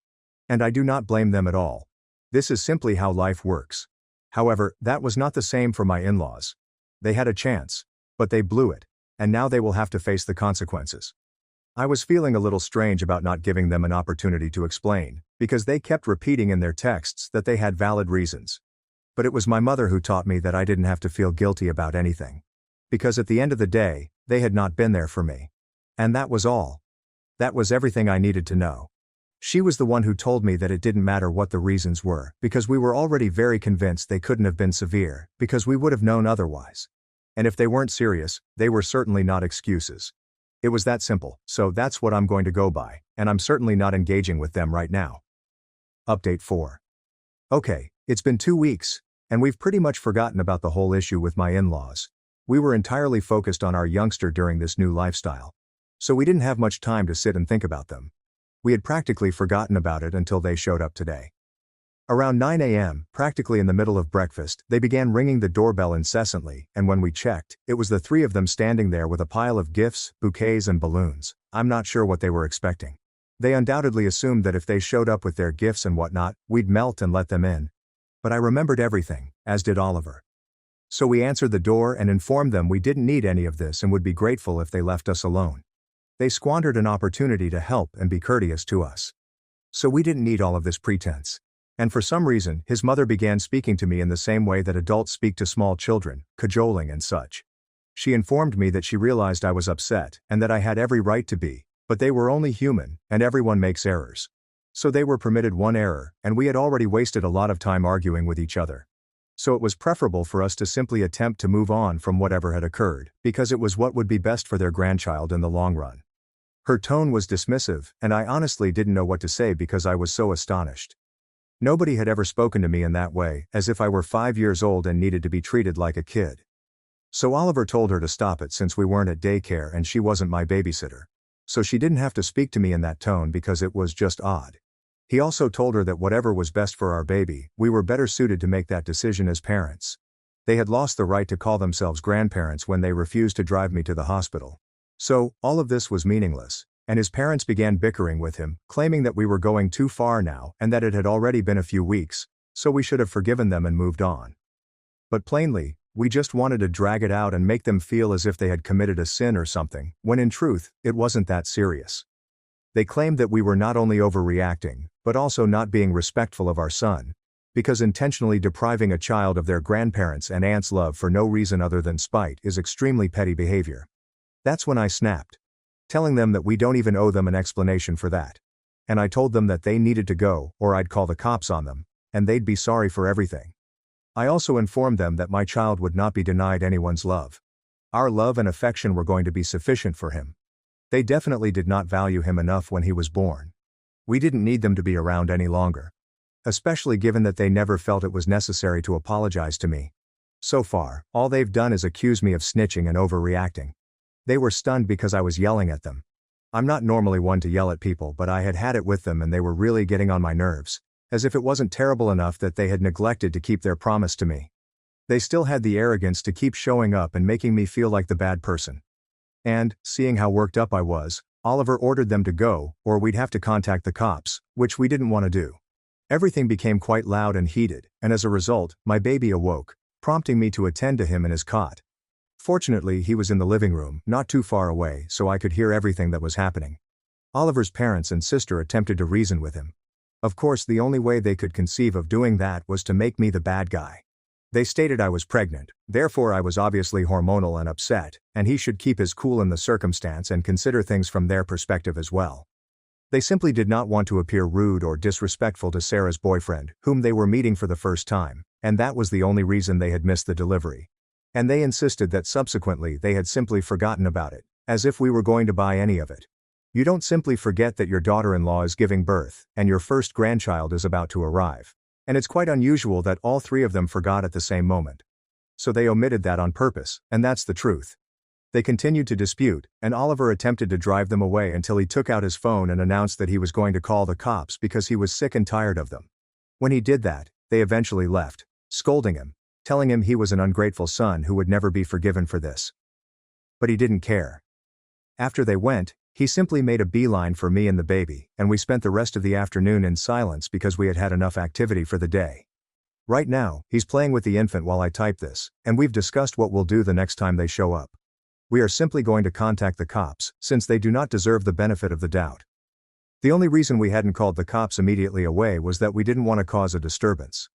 And I do not blame them at all. This is simply how life works. However, that was not the same for my in-laws. They had a chance, but they blew it, and now they will have to face the consequences. I was feeling a little strange about not giving them an opportunity to explain, because they kept repeating in their texts that they had valid reasons. But it was my mother who taught me that I didn't have to feel guilty about anything. Because at the end of the day, they had not been there for me. And that was all. That was everything I needed to know. She was the one who told me that it didn't matter what the reasons were, because we were already very convinced they couldn't have been severe, because we would have known otherwise. And if they weren't serious, they were certainly not excuses. It was that simple, so that's what I'm going to go by, and I'm certainly not engaging with them right now. Update 4. Okay, it's been 2 weeks, and we've pretty much forgotten about the whole issue with my in-laws. We were entirely focused on our youngster during this new lifestyle. So we didn't have much time to sit and think about them. We had practically forgotten about it until they showed up today. Around 9 a.m., practically in the middle of breakfast, they began ringing the doorbell incessantly, and when we checked, it was the 3 of them standing there with a pile of gifts, bouquets and balloons. I'm not sure what they were expecting. They undoubtedly assumed that if they showed up with their gifts and whatnot, we'd melt and let them in. But I remembered everything, as did Oliver. So we answered the door and informed them we didn't need any of this and would be grateful if they left us alone. They squandered an opportunity to help and be courteous to us. So we didn't need all of this pretense. And for some reason, his mother began speaking to me in the same way that adults speak to small children, cajoling and such. She informed me that she realized I was upset and that I had every right to be, but they were only human, and everyone makes errors. So they were permitted one error, and we had already wasted a lot of time arguing with each other. So it was preferable for us to simply attempt to move on from whatever had occurred, because it was what would be best for their grandchild in the long run. Her tone was dismissive, and I honestly didn't know what to say because I was so astonished. Nobody had ever spoken to me in that way, as if I were 5 years old and needed to be treated like a kid. So Oliver told her to stop it since we weren't at daycare and she wasn't my babysitter. So she didn't have to speak to me in that tone because it was just odd. He also told her that whatever was best for our baby, we were better suited to make that decision as parents. They had lost the right to call themselves grandparents when they refused to drive me to the hospital. So, all of this was meaningless. And his parents began bickering with him, claiming that we were going too far now and that it had already been a few weeks, so we should have forgiven them and moved on. But plainly, we just wanted to drag it out and make them feel as if they had committed a sin or something, when in truth, it wasn't that serious. They claimed that we were not only overreacting, but also not being respectful of our son, because intentionally depriving a child of their grandparents' and aunt's love for no reason other than spite is extremely petty behavior. That's when I snapped, telling them that we don't even owe them an explanation for that. And I told them that they needed to go, or I'd call the cops on them, and they'd be sorry for everything. I also informed them that my child would not be denied anyone's love. Our love and affection were going to be sufficient for him. They definitely did not value him enough when he was born. We didn't need them to be around any longer. Especially given that they never felt it was necessary to apologize to me. So far, all they've done is accuse me of snitching and overreacting. They were stunned because I was yelling at them. I'm not normally one to yell at people, but I had had it with them and they were really getting on my nerves. As if it wasn't terrible enough that they had neglected to keep their promise to me. They still had the arrogance to keep showing up and making me feel like the bad person. And, seeing how worked up I was, Oliver ordered them to go, or we'd have to contact the cops, which we didn't want to do. Everything became quite loud and heated, and as a result, my baby awoke, prompting me to attend to him in his cot. Fortunately, he was in the living room, not too far away, so I could hear everything that was happening. Oliver's parents and sister attempted to reason with him. Of course, the only way they could conceive of doing that was to make me the bad guy. They stated I was pregnant, therefore I was obviously hormonal and upset, and he should keep his cool in the circumstance and consider things from their perspective as well. They simply did not want to appear rude or disrespectful to Sarah's boyfriend, whom they were meeting for the first time, and that was the only reason they had missed the delivery. And they insisted that subsequently they had simply forgotten about it, as if we were going to buy any of it. You don't simply forget that your daughter-in-law is giving birth, and your first grandchild is about to arrive. And it's quite unusual that all three of them forgot at the same moment. So they omitted that on purpose, and that's the truth. They continued to dispute, and Oliver attempted to drive them away until he took out his phone and announced that he was going to call the cops because he was sick and tired of them. When he did that, they eventually left, scolding him, telling him he was an ungrateful son who would never be forgiven for this. But he didn't care. After they went, he simply made a beeline for me and the baby, and we spent the rest of the afternoon in silence because we had had enough activity for the day. Right now, he's playing with the infant while I type this, and we've discussed what we'll do the next time they show up. We are simply going to contact the cops, since they do not deserve the benefit of the doubt. The only reason we hadn't called the cops immediately away was that we didn't want to cause a disturbance.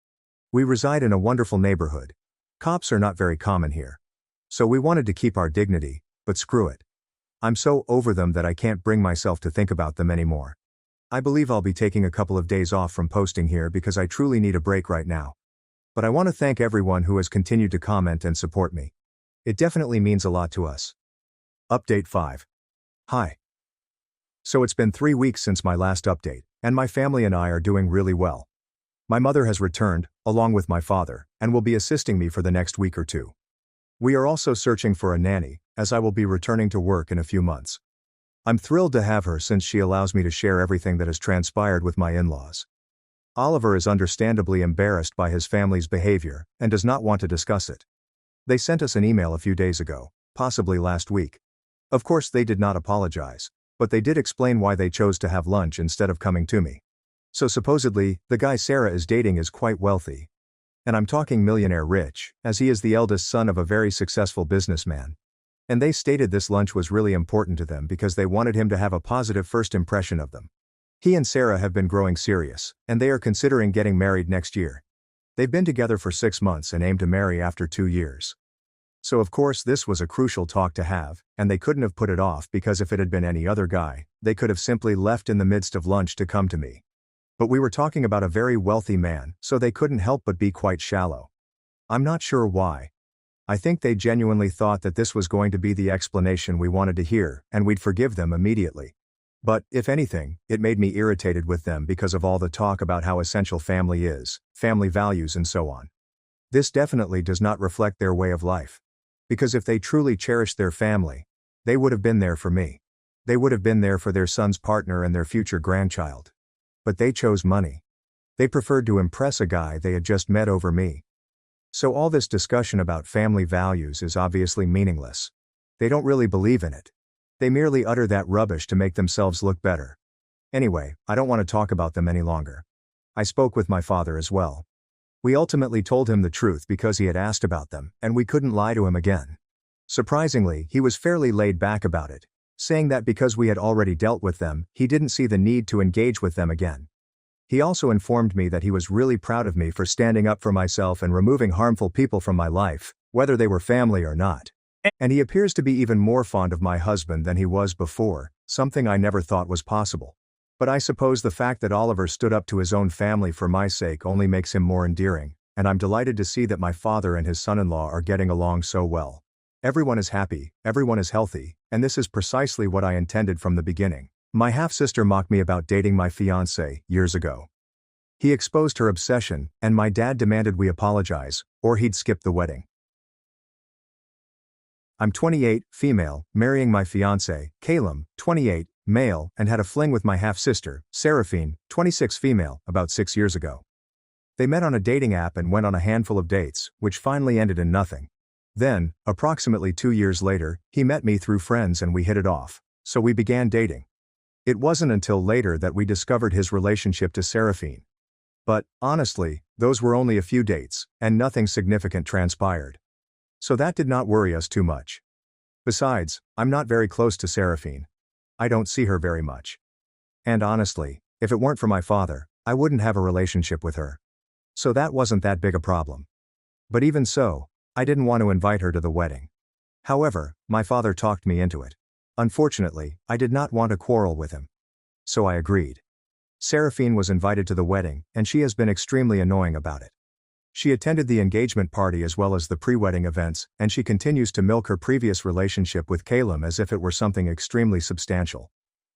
We reside in a wonderful neighborhood. Cops are not very common here. So we wanted to keep our dignity, but screw it. I'm so over them that I can't bring myself to think about them anymore. I believe I'll be taking a couple of days off from posting here because I truly need a break right now. But I want to thank everyone who has continued to comment and support me. It definitely means a lot to us. Update 5. Hi. So it's been 3 weeks since my last update, and my family and I are doing really well. My mother has returned, along with my father, and will be assisting me for the next week or two. We are also searching for a nanny, as I will be returning to work in a few months. I'm thrilled to have her since she allows me to share everything that has transpired with my in-laws. Oliver is understandably embarrassed by his family's behavior, and does not want to discuss it. They sent us an email a few days ago, possibly last week. Of course they did not apologize, but they did explain why they chose to have lunch instead of coming to me. So supposedly, the guy Sarah is dating is quite wealthy. And I'm talking millionaire rich, as he is the eldest son of a very successful businessman. And they stated this lunch was really important to them because they wanted him to have a positive first impression of them. He and Sarah have been growing serious, and they are considering getting married next year. They've been together for 6 months and aim to marry after 2 years. So of course this was a crucial talk to have, and they couldn't have put it off because if it had been any other guy, they could have simply left in the midst of lunch to come to me. But we were talking about a very wealthy man, so they couldn't help but be quite shallow. I'm not sure why. I think they genuinely thought that this was going to be the explanation we wanted to hear, and we'd forgive them immediately. But, if anything, it made me irritated with them because of all the talk about how essential family is, family values and so on. This definitely does not reflect their way of life. Because if they truly cherished their family, they would have been there for me. They would have been there for their son's partner and their future grandchild. But they chose money. They preferred to impress a guy they had just met over me. So all this discussion about family values is obviously meaningless. They don't really believe in it. They merely utter that rubbish to make themselves look better. Anyway, I don't want to talk about them any longer. I spoke with my father as well. We ultimately told him the truth because he had asked about them, and we couldn't lie to him again. Surprisingly, he was fairly laid back about it, saying that because we had already dealt with them, he didn't see the need to engage with them again. He also informed me that he was really proud of me for standing up for myself and removing harmful people from my life, whether they were family or not. And he appears to be even more fond of my husband than he was before, something I never thought was possible. But I suppose the fact that Oliver stood up to his own family for my sake only makes him more endearing, and I'm delighted to see that my father and his son-in-law are getting along so well. Everyone is happy, everyone is healthy, and this is precisely what I intended from the beginning. My half-sister mocked me about dating my fiancé years ago. He exposed her obsession, and my dad demanded we apologize, or he'd skip the wedding. I'm 28, female, marrying my fiancé, Calum, 28, male, and had a fling with my half-sister, Seraphine, 26 female, about 6 years ago. They met on a dating app and went on a handful of dates, which finally ended in nothing. Then, approximately 2 years later, he met me through friends and we hit it off, so we began dating. It wasn't until later that we discovered his relationship to Seraphine. But, honestly, those were only a few dates, and nothing significant transpired. So that did not worry us too much. Besides, I'm not very close to Seraphine. I don't see her very much. And honestly, if it weren't for my father, I wouldn't have a relationship with her. So that wasn't that big a problem. But even so, I didn't want to invite her to the wedding. However, my father talked me into it. Unfortunately, I did not want to quarrel with him. So I agreed. Seraphine was invited to the wedding, and she has been extremely annoying about it. She attended the engagement party as well as the pre-wedding events, and she continues to milk her previous relationship with Caleb as if it were something extremely substantial.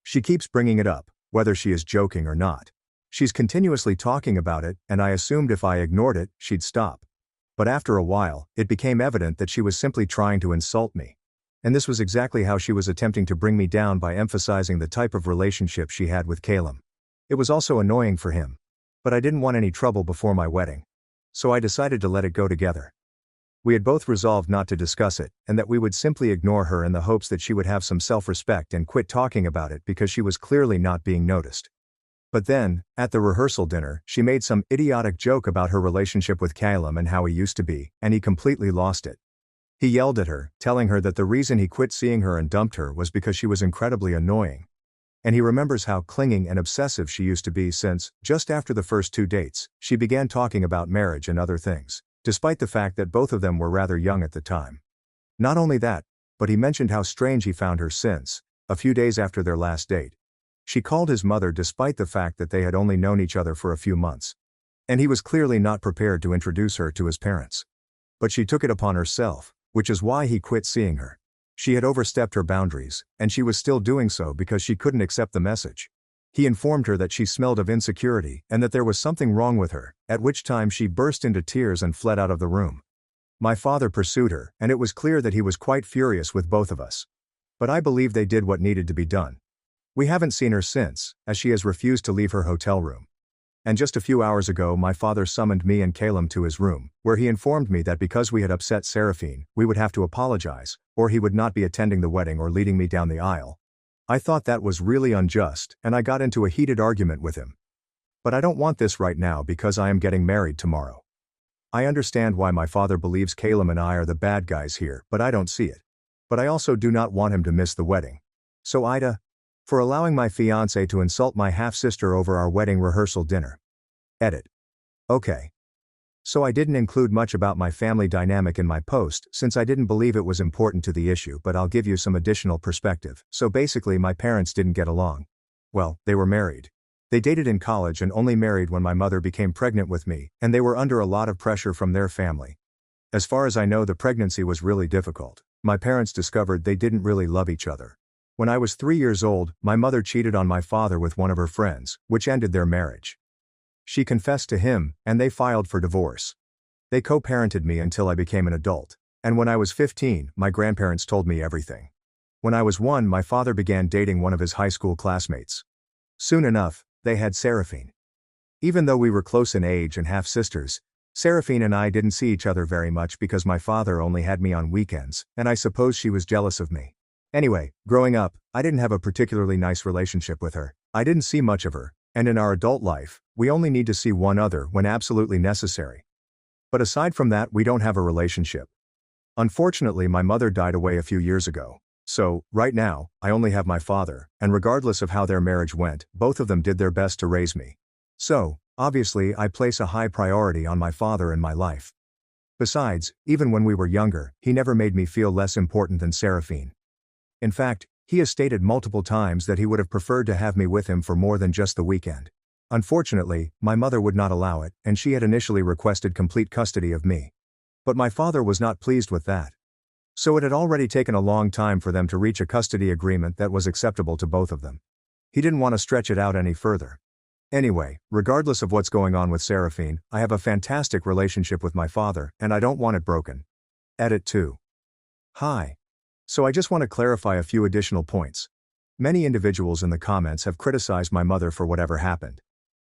She keeps bringing it up, whether she is joking or not. She's continuously talking about it, and I assumed if I ignored it, she'd stop. But after a while, it became evident that she was simply trying to insult me. And this was exactly how she was attempting to bring me down by emphasizing the type of relationship she had with Caleb. It was also annoying for him. But I didn't want any trouble before my wedding. So I decided to let it go together. We had both resolved not to discuss it, and that we would simply ignore her in the hopes that she would have some self-respect and quit talking about it because she was clearly not being noticed. But then, at the rehearsal dinner, she made some idiotic joke about her relationship with Caleb and how he used to be, and he completely lost it. He yelled at her, telling her that the reason he quit seeing her and dumped her was because she was incredibly annoying. And he remembers how clinging and obsessive she used to be since, just after the first 2 dates, she began talking about marriage and other things, despite the fact that both of them were rather young at the time. Not only that, but he mentioned how strange he found her since, a few days after their last date. She called his mother despite the fact that they had only known each other for a few months. And he was clearly not prepared to introduce her to his parents. But she took it upon herself, which is why he quit seeing her. She had overstepped her boundaries, and she was still doing so because she couldn't accept the message. He informed her that she smelled of insecurity and that there was something wrong with her, at which time she burst into tears and fled out of the room. My father pursued her, and it was clear that he was quite furious with both of us. But I believe they did what needed to be done. We haven't seen her since, as she has refused to leave her hotel room. And just a few hours ago my father summoned me and Caleb to his room, where he informed me that because we had upset Seraphine, we would have to apologize, or he would not be attending the wedding or leading me down the aisle. I thought that was really unjust, and I got into a heated argument with him. But I don't want this right now because I am getting married tomorrow. I understand why my father believes Caleb and I are the bad guys here, but I don't see it. But I also do not want him to miss the wedding. So Aita, for allowing my fiancé to insult my half-sister over our wedding rehearsal dinner. Edit. Okay. So I didn't include much about my family dynamic in my post since I didn't believe it was important to the issue, but I'll give you some additional perspective. So basically my parents didn't get along. Well, they were married. They dated in college and only married when my mother became pregnant with me, and they were under a lot of pressure from their family. As far as I know, the pregnancy was really difficult. My parents discovered they didn't really love each other. When I was 3 years old, my mother cheated on my father with one of her friends, which ended their marriage. She confessed to him, and they filed for divorce. They co-parented me until I became an adult. And when I was 15, my grandparents told me everything. When I was 1, my father began dating one of his high school classmates. Soon enough, they had Seraphine. Even though we were close in age and half-sisters, Seraphine and I didn't see each other very much because my father only had me on weekends, and I suppose she was jealous of me. Anyway, growing up, I didn't have a particularly nice relationship with her. I didn't see much of her, and in our adult life, we only need to see one other when absolutely necessary. But aside from that, we don't have a relationship. Unfortunately, my mother died away a few years ago. So, right now, I only have my father, and regardless of how their marriage went, both of them did their best to raise me. So, obviously, I place a high priority on my father in my life. Besides, even when we were younger, he never made me feel less important than Seraphine. In fact, he has stated multiple times that he would have preferred to have me with him for more than just the weekend. Unfortunately, my mother would not allow it, and she had initially requested complete custody of me. But my father was not pleased with that. So it had already taken a long time for them to reach a custody agreement that was acceptable to both of them. He didn't want to stretch it out any further. Anyway, regardless of what's going on with Seraphine, I have a fantastic relationship with my father, and I don't want it broken. Edit 2. Hi. So I just want to clarify a few additional points. Many individuals in the comments have criticized my mother for whatever happened.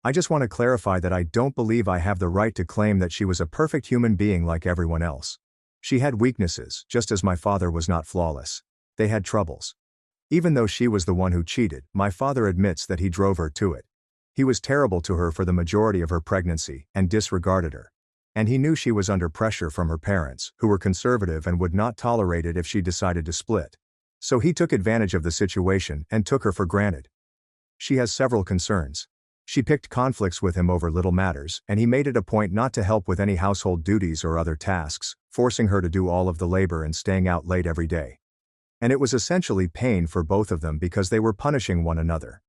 I just want to clarify that I don't believe I have the right to claim that she was a perfect human being like everyone else. She had weaknesses, just as my father was not flawless. They had troubles. Even though she was the one who cheated, my father admits that he drove her to it. He was terrible to her for the majority of her pregnancy, and disregarded her. And he knew she was under pressure from her parents, who were conservative and would not tolerate it if she decided to split. So he took advantage of the situation and took her for granted. She has several concerns. She picked conflicts with him over little matters, and he made it a point not to help with any household duties or other tasks, forcing her to do all of the labor and staying out late every day. And it was essentially pain for both of them because they were punishing one another.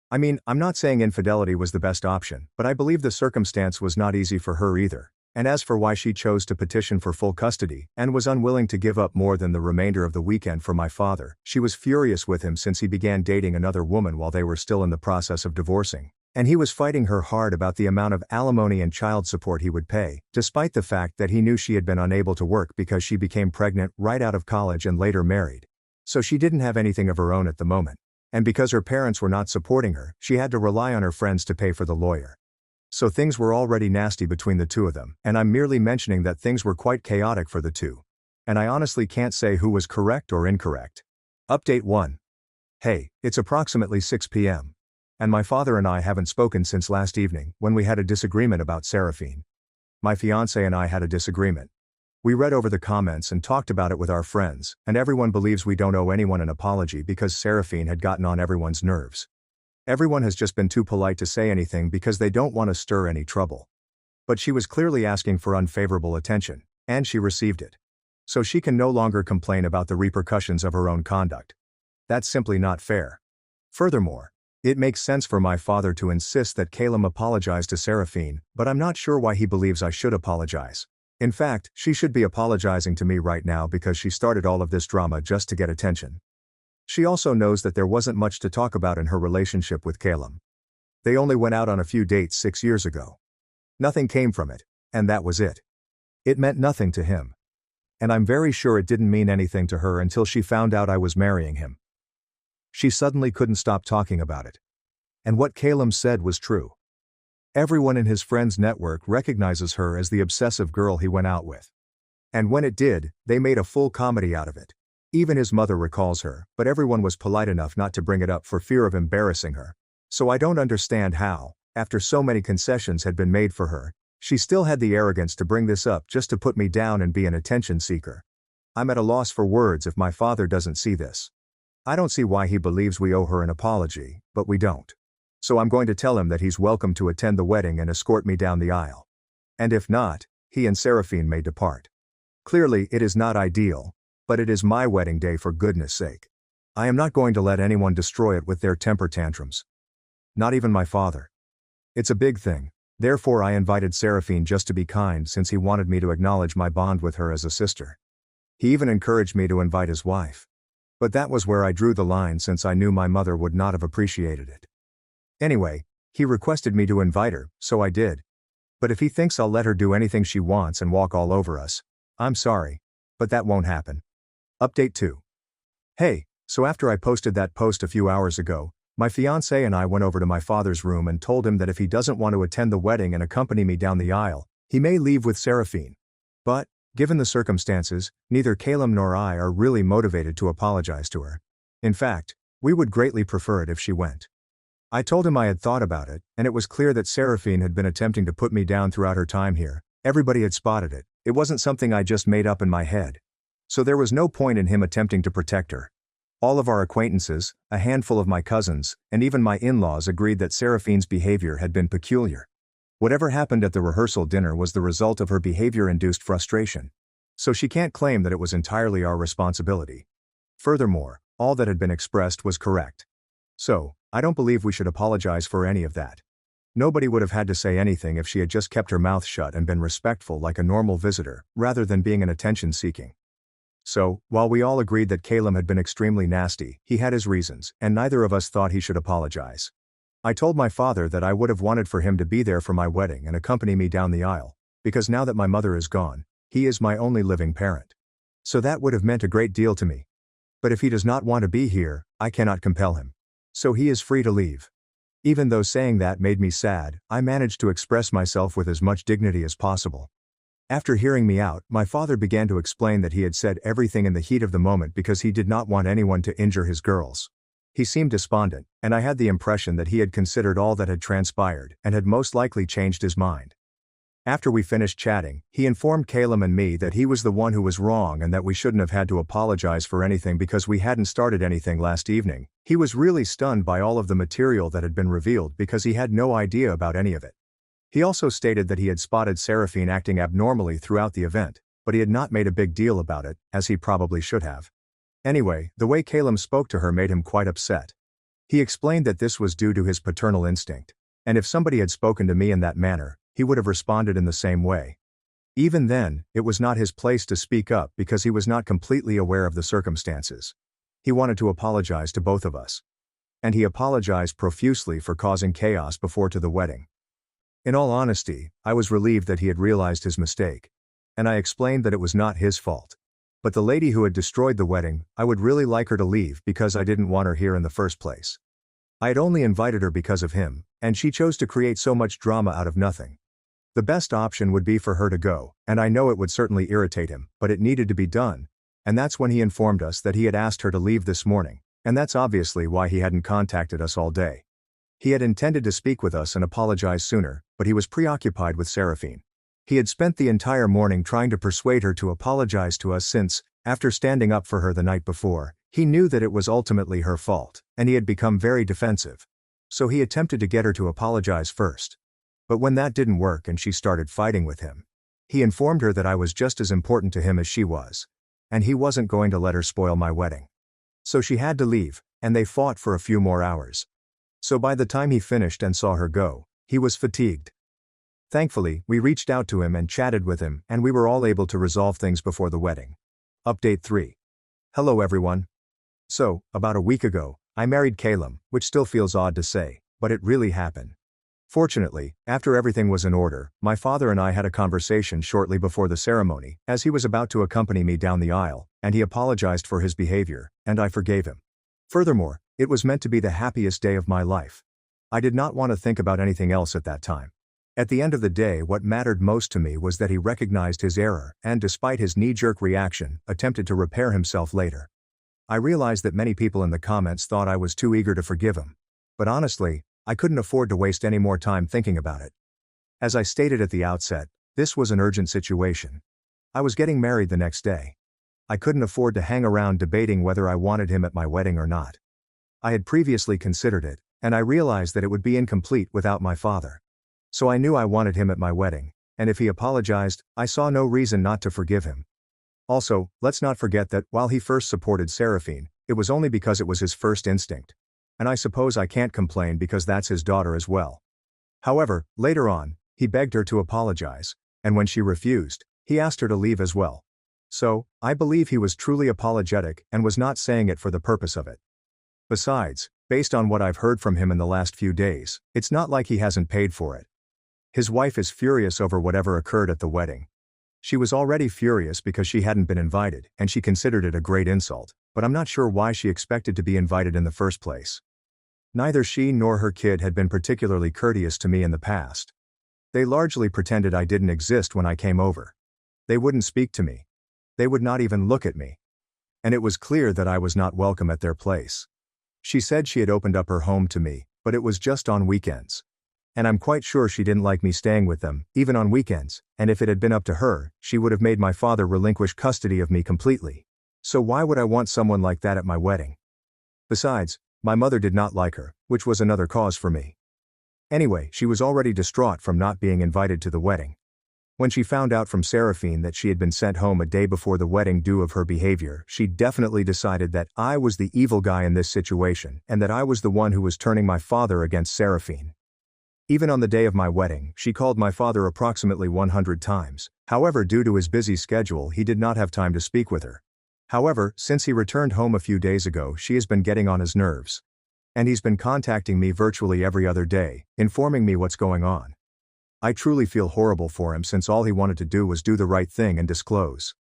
I mean, I'm not saying infidelity was the best option, but I believe the circumstance was not easy for her either. And as for why she chose to petition for full custody, and was unwilling to give up more than the remainder of the weekend for my father, she was furious with him since he began dating another woman while they were still in the process of divorcing. And he was fighting her hard about the amount of alimony and child support he would pay, despite the fact that he knew she had been unable to work because she became pregnant right out of college and later married. So she didn't have anything of her own at the moment. And because her parents were not supporting her, she had to rely on her friends to pay for the lawyer. So things were already nasty between the two of them, and I'm merely mentioning that things were quite chaotic for the two. And I honestly can't say who was correct or incorrect. Update 1. Hey, it's approximately 6 p.m. And my father and I haven't spoken since last evening, when we had a disagreement about Seraphine. My fiancé and I had a disagreement. We read over the comments and talked about it with our friends, and everyone believes we don't owe anyone an apology because Seraphine had gotten on everyone's nerves. Everyone has just been too polite to say anything because they don't want to stir any trouble. But she was clearly asking for unfavorable attention, and she received it. So she can no longer complain about the repercussions of her own conduct. That's simply not fair. Furthermore, it makes sense for my father to insist that Caleb apologize to Seraphine, but I'm not sure why he believes I should apologize. In fact, she should be apologizing to me right now because she started all of this drama just to get attention. She also knows that there wasn't much to talk about in her relationship with Caleb. They only went out on a few dates 6 years ago. Nothing came from it, and that was it. It meant nothing to him. And I'm very sure it didn't mean anything to her until she found out I was marrying him. She suddenly couldn't stop talking about it. And what Caleb said was true. Everyone in his friends' network recognizes her as the obsessive girl he went out with. And when it did, they made a full comedy out of it. Even his mother recalls her, but everyone was polite enough not to bring it up for fear of embarrassing her. So I don't understand how, after so many concessions had been made for her, she still had the arrogance to bring this up just to put me down and be an attention seeker. I'm at a loss for words if my father doesn't see this. I don't see why he believes we owe her an apology, but we don't. So I'm going to tell him that he's welcome to attend the wedding and escort me down the aisle. And if not, he and Seraphine may depart. Clearly, it is not ideal, but it is my wedding day for goodness sake. I am not going to let anyone destroy it with their temper tantrums. Not even my father. It's a big thing, therefore I invited Seraphine just to be kind since he wanted me to acknowledge my bond with her as a sister. He even encouraged me to invite his wife. But that was where I drew the line since I knew my mother would not have appreciated it. Anyway, he requested me to invite her, so I did. But if he thinks I'll let her do anything she wants and walk all over us, I'm sorry, but that won't happen. Update 2. Hey, so after I posted that post a few hours ago, my fiancé and I went over to my father's room and told him that if he doesn't want to attend the wedding and accompany me down the aisle, he may leave with Seraphine. But, given the circumstances, neither Caleb nor I are really motivated to apologize to her. In fact, we would greatly prefer it if she went. I told him I had thought about it, and it was clear that Seraphine had been attempting to put me down throughout her time here. Everybody had spotted it. It wasn't something I just made up in my head. So there was no point in him attempting to protect her. All of our acquaintances, a handful of my cousins, and even my in-laws agreed that Seraphine's behavior had been peculiar. Whatever happened at the rehearsal dinner was the result of her behavior-induced frustration. So she can't claim that it was entirely our responsibility. Furthermore, all that had been expressed was correct. So, I don't believe we should apologize for any of that. Nobody would have had to say anything if she had just kept her mouth shut and been respectful like a normal visitor, rather than being an attention-seeking. So, while we all agreed that Caleb had been extremely nasty, he had his reasons, and neither of us thought he should apologize. I told my father that I would have wanted for him to be there for my wedding and accompany me down the aisle, because now that my mother is gone, he is my only living parent. So that would have meant a great deal to me. But if he does not want to be here, I cannot compel him. So he is free to leave. Even though saying that made me sad, I managed to express myself with as much dignity as possible. After hearing me out, my father began to explain that he had said everything in the heat of the moment because he did not want anyone to injure his girls. He seemed despondent, and I had the impression that he had considered all that had transpired and had most likely changed his mind. After we finished chatting, he informed Caleb and me that he was the one who was wrong and that we shouldn't have had to apologize for anything because we hadn't started anything last evening. He was really stunned by all of the material that had been revealed because he had no idea about any of it. He also stated that he had spotted Seraphine acting abnormally throughout the event, but he had not made a big deal about it, as he probably should have. Anyway, the way Caleb spoke to her made him quite upset. He explained that this was due to his paternal instinct, and if somebody had spoken to me in that manner, he would have responded in the same way. Even then, it was not his place to speak up because he was not completely aware of the circumstances. He wanted to apologize to both of us. And he apologized profusely for causing chaos before the wedding. In all honesty, I was relieved that he had realized his mistake. And I explained that it was not his fault. But the lady who had destroyed the wedding, I would really like her to leave because I didn't want her here in the first place. I had only invited her because of him, and she chose to create so much drama out of nothing. The best option would be for her to go, and I know it would certainly irritate him, but it needed to be done. And that's when he informed us that he had asked her to leave this morning, and that's obviously why he hadn't contacted us all day. He had intended to speak with us and apologize sooner, but he was preoccupied with Seraphine. He had spent the entire morning trying to persuade her to apologize to us since, after standing up for her the night before, he knew that it was ultimately her fault, and he had become very defensive. So he attempted to get her to apologize first. But when that didn't work and she started fighting with him, he informed her that I was just as important to him as she was, and he wasn't going to let her spoil my wedding. So she had to leave, and they fought for a few more hours. So by the time he finished and saw her go, he was fatigued. Thankfully, we reached out to him and chatted with him, and we were all able to resolve things before the wedding. Update 3. Hello everyone. So, about a week ago, I married Caleb, which still feels odd to say, but it really happened. Fortunately, after everything was in order, my father and I had a conversation shortly before the ceremony, as he was about to accompany me down the aisle, and he apologized for his behavior, and I forgave him. Furthermore, it was meant to be the happiest day of my life. I did not want to think about anything else at that time. At the end of the day, what mattered most to me was that he recognized his error and, despite his knee-jerk reaction, attempted to repair himself later. I realized that many people in the comments thought I was too eager to forgive him. But honestly, I couldn't afford to waste any more time thinking about it. As I stated at the outset, this was an urgent situation. I was getting married the next day. I couldn't afford to hang around debating whether I wanted him at my wedding or not. I had previously considered it, and I realized that it would be incomplete without my father. So I knew I wanted him at my wedding, and if he apologized, I saw no reason not to forgive him. Also, let's not forget that while he first supported Seraphine, it was only because it was his first instinct. And I suppose I can't complain because that's his daughter as well. However, later on, he begged her to apologize, and when she refused, he asked her to leave as well. So, I believe he was truly apologetic and was not saying it for the purpose of it. Besides, based on what I've heard from him in the last few days, it's not like he hasn't paid for it. His wife is furious over whatever occurred at the wedding. She was already furious because she hadn't been invited, and she considered it a great insult, but I'm not sure why she expected to be invited in the first place. Neither she nor her kid had been particularly courteous to me in the past. They largely pretended I didn't exist when I came over. They wouldn't speak to me. They would not even look at me. And it was clear that I was not welcome at their place. She said she had opened up her home to me, but it was just on weekends. And I'm quite sure she didn't like me staying with them, even on weekends, and if it had been up to her, she would have made my father relinquish custody of me completely. So why would I want someone like that at my wedding? Besides, my mother did not like her, which was another cause for me. Anyway, she was already distraught from not being invited to the wedding. When she found out from Seraphine that she had been sent home a day before the wedding due of her behavior, she definitely decided that I was the evil guy in this situation and that I was the one who was turning my father against Seraphine. Even on the day of my wedding, she called my father approximately 100 times. However, due to his busy schedule, he did not have time to speak with her. However, since he returned home a few days ago, she has been getting on his nerves. And he's been contacting me virtually every other day, informing me what's going on. I truly feel horrible for him since all he wanted to do was do the right thing and disclose.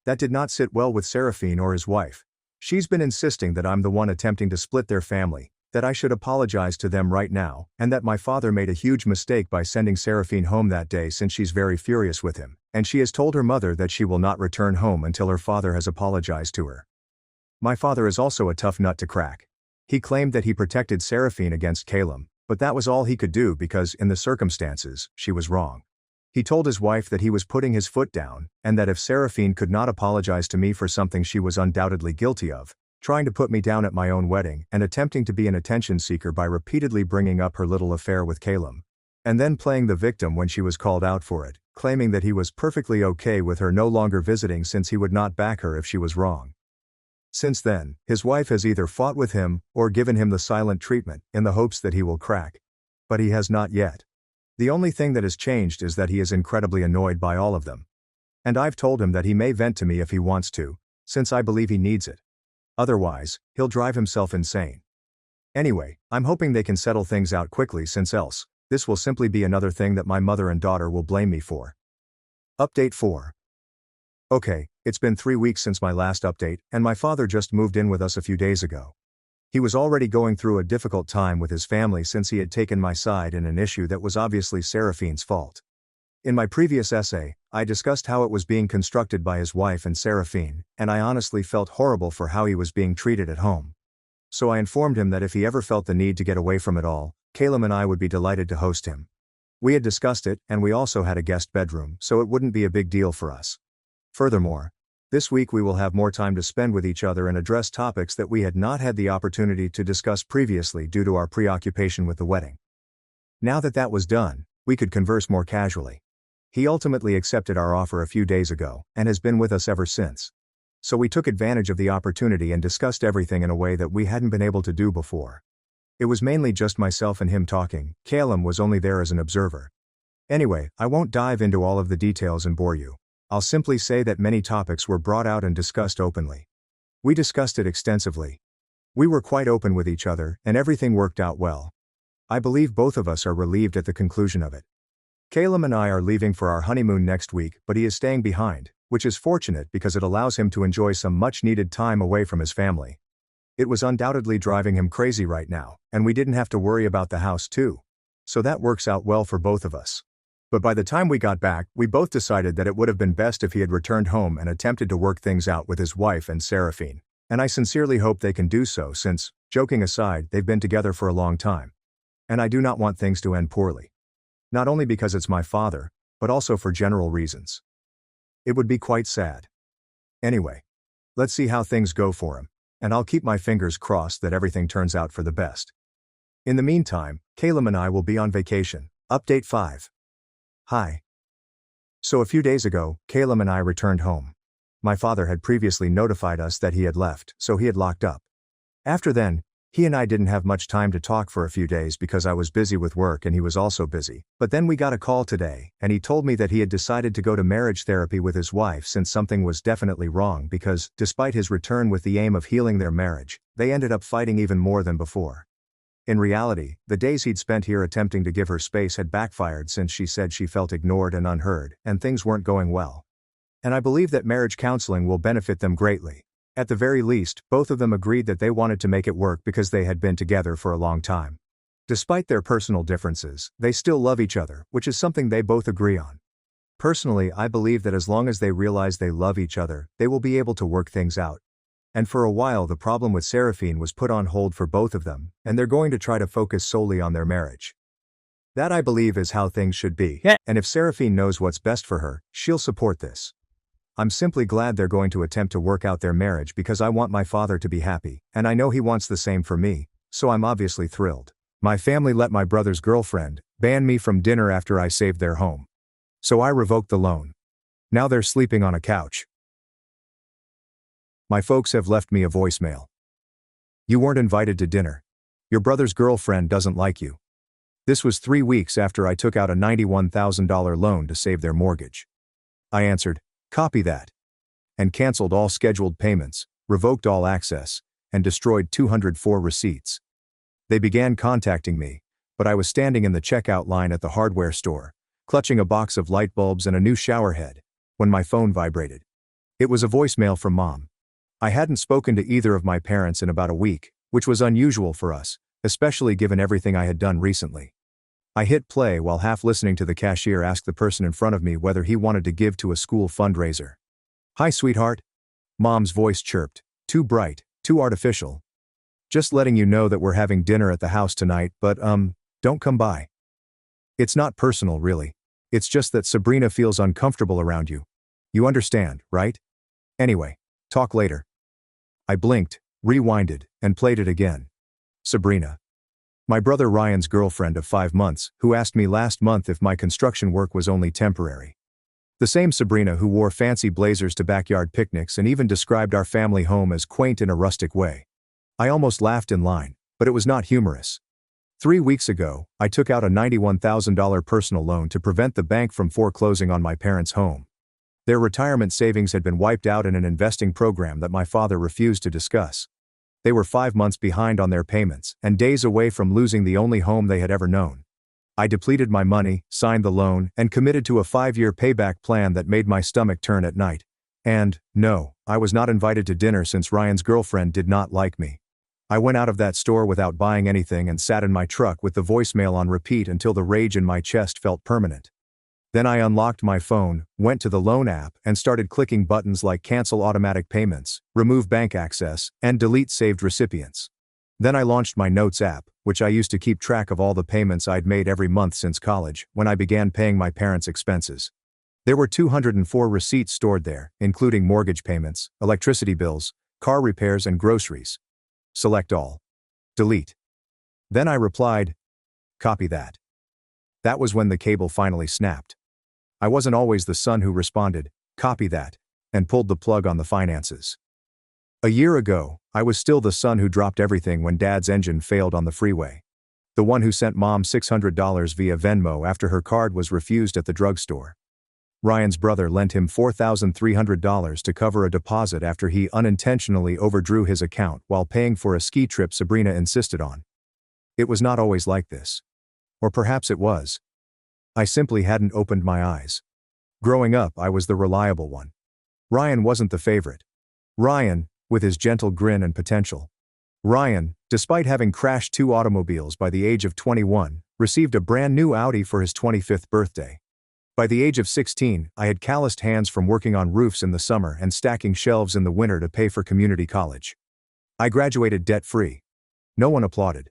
That did not sit well with Seraphine or his wife. She's been insisting that I'm the one attempting to split their family, that I should apologize to them right now, and that my father made a huge mistake by sending Seraphine home that day since she's very furious with him, and she has told her mother that she will not return home until her father has apologized to her. My father is also a tough nut to crack. He claimed that he protected Seraphine against Caleb, but that was all he could do because, in the circumstances, she was wrong. He told his wife that he was putting his foot down, and that if Seraphine could not apologize to me for something she was undoubtedly guilty of, trying to put me down at my own wedding and attempting to be an attention seeker by repeatedly bringing up her little affair with Caleb, and then playing the victim when she was called out for it, claiming that he was perfectly okay with her no longer visiting since he would not back her if she was wrong. Since then, his wife has either fought with him or given him the silent treatment in the hopes that he will crack. But he has not yet. The only thing that has changed is that he is incredibly annoyed by all of them. And I've told him that he may vent to me if he wants to, since I believe he needs it. Otherwise, he'll drive himself insane. Anyway, I'm hoping they can settle things out quickly since else, this will simply be another thing that my mother and daughter will blame me for. Update 4. Okay, it's been 3 weeks since my last update, and my father just moved in with us a few days ago. He was already going through a difficult time with his family since he had taken my side in an issue that was obviously Seraphine's fault. In my previous essay, I discussed how it was being constructed by his wife and Seraphine, and I honestly felt horrible for how he was being treated at home. So I informed him that if he ever felt the need to get away from it all, Caleb and I would be delighted to host him. We had discussed it, and we also had a guest bedroom, so it wouldn't be a big deal for us. Furthermore, this week we will have more time to spend with each other and address topics that we had not had the opportunity to discuss previously due to our preoccupation with the wedding. Now that that was done, we could converse more casually. He ultimately accepted our offer a few days ago, and has been with us ever since. So we took advantage of the opportunity and discussed everything in a way that we hadn't been able to do before. It was mainly just myself and him talking, Caleb was only there as an observer. Anyway, I won't dive into all of the details and bore you. I'll simply say that many topics were brought out and discussed openly. We discussed it extensively. We were quite open with each other, and everything worked out well. I believe both of us are relieved at the conclusion of it. Caleb and I are leaving for our honeymoon next week, but he is staying behind, which is fortunate because it allows him to enjoy some much-needed time away from his family. It was undoubtedly driving him crazy right now, and we didn't have to worry about the house too. So that works out well for both of us. But by the time we got back, we both decided that it would have been best if he had returned home and attempted to work things out with his wife and Seraphine. And I sincerely hope they can do so since, joking aside, they've been together for a long time. And I do not want things to end poorly. Not only because it's my father, but also for general reasons. It would be quite sad. Anyway, let's see how things go for him, and I'll keep my fingers crossed that everything turns out for the best. In the meantime, Caleb and I will be on vacation. Update 5. Hi. So a few days ago, Caleb and I returned home. My father had previously notified us that he had left, so he had locked up. After then, he and I didn't have much time to talk for a few days because I was busy with work and he was also busy. But then we got a call today, and he told me that he had decided to go to marriage therapy with his wife since something was definitely wrong because, despite his return with the aim of healing their marriage, they ended up fighting even more than before. In reality, the days he'd spent here attempting to give her space had backfired since she said she felt ignored and unheard, and things weren't going well. And I believe that marriage counseling will benefit them greatly. At the very least, both of them agreed that they wanted to make it work because they had been together for a long time. Despite their personal differences, they still love each other, which is something they both agree on. Personally, I believe that as long as they realize they love each other, they will be able to work things out. And for a while the problem with Seraphine was put on hold for both of them, and they're going to try to focus solely on their marriage. That I believe is how things should be, and if Seraphine knows what's best for her, she'll support this. I'm simply glad they're going to attempt to work out their marriage because I want my father to be happy, and I know he wants the same for me, so I'm obviously thrilled. My family let my brother's girlfriend ban me from dinner after I saved their home. So I revoked the loan. Now they're sleeping on a couch. My folks have left me a voicemail. You weren't invited to dinner. Your brother's girlfriend doesn't like you. This was 3 weeks after I took out a $91,000 loan to save their mortgage. I answered, "Copy that," and canceled all scheduled payments, revoked all access, and destroyed 204 receipts. They began contacting me, but I was standing in the checkout line at the hardware store, clutching a box of light bulbs and a new shower head, when my phone vibrated. It was a voicemail from Mom. I hadn't spoken to either of my parents in about a week, which was unusual for us, especially given everything I had done recently. I hit play while half listening to the cashier ask the person in front of me whether he wanted to give to a school fundraiser. "Hi, sweetheart." Mom's voice chirped. Too bright, too artificial. "Just letting you know that we're having dinner at the house tonight, but don't come by. It's not personal, really. It's just that Sabrina feels uncomfortable around you. You understand, right? Anyway, talk later." I blinked, rewinded, and played it again. Sabrina. My brother Ryan's girlfriend of 5 months, who asked me last month if my construction work was only temporary. The same Sabrina who wore fancy blazers to backyard picnics and even described our family home as quaint in a rustic way. I almost laughed in line, but it was not humorous. 3 weeks ago, I took out a $91,000 personal loan to prevent the bank from foreclosing on my parents' home. Their retirement savings had been wiped out in an investing program that my father refused to discuss. They were 5 months behind on their payments and days away from losing the only home they had ever known. I depleted my money, signed the loan, and committed to a 5-year payback plan that made my stomach turn at night. And, no, I was not invited to dinner since Ryan's girlfriend did not like me. I went out of that store without buying anything and sat in my truck with the voicemail on repeat until the rage in my chest felt permanent. Then I unlocked my phone, went to the loan app, and started clicking buttons like cancel automatic payments, remove bank access, and delete saved recipients. Then I launched my notes app, which I used to keep track of all the payments I'd made every month since college, when I began paying my parents' expenses. There were 204 receipts stored there, including mortgage payments, electricity bills, car repairs, and groceries. Select all. Delete. Then I replied, "Copy that." That was when the cable finally snapped. I wasn't always the son who responded, "Copy that," and pulled the plug on the finances. A year ago, I was still the son who dropped everything when Dad's engine failed on the freeway. The one who sent Mom $600 via Venmo after her card was refused at the drugstore. Ryan's brother lent him $4,300 to cover a deposit after he unintentionally overdrew his account while paying for a ski trip Sabrina insisted on. It was not always like this. Or perhaps it was. I simply hadn't opened my eyes. Growing up, I was the reliable one. Ryan wasn't the favorite. Ryan, with his gentle grin and potential. Ryan, despite having crashed 2 automobiles by the age of 21, received a brand new Audi for his 25th birthday. By the age of 16, I had calloused hands from working on roofs in the summer and stacking shelves in the winter to pay for community college. I graduated debt-free. No one applauded.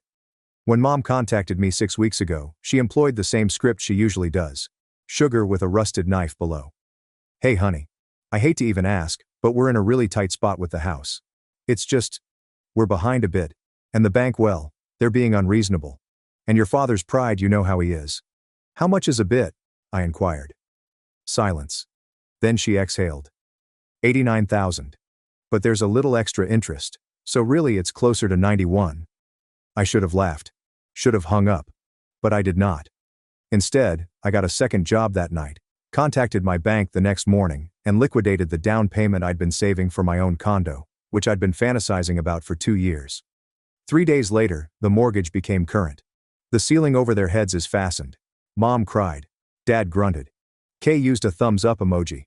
When Mom contacted me 6 weeks ago, she employed the same script she usually does. Sugar with a rusted knife below. "Hey honey. I hate to even ask, but we're in a really tight spot with the house. It's just, we're behind a bit. And the bank, well, they're being unreasonable. And your father's pride, you know how he is." "How much is a bit?" I inquired. Silence. Then she exhaled. 89,000. "But there's a little extra interest, so really it's closer to 91. I should have laughed. Should have hung up. But I did not. Instead, I got a second job that night, contacted my bank the next morning, and liquidated the down payment I'd been saving for my own condo, which I'd been fantasizing about for 2 years. 3 days later, the mortgage became current. The ceiling over their heads is fastened. Mom cried. Dad grunted. Kay used a thumbs up emoji.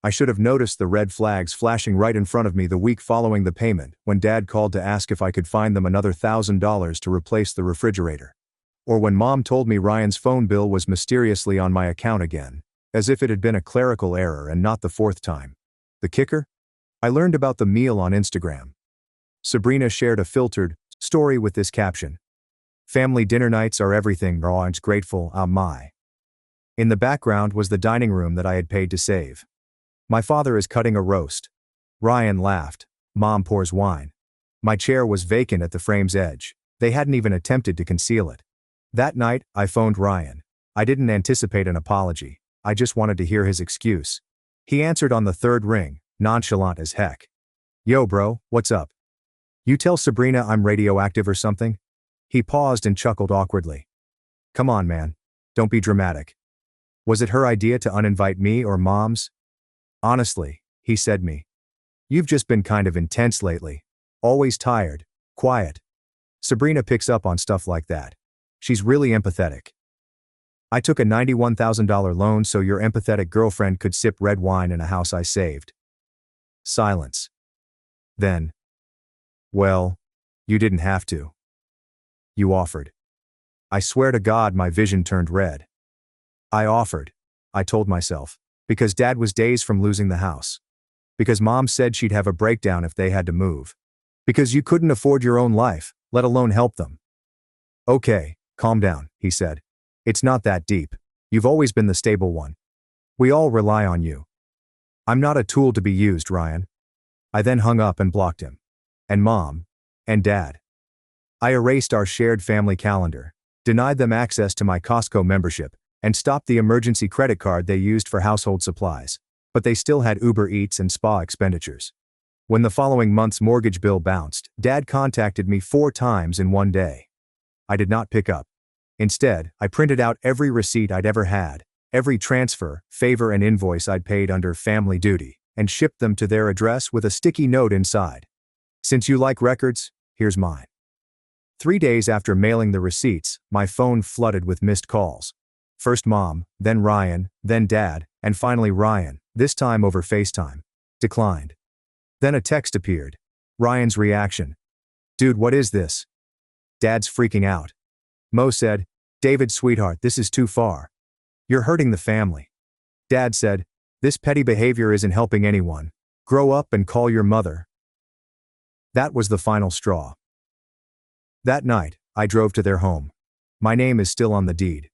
I should have noticed the red flags flashing right in front of me the week following the payment when Dad called to ask if I could find them another $1,000 to replace the refrigerator. Or when Mom told me Ryan's phone bill was mysteriously on my account again, as if it had been a clerical error and not the 4th time. The kicker? I learned about the meal on Instagram. Sabrina shared a filtered story with this caption. "Family dinner nights are everything, Ryan's grateful, my." In the background was the dining room that I had paid to save. My father is cutting a roast. Ryan laughed. Mom pours wine. My chair was vacant at the frame's edge. They hadn't even attempted to conceal it. That night, I phoned Ryan. I didn't anticipate an apology. I just wanted to hear his excuse. He answered on the 3rd ring, nonchalant as heck. "Yo bro, what's up? You tell Sabrina I'm radioactive or something?" He paused and chuckled awkwardly. "Come on man. Don't be dramatic. Was it her idea to uninvite me or Mom's?" "Honestly," he said me. "You've just been kind of intense lately. Always tired, quiet. Sabrina picks up on stuff like that. She's really empathetic." "I took a $91,000 loan so your empathetic girlfriend could sip red wine in a house I saved." Silence. Then, well, you didn't have to. You offered. I swear to God my vision turned red. I offered, I told myself, because Dad was days from losing the house. Because Mom said she'd have a breakdown if they had to move. Because you couldn't afford your own life, let alone help them. Okay, calm down, he said. It's not that deep. You've always been the stable one. We all rely on you. I'm not a tool to be used, Ryan. I then hung up and blocked him. And Mom. And Dad. I erased our shared family calendar, denied them access to my Costco membership, and stopped the emergency credit card they used for household supplies. But they still had Uber Eats and spa expenditures. When the following month's mortgage bill bounced, Dad contacted me 4 times in one day. I did not pick up. Instead, I printed out every receipt I'd ever had, every transfer, favor and invoice I'd paid under family duty, and shipped them to their address with a sticky note inside. Since you like records, here's mine. 3 days after mailing the receipts, my phone flooded with missed calls. First Mom, then Ryan, then Dad, and finally Ryan, this time over FaceTime. Declined. Then a text appeared. Ryan's reaction. Dude, what is this? Dad's freaking out. Mo said, David, sweetheart, this is too far. You're hurting the family. Dad said, this petty behavior isn't helping anyone. Grow up and call your mother. That was the final straw. That night, I drove to their home. My name is still on the deed.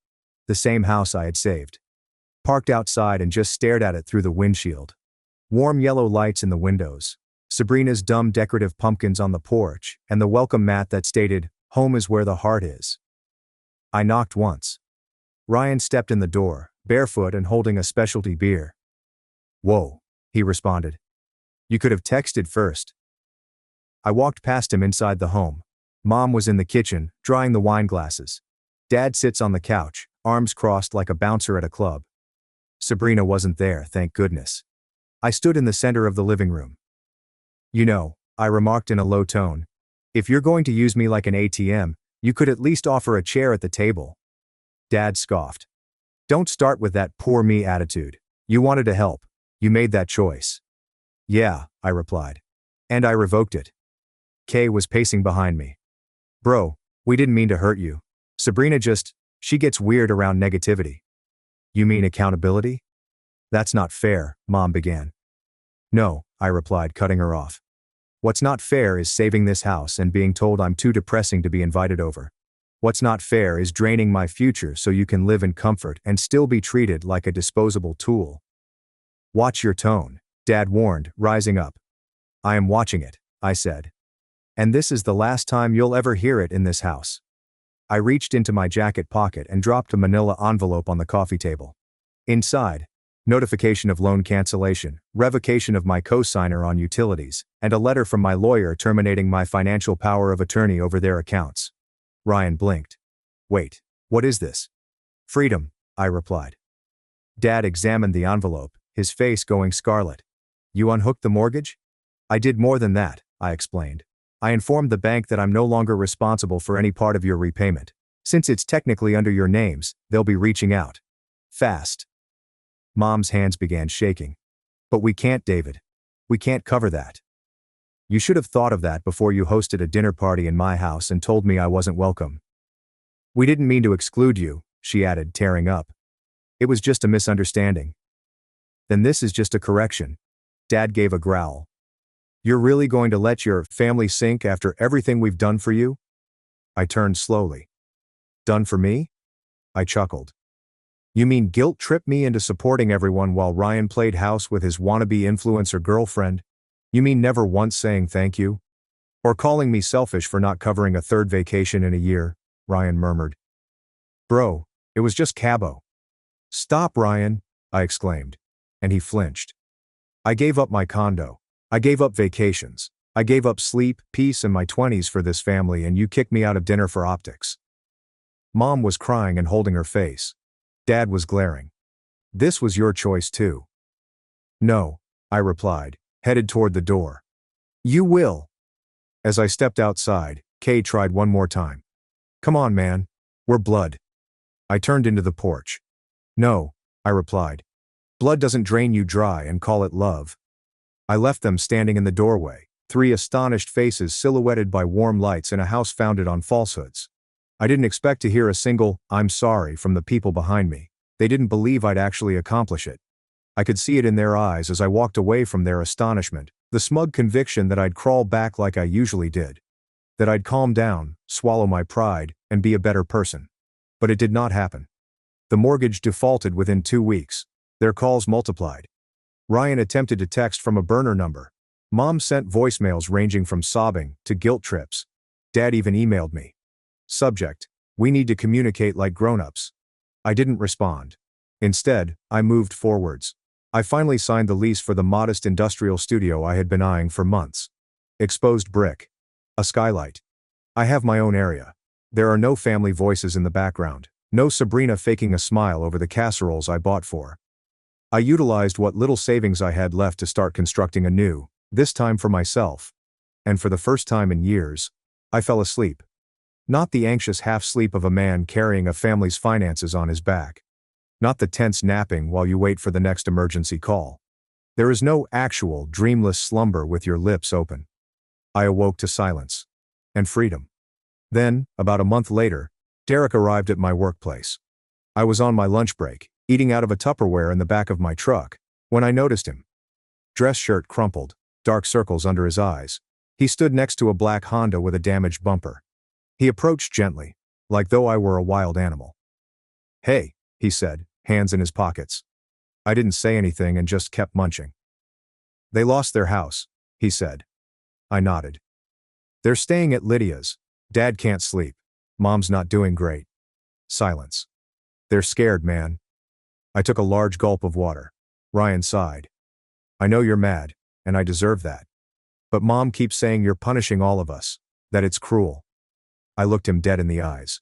The same house I had saved. Parked outside and just stared at it through the windshield. Warm yellow lights in the windows. Sabrina's dumb decorative pumpkins on the porch, and the welcome mat that stated, home is where the heart is. I knocked once. Ryan stepped in the door, barefoot and holding a specialty beer. Whoa, he responded. You could have texted first. I walked past him inside the home. Mom was in the kitchen, drying the wine glasses. Dad sits on the couch, arms crossed like a bouncer at a club. Sabrina wasn't there, thank goodness. I stood in the center of the living room. You know, I remarked in a low tone, if you're going to use me like an ATM, you could at least offer a chair at the table. Dad scoffed. Don't start with that poor me attitude. You wanted to help. You made that choice. Yeah, I replied. And I revoked it. Kay was pacing behind me. Bro, we didn't mean to hurt you. Sabrina she gets weird around negativity. You mean accountability? That's not fair, Mom began. No, I replied, cutting her off. What's not fair is saving this house and being told I'm too depressing to be invited over. What's not fair is draining my future so you can live in comfort and still be treated like a disposable tool. Watch your tone, Dad warned, rising up. I am watching it, I said. And this is the last time you'll ever hear it in this house. I reached into my jacket pocket and dropped a manila envelope on the coffee table. Inside, notification of loan cancellation, revocation of my co-signer on utilities, and a letter from my lawyer terminating my financial power of attorney over their accounts. Ryan blinked. Wait, what is this? Freedom, I replied. Dad examined the envelope, his face going scarlet. You unhooked the mortgage? I did more than that, I explained. I informed the bank that I'm no longer responsible for any part of your repayment. Since it's technically under your names, they'll be reaching out. Fast. Mom's hands began shaking. But we can't, David. We can't cover that. You should have thought of that before you hosted a dinner party in my house and told me I wasn't welcome. We didn't mean to exclude you, she added, tearing up. It was just a misunderstanding. Then this is just a correction. Dad gave a growl. You're really going to let your family sink after everything we've done for you? I turned slowly. Done for me? I chuckled. You mean guilt-trip me into supporting everyone while Ryan played house with his wannabe influencer girlfriend? You mean never once saying thank you? Or calling me selfish for not covering a third vacation in a year? Ryan murmured. Bro, it was just Cabo. Stop, Ryan, I exclaimed. And he flinched. I gave up my condo. I gave up vacations. I gave up sleep, peace and my 20s for this family, and you kicked me out of dinner for optics. Mom was crying and holding her face. Dad was glaring. This was your choice too. No, I replied, headed toward the door. You will. As I stepped outside, Kay tried one more time. Come on, man. We're blood. I turned into the porch. No, I replied. Blood doesn't drain you dry and call it love. I left them standing in the doorway, 3 astonished faces silhouetted by warm lights in a house founded on falsehoods. I didn't expect to hear a single, "I'm sorry," from the people behind me. They didn't believe I'd actually accomplish it. I could see it in their eyes as I walked away from their astonishment, the smug conviction that I'd crawl back like I usually did. That I'd calm down, swallow my pride, and be a better person. But it did not happen. The mortgage defaulted within 2 weeks. Their calls multiplied. Ryan attempted to text from a burner number. Mom sent voicemails ranging from sobbing to guilt trips. Dad even emailed me. Subject: "We need to communicate like grown-ups." I didn't respond. Instead, I moved forwards. I finally signed the lease for the modest industrial studio I had been eyeing for months. Exposed brick. A skylight. I have my own area. There are no family voices in the background. No Sabrina faking a smile over the casseroles I bought for. I utilized what little savings I had left to start constructing anew, this time for myself. And for the first time in years, I fell asleep. Not the anxious half-sleep of a man carrying a family's finances on his back. Not the tense napping while you wait for the next emergency call. There is no actual, dreamless slumber with your lips open. I awoke to silence. And freedom. Then, about a month later, Derek arrived at my workplace. I was on my lunch break, eating out of a Tupperware in the back of my truck, when I noticed him. Dress shirt crumpled, dark circles under his eyes. He stood next to a black Honda with a damaged bumper. He approached gently, like though I were a wild animal. "Hey," he said, hands in his pockets. I didn't say anything and just kept munching. "They lost their house," he said. I nodded. "They're staying at Lydia's. Dad can't sleep. Mom's not doing great." Silence. "They're scared, man." I took a large gulp of water. Ryan sighed. "I know you're mad, and I deserve that. But Mom keeps saying you're punishing all of us, that it's cruel." I looked him dead in the eyes.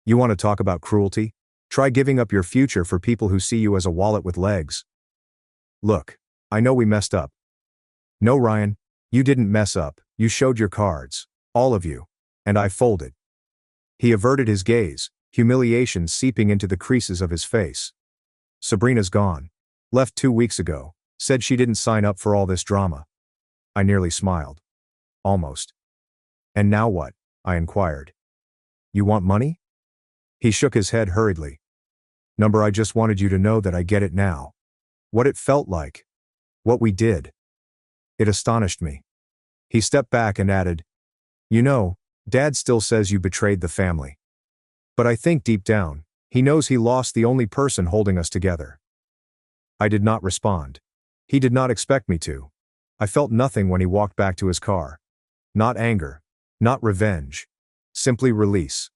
"You want to talk about cruelty? Try giving up your future for people who see you as a wallet with legs." "Look, I know we messed up." "No, Ryan, you didn't mess up, you showed your cards. All of you. And I folded." He averted his gaze, humiliation seeping into the creases of his face. "Sabrina's gone. Left 2 weeks ago. Said she didn't sign up for all this drama." I nearly smiled. "Almost." "And now what?" I inquired. "You want money?" He shook his head hurriedly. "Number, I just wanted you to know that I get it now. What it felt like. What we did." It astonished me. He stepped back and added, "You know, Dad still says you betrayed the family. But I think deep down, he knows he lost the only person holding us together." I did not respond. He did not expect me to. I felt nothing when he walked back to his car. Not anger. Not revenge. Simply release.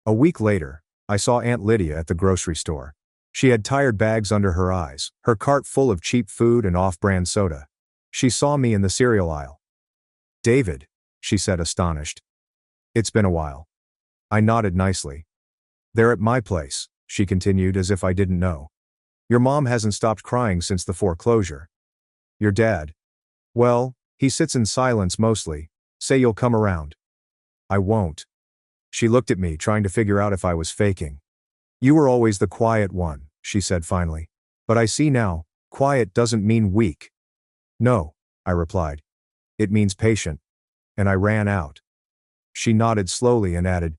A week later, I saw Aunt Lydia at the grocery store. She had tired bags under her eyes, her cart full of cheap food and off-brand soda. She saw me in the cereal aisle. "David," she said, astonished. "It's been a while." I nodded nicely. "They're at my place," she continued as if I didn't know. "Your mom hasn't stopped crying since the foreclosure. Your dad, well, he sits in silence mostly. Say you'll come around." "I won't." She looked at me, trying to figure out if I was faking. "You were always the quiet one," she said finally. "But I see now, quiet doesn't mean weak." "No," I replied. "It means patient." And I ran out. She nodded slowly and added,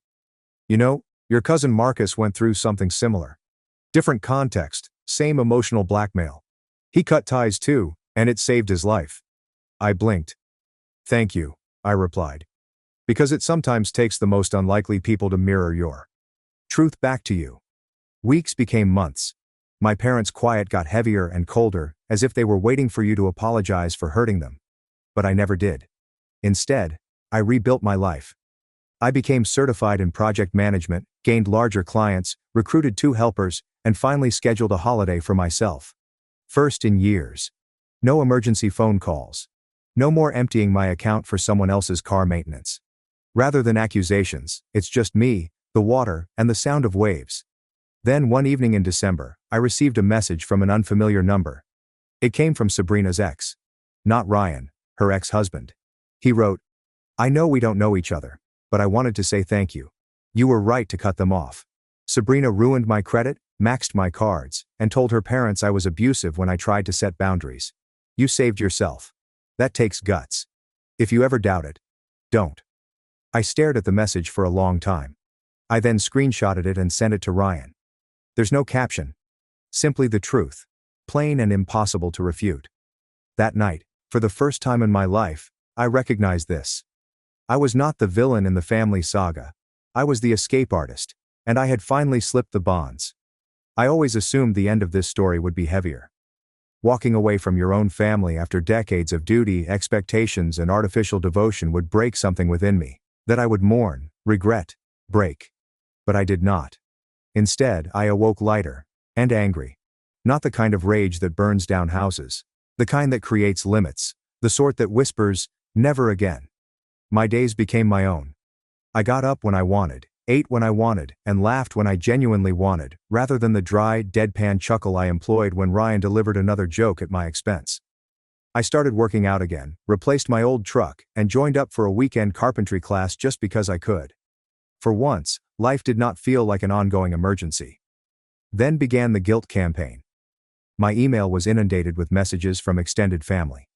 "You know, your cousin Marcus went through something similar. Different context, same emotional blackmail. He cut ties too, and it saved his life." I blinked. "Thank you," I replied. "Because it sometimes takes the most unlikely people to mirror your truth back to you." Weeks became months. My parents' quiet got heavier and colder, as if they were waiting for you to apologize for hurting them. But I never did. Instead, I rebuilt my life. I became certified in project management, gained larger clients, recruited 2 helpers, and finally scheduled a holiday for myself. First in years. No emergency phone calls. No more emptying my account for someone else's car maintenance. Rather than accusations, it's just me, the water, and the sound of waves. Then one evening in December, I received a message from an unfamiliar number. It came from Sabrina's ex. Not Ryan, her ex-husband. He wrote, "I know we don't know each other, but I wanted to say thank you. You were right to cut them off. Sabrina ruined my credit, maxed my cards, and told her parents I was abusive when I tried to set boundaries. You saved yourself. That takes guts. If you ever doubt it, don't. I stared at the message for a long time. I then screenshotted it and sent it to Ryan. There's no caption. Simply the truth. Plain and impossible to refute. That night, for the first time in my life, I recognized this. I was not the villain in the family saga. I was the escape artist, and I had finally slipped the bonds. I always assumed the end of this story would be heavier. Walking away from your own family after decades of duty, expectations, and artificial devotion would break something within me, that I would mourn, regret, break. But I did not. Instead, I awoke lighter, and angry. Not the kind of rage that burns down houses. The kind that creates limits. The sort that whispers, never again. My days became my own. I got up when I wanted, ate when I wanted, and laughed when I genuinely wanted, rather than the dry, deadpan chuckle I employed when Ryan delivered another joke at my expense. I started working out again, replaced my old truck, and joined up for a weekend carpentry class just because I could. For once, life did not feel like an ongoing emergency. Then began the guilt campaign. My email was inundated with messages from extended family.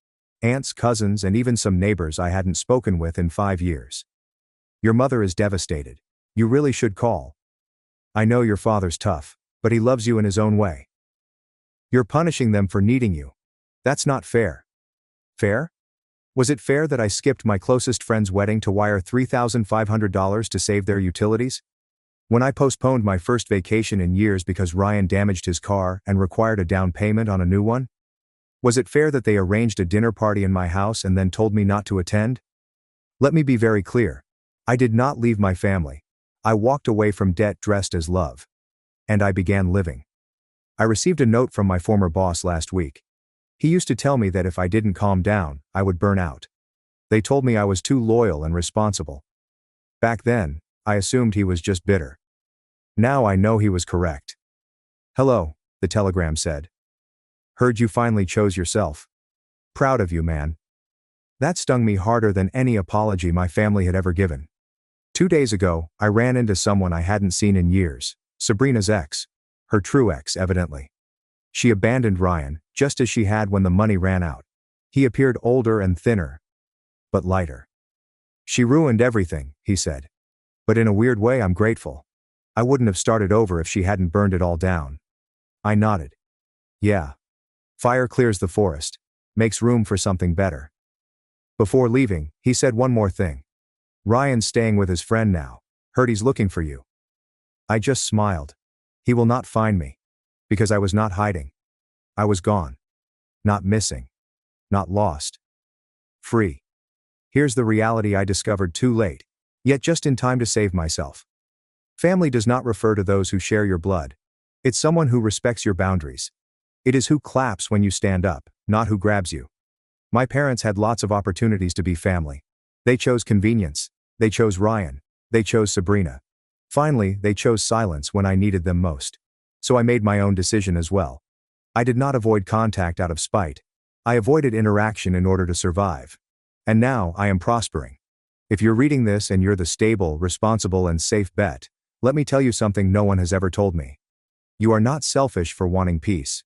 Aunts, cousins, and even some neighbors I hadn't spoken with in 5 years. Your mother is devastated. You really should call. I know your father's tough, but he loves you in his own way. You're punishing them for needing you. That's not fair. Fair? Was it fair that I skipped my closest friend's wedding to wire $3,500 to save their utilities? When I postponed my first vacation in years because Ryan damaged his car and required a down payment on a new one? Was it fair that they arranged a dinner party in my house and then told me not to attend? Let me be very clear. I did not leave my family. I walked away from debt dressed as love. And I began living. I received a note from my former boss last week. He used to tell me that if I didn't calm down, I would burn out. They told me I was too loyal and responsible. Back then, I assumed he was just bitter. Now I know he was correct. Hello, the telegram said. Heard you finally chose yourself. Proud of you, man. That stung me harder than any apology my family had ever given. 2 days ago, I ran into someone I hadn't seen in years, Sabrina's ex. Her true ex, evidently. She abandoned Ryan, just as she had when the money ran out. He appeared older and thinner. But lighter. She ruined everything, he said. But in a weird way I'm grateful. I wouldn't have started over if she hadn't burned it all down. I nodded. Yeah. Fire clears the forest. Makes room for something better. Before leaving, he said one more thing. Ryan's staying with his friend now. Heard he's looking for you. I just smiled. He will not find me. Because I was not hiding. I was gone. Not missing. Not lost. Free. Here's the reality I discovered too late, yet just in time to save myself. Family does not refer to those who share your blood. It's someone who respects your boundaries. It is who claps when you stand up, not who grabs you. My parents had lots of opportunities to be family. They chose convenience. They chose Ryan. They chose Sabrina. Finally, they chose silence when I needed them most. So I made my own decision as well. I did not avoid contact out of spite. I avoided interaction in order to survive. And now I am prospering. If you're reading this and you're the stable, responsible, and safe bet, let me tell you something no one has ever told me. You are not selfish for wanting peace.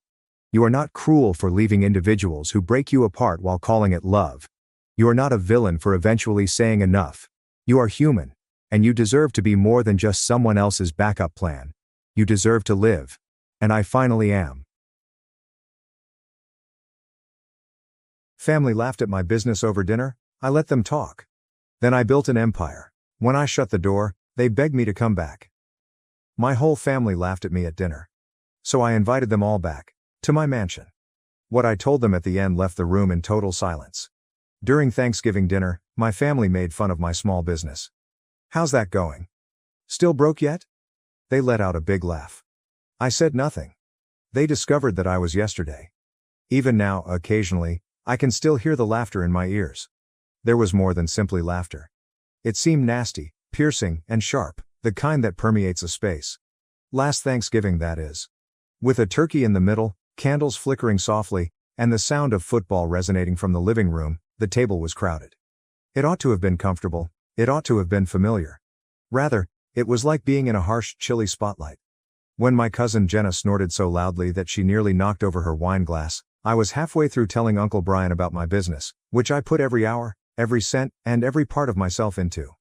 You are not cruel for leaving individuals who break you apart while calling it love. You are not a villain for eventually saying enough. You are human, and you deserve to be more than just someone else's backup plan. You deserve to live. And I finally am. Family laughed at my business over dinner. I let them talk. Then I built an empire. When I shut the door, they begged me to come back. My whole family laughed at me at dinner. So I invited them all back. To my mansion. What I told them at the end left the room in total silence. During Thanksgiving dinner, my family made fun of my small business. How's that going? Still broke yet? They let out a big laugh. I said nothing. They discovered that I was yesterday. Even now, occasionally, I can still hear the laughter in my ears. There was more than simply laughter. It seemed nasty, piercing, and sharp, the kind that permeates a space. Last Thanksgiving, that is. With a turkey in the middle, candles flickering softly, and the sound of football resonating from the living room, the table was crowded. It ought to have been comfortable. It ought to have been familiar. Rather, it was like being in a harsh, chilly spotlight. When my cousin Jenna snorted so loudly that she nearly knocked over her wine glass, I was halfway through telling Uncle Brian about my business, which I put every hour, every cent, and every part of myself into.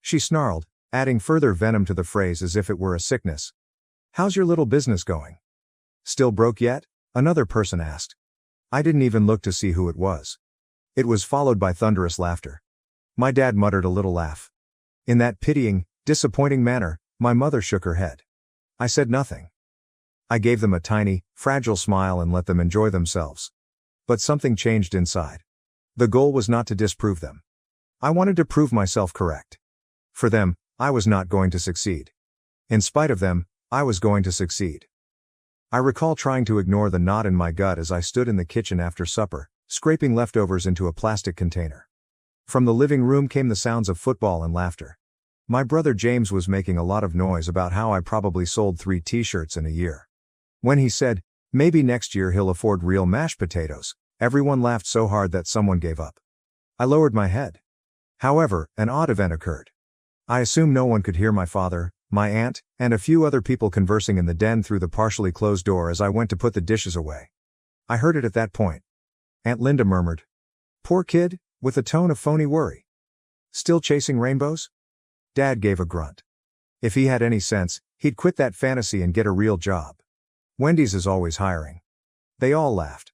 She snarled, adding further venom to the phrase as if it were a sickness. How's your little business going? Still broke yet? Another person asked. I didn't even look to see who it was. It was followed by thunderous laughter. My dad muttered a little laugh. In that pitying, disappointing manner, my mother shook her head. I said nothing. I gave them a tiny, fragile smile and let them enjoy themselves. But something changed inside. The goal was not to disprove them. I wanted to prove myself correct. For them, I was not going to succeed. In spite of them, I was going to succeed. I recall trying to ignore the knot in my gut as I stood in the kitchen after supper, scraping leftovers into a plastic container. From the living room came the sounds of football and laughter. My brother James was making a lot of noise about how I probably sold 3 t-shirts in a year. When he said, maybe next year he'll afford real mashed potatoes, everyone laughed so hard that someone gave up. I lowered my head. However, an odd event occurred. I assume no one could hear my father, my aunt, and a few other people conversing in the den through the partially closed door as I went to put the dishes away. I heard it at that point. Aunt Linda murmured, "Poor kid," with a tone of phony worry. "Still chasing rainbows?" Dad gave a grunt. If he had any sense, he'd quit that fantasy and get a real job. Wendy's is always hiring. They all laughed.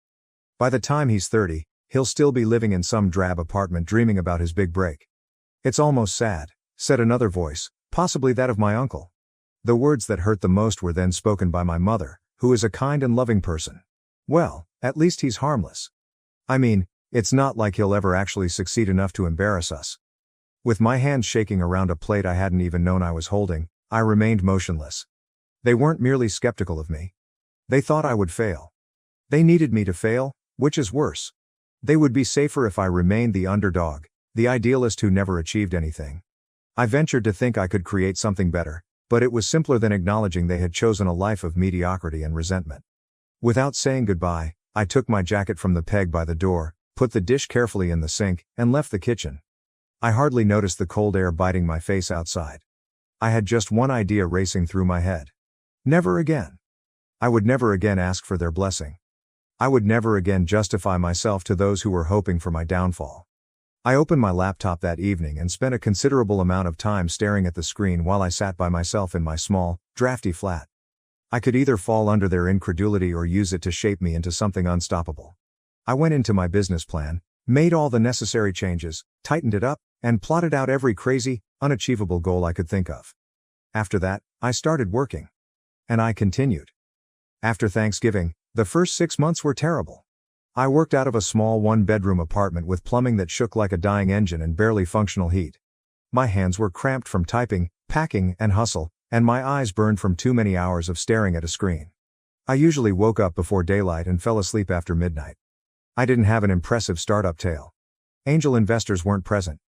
By the time he's 30, he'll still be living in some drab apartment dreaming about his big break. It's almost sad, said another voice, possibly that of my uncle. The words that hurt the most were then spoken by my mother, who is a kind and loving person. Well, at least he's harmless. I mean, it's not like he'll ever actually succeed enough to embarrass us. With my hands shaking around a plate I hadn't even known I was holding, I remained motionless. They weren't merely skeptical of me. They thought I would fail. They needed me to fail, which is worse. They would be safer if I remained the underdog, the idealist who never achieved anything. I ventured to think I could create something better, but it was simpler than acknowledging they had chosen a life of mediocrity and resentment. Without saying goodbye, I took my jacket from the peg by the door, put the dish carefully in the sink, and left the kitchen. I hardly noticed the cold air biting my face outside. I had just one idea racing through my head. Never again. I would never again ask for their blessing. I would never again justify myself to those who were hoping for my downfall. I opened my laptop that evening and spent a considerable amount of time staring at the screen while I sat by myself in my small, drafty flat. I could either fall under their incredulity or use it to shape me into something unstoppable. I went into my business plan, made all the necessary changes, tightened it up, and plotted out every crazy, unachievable goal I could think of. After that, I started working. And I continued. After Thanksgiving, the first 6 months were terrible. I worked out of a small 1-bedroom apartment with plumbing that shook like a dying engine and barely functional heat. My hands were cramped from typing, packing, and hustle, and my eyes burned from too many hours of staring at a screen. I usually woke up before daylight and fell asleep after midnight. I didn't have an impressive startup tale. Angel investors weren't present.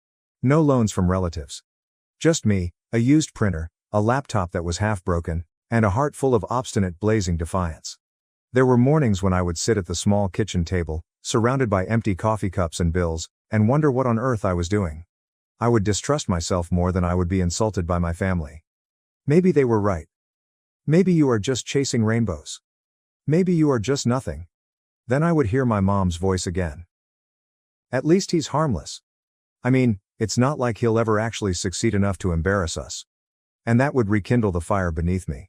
No loans from relatives. Just me, a used printer, a laptop that was half broken, and a heart full of obstinate blazing defiance. There were mornings when I would sit at the small kitchen table, surrounded by empty coffee cups and bills, and wonder what on earth I was doing. I would distrust myself more than I would be insulted by my family. Maybe they were right. Maybe you are just chasing rainbows. Maybe you are just nothing. Then I would hear my mom's voice again. At least he's harmless. I mean, it's not like he'll ever actually succeed enough to embarrass us. And that would rekindle the fire beneath me.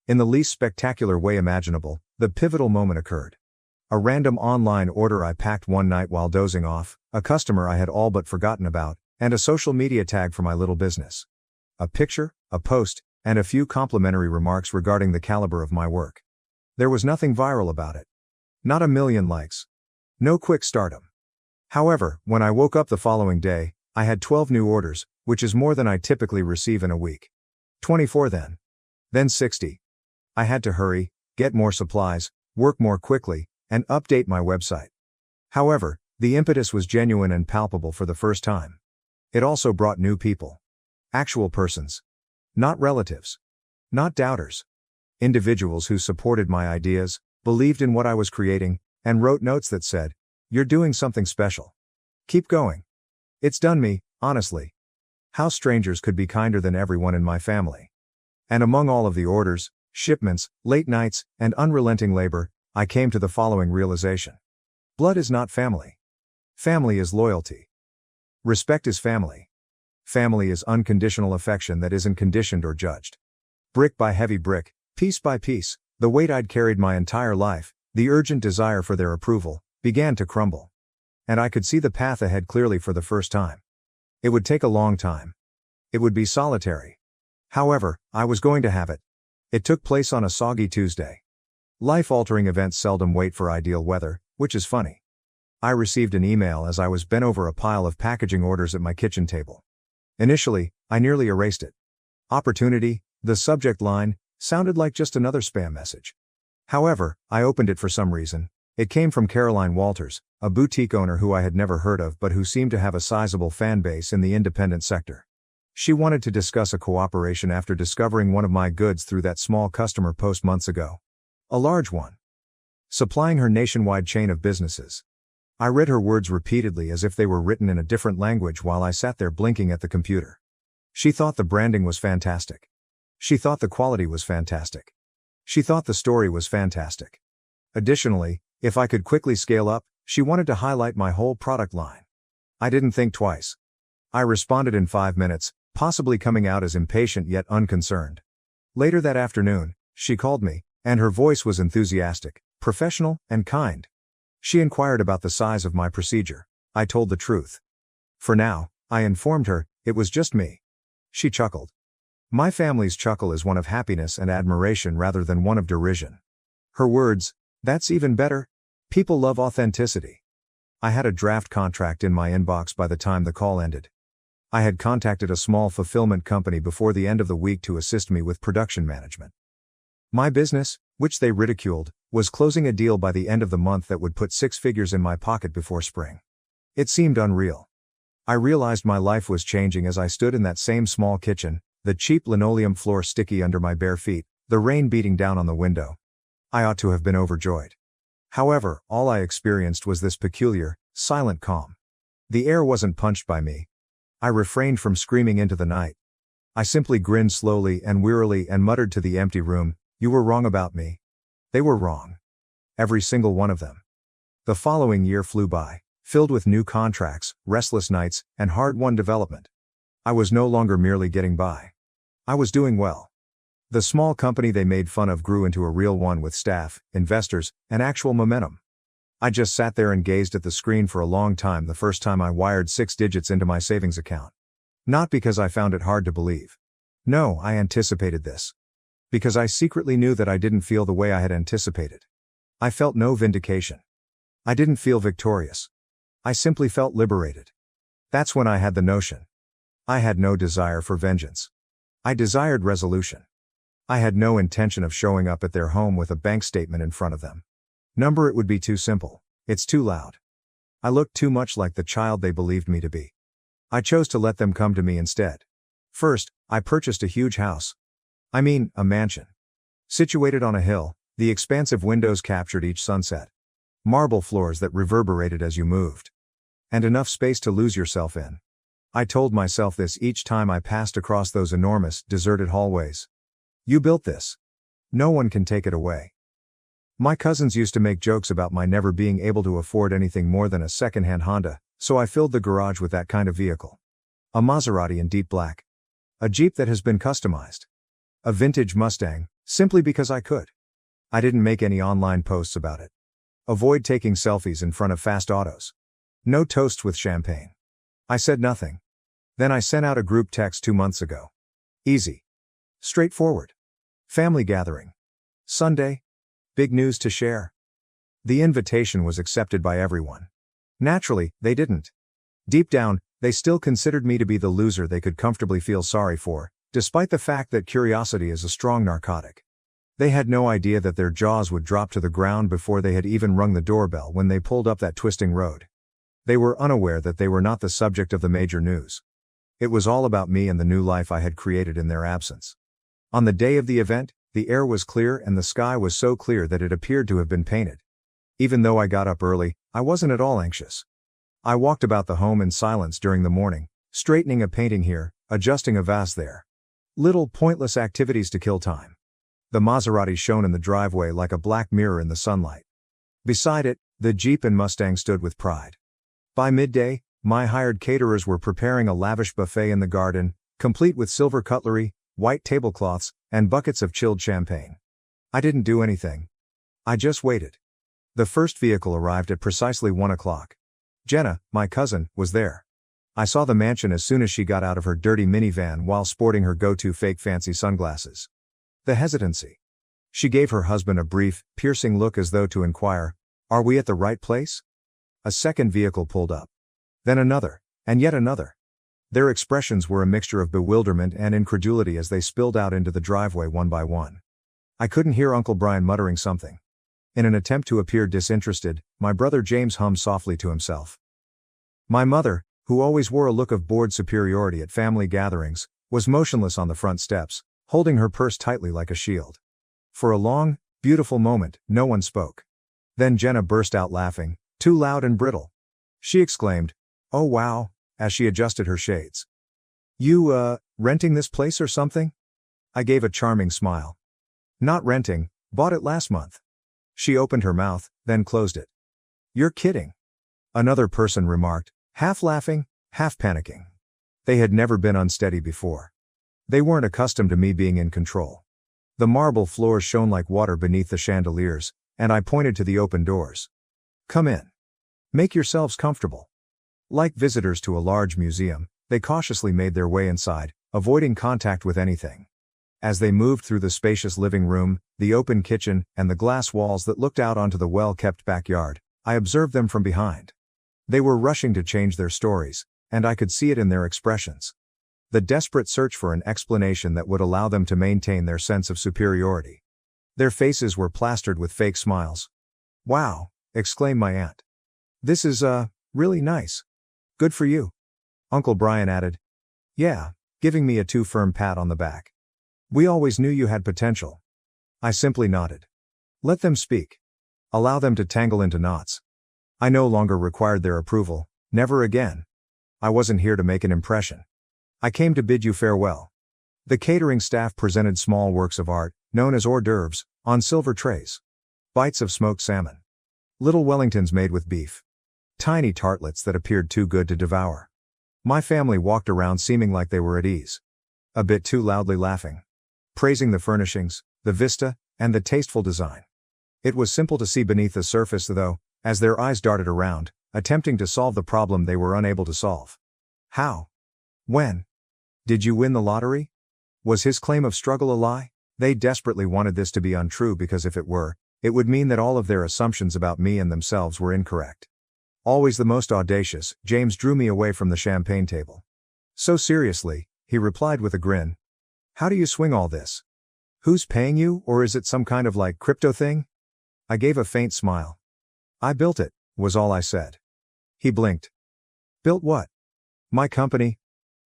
In the least spectacular way imaginable, the pivotal moment occurred. A random online order I packed one night while dozing off, a customer I had all but forgotten about, and a social media tag for my little business. A picture, a post, and a few complimentary remarks regarding the caliber of my work. There was nothing viral about it. Not a million likes. No quick stardom. However, when I woke up the following day, I had 12 new orders, which is more than I typically receive in a week. 24 then. Then 60. I had to hurry, get more supplies, work more quickly, and update my website. However, the impetus was genuine and palpable for the first time. It also brought new people. Actual persons. Not relatives. Not doubters. Individuals who supported my ideas, believed in what I was creating, and wrote notes that said, "You're doing something special. Keep going." It's done me, honestly. How strangers could be kinder than everyone in my family. And among all of the orders, shipments, late nights, and unrelenting labor, I came to the following realization. Blood is not family. Family is loyalty. Respect is family. Family is unconditional affection that isn't conditioned or judged. Brick by heavy brick, piece by piece, the weight I'd carried my entire life, the urgent desire for their approval, began to crumble. And I could see the path ahead clearly for the first time. It would take a long time. It would be solitary. However, I was going to have it. It took place on a soggy Tuesday. Life-altering events seldom wait for ideal weather, which is funny. I received an email as I was bent over a pile of packaging orders at my kitchen table. Initially, I nearly erased it. Opportunity, the subject line, sounded like just another spam message. However, I opened it for some reason. It came from Caroline Walters, a boutique owner who I had never heard of but who seemed to have a sizable fan base in the independent sector. She wanted to discuss a cooperation after discovering one of my goods through that small customer post months ago. A large one. Supplying her nationwide chain of businesses. I read her words repeatedly as if they were written in a different language while I sat there blinking at the computer. She thought the branding was fantastic. She thought the quality was fantastic. She thought the story was fantastic. Additionally, if I could quickly scale up, she wanted to highlight my whole product line. I didn't think twice. I responded in 5 minutes, possibly coming out as impatient yet unconcerned. Later that afternoon, she called me, and her voice was enthusiastic, professional, and kind. She inquired about the size of my procedure. I told the truth. For now, I informed her, it was just me. She chuckled. My family's chuckle is one of happiness and admiration rather than one of derision. Her words, that's even better. People love authenticity. I had a draft contract in my inbox by the time the call ended. I had contacted a small fulfillment company before the end of the week to assist me with production management. My business, which they ridiculed, was closing a deal by the end of the month that would put 6 figures in my pocket before spring. It seemed unreal. I realized my life was changing as I stood in that same small kitchen, the cheap linoleum floor sticky under my bare feet, the rain beating down on the window. I ought to have been overjoyed. However, all I experienced was this peculiar, silent calm. The air wasn't punched by me. I refrained from screaming into the night. I simply grinned slowly and wearily and muttered to the empty room, "You were wrong about me." They were wrong. Every single one of them. The following year flew by, filled with new contracts, restless nights, and hard-won development. I was no longer merely getting by. I was doing well. The small company they made fun of grew into a real one with staff, investors, and actual momentum. I just sat there and gazed at the screen for a long time the first time I wired 6 digits into my savings account. Not because I found it hard to believe. No, I anticipated this. Because I secretly knew that I didn't feel the way I had anticipated. I felt no vindication. I didn't feel victorious. I simply felt liberated. That's when I had the notion. I had no desire for vengeance. I desired resolution. I had no intention of showing up at their home with a bank statement in front of them. It would be too simple. It's too loud. I looked too much like the child they believed me to be. I chose to let them come to me instead. First, I purchased a huge house. I mean, a mansion. Situated on a hill, the expansive windows captured each sunset. Marble floors that reverberated as you moved. And enough space to lose yourself in. I told myself this each time I passed across those enormous, deserted hallways. You built this. No one can take it away. My cousins used to make jokes about my never being able to afford anything more than a second-hand Honda, so I filled the garage with that kind of vehicle. A Maserati in deep black. A Jeep that has been customized. A vintage Mustang, simply because I could. I didn't make any online posts about it. Avoid taking selfies in front of fast autos. No toasts with champagne. I said nothing. Then I sent out a group text 2 months ago. Easy. Straightforward. Family gathering. Sunday. Big news to share. The invitation was accepted by everyone. Naturally, they didn't. Deep down, they still considered me to be the loser they could comfortably feel sorry for, despite the fact that curiosity is a strong narcotic. They had no idea that their jaws would drop to the ground before they had even rung the doorbell when they pulled up that twisting road. They were unaware that they were not the subject of the major news. It was all about me and the new life I had created in their absence. On the day of the event, the air was clear and the sky was so clear that it appeared to have been painted. Even though I got up early, I wasn't at all anxious. I walked about the home in silence during the morning, straightening a painting here, adjusting a vase there. Little pointless activities to kill time. The Maserati shone in the driveway like a black mirror in the sunlight. Beside it, the Jeep and Mustang stood with pride. By midday, my hired caterers were preparing a lavish buffet in the garden, complete with silver cutlery, white tablecloths, and buckets of chilled champagne. I didn't do anything. I just waited. The first vehicle arrived at precisely 1 o'clock. Jenna, my cousin, was there. I saw the mansion as soon as she got out of her dirty minivan while sporting her go-to fake fancy sunglasses. The hesitancy. She gave her husband a brief, piercing look as though to inquire, "Are we at the right place?" A second vehicle pulled up. Then another, and yet another. Their expressions were a mixture of bewilderment and incredulity as they spilled out into the driveway one by one. I couldn't hear Uncle Brian muttering something. In an attempt to appear disinterested, my brother James hummed softly to himself. My mother, who always wore a look of bored superiority at family gatherings, was motionless on the front steps, holding her purse tightly like a shield. For a long, beautiful moment, no one spoke. Then Jenna burst out laughing, too loud and brittle. She exclaimed, "Oh wow," as she adjusted her shades. "You, renting this place or something?" I gave a charming smile. "Not renting, bought it last month." She opened her mouth, then closed it. "You're kidding," another person remarked, half laughing, half panicking. They had never been unsteady before. They weren't accustomed to me being in control. The marble floors shone like water beneath the chandeliers, and I pointed to the open doors. "Come in. Make yourselves comfortable." Like visitors to a large museum, they cautiously made their way inside, avoiding contact with anything. As they moved through the spacious living room, the open kitchen, and the glass walls that looked out onto the well-kept backyard, I observed them from behind. They were rushing to change their stories, and I could see it in their expressions. The desperate search for an explanation that would allow them to maintain their sense of superiority. Their faces were plastered with fake smiles. "Wow," exclaimed my aunt. "This is, really nice. Good for you." Uncle Brian added, "Yeah," giving me a too firm pat on the back. "We always knew you had potential." I simply nodded. Let them speak. Allow them to tangle into knots. I no longer required their approval, never again. I wasn't here to make an impression. I came to bid you farewell. The catering staff presented small works of art, known as hors d'oeuvres, on silver trays. Bites of smoked salmon. Little Wellingtons made with beef. Tiny tartlets that appeared too good to devour. My family walked around seeming like they were at ease. A bit too loudly laughing. Praising the furnishings, the vista, and the tasteful design. It was simple to see beneath the surface though, as their eyes darted around, attempting to solve the problem they were unable to solve. How? When? Did you win the lottery? Was his claim of struggle a lie? They desperately wanted this to be untrue because if it were, it would mean that all of their assumptions about me and themselves were incorrect. Always the most audacious, James drew me away from the champagne table. "So seriously," he replied with a grin. "How do you swing all this? Who's paying you, or is it some kind of like crypto thing?" I gave a faint smile. "I built it," was all I said. He blinked. "Built what?" "My company.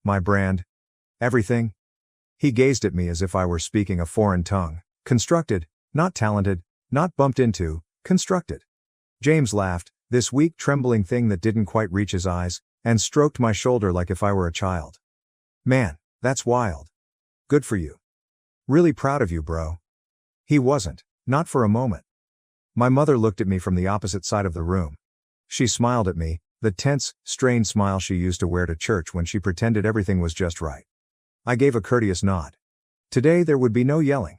My brand. Everything." He gazed at me as if I were speaking a foreign tongue. "Constructed, not talented, not bumped into, constructed." James laughed, this weak trembling thing that didn't quite reach his eyes, and stroked my shoulder like if I were a child. "Man, that's wild. Good for you. Really proud of you, bro." He wasn't, not for a moment. My mother looked at me from the opposite side of the room. She smiled at me, the tense, strained smile she used to wear to church when she pretended everything was just right. I gave a courteous nod. Today there would be no yelling.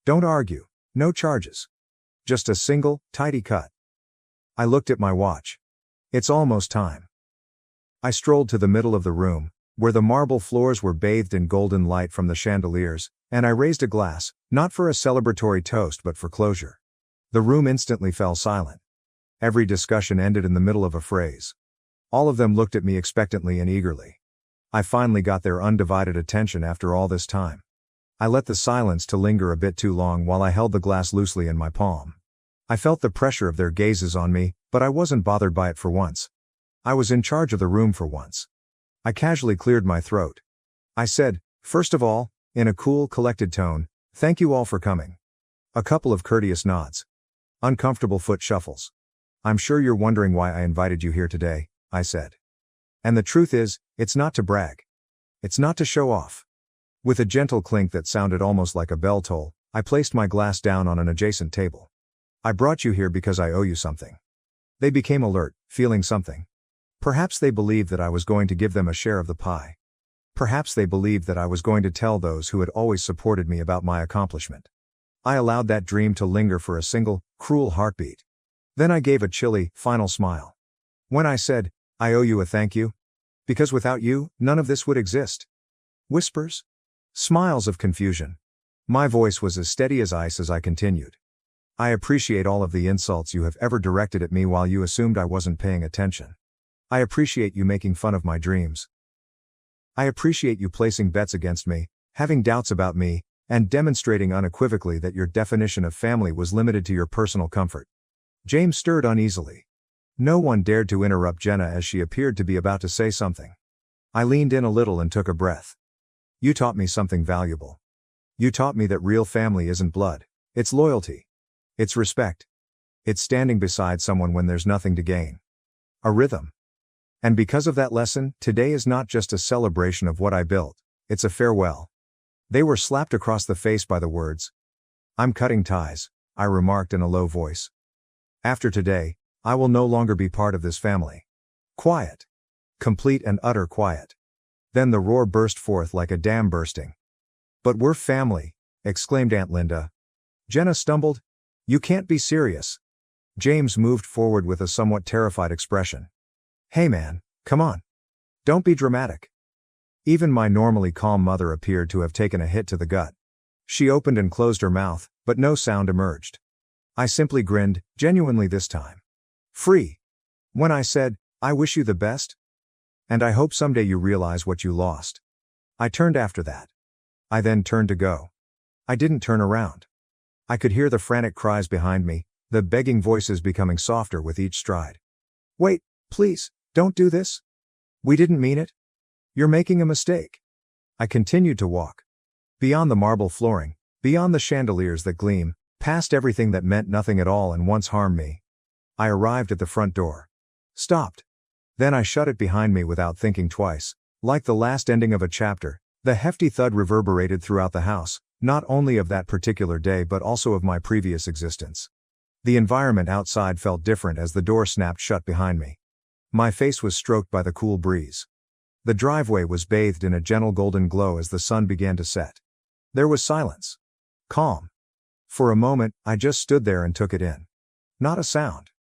Don't argue, no charges. Just a single, tidy cut. I looked at my watch. It's almost time. I strolled to the middle of the room, where the marble floors were bathed in golden light from the chandeliers, and I raised a glass, not for a celebratory toast but for closure. The room instantly fell silent. Every discussion ended in the middle of a phrase. All of them looked at me expectantly and eagerly. I finally got their undivided attention after all this time. I let the silence to linger a bit too long while I held the glass loosely in my palm. I felt the pressure of their gazes on me, but I wasn't bothered by it for once. I was in charge of the room for once. I casually cleared my throat. I said, "First of all," in a cool, collected tone, "thank you all for coming." A couple of courteous nods. Uncomfortable foot shuffles. "I'm sure you're wondering why I invited you here today," I said. "And the truth is, it's not to brag. It's not to show off." With a gentle clink that sounded almost like a bell toll, I placed my glass down on an adjacent table. "I brought you here because I owe you something." They became alert, feeling something. Perhaps they believed that I was going to give them a share of the pie. Perhaps they believed that I was going to tell those who had always supported me about my accomplishment. I allowed that dream to linger for a single, cruel heartbeat. Then I gave a chilly, final smile. When I said, "I owe you a thank you. Because without you, none of this would exist." Whispers? Smiles of confusion. My voice was as steady as ice as I continued. "I appreciate all of the insults you have ever directed at me while you assumed I wasn't paying attention. I appreciate you making fun of my dreams. I appreciate you placing bets against me, having doubts about me, and demonstrating unequivocally that your definition of family was limited to your personal comfort." James stirred uneasily. No one dared to interrupt Jenna as she appeared to be about to say something. I leaned in a little and took a breath. "You taught me something valuable. You taught me that real family isn't blood, it's loyalty. It's respect. It's standing beside someone when there's nothing to gain. A rhythm. And because of that lesson, today is not just a celebration of what I built, it's a farewell." They were slapped across the face by the words. "I'm cutting ties," I remarked in a low voice. "After today, I will no longer be part of this family." Quiet. Complete and utter quiet. Then the roar burst forth like a dam bursting. "But we're family," exclaimed Aunt Linda. Jenna stumbled. "You can't be serious." James moved forward with a somewhat terrified expression. "Hey man, come on. Don't be dramatic." Even my normally calm mother appeared to have taken a hit to the gut. She opened and closed her mouth, but no sound emerged. I simply grinned, genuinely this time. "Free." When I said, "I wish you the best. And I hope someday you realize what you lost." I turned after that. I then turned to go. I didn't turn around. I could hear the frantic cries behind me, the begging voices becoming softer with each stride. "Wait, please, don't do this. We didn't mean it. You're making a mistake." I continued to walk. Beyond the marble flooring, beyond the chandeliers that gleam, past everything that meant nothing at all and once harmed me. I arrived at the front door. Stopped. Then I shut it behind me without thinking twice. Like the last ending of a chapter, the hefty thud reverberated throughout the house, not only of that particular day but also of my previous existence. The environment outside felt different as the door snapped shut behind me. My face was stroked by the cool breeze. The driveway was bathed in a gentle golden glow as the sun began to set. There was silence. Calm. For a moment, I just stood there and took it in. Not a sound.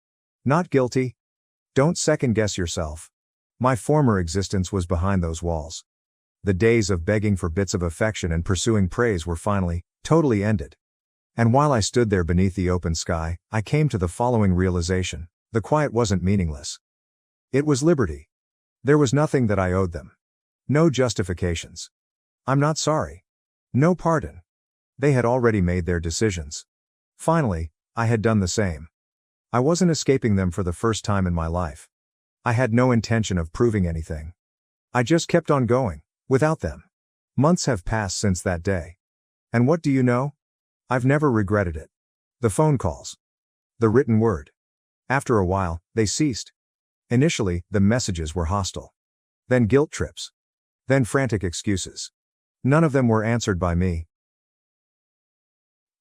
Not guilty. Don't second-guess yourself. My former existence was behind those walls. The days of begging for bits of affection and pursuing praise were finally, totally ended. And while I stood there beneath the open sky, I came to the following realization: the quiet wasn't meaningless. It was liberty. There was nothing that I owed them. No justifications. I'm not sorry. No pardon. They had already made their decisions. Finally, I had done the same. I wasn't escaping them for the first time in my life. I had no intention of proving anything. I just kept on going, without them. Months have passed since that day. And what do you know? I've never regretted it. The phone calls. The written word. After a while, they ceased. Initially, the messages were hostile. Then guilt trips. Then frantic excuses. None of them were answered by me.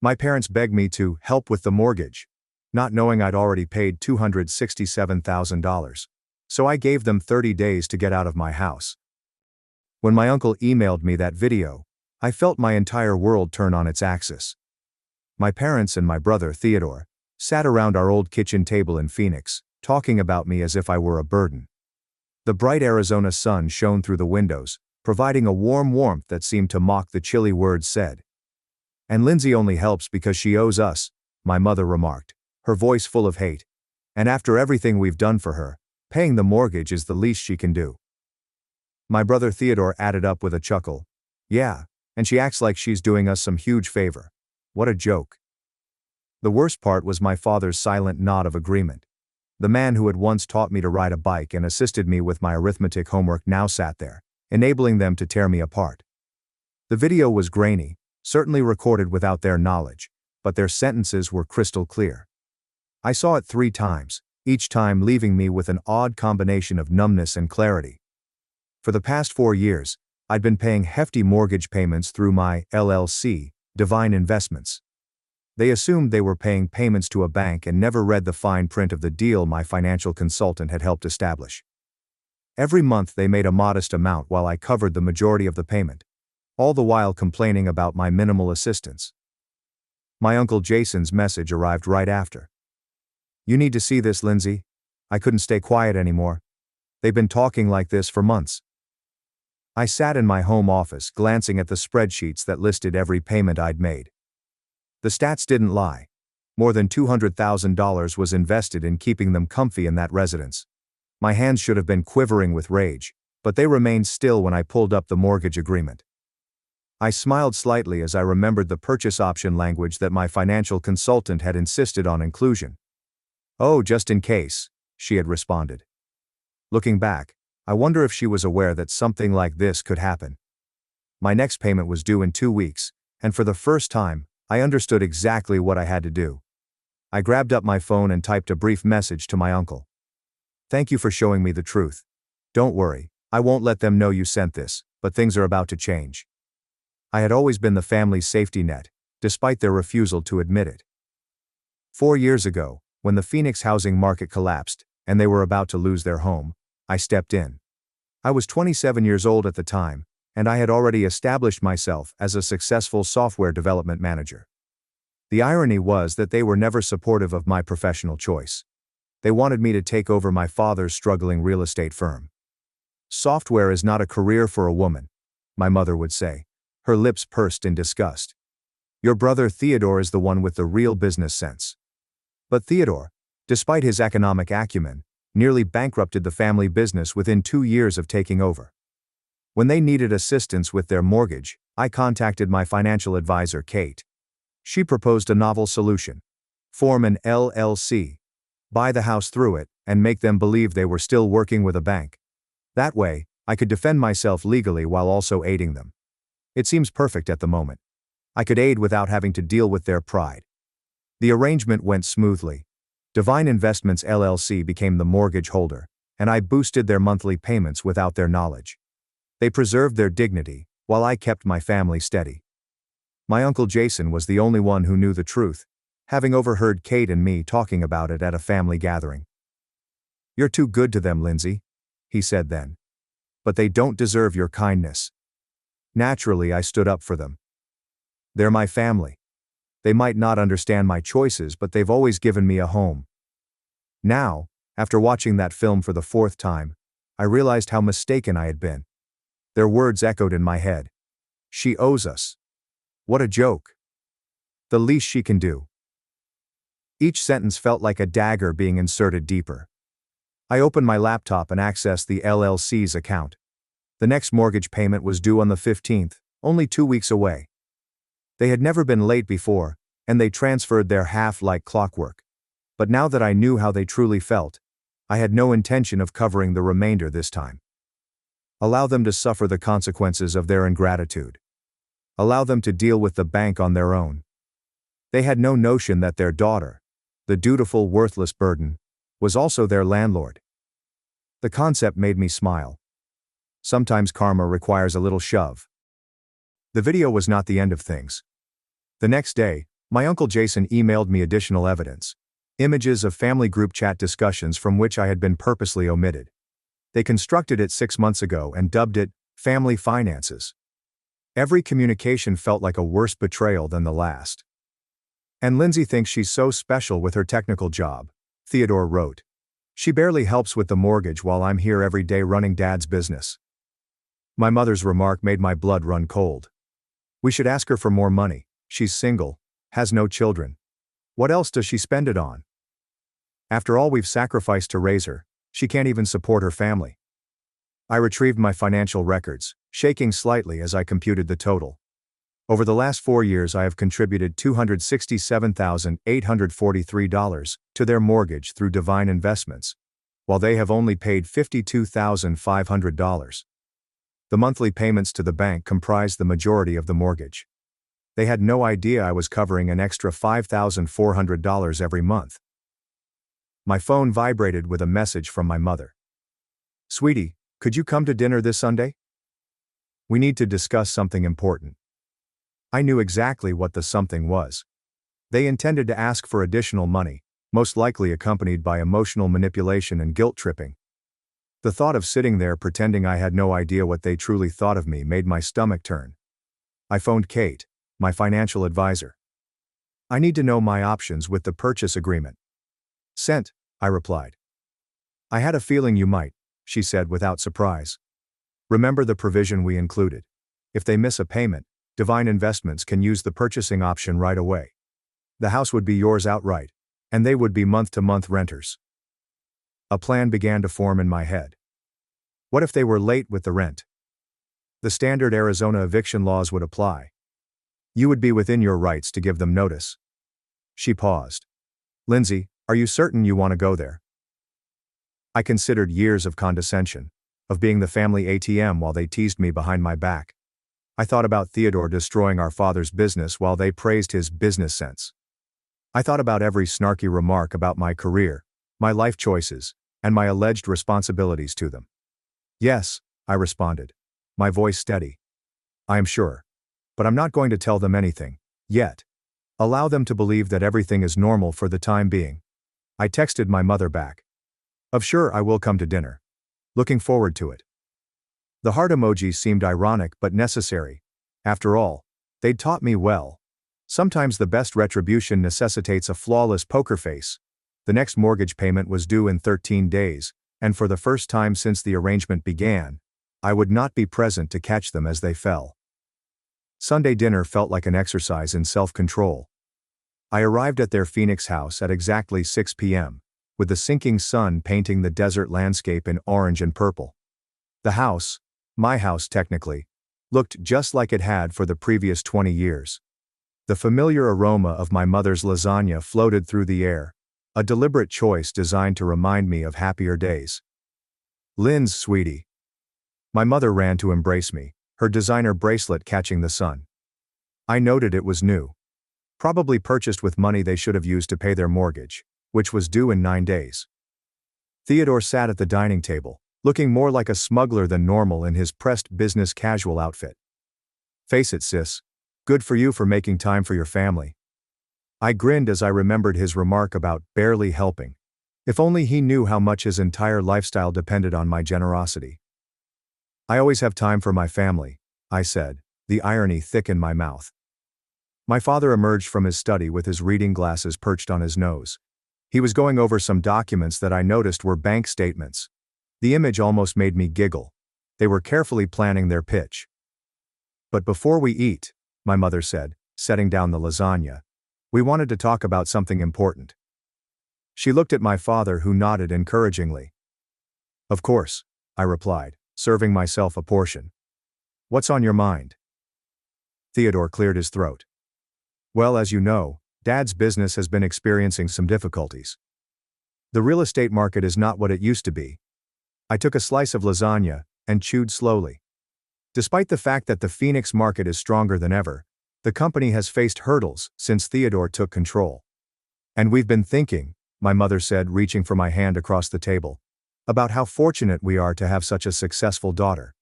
My parents begged me to help with the mortgage, not knowing I'd already paid $267,000. So I gave them 30 days to get out of my house. When my uncle emailed me that video, I felt my entire world turn on its axis. My parents and my brother Theodore sat around our old kitchen table in Phoenix, talking about me as if I were a burden. The bright Arizona sun shone through the windows, providing a warm warmth that seemed to mock the chilly words said. "And Lindsay only helps because she owes us," my mother remarked, her voice full of hate. "And after everything we've done for her, paying the mortgage is the least she can do." My brother Theodore added up with a chuckle. "Yeah, and she acts like she's doing us some huge favor. What a joke." The worst part was my father's silent nod of agreement. The man who had once taught me to ride a bike and assisted me with my arithmetic homework now sat there, enabling them to tear me apart. The video was grainy, certainly recorded without their knowledge, but their sentences were crystal clear. I saw it 3 times, each time leaving me with an odd combination of numbness and clarity. For the past 4 years, I'd been paying hefty mortgage payments through my LLC, Divine Investments. They assumed they were paying payments to a bank and never read the fine print of the deal my financial consultant had helped establish. Every month they made a modest amount while I covered the majority of the payment, all the while complaining about my minimal assistance. My Uncle Jason's message arrived right after. "You need to see this, Lindsay." I couldn't stay quiet anymore. "They've been talking like this for months." I sat in my home office glancing at the spreadsheets that listed every payment I'd made. The stats didn't lie. More than $200,000 was invested in keeping them comfy in that residence. My hands should have been quivering with rage, but they remained still when I pulled up the mortgage agreement. I smiled slightly as I remembered the purchase option language that my financial consultant had insisted on inclusion. "Oh, just in case," she had responded. Looking back, I wonder if she was aware that something like this could happen. My next payment was due in 2 weeks, and for the first time, I understood exactly what I had to do. I grabbed up my phone and typed a brief message to my uncle. "Thank you for showing me the truth. Don't worry, I won't let them know you sent this, but things are about to change." I had always been the family's safety net, despite their refusal to admit it. 4 years ago, when the Phoenix housing market collapsed, and they were about to lose their home, I stepped in. I was 27 years old at the time, and I had already established myself as a successful software development manager. The irony was that they were never supportive of my professional choice. They wanted me to take over my father's struggling real estate firm. "Software is not a career for a woman," my mother would say, her lips pursed in disgust. "Your brother Theodore is the one with the real business sense." But Theodore, despite his economic acumen, nearly bankrupted the family business within 2 years of taking over. When they needed assistance with their mortgage, I contacted my financial advisor, Kate. She proposed a novel solution: form an LLC, buy the house through it, and make them believe they were still working with a bank. That way, I could defend myself legally while also aiding them. It seems perfect at the moment. I could aid without having to deal with their pride. The arrangement went smoothly. Divine Investments LLC became the mortgage holder, and I boosted their monthly payments without their knowledge. They preserved their dignity, while I kept my family steady. My Uncle Jason was the only one who knew the truth, having overheard Kate and me talking about it at a family gathering. "You're too good to them, Lindsay," he said then. "But they don't deserve your kindness." Naturally, I stood up for them. They're my family. They might not understand my choices, but they've always given me a home. Now, after watching that film for the 4th time, I realized how mistaken I had been. Their words echoed in my head. "She owes us. What a joke. The least she can do." Each sentence felt like a dagger being inserted deeper. I opened my laptop and accessed the LLC's account. The next mortgage payment was due on the 15th, only 2 weeks away. They had never been late before, and they transferred their half like clockwork. But now that I knew how they truly felt, I had no intention of covering the remainder this time. Allow them to suffer the consequences of their ingratitude. Allow them to deal with the bank on their own. They had no notion that their daughter, the dutiful, worthless burden, was also their landlord. The concept made me smile. Sometimes karma requires a little shove. The video was not the end of things. The next day, my Uncle Jason emailed me additional evidence. Images of family group chat discussions from which I had been purposely omitted. They constructed it 6 months ago and dubbed it family finances. Every communication felt like a worse betrayal than the last. "And Lindsay thinks she's so special with her technical job," Theodore wrote. "She barely helps with the mortgage while I'm here every day running Dad's business." My mother's remark made my blood run cold. "We should ask her for more money. She's single, has no children. What else does she spend it on? After all we've sacrificed to raise her, she can't even support her family." I retrieved my financial records, shaking slightly as I computed the total. Over the last 4 years I have contributed $267,843 to their mortgage through Divine Investments, while they have only paid $52,500. The monthly payments to the bank comprised the majority of the mortgage. They had no idea I was covering an extra $5,400 every month. My phone vibrated with a message from my mother. "Sweetie, could you come to dinner this Sunday? We need to discuss something important." I knew exactly what the something was. They intended to ask for additional money, most likely accompanied by emotional manipulation and guilt tripping. The thought of sitting there pretending I had no idea what they truly thought of me made my stomach turn. I phoned Kate, my financial advisor. I need to know my options with the purchase agreement. Sent, I replied. I had a feeling you might, she said without surprise. Remember the provision we included. If they miss a payment, Divine Investments can use the purchasing option right away. The house would be yours outright, and they would be month-to-month renters. A plan began to form in my head. What if they were late with the rent? The standard Arizona eviction laws would apply. You would be within your rights to give them notice. She paused. Lindsay, are you certain you want to go there? I considered years of condescension, of being the family ATM while they teased me behind my back. I thought about Theodore destroying our father's business while they praised his business sense. I thought about every snarky remark about my career, my life choices, and my alleged responsibilities to them. Yes, I responded, my voice steady. I am sure. But I'm not going to tell them anything, yet. Allow them to believe that everything is normal for the time being. I texted my mother back. Of sure I will come to dinner. Looking forward to it. The heart emoji seemed ironic but necessary. After all, they'd taught me well. Sometimes the best retribution necessitates a flawless poker face. The next mortgage payment was due in 13 days, and for the first time since the arrangement began, I would not be present to catch them as they fell. Sunday dinner felt like an exercise in self-control. I arrived at their Phoenix house at exactly 6 p.m., with the sinking sun painting the desert landscape in orange and purple. The house, my house technically, looked just like it had for the previous 20 years. The familiar aroma of my mother's lasagna floated through the air, a deliberate choice designed to remind me of happier days. Lynn's sweetie. My mother ran to embrace me, her designer bracelet catching the sun. I noted it was new. Probably purchased with money they should have used to pay their mortgage, which was due in 9 days. Theodore sat at the dining table, looking more like a smuggler than normal in his pressed business casual outfit. Face it, sis. Good for you for making time for your family. I grinned as I remembered his remark about barely helping. If only he knew how much his entire lifestyle depended on my generosity. I always have time for my family, I said, the irony thick in my mouth. My father emerged from his study with his reading glasses perched on his nose. He was going over some documents that I noticed were bank statements. The image almost made me giggle. They were carefully planning their pitch. But before we eat, my mother said, setting down the lasagna, we wanted to talk about something important. She looked at my father, who nodded encouragingly. Of course, I replied, serving myself a portion. What's on your mind? Theodore cleared his throat. Well, as you know, Dad's business has been experiencing some difficulties. The real estate market is not what it used to be. I took a slice of lasagna and chewed slowly. Despite the fact that the Phoenix market is stronger than ever, the company has faced hurdles since Theodore took control. And we've been thinking, my mother said, reaching for my hand across the table, about how fortunate we are to have such a successful daughter.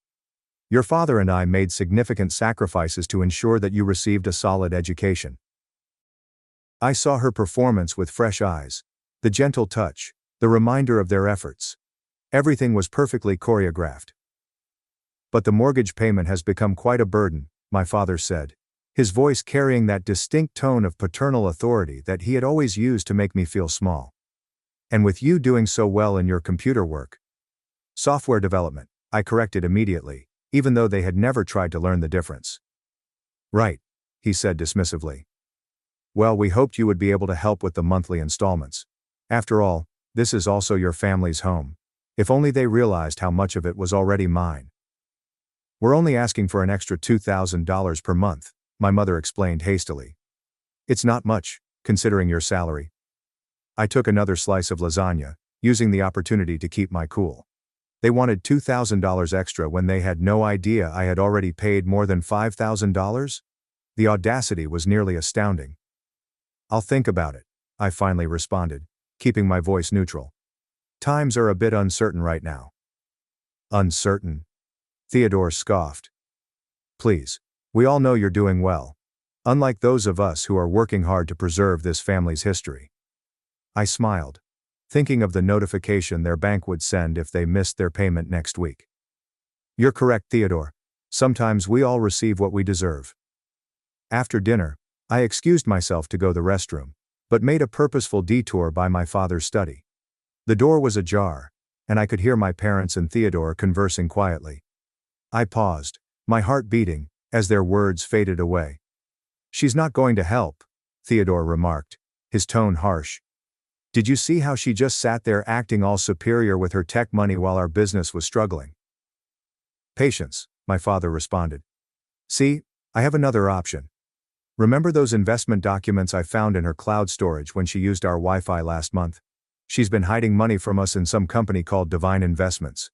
Your father and I made significant sacrifices to ensure that you received a solid education. I saw her performance with fresh eyes, the gentle touch, the reminder of their efforts. Everything was perfectly choreographed. But the mortgage payment has become quite a burden, my father said, his voice carrying that distinct tone of paternal authority that he had always used to make me feel small. And with you doing so well in your computer work. Software development, I corrected immediately, even though they had never tried to learn the difference. Right, he said dismissively. Well, we hoped you would be able to help with the monthly installments. After all, this is also your family's home. If only they realized how much of it was already mine. We're only asking for an extra $2,000 per month, my mother explained hastily. It's not much, considering your salary. I took another slice of lasagna, using the opportunity to keep my cool. They wanted $2,000 extra when they had no idea I had already paid more than $5,000? The audacity was nearly astounding. I'll think about it, I finally responded, keeping my voice neutral. Times are a bit uncertain right now. Uncertain? Theodore scoffed. Please, we all know you're doing well. Unlike those of us who are working hard to preserve this family's history. I smiled. thinking of the notification their bank would send if they missed their payment next week. You're correct, Theodore. Sometimes we all receive what we deserve. After dinner, I excused myself to go to the restroom, but made a purposeful detour by my father's study. The door was ajar, and I could hear my parents and Theodore conversing quietly. I paused, my heart beating, as their words faded away. "She's not going to help," Theodore remarked, his tone harsh. "Did you see how she just sat there acting all superior with her tech money while our business was struggling?" "Patience," my father responded. "See, I have another option. Remember those investment documents I found in her cloud storage when she used our Wi-Fi last month? She's been hiding money from us in some company called Divine Investments."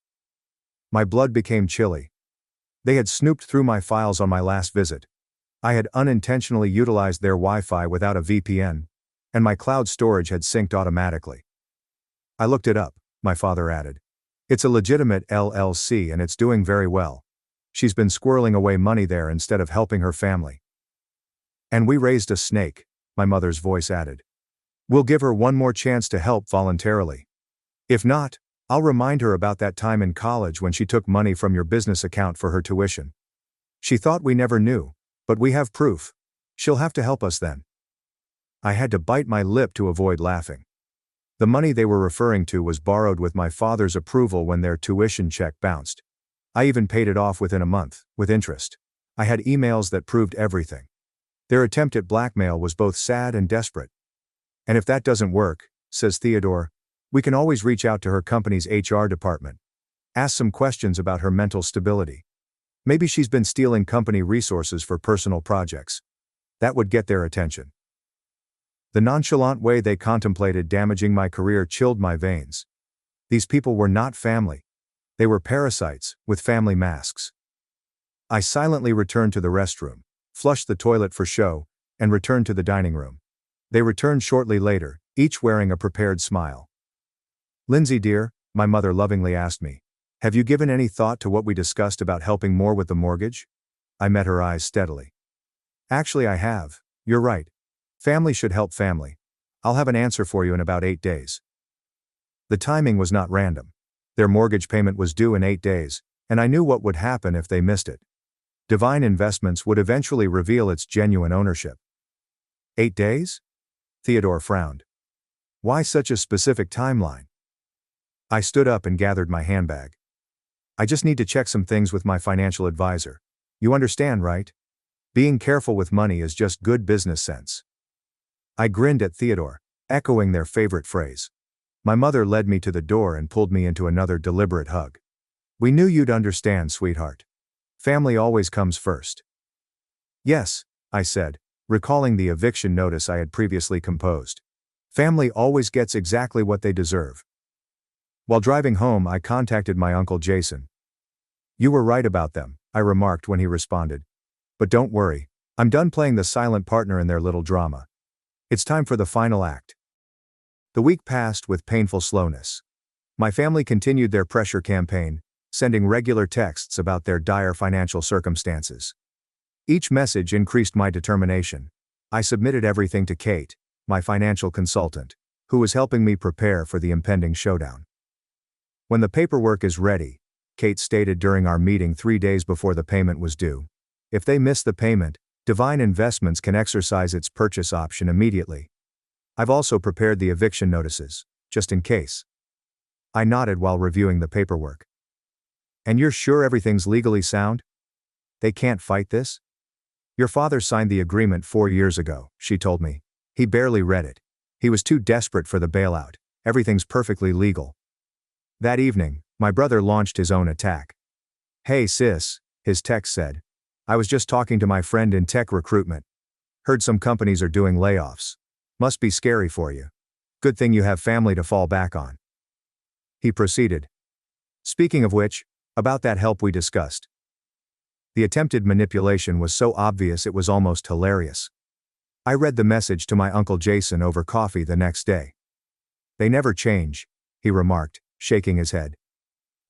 My blood became chilly. They had snooped through my files on my last visit. I had unintentionally utilized their Wi-Fi without a VPN, and my cloud storage had synced automatically. "I looked it up," my father added. "It's a legitimate LLC and it's doing very well. She's been squirreling away money there instead of helping her family." "And we raised a snake," my mother's voice added. "We'll give her one more chance to help voluntarily. If not, I'll remind her about that time in college when she took money from your business account for her tuition. She thought we never knew, but we have proof. She'll have to help us then." I had to bite my lip to avoid laughing. The money they were referring to was borrowed with my father's approval when their tuition check bounced. I even paid it off within a month, with interest. I had emails that proved everything. Their attempt at blackmail was both sad and desperate. "And if that doesn't work," says Theodore, "we can always reach out to her company's HR department. Ask some questions about her mental stability. Maybe she's been stealing company resources for personal projects. That would get their attention." The nonchalant way they contemplated damaging my career chilled my veins. These people were not family. They were parasites, with family masks. I silently returned to the restroom, flushed the toilet for show, and returned to the dining room. They returned shortly later, each wearing a prepared smile. "Lindsay dear," my mother lovingly asked me, "have you given any thought to what we discussed about helping more with the mortgage?" I met her eyes steadily. "Actually I have. You're right. Family should help family. I'll have an answer for you in about 8 days." The timing was not random. Their mortgage payment was due in 8 days, and I knew what would happen if they missed it. Divine Investments would eventually reveal its genuine ownership. 8 days? Theodore frowned. Why such a specific timeline? I stood up and gathered my handbag. "I just need to check some things with my financial advisor. You understand, right? Being careful with money is just good business sense." I grinned at Theodore, echoing their favorite phrase. My mother led me to the door and pulled me into another deliberate hug. "We knew you'd understand, sweetheart. Family always comes first." "Yes," I said, recalling the eviction notice I had previously composed. "Family always gets exactly what they deserve." While driving home, I contacted my Uncle Jason. "You were right about them," I remarked when he responded. "But don't worry, I'm done playing the silent partner in their little drama. It's time for the final act." The week passed with painful slowness. My family continued their pressure campaign, sending regular texts about their dire financial circumstances. Each message increased my determination. I submitted everything to Kate, my financial consultant, who was helping me prepare for the impending showdown. "When the paperwork is ready," Kate stated during our meeting 3 days before the payment was due, "if they miss the payment, Divine Investments can exercise its purchase option immediately. I've also prepared the eviction notices, just in case." I nodded while reviewing the paperwork. "And you're sure everything's legally sound? They can't fight this?" "Your father signed the agreement 4 years ago," she told me. "He barely read it. He was too desperate for the bailout. Everything's perfectly legal." That evening, my brother launched his own attack. "Hey sis," his text said. "I was just talking to my friend in tech recruitment. Heard some companies are doing layoffs. Must be scary for you. Good thing you have family to fall back on." He proceeded. "Speaking of which, about that help we discussed." The attempted manipulation was so obvious it was almost hilarious. I read the message to my Uncle Jason over coffee the next day. "They never change," he remarked, shaking his head.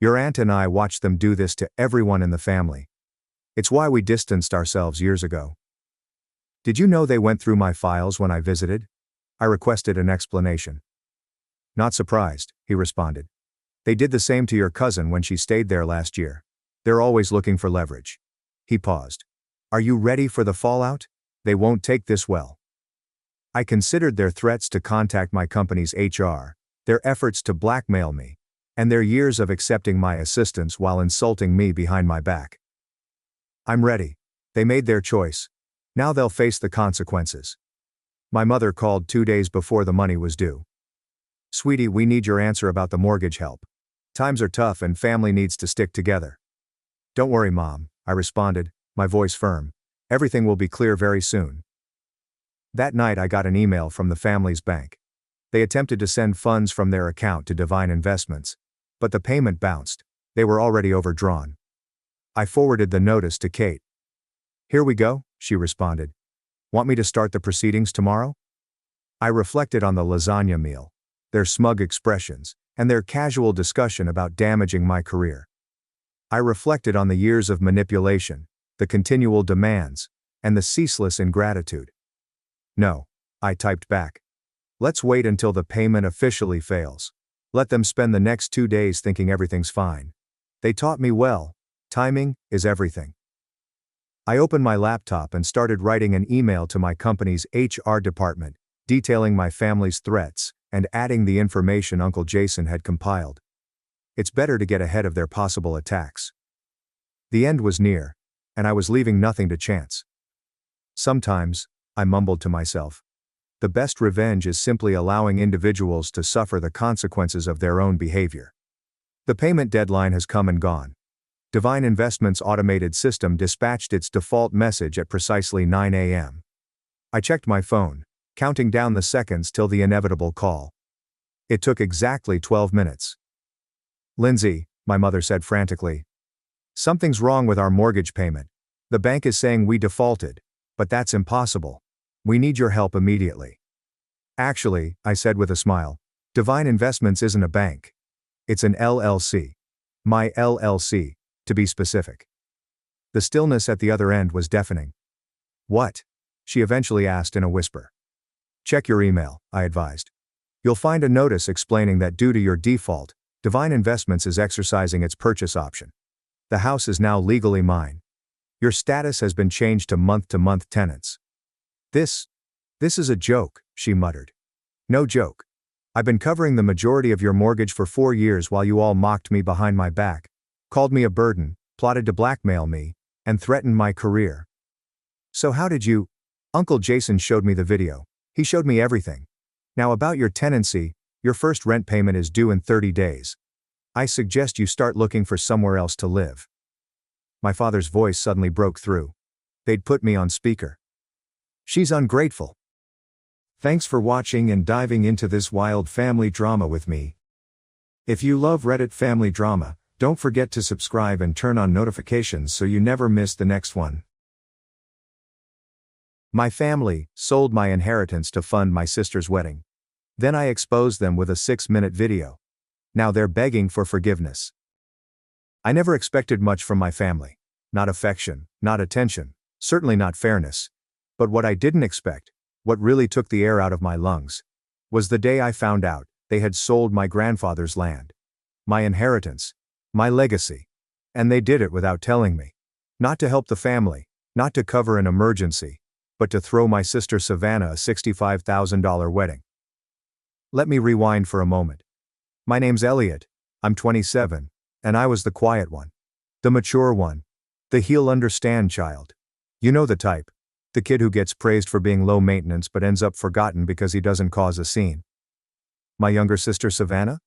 "Your aunt and I watched them do this to everyone in the family. It's why we distanced ourselves years ago." "Did you know they went through my files when I visited?" I requested an explanation. Not surprised, he responded. They did the same to your cousin when she stayed there last year. They're always looking for leverage. He paused. Are you ready for the fallout? They won't take this well. I considered their threats to contact my company's HR, their efforts to blackmail me, and their years of accepting my assistance while insulting me behind my back. I'm ready. They made their choice. Now they'll face the consequences. My mother called 2 days before the money was due. Sweetie, we need your answer about the mortgage help. Times are tough and family needs to stick together. Don't worry, Mom, I responded, my voice firm. Everything will be clear very soon. That night I got an email from the family's bank. They attempted to send funds from their account to Divine Investments, but the payment bounced. They were already overdrawn. I forwarded the notice to Kate. Here we go, she responded. Want me to start the proceedings tomorrow? I reflected on the lasagna meal, their smug expressions, and their casual discussion about damaging my career. I reflected on the years of manipulation, the continual demands, and the ceaseless ingratitude. No, I typed back. Let's wait until the payment officially fails. Let them spend the next 2 days thinking everything's fine. They taught me well. Timing is everything. I opened my laptop and started writing an email to my company's HR department, detailing my family's threats and adding the information Uncle Jason had compiled. It's better to get ahead of their possible attacks. The end was near, and I was leaving nothing to chance. Sometimes, I mumbled to myself, the best revenge is simply allowing individuals to suffer the consequences of their own behavior. The payment deadline has come and gone. Divine Investments' automated system dispatched its default message at precisely 9 a.m. I checked my phone, counting down the seconds till the inevitable call. It took exactly 12 minutes. Lindsay, my mother said frantically. Something's wrong with our mortgage payment. The bank is saying we defaulted, but that's impossible. We need your help immediately. Actually, I said with a smile, Divine Investments isn't a bank. It's an LLC. My LLC, to be specific. The stillness at the other end was deafening. What? She eventually asked in a whisper. Check your email, I advised. You'll find a notice explaining that due to your default, Divine Investments is exercising its purchase option. The house is now legally mine. Your status has been changed to month-to-month tenants. This is a joke, she muttered. No joke. I've been covering the majority of your mortgage for 4 years while you all mocked me behind my back, called me a burden, plotted to blackmail me, and threatened my career. So how did you? Uncle Jason showed me the video. He showed me everything. Now about your tenancy, your first rent payment is due in 30 days. I suggest you start looking for somewhere else to live. My father's voice suddenly broke through. They'd put me on speaker. She's ungrateful. Thanks for watching and diving into this wild family drama with me. If you love Reddit family drama, don't forget to subscribe and turn on notifications so you never miss the next one. My family sold my inheritance to fund my sister's wedding. Then I exposed them with a 6-minute video. Now they're begging for forgiveness. I never expected much from my family. Not affection, not attention, certainly not fairness. But what I didn't expect, what really took the air out of my lungs, was the day I found out they had sold my grandfather's land. My inheritance. My legacy. And they did it without telling me. Not to help the family, not to cover an emergency, but to throw my sister Savannah a $65,000 wedding. Let me rewind for a moment. My name's Elliot, I'm 27, and I was the quiet one. The mature one. The he'll understand child. You know the type. The kid who gets praised for being low maintenance but ends up forgotten because he doesn't cause a scene. My younger sister Savannah?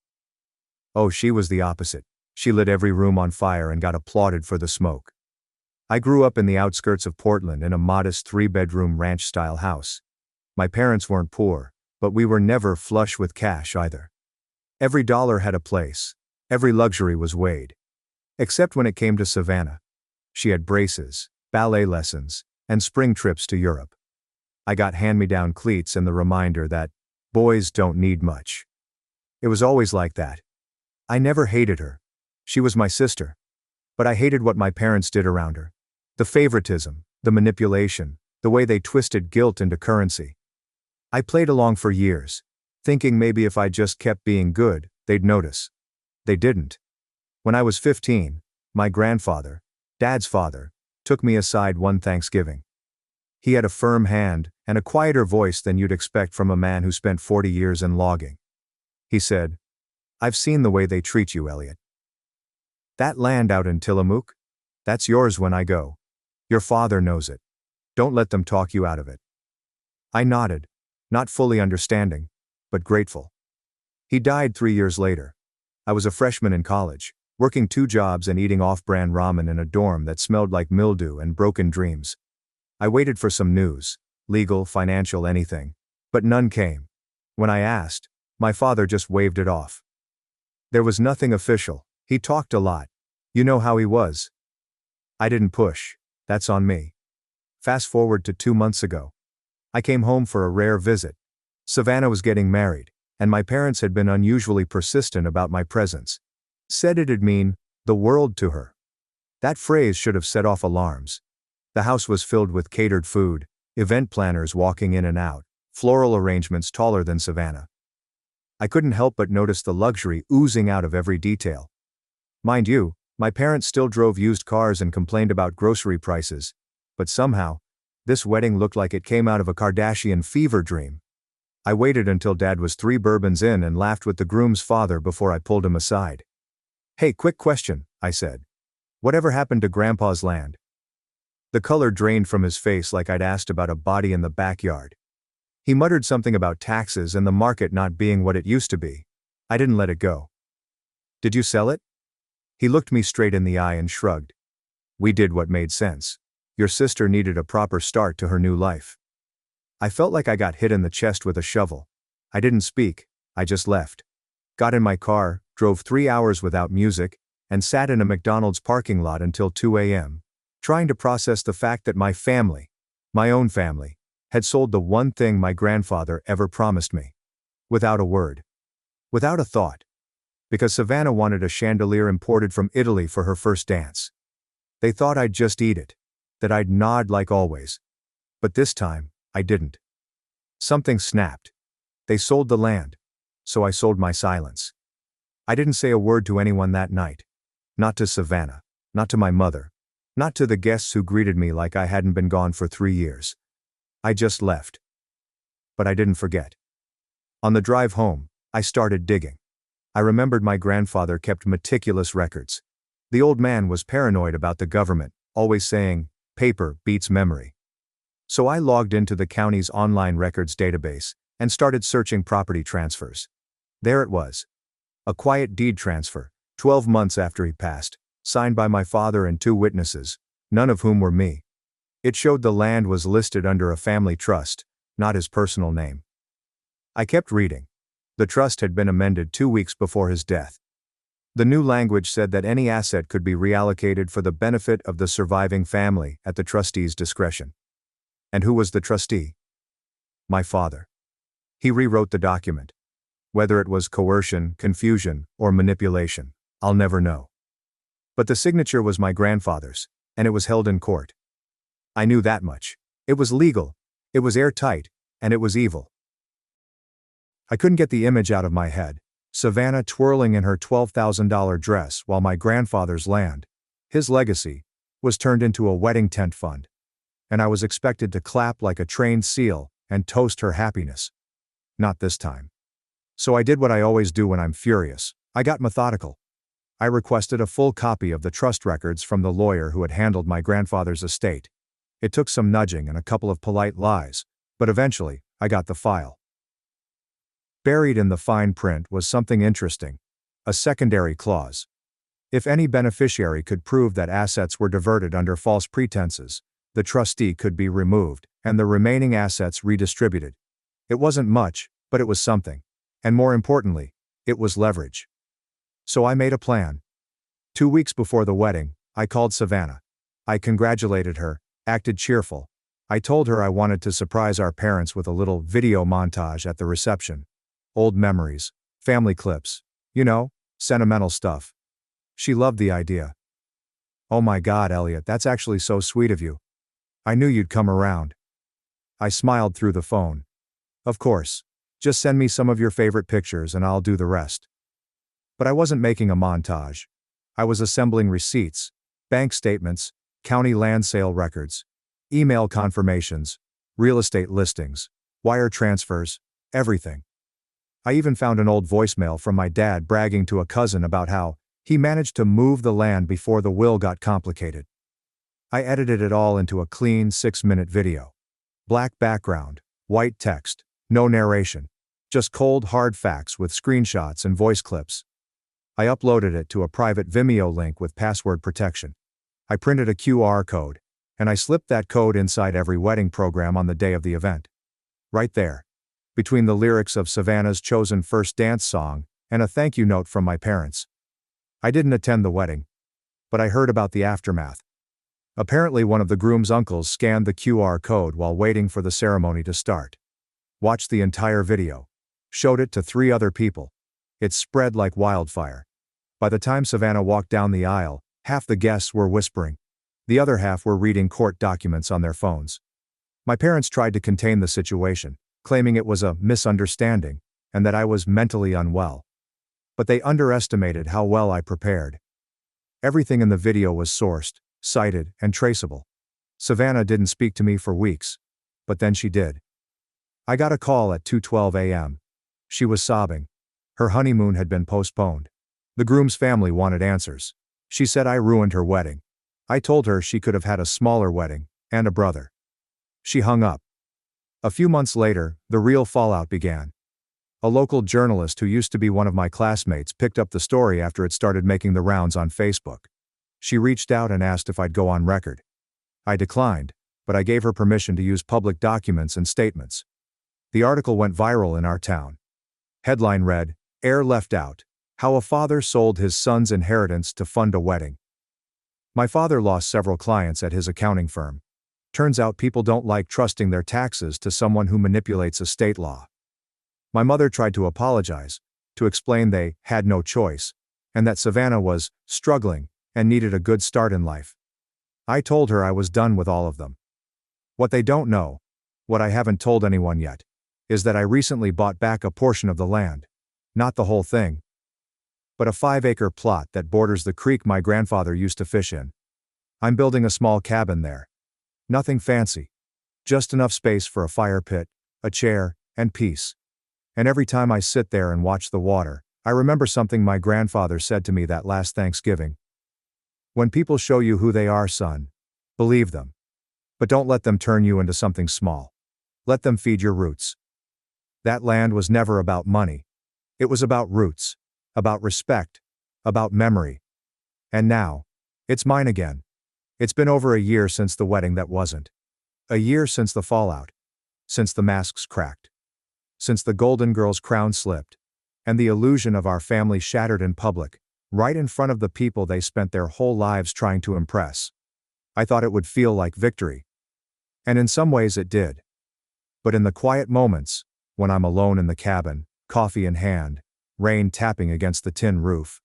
Oh, she was the opposite. She lit every room on fire and got applauded for the smoke. I grew up in the outskirts of Portland in a modest 3-bedroom ranch-style house. My parents weren't poor, but we were never flush with cash either. Every dollar had a place. Every luxury was weighed. Except when it came to Savannah. She had braces, ballet lessons, and spring trips to Europe. I got hand-me-down cleats and the reminder that boys don't need much. It was always like that. I never hated her. She was my sister. But I hated what my parents did around her. The favoritism, the manipulation, the way they twisted guilt into currency. I played along for years, thinking maybe if I just kept being good, they'd notice. They didn't. When I was 15, my grandfather, Dad's father, took me aside one Thanksgiving. He had a firm hand and a quieter voice than you'd expect from a man who spent 40 years in logging. He said, "I've seen the way they treat you, Elliot. That land out in Tillamook? That's yours when I go. Your father knows it. Don't let them talk you out of it." I nodded, not fully understanding, but grateful. He died 3 years later. I was a freshman in college, working 2 jobs and eating off-brand ramen in a dorm that smelled like mildew and broken dreams. I waited for some news, legal, financial, anything, but none came. When I asked, my father just waved it off. There was nothing official. He talked a lot. You know how he was. I didn't push. That's on me. Fast forward to 2 months ago. I came home for a rare visit. Savannah was getting married, and my parents had been unusually persistent about my presence. Said it'd mean the world to her. That phrase should have set off alarms. The house was filled with catered food, event planners walking in and out, floral arrangements taller than Savannah. I couldn't help but notice the luxury oozing out of every detail. Mind you, my parents still drove used cars and complained about grocery prices, but somehow, this wedding looked like it came out of a Kardashian fever dream. I waited until Dad was 3 bourbons in and laughed with the groom's father before I pulled him aside. "Hey, quick question," I said. "Whatever happened to Grandpa's land?" The color drained from his face like I'd asked about a body in the backyard. He muttered something about taxes and the market not being what it used to be. I didn't let it go. "Did you sell it?" He looked me straight in the eye and shrugged. "We did what made sense. Your sister needed a proper start to her new life." I felt like I got hit in the chest with a shovel. I didn't speak, I just left. Got in my car, drove 3 hours without music, and sat in a McDonald's parking lot until 2 a.m., trying to process the fact that my family, my own family, had sold the one thing my grandfather ever promised me. Without a word. Without a thought. Because Savannah wanted a chandelier imported from Italy for her first dance. They thought I'd just eat it. That I'd nod like always. But this time, I didn't. Something snapped. They sold the land. So I sold my silence. I didn't say a word to anyone that night. Not to Savannah. Not to my mother. Not to the guests who greeted me like I hadn't been gone for 3 years. I just left. But I didn't forget. On the drive home, I started digging. I remembered my grandfather kept meticulous records. The old man was paranoid about the government, always saying, "Paper beats memory." So I logged into the county's online records database and started searching property transfers. There it was. A quiet deed transfer, 12 months after he passed, signed by my father and 2 witnesses, none of whom were me. It showed the land was listed under a family trust, not his personal name. I kept reading. The trust had been amended 2 weeks before his death. The new language said that any asset could be reallocated for the benefit of the surviving family at the trustee's discretion. And who was the trustee? My father. He rewrote the document. Whether it was coercion, confusion, or manipulation, I'll never know. But the signature was my grandfather's, and it was held in court. I knew that much. It was legal, it was airtight, and it was evil. I couldn't get the image out of my head. Savannah twirling in her $12,000 dress while my grandfather's land, his legacy, was turned into a wedding tent fund. And I was expected to clap like a trained seal and toast her happiness. Not this time. So I did what I always do when I'm furious. I got methodical. I requested a full copy of the trust records from the lawyer who had handled my grandfather's estate. It took some nudging and a couple of polite lies, but eventually, I got the file. Buried in the fine print was something interesting. A secondary clause. If any beneficiary could prove that assets were diverted under false pretenses, the trustee could be removed, and the remaining assets redistributed. It wasn't much, but it was something. And more importantly, it was leverage. So I made a plan. 2 weeks before the wedding, I called Savannah. I congratulated her, acted cheerful. I told her I wanted to surprise our parents with a little video montage at the reception. Old memories, family clips, sentimental stuff. She loved the idea. "Oh my God, Elliot, that's actually so sweet of you. I knew you'd come around." I smiled through the phone. "Of course. Just send me some of your favorite pictures and I'll do the rest. But I wasn't making a montage. I was assembling receipts, bank statements, county land sale records, email confirmations, real estate listings, wire transfers, everything. I even found an old voicemail from my dad bragging to a cousin about how he managed to move the land before the will got complicated. I edited it all into a clean 6-minute video. Black background, white text, no narration. Just cold hard facts with screenshots and voice clips. I uploaded it to a private Vimeo link with password protection. I printed a QR code, and I slipped that code inside every wedding program on the day of the event. Right there, between the lyrics of Savannah's chosen first dance song and a thank you note from my parents. I didn't attend the wedding, but I heard about the aftermath. Apparently one of the groom's uncles scanned the QR code while waiting for the ceremony to start. Watched the entire video. Showed it to 3 other people. It spread like wildfire. By the time Savannah walked down the aisle, half the guests were whispering. The other half were reading court documents on their phones. My parents tried to contain the situation, claiming it was a misunderstanding, and that I was mentally unwell. But they underestimated how well I prepared. Everything in the video was sourced, cited, and traceable. Savannah didn't speak to me for weeks. But then she did. I got a call at 2:12 a.m. She was sobbing. Her honeymoon had been postponed. The groom's family wanted answers. She said I ruined her wedding. I told her she could have had a smaller wedding, and a brother. She hung up. A few months later, the real fallout began. A local journalist who used to be one of my classmates picked up the story after it started making the rounds on Facebook. She reached out and asked if I'd go on record. I declined, but I gave her permission to use public documents and statements. The article went viral in our town. Headline read, "Heir Left Out: How a Father Sold His Son's Inheritance to Fund a Wedding." My father lost several clients at his accounting firm. Turns out people don't like trusting their taxes to someone who manipulates estate law. My mother tried to apologize, to explain they had no choice, and that Savannah was struggling and needed a good start in life. I told her I was done with all of them. What they don't know, what I haven't told anyone yet, is that I recently bought back a portion of the land. Not the whole thing, but a 5-acre plot that borders the creek my grandfather used to fish in. I'm building a small cabin there. Nothing fancy. Just enough space for a fire pit, a chair, and peace. And every time I sit there and watch the water, I remember something my grandfather said to me that last Thanksgiving. When people show you who they are, son, believe them. But don't let them turn you into something small. Let them feed your roots. That land was never about money. It was about roots, about respect, about memory. And now, it's mine again. It's been over a year since the wedding that wasn't. A year since the fallout. Since the masks cracked. Since the golden girl's crown slipped. And the illusion of our family shattered in public, right in front of the people they spent their whole lives trying to impress. I thought it would feel like victory. And in some ways it did. But in the quiet moments, when I'm alone in the cabin, coffee in hand, rain tapping against the tin roof,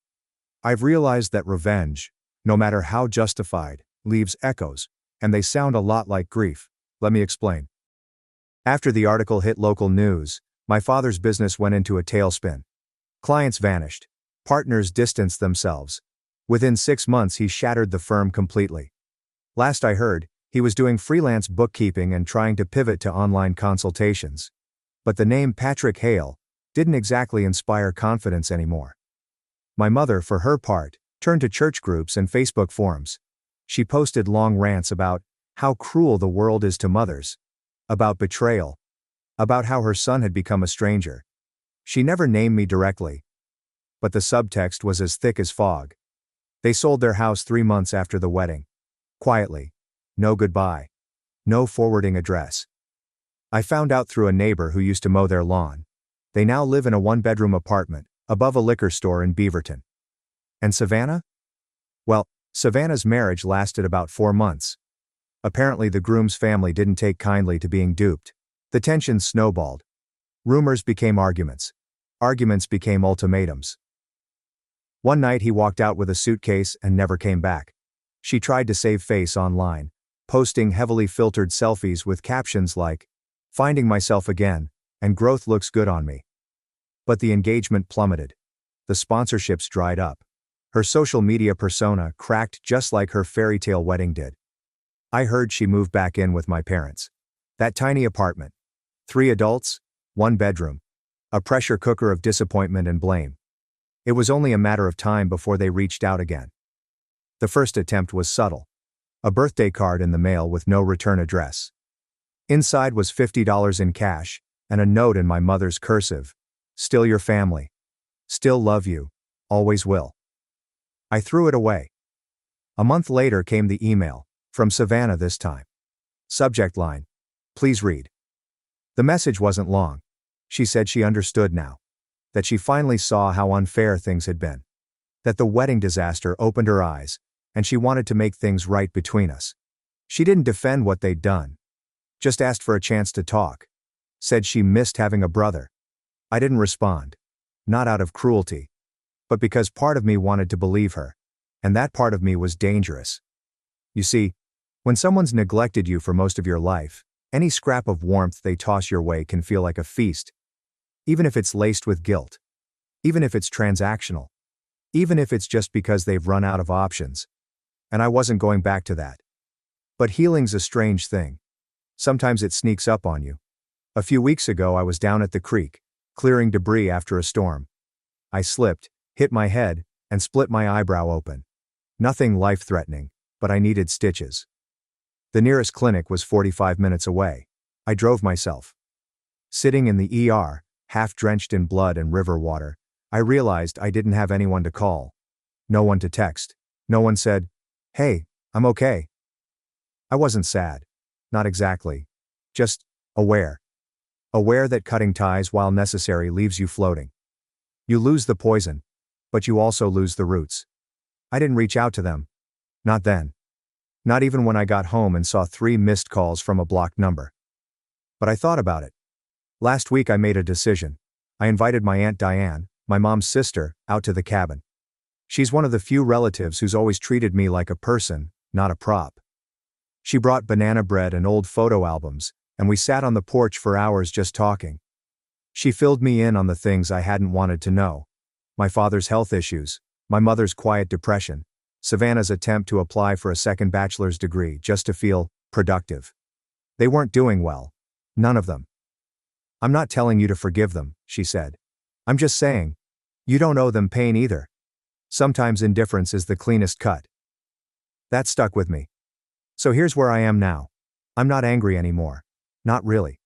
I've realized that revenge, no matter how justified, leaves echoes, and they sound a lot like grief. Let me explain. After the article hit local news, my father's business went into a tailspin. Clients vanished. Partners distanced themselves. Within 6 months he shattered the firm completely. Last I heard, he was doing freelance bookkeeping and trying to pivot to online consultations. But the name Patrick Hale didn't exactly inspire confidence anymore. My mother, for her part, turned to church groups and Facebook forums. She posted long rants about how cruel the world is to mothers, about betrayal, about how her son had become a stranger. She never named me directly, but the subtext was as thick as fog. They sold their house 3 months after the wedding. Quietly. No goodbye. No forwarding address. I found out through a neighbor who used to mow their lawn. They now live in a 1-bedroom apartment, above a liquor store in Beaverton. And Savannah? Well, Savannah's marriage lasted about 4 months. Apparently the groom's family didn't take kindly to being duped. The tension snowballed. Rumors became arguments. Arguments became ultimatums. One night he walked out with a suitcase and never came back. She tried to save face online, posting heavily filtered selfies with captions like, "Finding myself again, and growth looks good on me. But the engagement plummeted. The sponsorships dried up. Her social media persona cracked just like her fairy tale wedding did. I heard she moved back in with my parents. That tiny apartment. 3 adults, 1 bedroom. A pressure cooker of disappointment and blame. It was only a matter of time before they reached out again. The first attempt was subtle. A birthday card in the mail with no return address. Inside was $50 in cash, and a note in my mother's cursive. Still your family. Still love you. Always will. I threw it away. A month later came the email, from Savannah this time. Subject line: please read. The message wasn't long. She said she understood now. That she finally saw how unfair things had been. That the wedding disaster opened her eyes, and she wanted to make things right between us. She didn't defend what they'd done. Just asked for a chance to talk. Said she missed having a brother. I didn't respond. Not out of cruelty. But because part of me wanted to believe her. And that part of me was dangerous. You see, when someone's neglected you for most of your life, any scrap of warmth they toss your way can feel like a feast. Even if it's laced with guilt. Even if it's transactional. Even if it's just because they've run out of options. And I wasn't going back to that. But healing's a strange thing. Sometimes it sneaks up on you. A few weeks ago I was down at the creek, clearing debris after a storm. I slipped, hit my head, and split my eyebrow open. Nothing life-threatening, but I needed stitches. The nearest clinic was 45 minutes away. I drove myself. Sitting in the ER, half drenched in blood and river water, I realized I didn't have anyone to call. No one to text. No one said, "Hey, I'm okay." I wasn't sad. Not exactly. Just aware. Aware that cutting ties while necessary leaves you floating. You lose the poison, but you also lose the roots. I didn't reach out to them. Not then. Not even when I got home and saw 3 missed calls from a blocked number. But I thought about it. Last week I made a decision. I invited my Aunt Diane, my mom's sister, out to the cabin. She's one of the few relatives who's always treated me like a person, not a prop. She brought banana bread and old photo albums, and we sat on the porch for hours just talking. She filled me in on the things I hadn't wanted to know. My father's health issues, my mother's quiet depression, Savannah's attempt to apply for a second bachelor's degree just to feel productive. They weren't doing well. None of them. "I'm not telling you to forgive them," she said. "I'm just saying, you don't owe them pain either. Sometimes indifference is the cleanest cut." That stuck with me. So here's where I am now. I'm not angry anymore. Not really.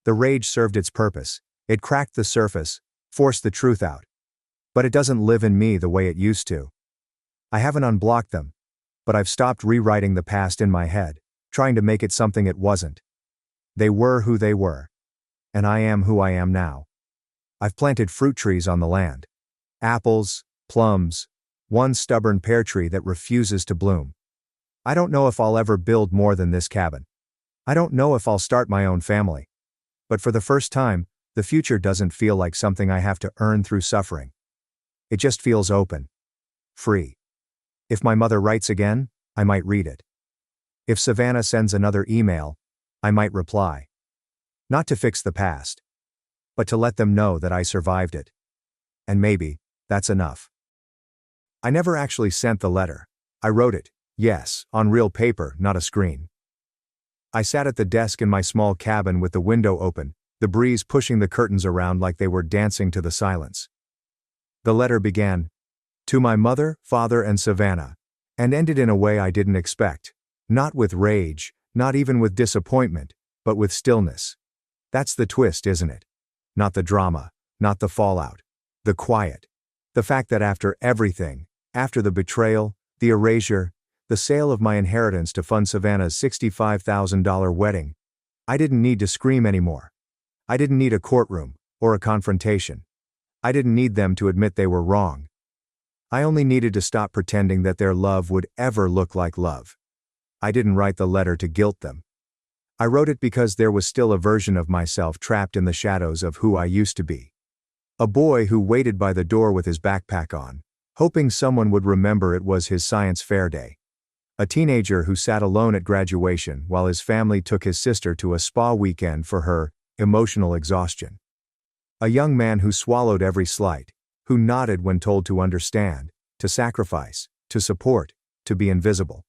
The rage served its purpose. It cracked the surface, forced the truth out. But it doesn't live in me the way it used to. I haven't unblocked them. But I've stopped rewriting the past in my head, trying to make it something it wasn't. They were who they were. And I am who I am now. I've planted fruit trees on the land. Apples, plums, one stubborn pear tree that refuses to bloom. I don't know if I'll ever build more than this cabin. I don't know if I'll start my own family. But for the first time, the future doesn't feel like something I have to earn through suffering. It just feels open. Free. If my mother writes again, I might read it. If Savannah sends another email, I might reply. Not to fix the past. But to let them know that I survived it. And maybe, that's enough. I never actually sent the letter. I wrote it, yes, on real paper, not a screen. I sat at the desk in my small cabin with the window open, the breeze pushing the curtains around like they were dancing to the silence. The letter began, "To my mother, father, and Savannah," and ended in a way I didn't expect. Not with rage, not even with disappointment, but with stillness. That's the twist, isn't it? Not the drama, not the fallout. The quiet. The fact that after everything, after the betrayal, the erasure, the sale of my inheritance to fund Savannah's $65,000 wedding, I didn't need to scream anymore. I didn't need a courtroom, or a confrontation. I didn't need them to admit they were wrong. I only needed to stop pretending that their love would ever look like love. I didn't write the letter to guilt them. I wrote it because there was still a version of myself trapped in the shadows of who I used to be. A boy who waited by the door with his backpack on, hoping someone would remember it was his science fair day. A teenager who sat alone at graduation while his family took his sister to a spa weekend for her emotional exhaustion. A young man who swallowed every slight, who nodded when told to understand, to sacrifice, to support, to be invisible.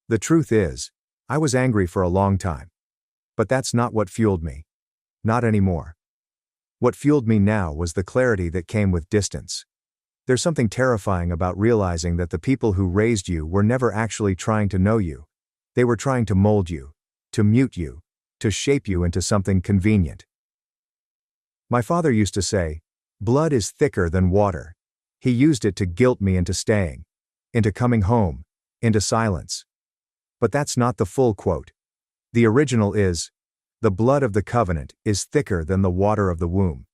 The truth is, I was angry for a long time. But that's not what fueled me. Not anymore. What fueled me now was the clarity that came with distance. There's something terrifying about realizing that the people who raised you were never actually trying to know you. They were trying to mold you, to mute you, to shape you into something convenient. My father used to say, "Blood is thicker than water." He used it to guilt me into staying, into coming home, into silence. But that's not the full quote. The original is, "The blood of the covenant is thicker than the water of the womb."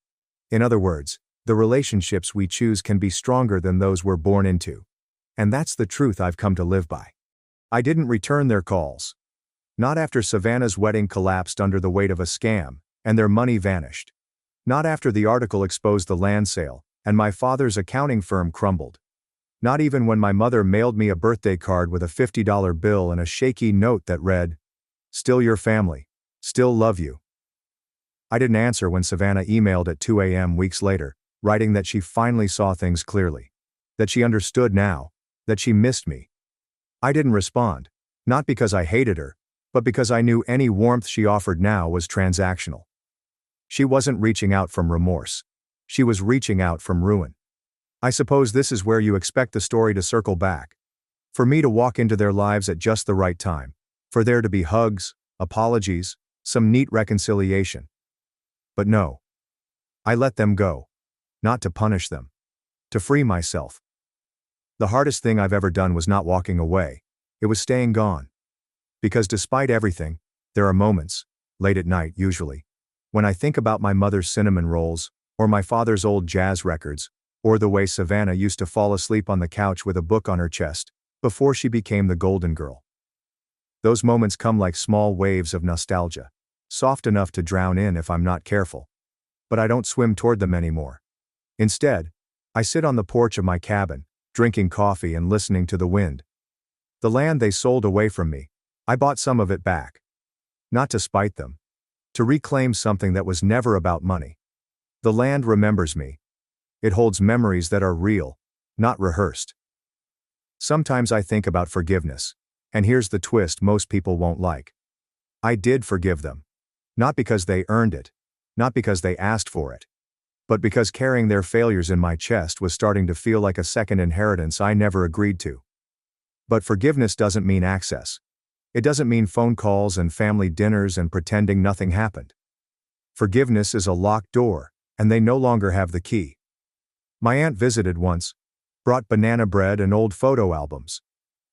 In other words, the relationships we choose can be stronger than those we're born into. And that's the truth I've come to live by. I didn't return their calls. Not after Savannah's wedding collapsed under the weight of a scam, and their money vanished. Not after the article exposed the land sale, and my father's accounting firm crumbled. Not even when my mother mailed me a birthday card with a $50 bill and a shaky note that read, "Still your family. Still love you." I didn't answer when Savannah emailed at 2 a.m. weeks later, writing that she finally saw things clearly. That she understood now. That she missed me. I didn't respond. Not because I hated her, but because I knew any warmth she offered now was transactional. She wasn't reaching out from remorse. She was reaching out from ruin. I suppose this is where you expect the story to circle back. For me to walk into their lives at just the right time. For there to be hugs, apologies, some neat reconciliation. But no. I let them go. Not to punish them. To free myself. The hardest thing I've ever done was not walking away. It was staying gone. Because despite everything, there are moments, late at night usually, when I think about my mother's cinnamon rolls, or my father's old jazz records, or the way Savannah used to fall asleep on the couch with a book on her chest, before she became the golden girl. Those moments come like small waves of nostalgia, soft enough to drown in if I'm not careful. But I don't swim toward them anymore. Instead, I sit on the porch of my cabin, drinking coffee and listening to the wind. The land they sold away from me, I bought some of it back. Not to spite them. To reclaim something that was never about money. The land remembers me. It holds memories that are real, not rehearsed. Sometimes I think about forgiveness, and here's the twist most people won't like. I did forgive them. Not because they earned it, not because they asked for it, but because carrying their failures in my chest was starting to feel like a second inheritance I never agreed to. But forgiveness doesn't mean access. It doesn't mean phone calls and family dinners and pretending nothing happened. Forgiveness is a locked door, and they no longer have the key. My aunt visited once, brought banana bread and old photo albums.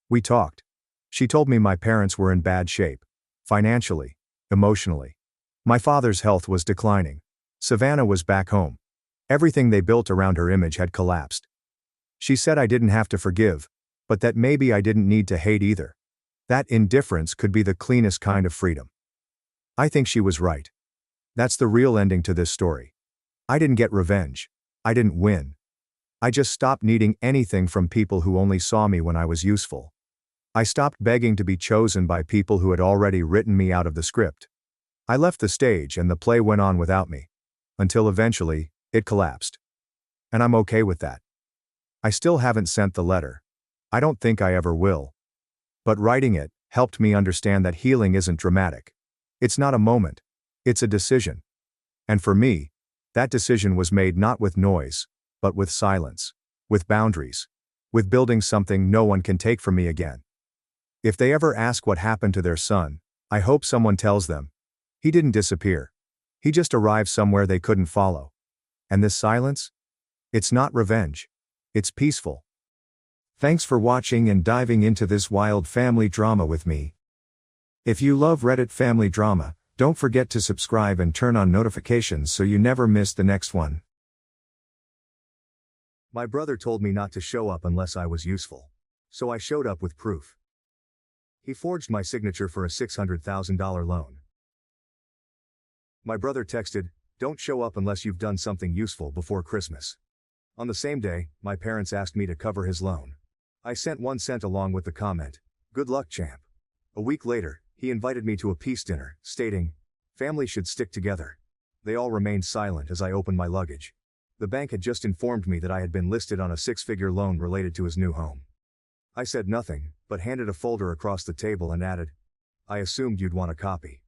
We talked. She told me my parents were in bad shape, financially, emotionally. My father's health was declining. Savannah was back home. Everything they built around her image had collapsed. She said I didn't have to forgive, but that maybe I didn't need to hate either. That indifference could be the cleanest kind of freedom. I think she was right. That's the real ending to this story. I didn't get revenge. I didn't win. I just stopped needing anything from people who only saw me when I was useful. I stopped begging to be chosen by people who had already written me out of the script. I left the stage and the play went on without me. Until eventually, it collapsed. And I'm okay with that. I still haven't sent the letter. I don't think I ever will. But writing it helped me understand that healing isn't dramatic. It's not a moment. It's a decision. And for me, that decision was made not with noise, but with silence, with boundaries, with building something no one can take from me again. If they ever ask what happened to their son, I hope someone tells them, he didn't disappear. He just arrived somewhere they couldn't follow. And this silence? It's not revenge. It's peaceful. Thanks for watching and diving into this wild family drama with me. If you love Reddit family drama, don't forget to subscribe and turn on notifications so you never miss the next one. My brother told me not to show up unless I was useful. So I showed up with proof. He forged my signature for a $600,000 loan. My brother texted, "Don't show up unless you've done something useful before Christmas." On the same day, my parents asked me to cover his loan. I sent 1 cent along with the comment, "Good luck, champ." A week later, he invited me to a peace dinner, stating, "Family should stick together. They all remained silent as I opened my luggage. The bank had just informed me that I had been listed on a six-figure loan related to his new home. I said nothing, but handed a folder across the table and added, "I assumed you'd want a copy."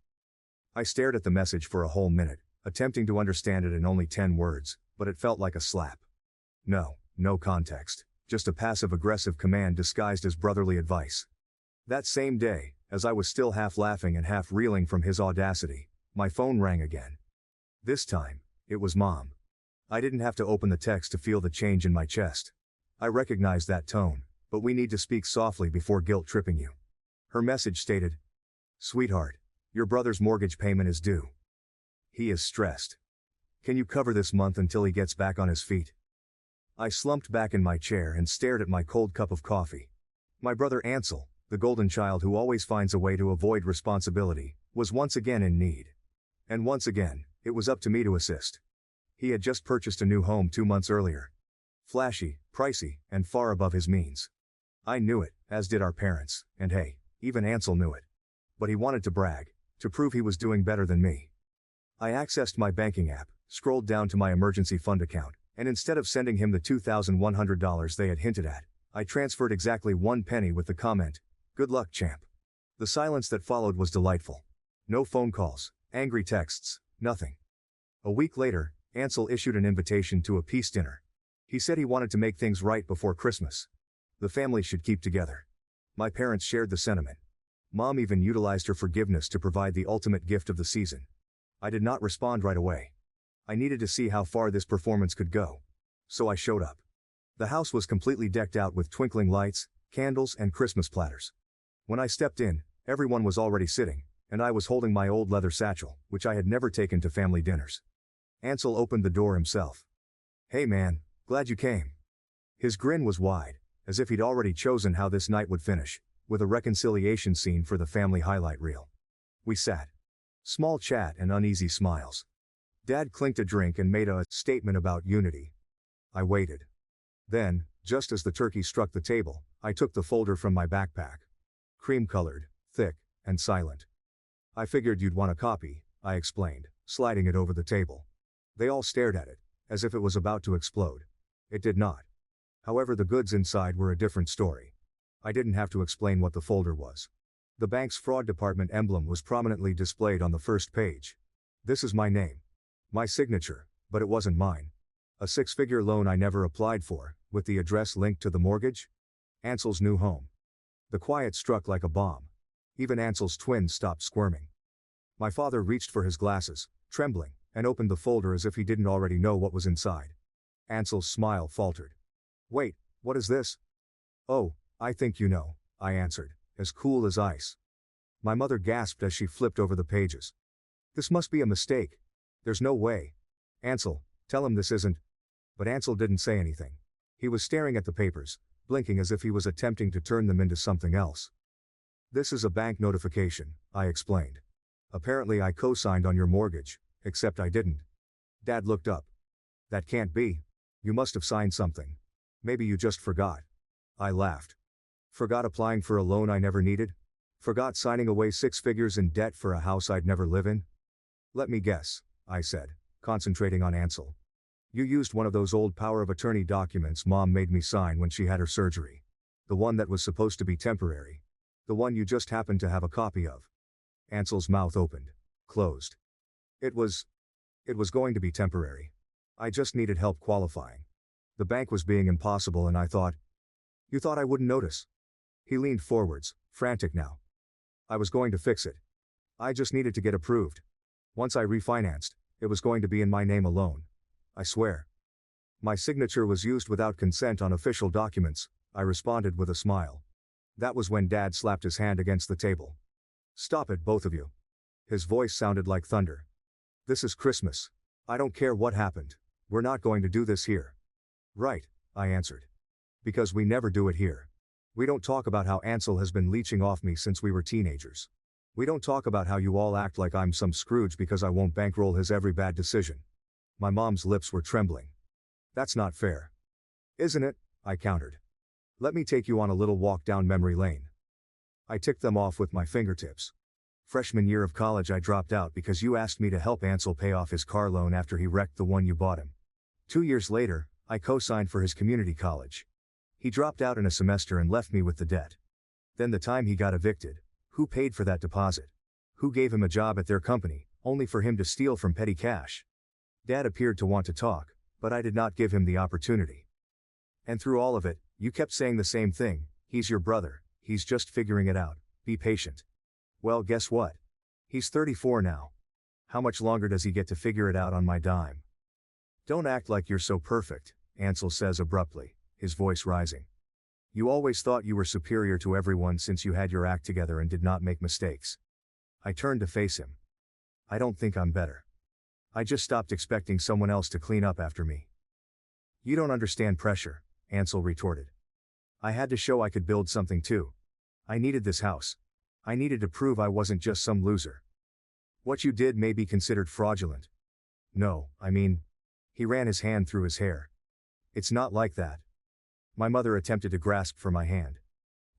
I stared at the message for a whole minute, attempting to understand it in only 10 words, but it felt like a slap. No context, just a passive-aggressive command disguised as brotherly advice. That same day, as I was still half laughing and half reeling from his audacity, my phone rang again. This time, it was Mom. I didn't have to open the text to feel the change in my chest. I recognized that tone, but we need to speak softly before guilt tripping you. Her message stated, "Sweetheart, your brother's mortgage payment is due. He is stressed. Can you cover this month until he gets back on his feet?" I slumped back in my chair and stared at my cold cup of coffee. My brother Ansel, the golden child who always finds a way to avoid responsibility, was once again in need. And once again, it was up to me to assist. He had just purchased a new home 2 months earlier. Flashy, pricey, and far above his means. I knew it, as did our parents, and hey, even Ansel knew it. But he wanted to brag, to prove he was doing better than me. I accessed my banking app, scrolled down to my emergency fund account, and instead of sending him the $2,100 they had hinted at, I transferred exactly 1 penny with the comment, "Good luck, champ." The silence that followed was delightful. No phone calls, angry texts, nothing. A week later, Ansel issued an invitation to a peace dinner. He said he wanted to make things right before Christmas. The family should keep together. My parents shared the sentiment. Mom even utilized her forgiveness to provide the ultimate gift of the season. I did not respond right away. I needed to see how far this performance could go. So I showed up. The house was completely decked out with twinkling lights, candles, and Christmas platters. When I stepped in, everyone was already sitting, and I was holding my old leather satchel, which I had never taken to family dinners. Ansel opened the door himself. "Hey man, glad you came." His grin was wide, as if he'd already chosen how this night would finish, with a reconciliation scene for the family highlight reel. We sat. Small chat and uneasy smiles. Dad clinked a drink and made a statement about unity. I waited. Then, just as the turkey struck the table, I took the folder from my backpack. Cream-colored, thick, and silent. "I figured you'd want a copy," I explained, sliding it over the table. They all stared at it, as if it was about to explode. It did not. However, the goods inside were a different story. I didn't have to explain what the folder was. The bank's fraud department emblem was prominently displayed on the first page. This is my name. My signature, but it wasn't mine. A six-figure loan I never applied for, with the address linked to the mortgage? Ansel's new home. The quiet struck like a bomb. Even Ansel's twins stopped squirming. My father reached for his glasses, trembling, and opened the folder as if he didn't already know what was inside. Ansel's smile faltered. "Wait, what is this?" "Oh, I think you know," I answered, as cool as ice. My mother gasped as she flipped over the pages. "This must be a mistake. There's no way. Ansel, tell him this isn't." But Ansel didn't say anything. He was staring at the papers, blinking as if he was attempting to turn them into something else. "This is a bank notification," I explained. "Apparently I co-signed on your mortgage, except I didn't." Dad looked up. "That can't be. You must have signed something. Maybe you just forgot." I laughed. Forgot applying for a loan I never needed? Forgot signing away 6 figures in debt for a house I'd never live in? "Let me guess," I said, concentrating on Ansel. "You used one of those old power of attorney documents Mom made me sign when she had her surgery. The one that was supposed to be temporary. The one you just happened to have a copy of." Ansel's mouth opened, closed. It was going to be temporary. I just needed help qualifying. The bank was being impossible and I thought, "You thought I wouldn't notice?" He leaned forwards, frantic now. "I was going to fix it. I just needed to get approved. Once I refinanced, it was going to be in my name alone. I swear." "My signature was used without consent on official documents," I responded with a smile. That was when Dad slapped his hand against the table. "Stop it, both of you." His voice sounded like thunder. "This is Christmas. I don't care what happened. We're not going to do this here." "Right," I answered. "Because we never do it here. We don't talk about how Ansel has been leeching off me since we were teenagers. We don't talk about how you all act like I'm some Scrooge because I won't bankroll his every bad decision." My mom's lips were trembling. "That's not fair." "Isn't it?" I countered. "Let me take you on a little walk down memory lane." I ticked them off with my fingertips. Freshman year of college I dropped out because you asked me to help Ansel pay off his car loan after he wrecked the one you bought him. 2 years later, I co-signed for his community college. He dropped out in a semester and left me with the debt. Then the time he got evicted, who paid for that deposit? Who gave him a job at their company, only for him to steal from petty cash? Dad appeared to want to talk, but I did not give him the opportunity. And through all of it, you kept saying the same thing: he's your brother, he's just figuring it out, be patient. Well, guess what? He's 34 now. How much longer does he get to figure it out on my dime? Don't act like you're so perfect, Ansel says abruptly, his voice rising. You always thought you were superior to everyone since you had your act together and did not make mistakes. I turned to face him. I don't think I'm better. I just stopped expecting someone else to clean up after me. You don't understand pressure, Ansel retorted. I had to show I could build something too. I needed this house. I needed to prove I wasn't just some loser. What you did may be considered fraudulent. No, I mean... He ran his hand through his hair. It's not like that. My mother attempted to grasp for my hand.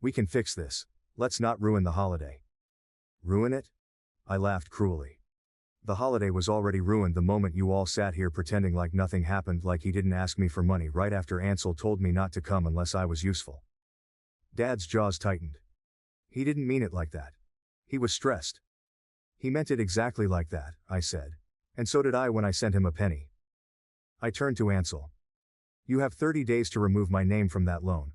We can fix this. Let's not ruin the holiday. Ruin it? I laughed cruelly. The holiday was already ruined the moment you all sat here pretending like nothing happened, like he didn't ask me for money right after Ansel told me not to come unless I was useful. Dad's jaws tightened. He didn't mean it like that. He was stressed. He meant it exactly like that, I said. And so did I when I sent him a penny. I turned to Ansel. You have 30 days to remove my name from that loan.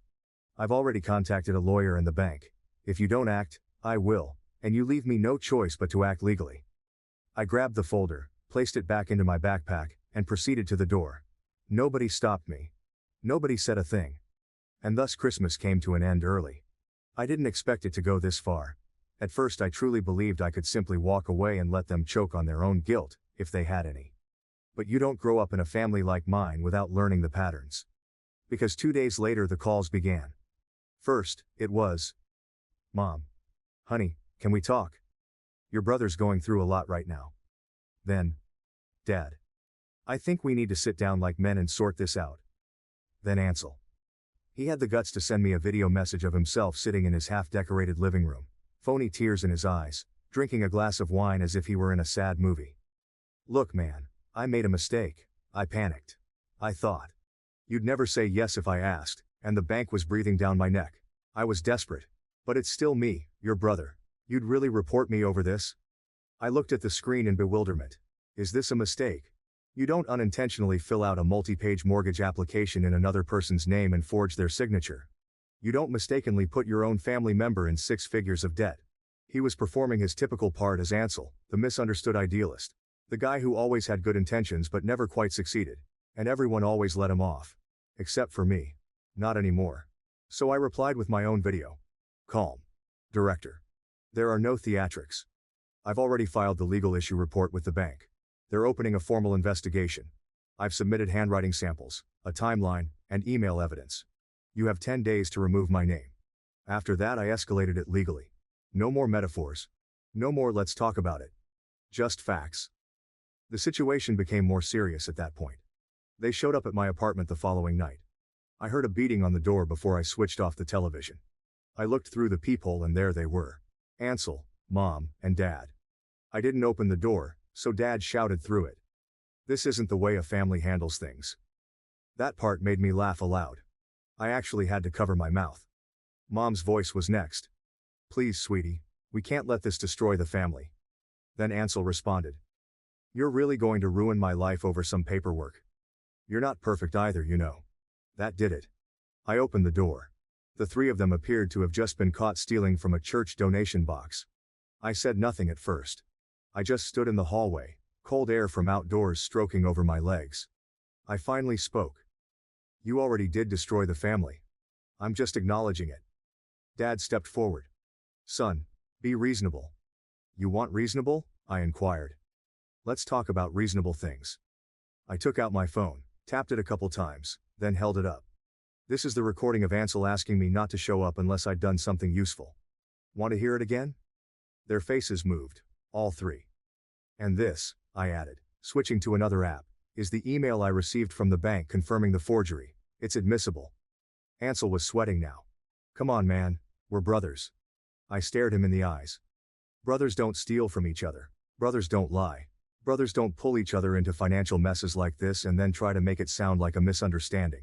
I've already contacted a lawyer and the bank. If you don't act, I will, and you leave me no choice but to act legally. I grabbed the folder, placed it back into my backpack, and proceeded to the door. Nobody stopped me. Nobody said a thing. And thus Christmas came to an end early. I didn't expect it to go this far. At first I truly believed I could simply walk away and let them choke on their own guilt, if they had any. But you don't grow up in a family like mine without learning the patterns. Because 2 days later the calls began. First, it was, Mom. Honey, can we talk? Your brother's going through a lot right now. Then, Dad. I think we need to sit down like men and sort this out. Then Ansel. He had the guts to send me a video message of himself sitting in his half-decorated living room, phony tears in his eyes, drinking a glass of wine as if he were in a sad movie. Look, man. I made a mistake. I panicked. I thought. You'd never say yes if I asked, and the bank was breathing down my neck. I was desperate. But it's still me, your brother. You'd really report me over this? I looked at the screen in bewilderment. Is this a mistake? You don't unintentionally fill out a multi-page mortgage application in another person's name and forge their signature. You don't mistakenly put your own family member in 6 figures of debt. He was performing his typical part as Ansel, the misunderstood idealist. The guy who always had good intentions but never quite succeeded. And everyone always let him off. Except for me. Not anymore. So I replied with my own video. Calm. Director. There are no theatrics. I've already filed the legal issue report with the bank. They're opening a formal investigation. I've submitted handwriting samples, a timeline, and email evidence. You have 10 days to remove my name. After that I escalated it legally. No more metaphors. No more let's talk about it. Just facts. The situation became more serious at that point. They showed up at my apartment the following night. I heard a beating on the door before I switched off the television. I looked through the peephole and there they were. Ansel, Mom, and Dad. I didn't open the door, so Dad shouted through it. This isn't the way a family handles things. That part made me laugh aloud. I actually had to cover my mouth. Mom's voice was next. Please, sweetie, we can't let this destroy the family. Then Ansel responded. You're really going to ruin my life over some paperwork. You're not perfect either, you know. That did it. I opened the door. The 3 of them appeared to have just been caught stealing from a church donation box. I said nothing at first. I just stood in the hallway, cold air from outdoors stroking over my legs. I finally spoke. You already did destroy the family. I'm just acknowledging it. Dad stepped forward. Son, be reasonable. You want reasonable? I inquired. Let's talk about reasonable things. I took out my phone, tapped it a couple times, then held it up. This is the recording of Ansel asking me not to show up unless I'd done something useful. Want to hear it again? Their faces moved, all 3. And this, I added, switching to another app, is the email I received from the bank confirming the forgery. It's admissible. Ansel was sweating now. Come on, man, we're brothers. I stared him in the eyes. Brothers don't steal from each other. Brothers don't lie. Brothers don't pull each other into financial messes like this and then try to make it sound like a misunderstanding.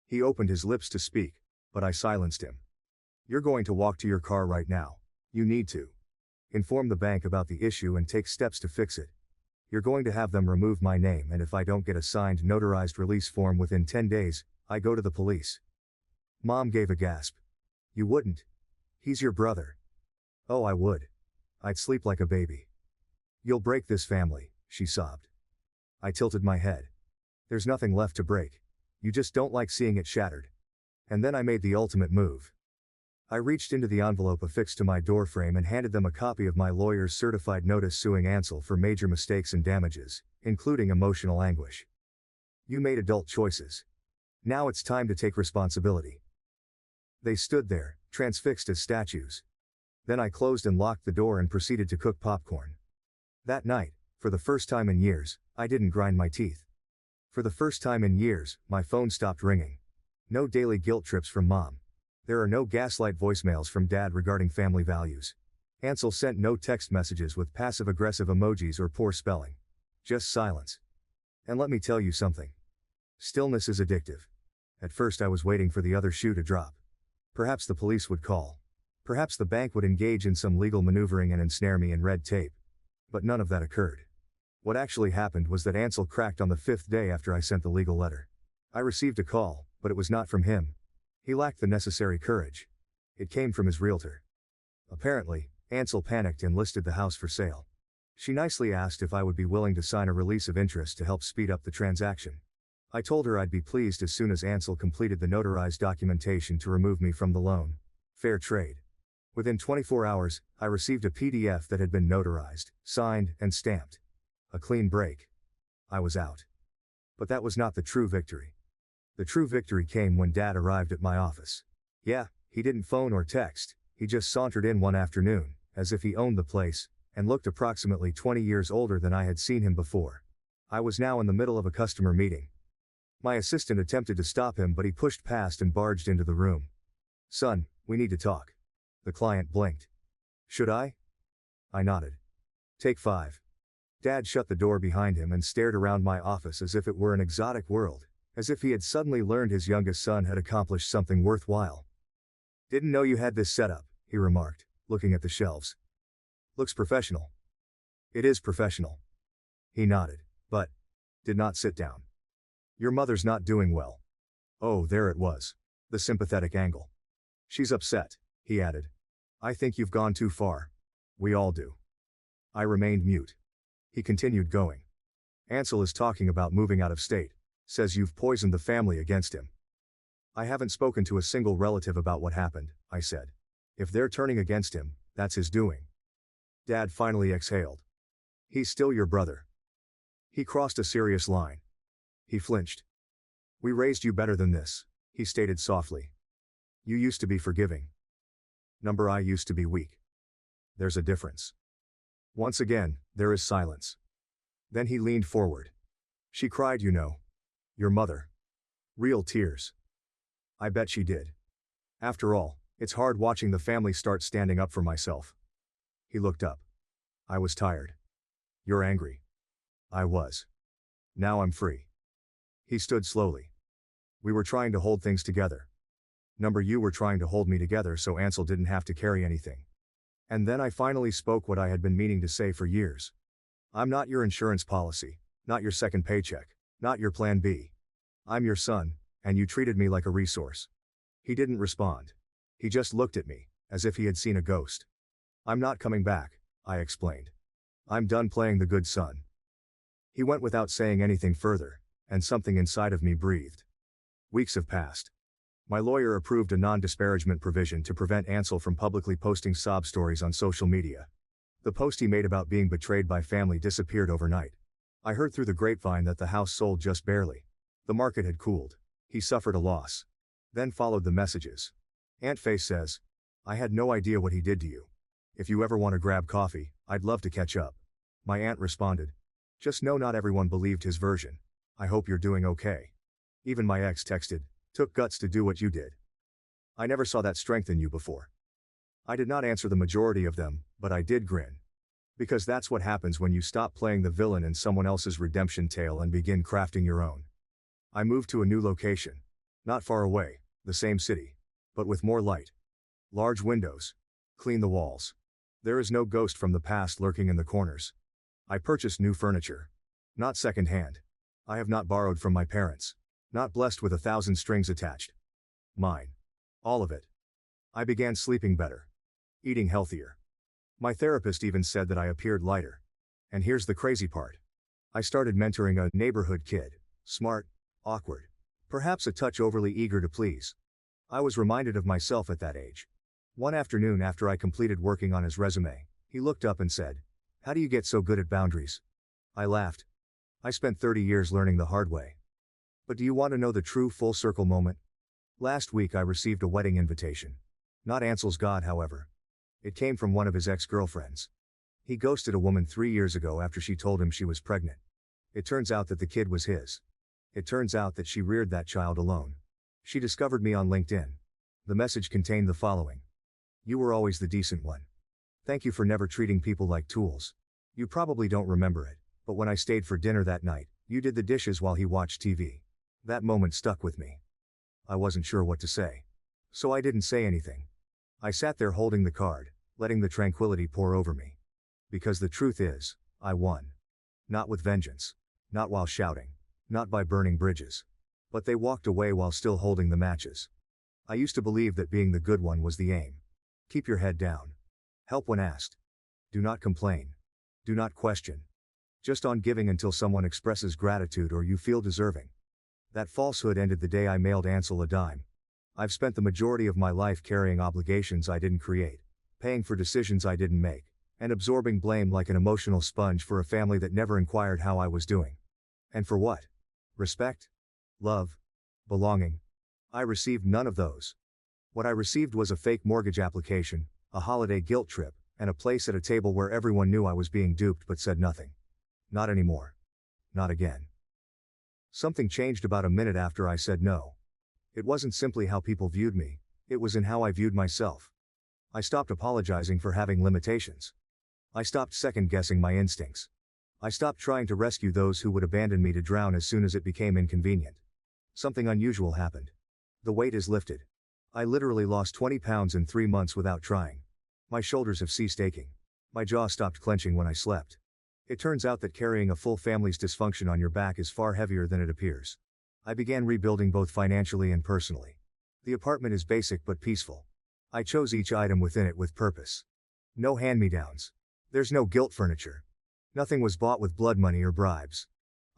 He opened his lips to speak, but I silenced him. You're going to walk to your car right now. You need to inform the bank about the issue and take steps to fix it. You're going to have them remove my name, and if I don't get a signed notarized release form within 10 days, I go to the police. Mom gave a gasp. You wouldn't. He's your brother. Oh, I would. I'd sleep like a baby. You'll break this family, she sobbed. I tilted my head. There's nothing left to break. You just don't like seeing it shattered. And then I made the ultimate move. I reached into the envelope affixed to my doorframe and handed them a copy of my lawyer's certified notice suing Ansel for major mistakes and damages, including emotional anguish. You made adult choices. Now it's time to take responsibility. They stood there, transfixed as statues. Then I closed and locked the door and proceeded to cook popcorn. That night, for the first time in years, I didn't grind my teeth. For the first time in years, my phone stopped ringing. No daily guilt trips from Mom. There are no gaslight voicemails from Dad regarding family values. Ansel sent no text messages with passive-aggressive emojis or poor spelling. Just silence. And let me tell you something. Stillness is addictive. At first I was waiting for the other shoe to drop. Perhaps the police would call. Perhaps the bank would engage in some legal maneuvering and ensnare me in red tape. But none of that occurred. What actually happened was that Ansel cracked on the 5th day after I sent the legal letter. I received a call, but it was not from him. He lacked the necessary courage. It came from his realtor. Apparently, Ansel panicked and listed the house for sale. She nicely asked if I would be willing to sign a release of interest to help speed up the transaction. I told her I'd be pleased as soon as Ansel completed the notarized documentation to remove me from the loan. Fair trade. Within 24 hours, I received a PDF that had been notarized, signed, and stamped. A clean break. I was out. But that was not the true victory. The true victory came when Dad arrived at my office. Yeah, he didn't phone or text, he just sauntered in one afternoon, as if he owned the place, and looked approximately 20 years older than I had seen him before. I was now in the middle of a customer meeting. My assistant attempted to stop him, but he pushed past and barged into the room. Son, we need to talk. The client blinked. Should I? I nodded. Take 5. Dad shut the door behind him and stared around my office as if it were an exotic world, as if he had suddenly learned his youngest son had accomplished something worthwhile. Didn't know you had this set up, he remarked, looking at the shelves. Looks professional. It is professional. He nodded, but did not sit down. Your mother's not doing well. Oh, there it was. The sympathetic angle. She's upset, he added. I think you've gone too far. We all do. I remained mute. He continued going. Ansel is talking about moving out of state. Says you've poisoned the family against him. I haven't spoken to a single relative about what happened, I said. If they're turning against him, that's his doing. Dad finally exhaled. He's still your brother. He crossed a serious line. He flinched. We raised you better than this, he stated softly. You used to be forgiving. I used to be weak. There's a difference. Once again, there is silence. Then he leaned forward. She cried, you know. Your mother. Real tears. I bet she did. After all, it's hard watching the family start standing up for myself. He looked up. I was tired. You're angry. I was. Now I'm free. He stood slowly. We were trying to hold things together. You were trying to hold me together so Ansel didn't have to carry anything. And then I finally spoke what I had been meaning to say for years. I'm not your insurance policy, not your second paycheck, not your plan B. I'm your son, and you treated me like a resource. He didn't respond. He just looked at me, as if he had seen a ghost. I'm not coming back, I explained. I'm done playing the good son. He went without saying anything further, and something inside of me breathed. Weeks have passed. My lawyer approved a non-disparagement provision to prevent Ansel from publicly posting sob stories on social media. The post he made about being betrayed by family disappeared overnight. I heard through the grapevine that the house sold just barely. The market had cooled. He suffered a loss. Then followed the messages. Aunt Faye says, I had no idea what he did to you. If you ever want to grab coffee, I'd love to catch up. My aunt responded. Just know not everyone believed his version. I hope you're doing okay. Even my ex texted, took guts to do what you did. I never saw that strength in you before. I did not answer the majority of them, but I did grin, Because that's what happens when you stop playing the villain in someone else's redemption tale and begin crafting your own. I moved to a new location. Not far away, the same city. But with more light. Large windows. Clean the walls. There is no ghost from the past lurking in the corners. I purchased new furniture. Not second-hand. I have not borrowed from my parents. Not blessed with 1,000 strings attached. Mine. All of it. I began sleeping better. Eating healthier. My therapist even said that I appeared lighter. And here's the crazy part. I started mentoring a neighborhood kid. Smart, awkward, perhaps a touch overly eager to please. I was reminded of myself at that age. One afternoon after I completed working on his resume, he looked up and said, "How do you get so good at boundaries?" I laughed. I spent 30 years learning the hard way. But do you want to know the true full circle moment? Last week I received a wedding invitation. Not Ansel's God, however. It came from one of his ex-girlfriends. He ghosted a woman 3 years ago after she told him she was pregnant. It turns out that the kid was his. It turns out that she reared that child alone. She discovered me on LinkedIn. The message contained the following. "You were always the decent one. Thank you for never treating people like tools. You probably don't remember it, but when I stayed for dinner that night, you did the dishes while he watched TV. That moment stuck with me." I wasn't sure what to say. So I didn't say anything. I sat there holding the card, letting the tranquility pour over me. Because the truth is, I won. Not with vengeance. Not while shouting. Not by burning bridges. But they walked away while still holding the matches. I used to believe that being the good one was the aim. Keep your head down. Help when asked. Do not complain. Do not question. Just on giving until someone expresses gratitude or you feel deserving. That falsehood ended the day I mailed Ansel a dime. I've spent the majority of my life carrying obligations I didn't create, paying for decisions I didn't make, and absorbing blame like an emotional sponge for a family that never inquired how I was doing. And for what? Respect? Love? Belonging? I received none of those. What I received was a fake mortgage application, a holiday guilt trip, and a place at a table where everyone knew I was being duped but said nothing. Not anymore. Not again. Something changed about a minute after I said no. It wasn't simply how people viewed me, it was in how I viewed myself. I stopped apologizing for having limitations. I stopped second-guessing my instincts. I stopped trying to rescue those who would abandon me to drown as soon as it became inconvenient. Something unusual happened. The weight is lifted. I literally lost 20 pounds in 3 months without trying. My shoulders have ceased aching. My jaw stopped clenching when I slept. It turns out that carrying a full family's dysfunction on your back is far heavier than it appears. I began rebuilding both financially and personally. The apartment is basic but peaceful. I chose each item within it with purpose. No hand-me-downs. There's no guilt furniture. Nothing was bought with blood money or bribes.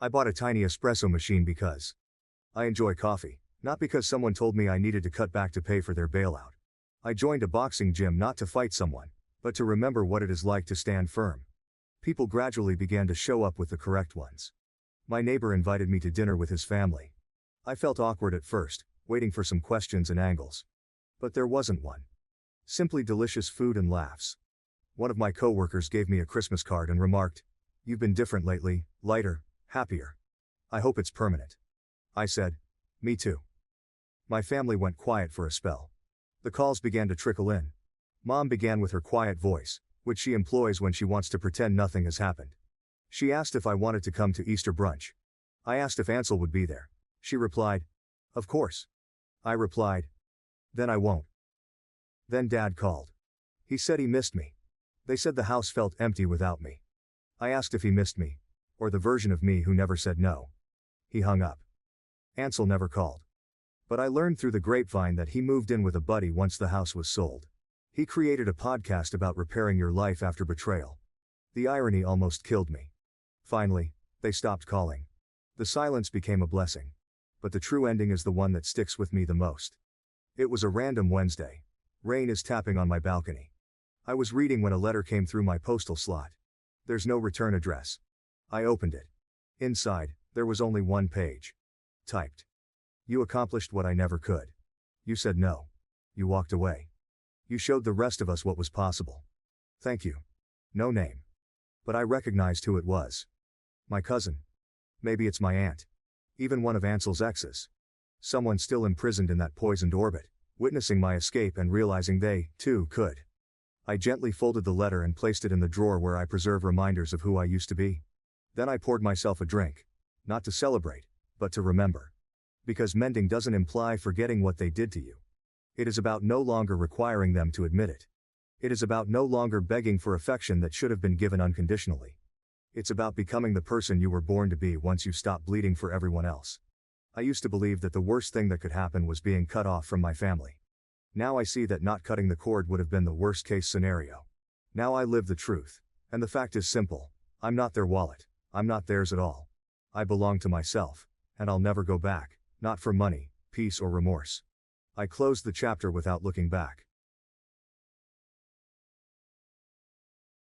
I bought a tiny espresso machine because I enjoy coffee, not because someone told me I needed to cut back to pay for their bailout. I joined a boxing gym not to fight someone, but to remember what it is like to stand firm. People gradually began to show up with the correct ones. My neighbor invited me to dinner with his family. I felt awkward at first, waiting for some questions and angles. But there wasn't one. Simply delicious food and laughs. One of my coworkers gave me a Christmas card and remarked, "You've been different lately, lighter, happier. I hope it's permanent." I said, "Me too." My family went quiet for a spell. The calls began to trickle in. Mom began with her quiet voice, which she employs when she wants to pretend nothing has happened. She asked if I wanted to come to Easter brunch. I asked if Ansel would be there. She replied, "Of course." I replied, "Then I won't." Then Dad called. He said he missed me. They said the house felt empty without me. I asked if he missed me, or the version of me who never said no. He hung up. Ansel never called. But I learned through the grapevine that he moved in with a buddy once the house was sold. He created a podcast about repairing your life after betrayal. The irony almost killed me. Finally, they stopped calling. The silence became a blessing. But the true ending is the one that sticks with me the most. It was a random Wednesday. Rain is tapping on my balcony. I was reading when a letter came through my postal slot. There's no return address. I opened it. Inside, there was only one page. Typed. "You accomplished what I never could. You said no. You walked away. You showed the rest of us what was possible. Thank you." No name. But I recognized who it was. My cousin. Maybe it's my aunt. Even one of Ansel's exes. Someone still imprisoned in that poisoned orbit, witnessing my escape and realizing they, too, could. I gently folded the letter and placed it in the drawer where I preserve reminders of who I used to be. Then I poured myself a drink. Not to celebrate, but to remember. Because mending doesn't imply forgetting what they did to you. It is about no longer requiring them to admit it. It is about no longer begging for affection that should have been given unconditionally. It's about becoming the person you were born to be once you stop bleeding for everyone else. I used to believe that the worst thing that could happen was being cut off from my family. Now I see that not cutting the cord would have been the worst case scenario. Now I live the truth. And the fact is simple. I'm not their wallet. I'm not theirs at all. I belong to myself. And I'll never go back, not for money, peace or remorse. I closed the chapter without looking back.